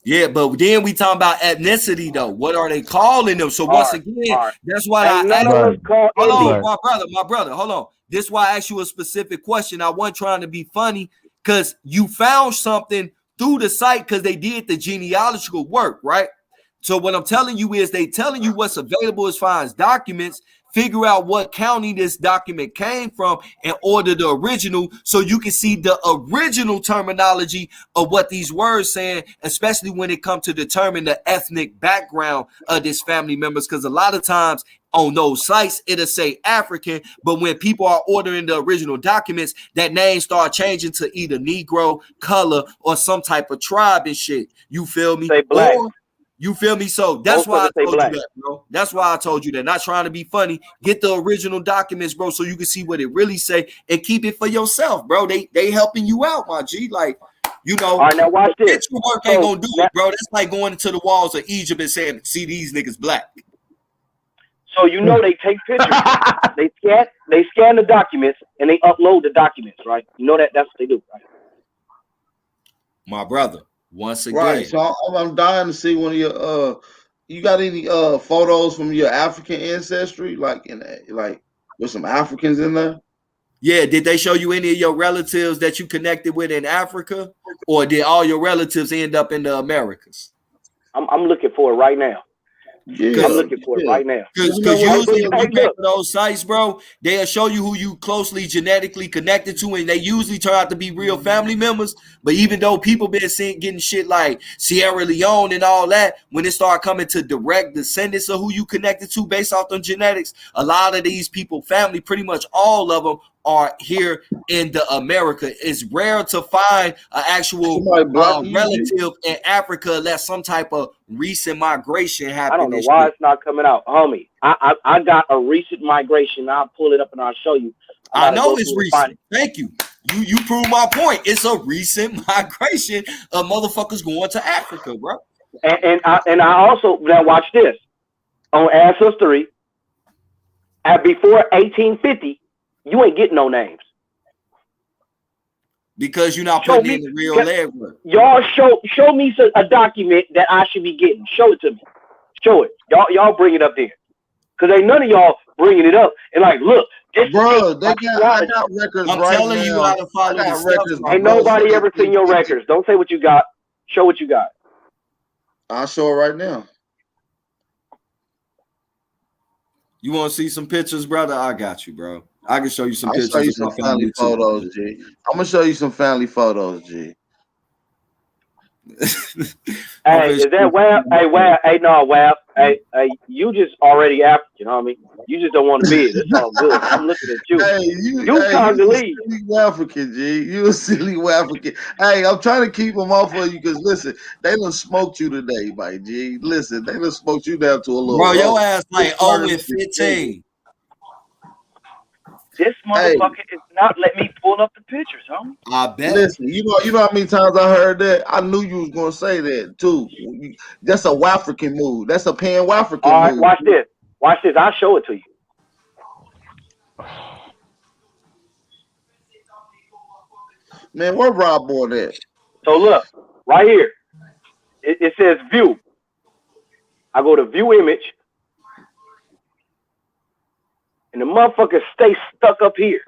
Yeah, but then we talking about ethnicity though. What are they calling them? So once again, that's why I asked. Hold on, my brother. Hold on. This is why I asked you a specific question. I wasn't trying to be funny because you found something through the site because they did the genealogical work, right? So what I'm telling you is they telling you what's available as far as documents. Figure out what county this document came from and order the original so you can see the original terminology of what these words saying, especially when it comes to determine the ethnic background of this family members. Because a lot of times on those sites, it'll say African, but when people are ordering the original documents, that name start changing to either Negro, color, or some type of tribe and shit. You feel me? Say black. Or, you feel me? So that's why I told you that, bro. That's why I told you that. Not trying to be funny. Get the original documents, bro, so you can see what it really say and keep it for yourself, bro. They helping you out, my G. Like, you know, all right, now watch this. Your work ain't gonna do it, bro. That's like going into the walls of Egypt and saying, "See these niggas black." So you know they take pictures, they scan the documents and they upload the documents, right? You know that's what they do, right? My brother. Once again, right. So I'm dying to see one of your you got any photos from your African ancestry, like with some Africans in there? Yeah, did they show you any of your relatives that you connected with in Africa, or did all your relatives end up in the Americas? I'm looking for it right now. Yeah, I'm looking for it right now. Because usually when you go to those sites, bro, they'll show you who you closely genetically connected to, and they usually turn out to be real family members. But even though people been getting shit like Sierra Leone and all that, when it start coming to direct descendants of who you connected to based off them genetics, a lot of these people, family, pretty much all of them are here in the America. It's rare to find an actual relative in Africa unless some type of recent migration happened. I don't know why it's not coming out, homie. I got a recent migration. I'll pull it up and I'll show you. I know it's recent. Thank you. You prove my point. It's a recent migration of motherfuckers going to Africa, bro. And I also now watch this on Ancestry. At before 1850. You ain't getting no names. Because you're not putting in the real legwork. Y'all show me a document that I should be getting. Show it to me. Show it. Y'all bring it up there. Because ain't none of y'all bringing it up. And like, look. Bro, I got records I'm right telling now. you how to follow the steps. Ain't nobody ever seen your records. Don't say what you got. Show what you got. I'll show it right now. You want to see some pictures, brother? I got you, bro. I can show you some pictures. Show you some family photos, G. I'm gonna show you some family photos, G. Hey, is that Wab? Hey, no, Wab. Hey, you just already African, homie. You just don't want to be it. It's all good. I'm looking at you. Hey, you time to leave. You African, G. You a silly African. Hey, I'm trying to keep them off of you because listen, they done smoked you today, my G. Listen, they done smoked you down to a little. Bro, your ass like 0-15. This motherfucker is not letting me pull up the pictures, homie. I bet. Listen, you know how many times I heard that? I knew you was gonna say that too. That's a wafrican move. That's a pan-wafrican move. All right, watch this. Watch this. I'll show it to you. Man, where Rob Boyd at? So look, right here. It says view. I go to view image. And the motherfucker stay stuck up here.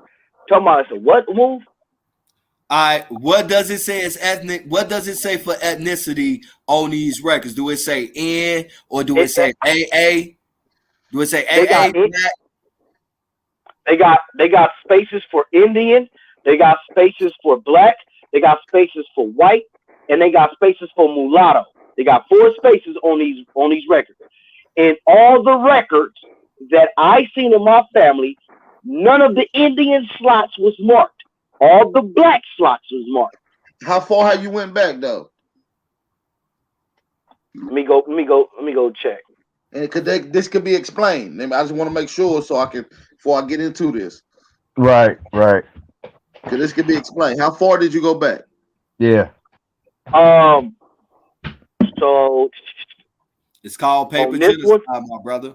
Talking about it's a what move? What does it say as ethnic? What does it say for ethnicity on these records? Do it say N or do it say AA? Do it say They got AA? they got spaces for Indian, they got spaces for black, they got spaces for white, and they got spaces for mulatto. They got 4 spaces on these records. And all the records that I seen in my family, none of the Indian slots was marked. All the black slots was marked. How far have you went back though? Let me go check. And this could be explained. I just want to make sure so I can before I get into this. Right. Because this could be explained. How far did you go back? Yeah. So it's called paper genocide, my brother.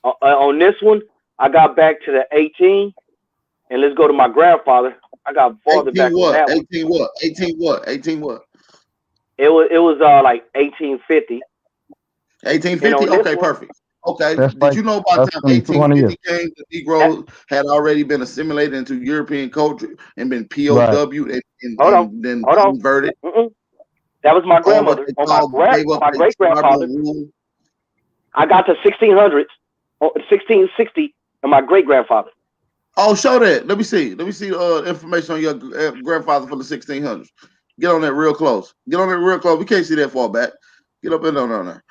On this one, I got back to the 18, and let's go to my grandfather. I got farther back on that one. 18 what? 18 what? 18 what? It was like 1850. 1850? Okay, perfect. Okay. That's Did you know about time 200 1850 came, the Negroes had already been assimilated into European culture and been POW and then converted? That was my grandmother. On my great grandfather. I got to 1600s, 1660, and my great grandfather. Oh, show that. Let me see information on your grandfather for the 1600s. Get on that real close. We can't see that far back. Get up and on there.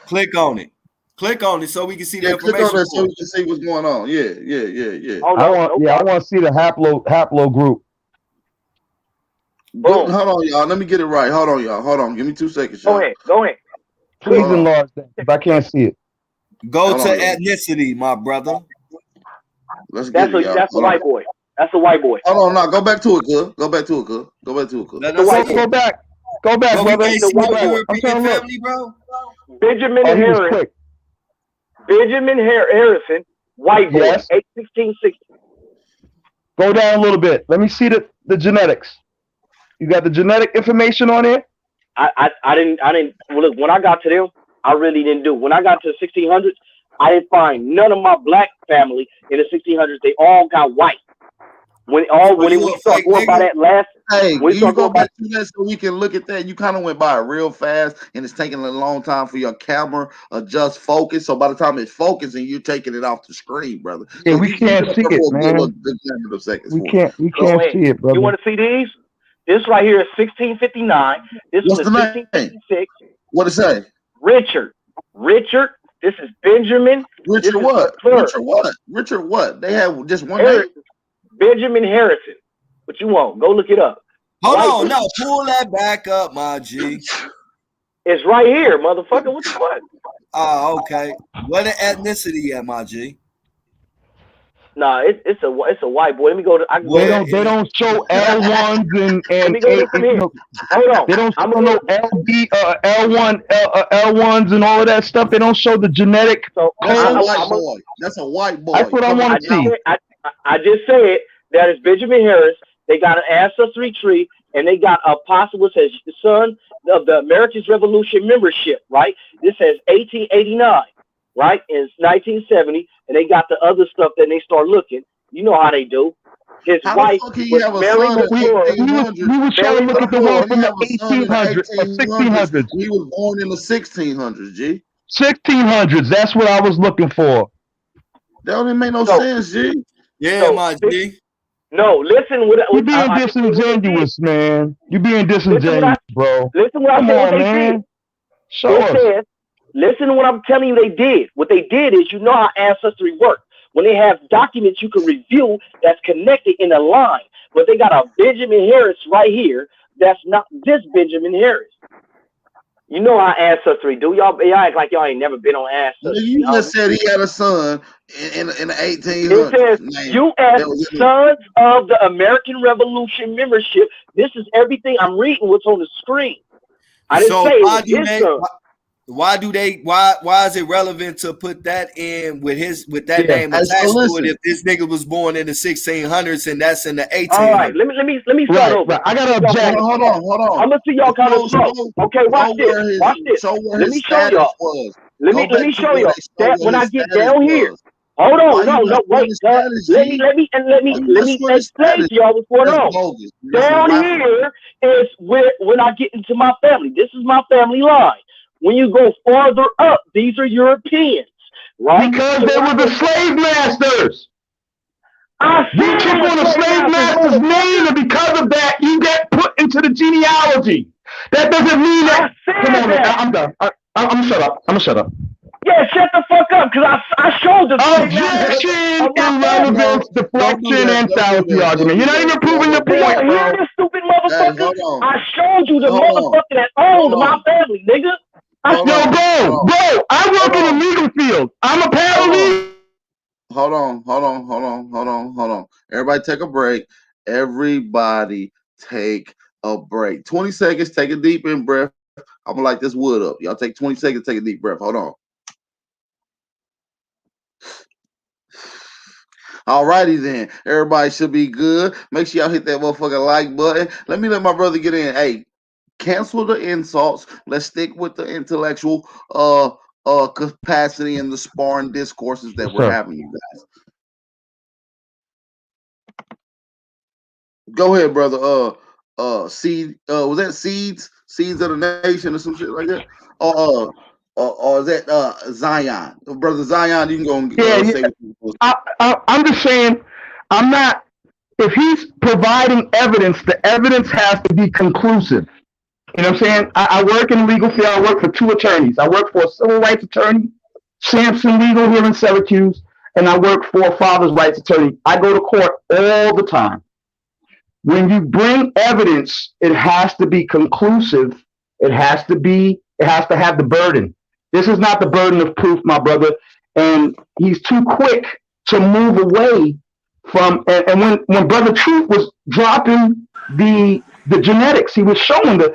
Click on it. Click on it so we can see the information. Click on that so we can see what's going on. Yeah. I want to see the haplo group. Hold on, y'all. Let me get it right. Hold on, y'all. Hold on. Give me 2 seconds. Go ahead. Please enlarge that if I can't see it. Go to ethnicity, my brother. Let's get it, y'all. That's a white boy. That's a white boy. Hold on, now go back to it, cuz. Go back to it, cuz. Go back, brother. I'm trying to family, bro. Benjamin Harris. Benjamin Harrison, white boy, 1660. Go down a little bit. Let me see the genetics. You got the genetic information on it? I didn't look, when I got to them, I really didn't do. When I got to the 1600s, I didn't find none of my black family in the 1600s. They all got white. When we start going by that last, you go back to that so we can look at that. You kind of went by it real fast, and it's taking a long time for your camera adjust focus. So by the time it's focusing, you're taking it off the screen, brother. Yeah, so we can't see it, man. We can't see it, brother. You want to see these? This right here is 1659. This What's one is 1656. What it say? Richard. This is Benjamin. Richard what? Richard what? They have just one name. Benjamin Harrison. What you want? Go look it up. Hold on, no, pull that back up, my G. It's right here, motherfucker. What the fuck? Oh, okay. What the ethnicity at, my G? Nah, it's a white boy. Let me go to. They don't show L1s and Let me go to from here. Hold on. They don't show no LB L1s and all of that stuff. They don't show the genetic. That's a white boy. That's a white boy. That's what I want to see. I just said that is Benjamin Harris. They got an ancestry tree, and they got a possible says the son of the American Revolution membership. Right. This says 1889. Right. And it's 1970. And they got the other stuff that they start looking. You know how they do. His wife was married before. We were trying to look at the one from the 1800s, 1600s. He was born in the 1600s, G. 1600s. That's what I was looking for. That don't even make no sense, G. Yeah, my G. No, listen. You're being disingenuous, man. You're being disingenuous, bro. Listen what Come I on, man. Show us. Listen to what I'm telling you they did. What they did is, you know how ancestry works. When they have documents you can review that's connected in a line. But they got a Benjamin Harris right here that's not this Benjamin Harris. You know how ancestry do. Y'all act like y'all ain't never been on ancestry. You just said he had a son in the 1800s. It says, U.S. Sons of the American Revolution membership. This is everything I'm reading what's on the screen. I didn't say it was his son. Why is it relevant to put that in with that name attached to it if this nigga was born in the 1600s and that's in the 1800s? All right, let me start over. I gotta object. Hold on. I'm gonna see y'all kind of slow. Okay, watch this. Let me show y'all. Let me show y'all that when I get down here. Hold on, no, wait. Let me explain to y'all what's going on. Down here is when I get into my family. This is my family line. When you go farther up, these are Europeans. right? Because So they why were the would slave masters. I You said took they were on a slave slave masters, master's name, motherfucker? and because of that, you get put into the genealogy. That doesn't mean I that. Come said on, that. I'm done. I'm gonna shut up. I'm gonna shut up. Yeah, shut the fuck up, because I showed the slave masters Objection, of my family. irrelevance, Don't do deflection, that. and Don't do fallacy that. Don't argument. do You're not that. even Hold proving your on. You want point, to hear bro. this stupid Hey, motherfucker? hold on. I showed you the Hold on. motherfucker that owned Hold my on. family, nigga. Hold Yo, on. Hold on. bro, I work Hold in the on. legal field. I'm a Hold on. paralegal. Hold on. Everybody take a break. Everybody take a break. 20 seconds. Take a deep in breath. I'm gonna light this wood up. Y'all take 20 seconds. Take a deep breath. Hold on. Alrighty then. Everybody should be good. Make sure y'all hit that motherfucking like button. Let my brother get in. Hey, cancel the insults. Let's stick with the intellectual capacity and the sparring discourses that Yes, we're sir. having, you guys. Go ahead, brother. Seed. Was that Seeds of the Nation or some shit like that? Or is that Zion? Brother Zion, you can go and Yeah, say what you was. I'm just saying, I'm not. If he's providing evidence, the evidence has to be conclusive. You know what I'm saying? I work in the legal field. I work for two attorneys. I work for a civil rights attorney, Sampson Legal here in Syracuse, and I work for a father's rights attorney. I go to court all the time. When you bring evidence, it has to be conclusive. It has to have the burden. This is not the burden of proof, my brother. And he's too quick to move away from, and when Brother Truth was dropping the genetics, he was showing the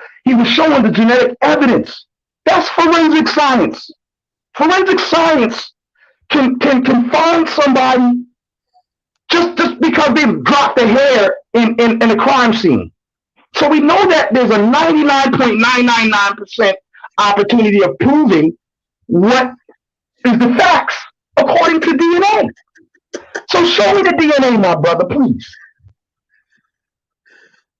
genetic evidence. That's forensic science. Forensic science can find somebody just because they've dropped a hair in a crime scene. So we know that there's a 99.999% opportunity of proving what is the facts according to DNA. So show me the DNA, my brother, please.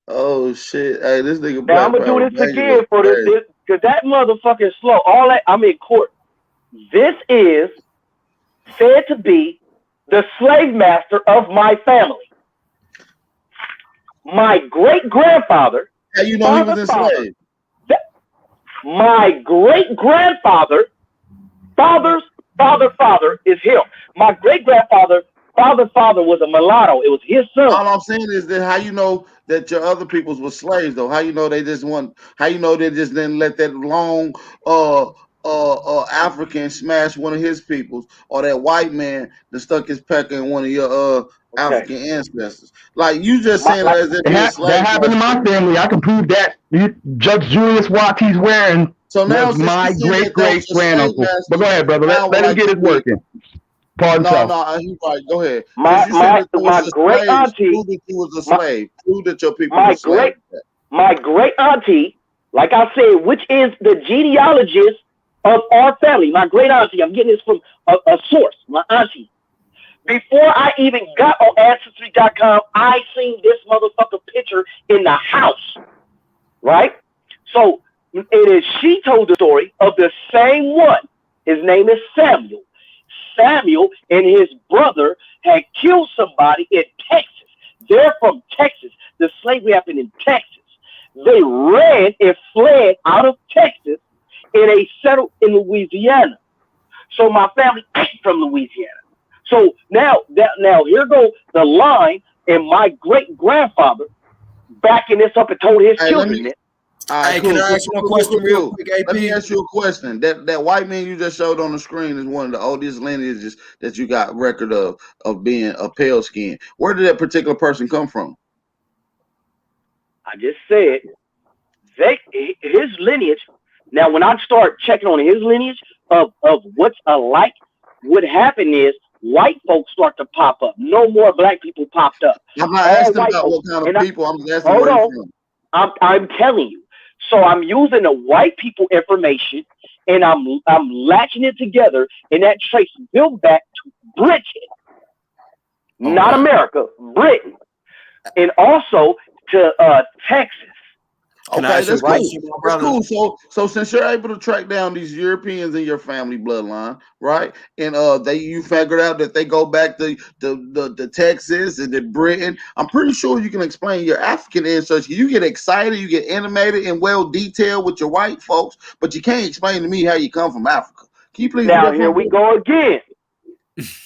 Oh shit! Hey, this nigga Now I'm Black gonna do Power this banging is again for this, crazy. because that motherfucker is slow. All that I'm in court. This is said to be the slave master of my family. My great grandfather, How you know he was enslaved? my great grandfather, father is him. My great grandfather, father was a mulatto. It was his son. All I'm saying is that how you know that your other peoples were slaves though? How you know they just want? How you know they just didn't let that long African smash one of his peoples, or that white man that stuck his pecker in one of your African ancestors? Like you just saying it as if being That slave happened in my master. family. I can prove that. Judge Julius Wattie's wearing So now was since you my saying great that that was great a slave granduncle. But go master, ahead, brother. now Let him like get his work in. Pardon no, self. he's right. Go ahead. Since My you saying my that there my was a great slave, auntie, prove that you was a my slave. Prove that your people my were slaves. great auntie, like I said, which is the genealogist of our family. My great auntie, I'm getting this from a source, my auntie. Before I even got on Ancestry.com, I seen this motherfucker picture in the house, right? So it is she told the story of the same one. His name is Samuel. Samuel and his brother had killed somebody in Texas. They're from Texas. The slavery happened in Texas. They ran and fled out of Texas and they settled in Louisiana. So my family ain't from Louisiana. So now here goes the line, and my great grandfather backing this up and told his Hey, children this. All right, Hey, cool. can I ask you one question real quick, AP? Let me ask you a question. That white man you just showed on the screen is one of the oldest lineages that you got record of being a pale skin. Where did that particular person come from? I just said his lineage. Now, when I start checking on his lineage of what's alike, what happened is white folks start to pop up. No more black people popped up. I'm not All asking white about folks. what kind of And people. I'm just asking hold where on, you're from. I'm telling you. So I'm using the white people information, and I'm latching it together, and that trace built back to Britain, not America, Britain, and also to Texas. Okay, that's cool. That's cool. So since you're able to track down these Europeans in your family bloodline, right? And you figured out that they go back to the Texas and then Britain. I'm pretty sure you can explain your African ancestry. You get excited, you get animated and well detailed with your white folks, but you can't explain to me how you come from Africa. Can you please? Now here we go again.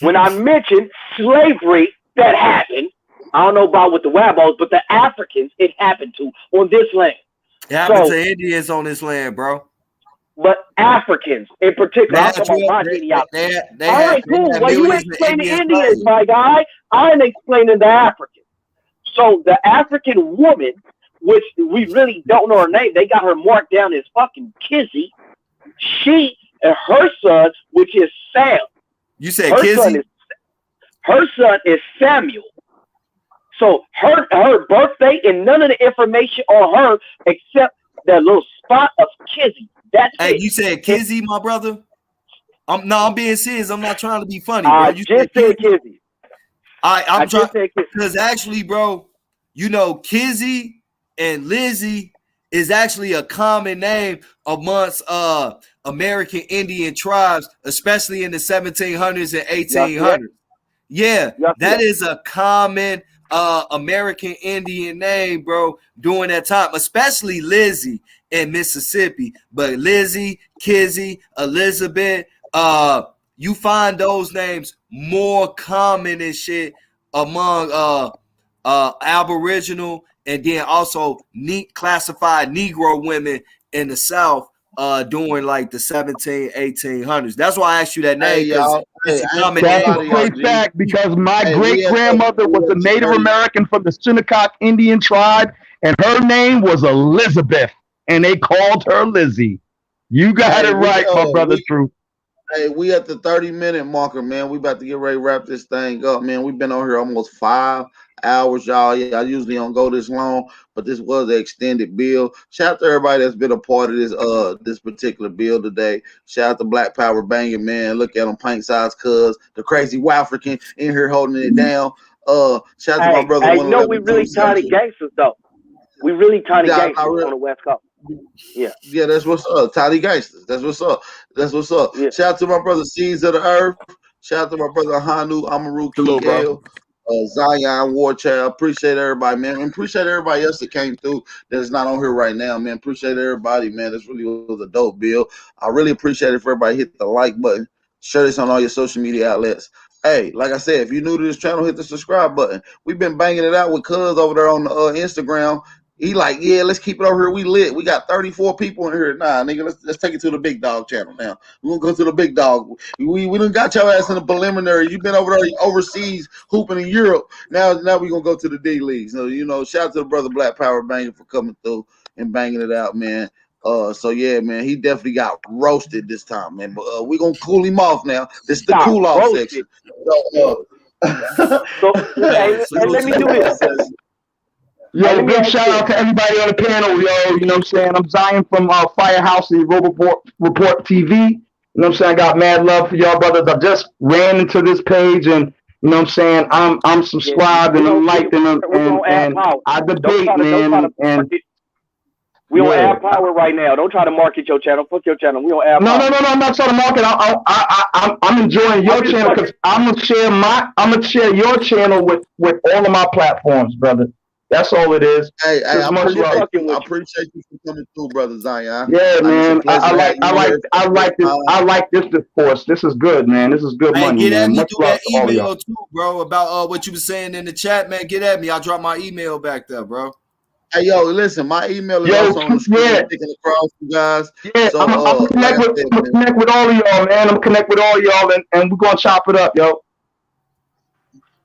When I mentioned slavery that happened, I don't know about with the Wabos, but the Africans it happened to on this land. It happened to Indians on this land, bro. But Africans in particular, I'm talking about my genealogy. All right, cool. Well, you explain the Indians, my guy. I'm explaining the Africans. So the African woman, which we really don't know her name, they got her marked down as fucking Kizzy. She and her son, which is Sam. You said Kizzy? Her son is Samuel. So her birthday and none of the information on her except that little spot of Kizzy. That's it. You said Kizzy, my brother? I'm being serious. I'm not trying to be funny, bro. You just said Kizzy. I'm trying because actually, bro, you know, Kizzy and Lizzie is actually a common name amongst American Indian tribes, especially in the 1700s and 1800s. Yeah, that is a common American Indian name, bro, during that time, especially Lizzie in Mississippi. But Lizzie, Kizzy, Elizabeth, you find those names more common and shit among Aboriginal and then also classified Negro women in the South during like the 1800s. That's why I asked you that name. That's a great fact because my great grandmother was a Native American from the Shinnecock Indian tribe, and her name was Elizabeth, and they called her Lizzie. You got it right, my brother. True. Hey, we at the 30-minute marker, man. We about to get ready to wrap this thing up, man. We've been on here almost 5 hours, y'all. Yeah, I usually don't go this long, but this was an extended bill. Shout out to everybody that's been a part of this particular bill today. Shout out to Black Power Banging, man. Look at them, pint size cuz, the crazy wafrican in here holding it down. Shout out to my brother. I know we really tiny gangsters though. We really tiny gangsters on the West Coast. Yeah, that's what's up. Tiny gangsters. That's what's up. That's what's up. Yeah. Shout out to my brother Seeds of the Earth. Shout out to my brother Hanu Amaru Kigale, Zion Warchild. Appreciate everybody, man. And appreciate everybody else that came through that's not on here right now, man. Appreciate everybody, man. This really was a dope bill. I really appreciate it for everybody hit the like button. Share this on all your social media outlets. Hey, like I said, if you're new to this channel, hit the subscribe button. We've been banging it out with Cuz over there on the Instagram. He like, yeah, let's keep it over here. We lit. We got 34 people in here. Nah, nigga, let's take it to the big dog channel now. We're gonna go to the big dog. We done got your ass in the preliminary. You've been over there overseas hooping in Europe. Now we gonna go to the D League. So, you know, shout out to the brother Black Power Banging for coming through and banging it out, man. So yeah, man, he definitely got roasted this time, man. But we gonna cool him off now. This is the cool off section. Let me do this. Yo, big shout out to everybody on the panel, yo. You know what I'm saying? I'm Zion from Firehouse and Report TV. You know what I'm saying? I got mad love for y'all brothers. I just ran into this page and you know what I'm saying? I'm subscribed and I'm liked and I debate, man. And we don't add power right now. Don't try to market your channel. Fuck your channel. We don't add power. No. I'm not trying to market. I'm enjoying your channel because I'm gonna share your channel with all of my platforms, brother. That's all it is. Hey, I appreciate you for coming through, brother Zion. Yeah, man. I like this discourse. This is good, man. This is good money, get man. At me Much through love that to all of email y'all. too, bro, about what you were saying in the chat, man. Get at me. I'll drop my email back there, bro. Hey, yo, listen, my email is also on the screen, sticking across, you guys. Yeah, so, I'm gonna connect with all of y'all, man. I'm gonna connect with all y'all, and we're gonna chop it up, yo.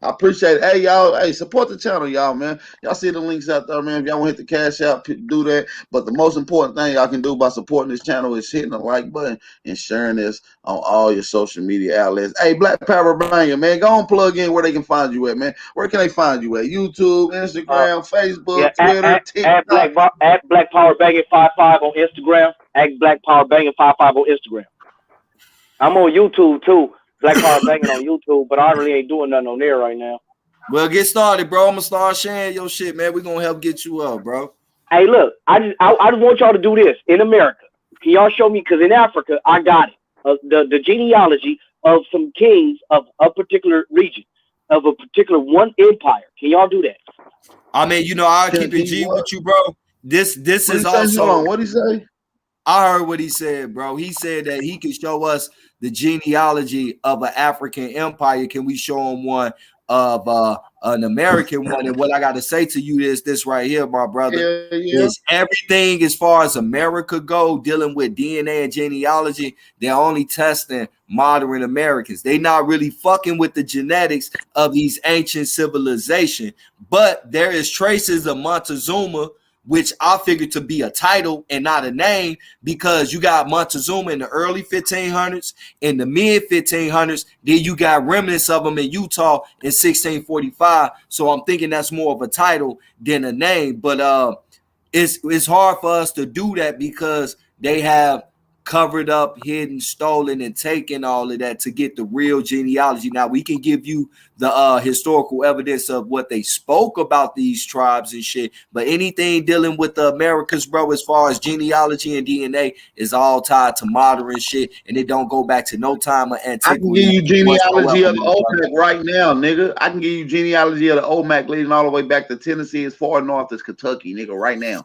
I appreciate it. Hey, y'all. Hey, support the channel, y'all, man. Y'all see the links out there, man. If y'all want to hit the cash out, do that. But the most important thing y'all can do by supporting this channel is hitting the like button and sharing this on all your social media outlets. Hey, Black Power Banger, man. Go on, plug in where they can find you at, man. Where can they find you at? YouTube, Instagram, Facebook, Twitter, TikTok. At Black Power Banging 55 on Instagram. At Black Power Banging 55 on Instagram. I'm on YouTube too. Black Power Banging on YouTube, but I really ain't doing nothing on there right now. Well, get started, bro. I'm gonna start sharing your shit, man. We're gonna help get you up, bro. Hey, look, I just want y'all to do this in America. Can y'all show me? Because in Africa, I got it. The genealogy of some kings of a particular region, of a particular one empire. Can y'all do that? I mean, I'll keep it G with you, bro. This is also. Hold on, what did he say? I heard what he said, bro. He said that he could show us the genealogy of an African empire. Can we show him one of an American one? And what I got to say to you is this right here, my brother, is everything as far as America go, dealing with DNA and genealogy, they're only testing modern Americans. They not really fucking with the genetics of these ancient civilization. But there is traces of Montezuma, which I figured to be a title and not a name, because you got Montezuma in the early 1500s, in the mid 1500s, then you got remnants of them in Utah in 1645. So I'm thinking that's more of a title than a name. But it's hard for us to do that because they have covered up, hidden, stolen, and taken all of that to get the real genealogy. Now we can give you the historical evidence of what they spoke about these tribes and shit, but anything dealing with the Americas, bro, as far as genealogy and DNA, is all tied to modern shit, and it don't go back to no time of antiquity. I can give you genealogy of the OMAC right now, nigga. I can give you genealogy of the OMAC leading all the way back to Tennessee, as far north as Kentucky, nigga, right now.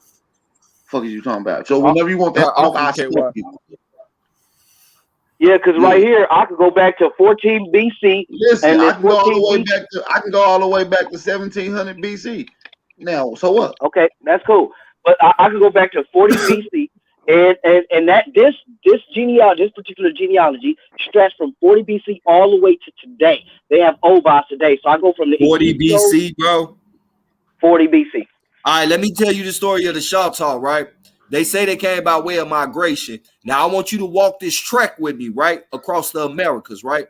Fuck is you talking about? So whenever you want that talk, I speak you. Yeah, because right here I could go back to 14 BC. Listen, and I can go all the way back to 1700 BC. Now, so what? Okay, that's cool. But I could go back to 40 BC, and that this genealogy, this particular genealogy, stretched from 40 BC all the way to today. They have OVAs today, so I go from the 40 BC, bro. 40 BC. All right, let me tell you the story of the Choctaw, right? They say they came by way of migration. Now, I want you to walk this trek with me, right? Across the Americas, right?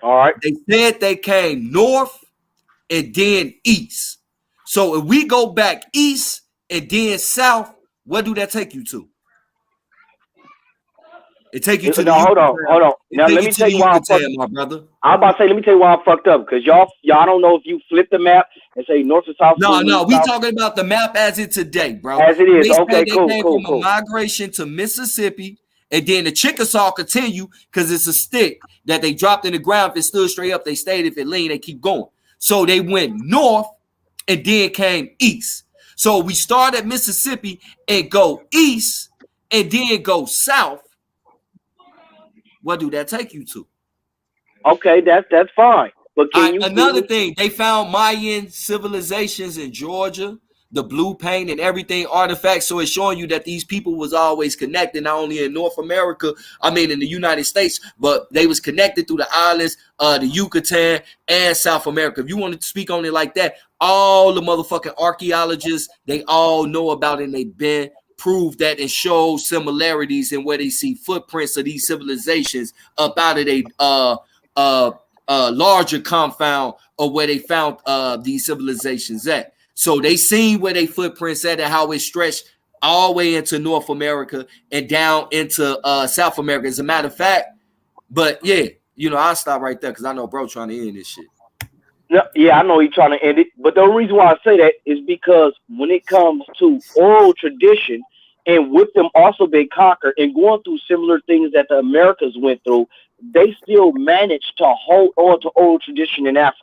All right. They said they came north and then east. So if we go back east and then south, what do that take you to? It take you to the hold on. Now let me tell you why I'm fucked, my brother. I'm about to say, let me tell you why I'm fucked up, because y'all don't know if you flip the map and say north and south. No, we talking about the map as it today, bro. As it is. Okay, they cool, came cool, from cool. a migration to Mississippi, and then the Chickasaw continue because it's a stick that they dropped in the ground. If it stood straight up, they stayed. If it leaned, they keep going. So they went north and then came east. So we start at Mississippi and go east and then go south. What do that take you to? Okay, that's fine. But another thing, they found Mayan civilizations in Georgia, the blue paint and everything, artifacts. So it's showing you that these people was always connected, not only in North America, I mean in the United States, but they was connected through the islands, the Yucatan and South America. If you want to speak on it like that, all the motherfucking archaeologists, they all know about it and they've been prove that and show similarities in where they see footprints of these civilizations up out of a larger confound of where they found these civilizations at. So they seen where they footprints at and how it stretched all the way into North America and down into South America. As a matter of fact, but yeah, I'll stop right there because I know bro trying to end this shit. Yeah, I know he's trying to end it, but the reason why I say that is because when it comes to oral tradition, and with them also being conquered and going through similar things that the Americas went through, they still managed to hold on to oral tradition in Africa.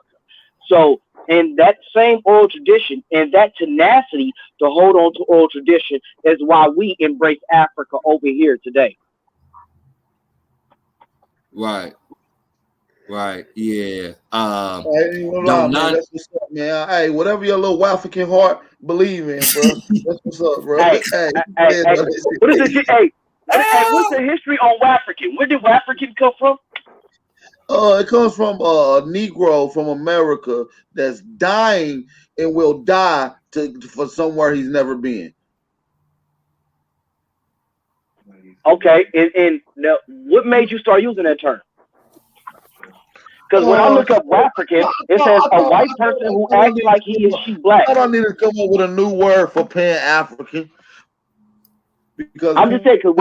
So, in that same oral tradition and that tenacity to hold on to oral tradition is why we embrace Africa over here today. Right. Yeah. Hey, man, that's what's up, man. Hey, whatever your little wafrican heart believe in, bro. That's what's up, bro. Hey, what is the what's the history on wafrican? Where did wafrican come from? It comes from a Negro from America that's dying and will die for somewhere he's never been. Okay, and now, what made you start using that term? Because when I look up wafrican, it says a white person who acts like he is she black. I don't need to come up with a new word for Pan-African. Because I'm just saying, because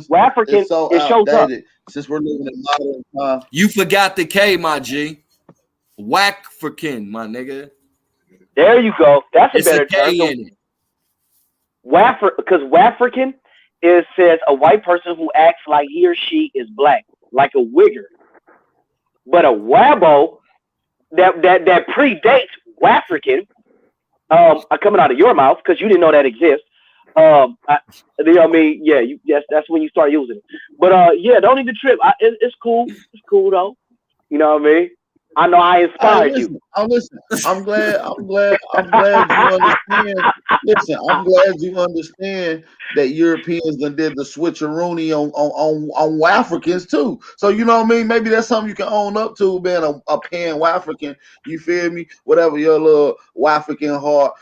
wafrican is so outdated since we're living in modern time. You forgot the K, my G. Wafrican, my nigga. There you go. That's a better K term. in it. Because wafrican says a white person who acts like he or she is black, like a wigger. But a wabo that predates wafrican, coming out of your mouth because you didn't know that exists. You know what I mean? Yeah, that's when you start using it. But yeah, don't need to trip. It's cool. It's cool though. You know what I mean? I know I inspired you. Listen. I'm glad you understand. Listen, I'm glad you understand that Europeans done did the switcheroony on Africans too. So you know what I mean? Maybe that's something you can own up to, being a pan African. You feel me? Whatever your little African heart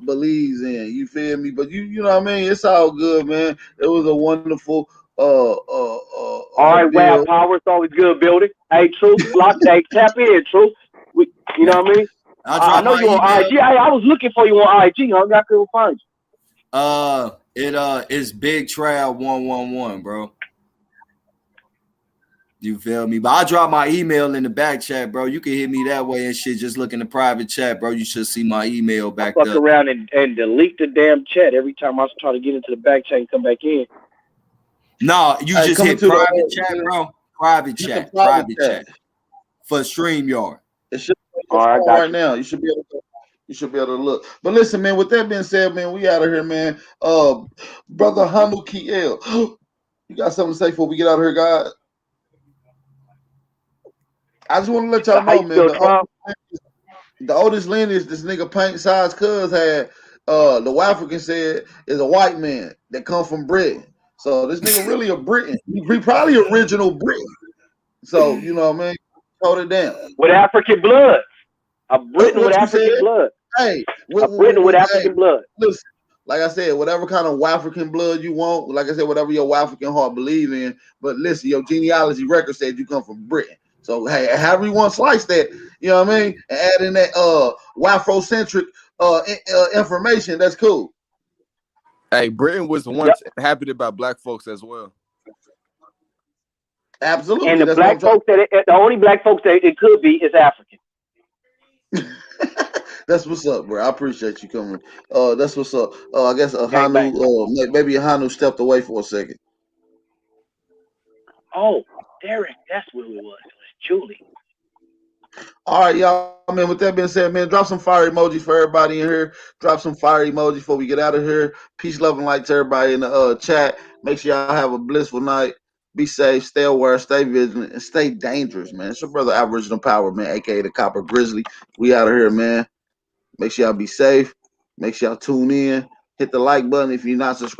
believes in. You feel me? But you know what I mean? It's all good, man. It was a wonderful all right, wow, bill. power. It's always good building. Hey, Truth, hey, tap in, Truth. You know what I mean? I know you on IG. I was looking for you on IG, homie. I couldn't find you. It's Big Trail 111, bro. You feel me? But I drop my email in the back chat, bro. You can hit me that way and shit. Just look in the private chat, bro. You should see my email back I fuck up. around and delete the damn chat every time I try to get into the back chat and come back in. No, you just hit private chat, bro. Private chat. Private chat. For StreamYard. It should be right now. You should be able to look. But listen, man, with that being said, man, we out of here, man. Brother Hanu Kiel, you got something to say before we get out of here, guys? I just want to let y'all know, man, the oldest lineage this nigga Paint Size Cuz had, the African said, is a white man that come from Britain. So this nigga really a Briton. He probably original Briton. So, you know what I mean? Hold it down. With African blood. A Briton with African blood. Hey, a Briton with African blood. Listen, like I said, whatever kind of African blood you want, like I said, whatever your African heart believe in. But listen, your genealogy record said you come from Britain. So hey, however you want to slice that, you know what I mean? And add in that Wafrocentric information, that's cool. Hey, Britain was once inhabited by black folks as well. Absolutely. And the black folks the only black folks that it could be is African. That's what's up, bro. I appreciate you coming. That's what's up. I guess Hanu, maybe Hanu stepped away for a second. Oh, Derek, that's what it was. It was Julie. All right, y'all, man. With that being said, man, drop some fire emojis for everybody in here. Drop some fire emojis before we get out of here. Peace, love, and light to everybody in the chat. Make sure y'all have a blissful night. Be safe, stay aware, stay vigilant, and stay dangerous, man. It's your brother Aboriginal Power, man, aka the Copper Grizzly. We out of here, man. Make sure y'all be safe. Make sure y'all tune in. Hit the like button if you're not subscribed.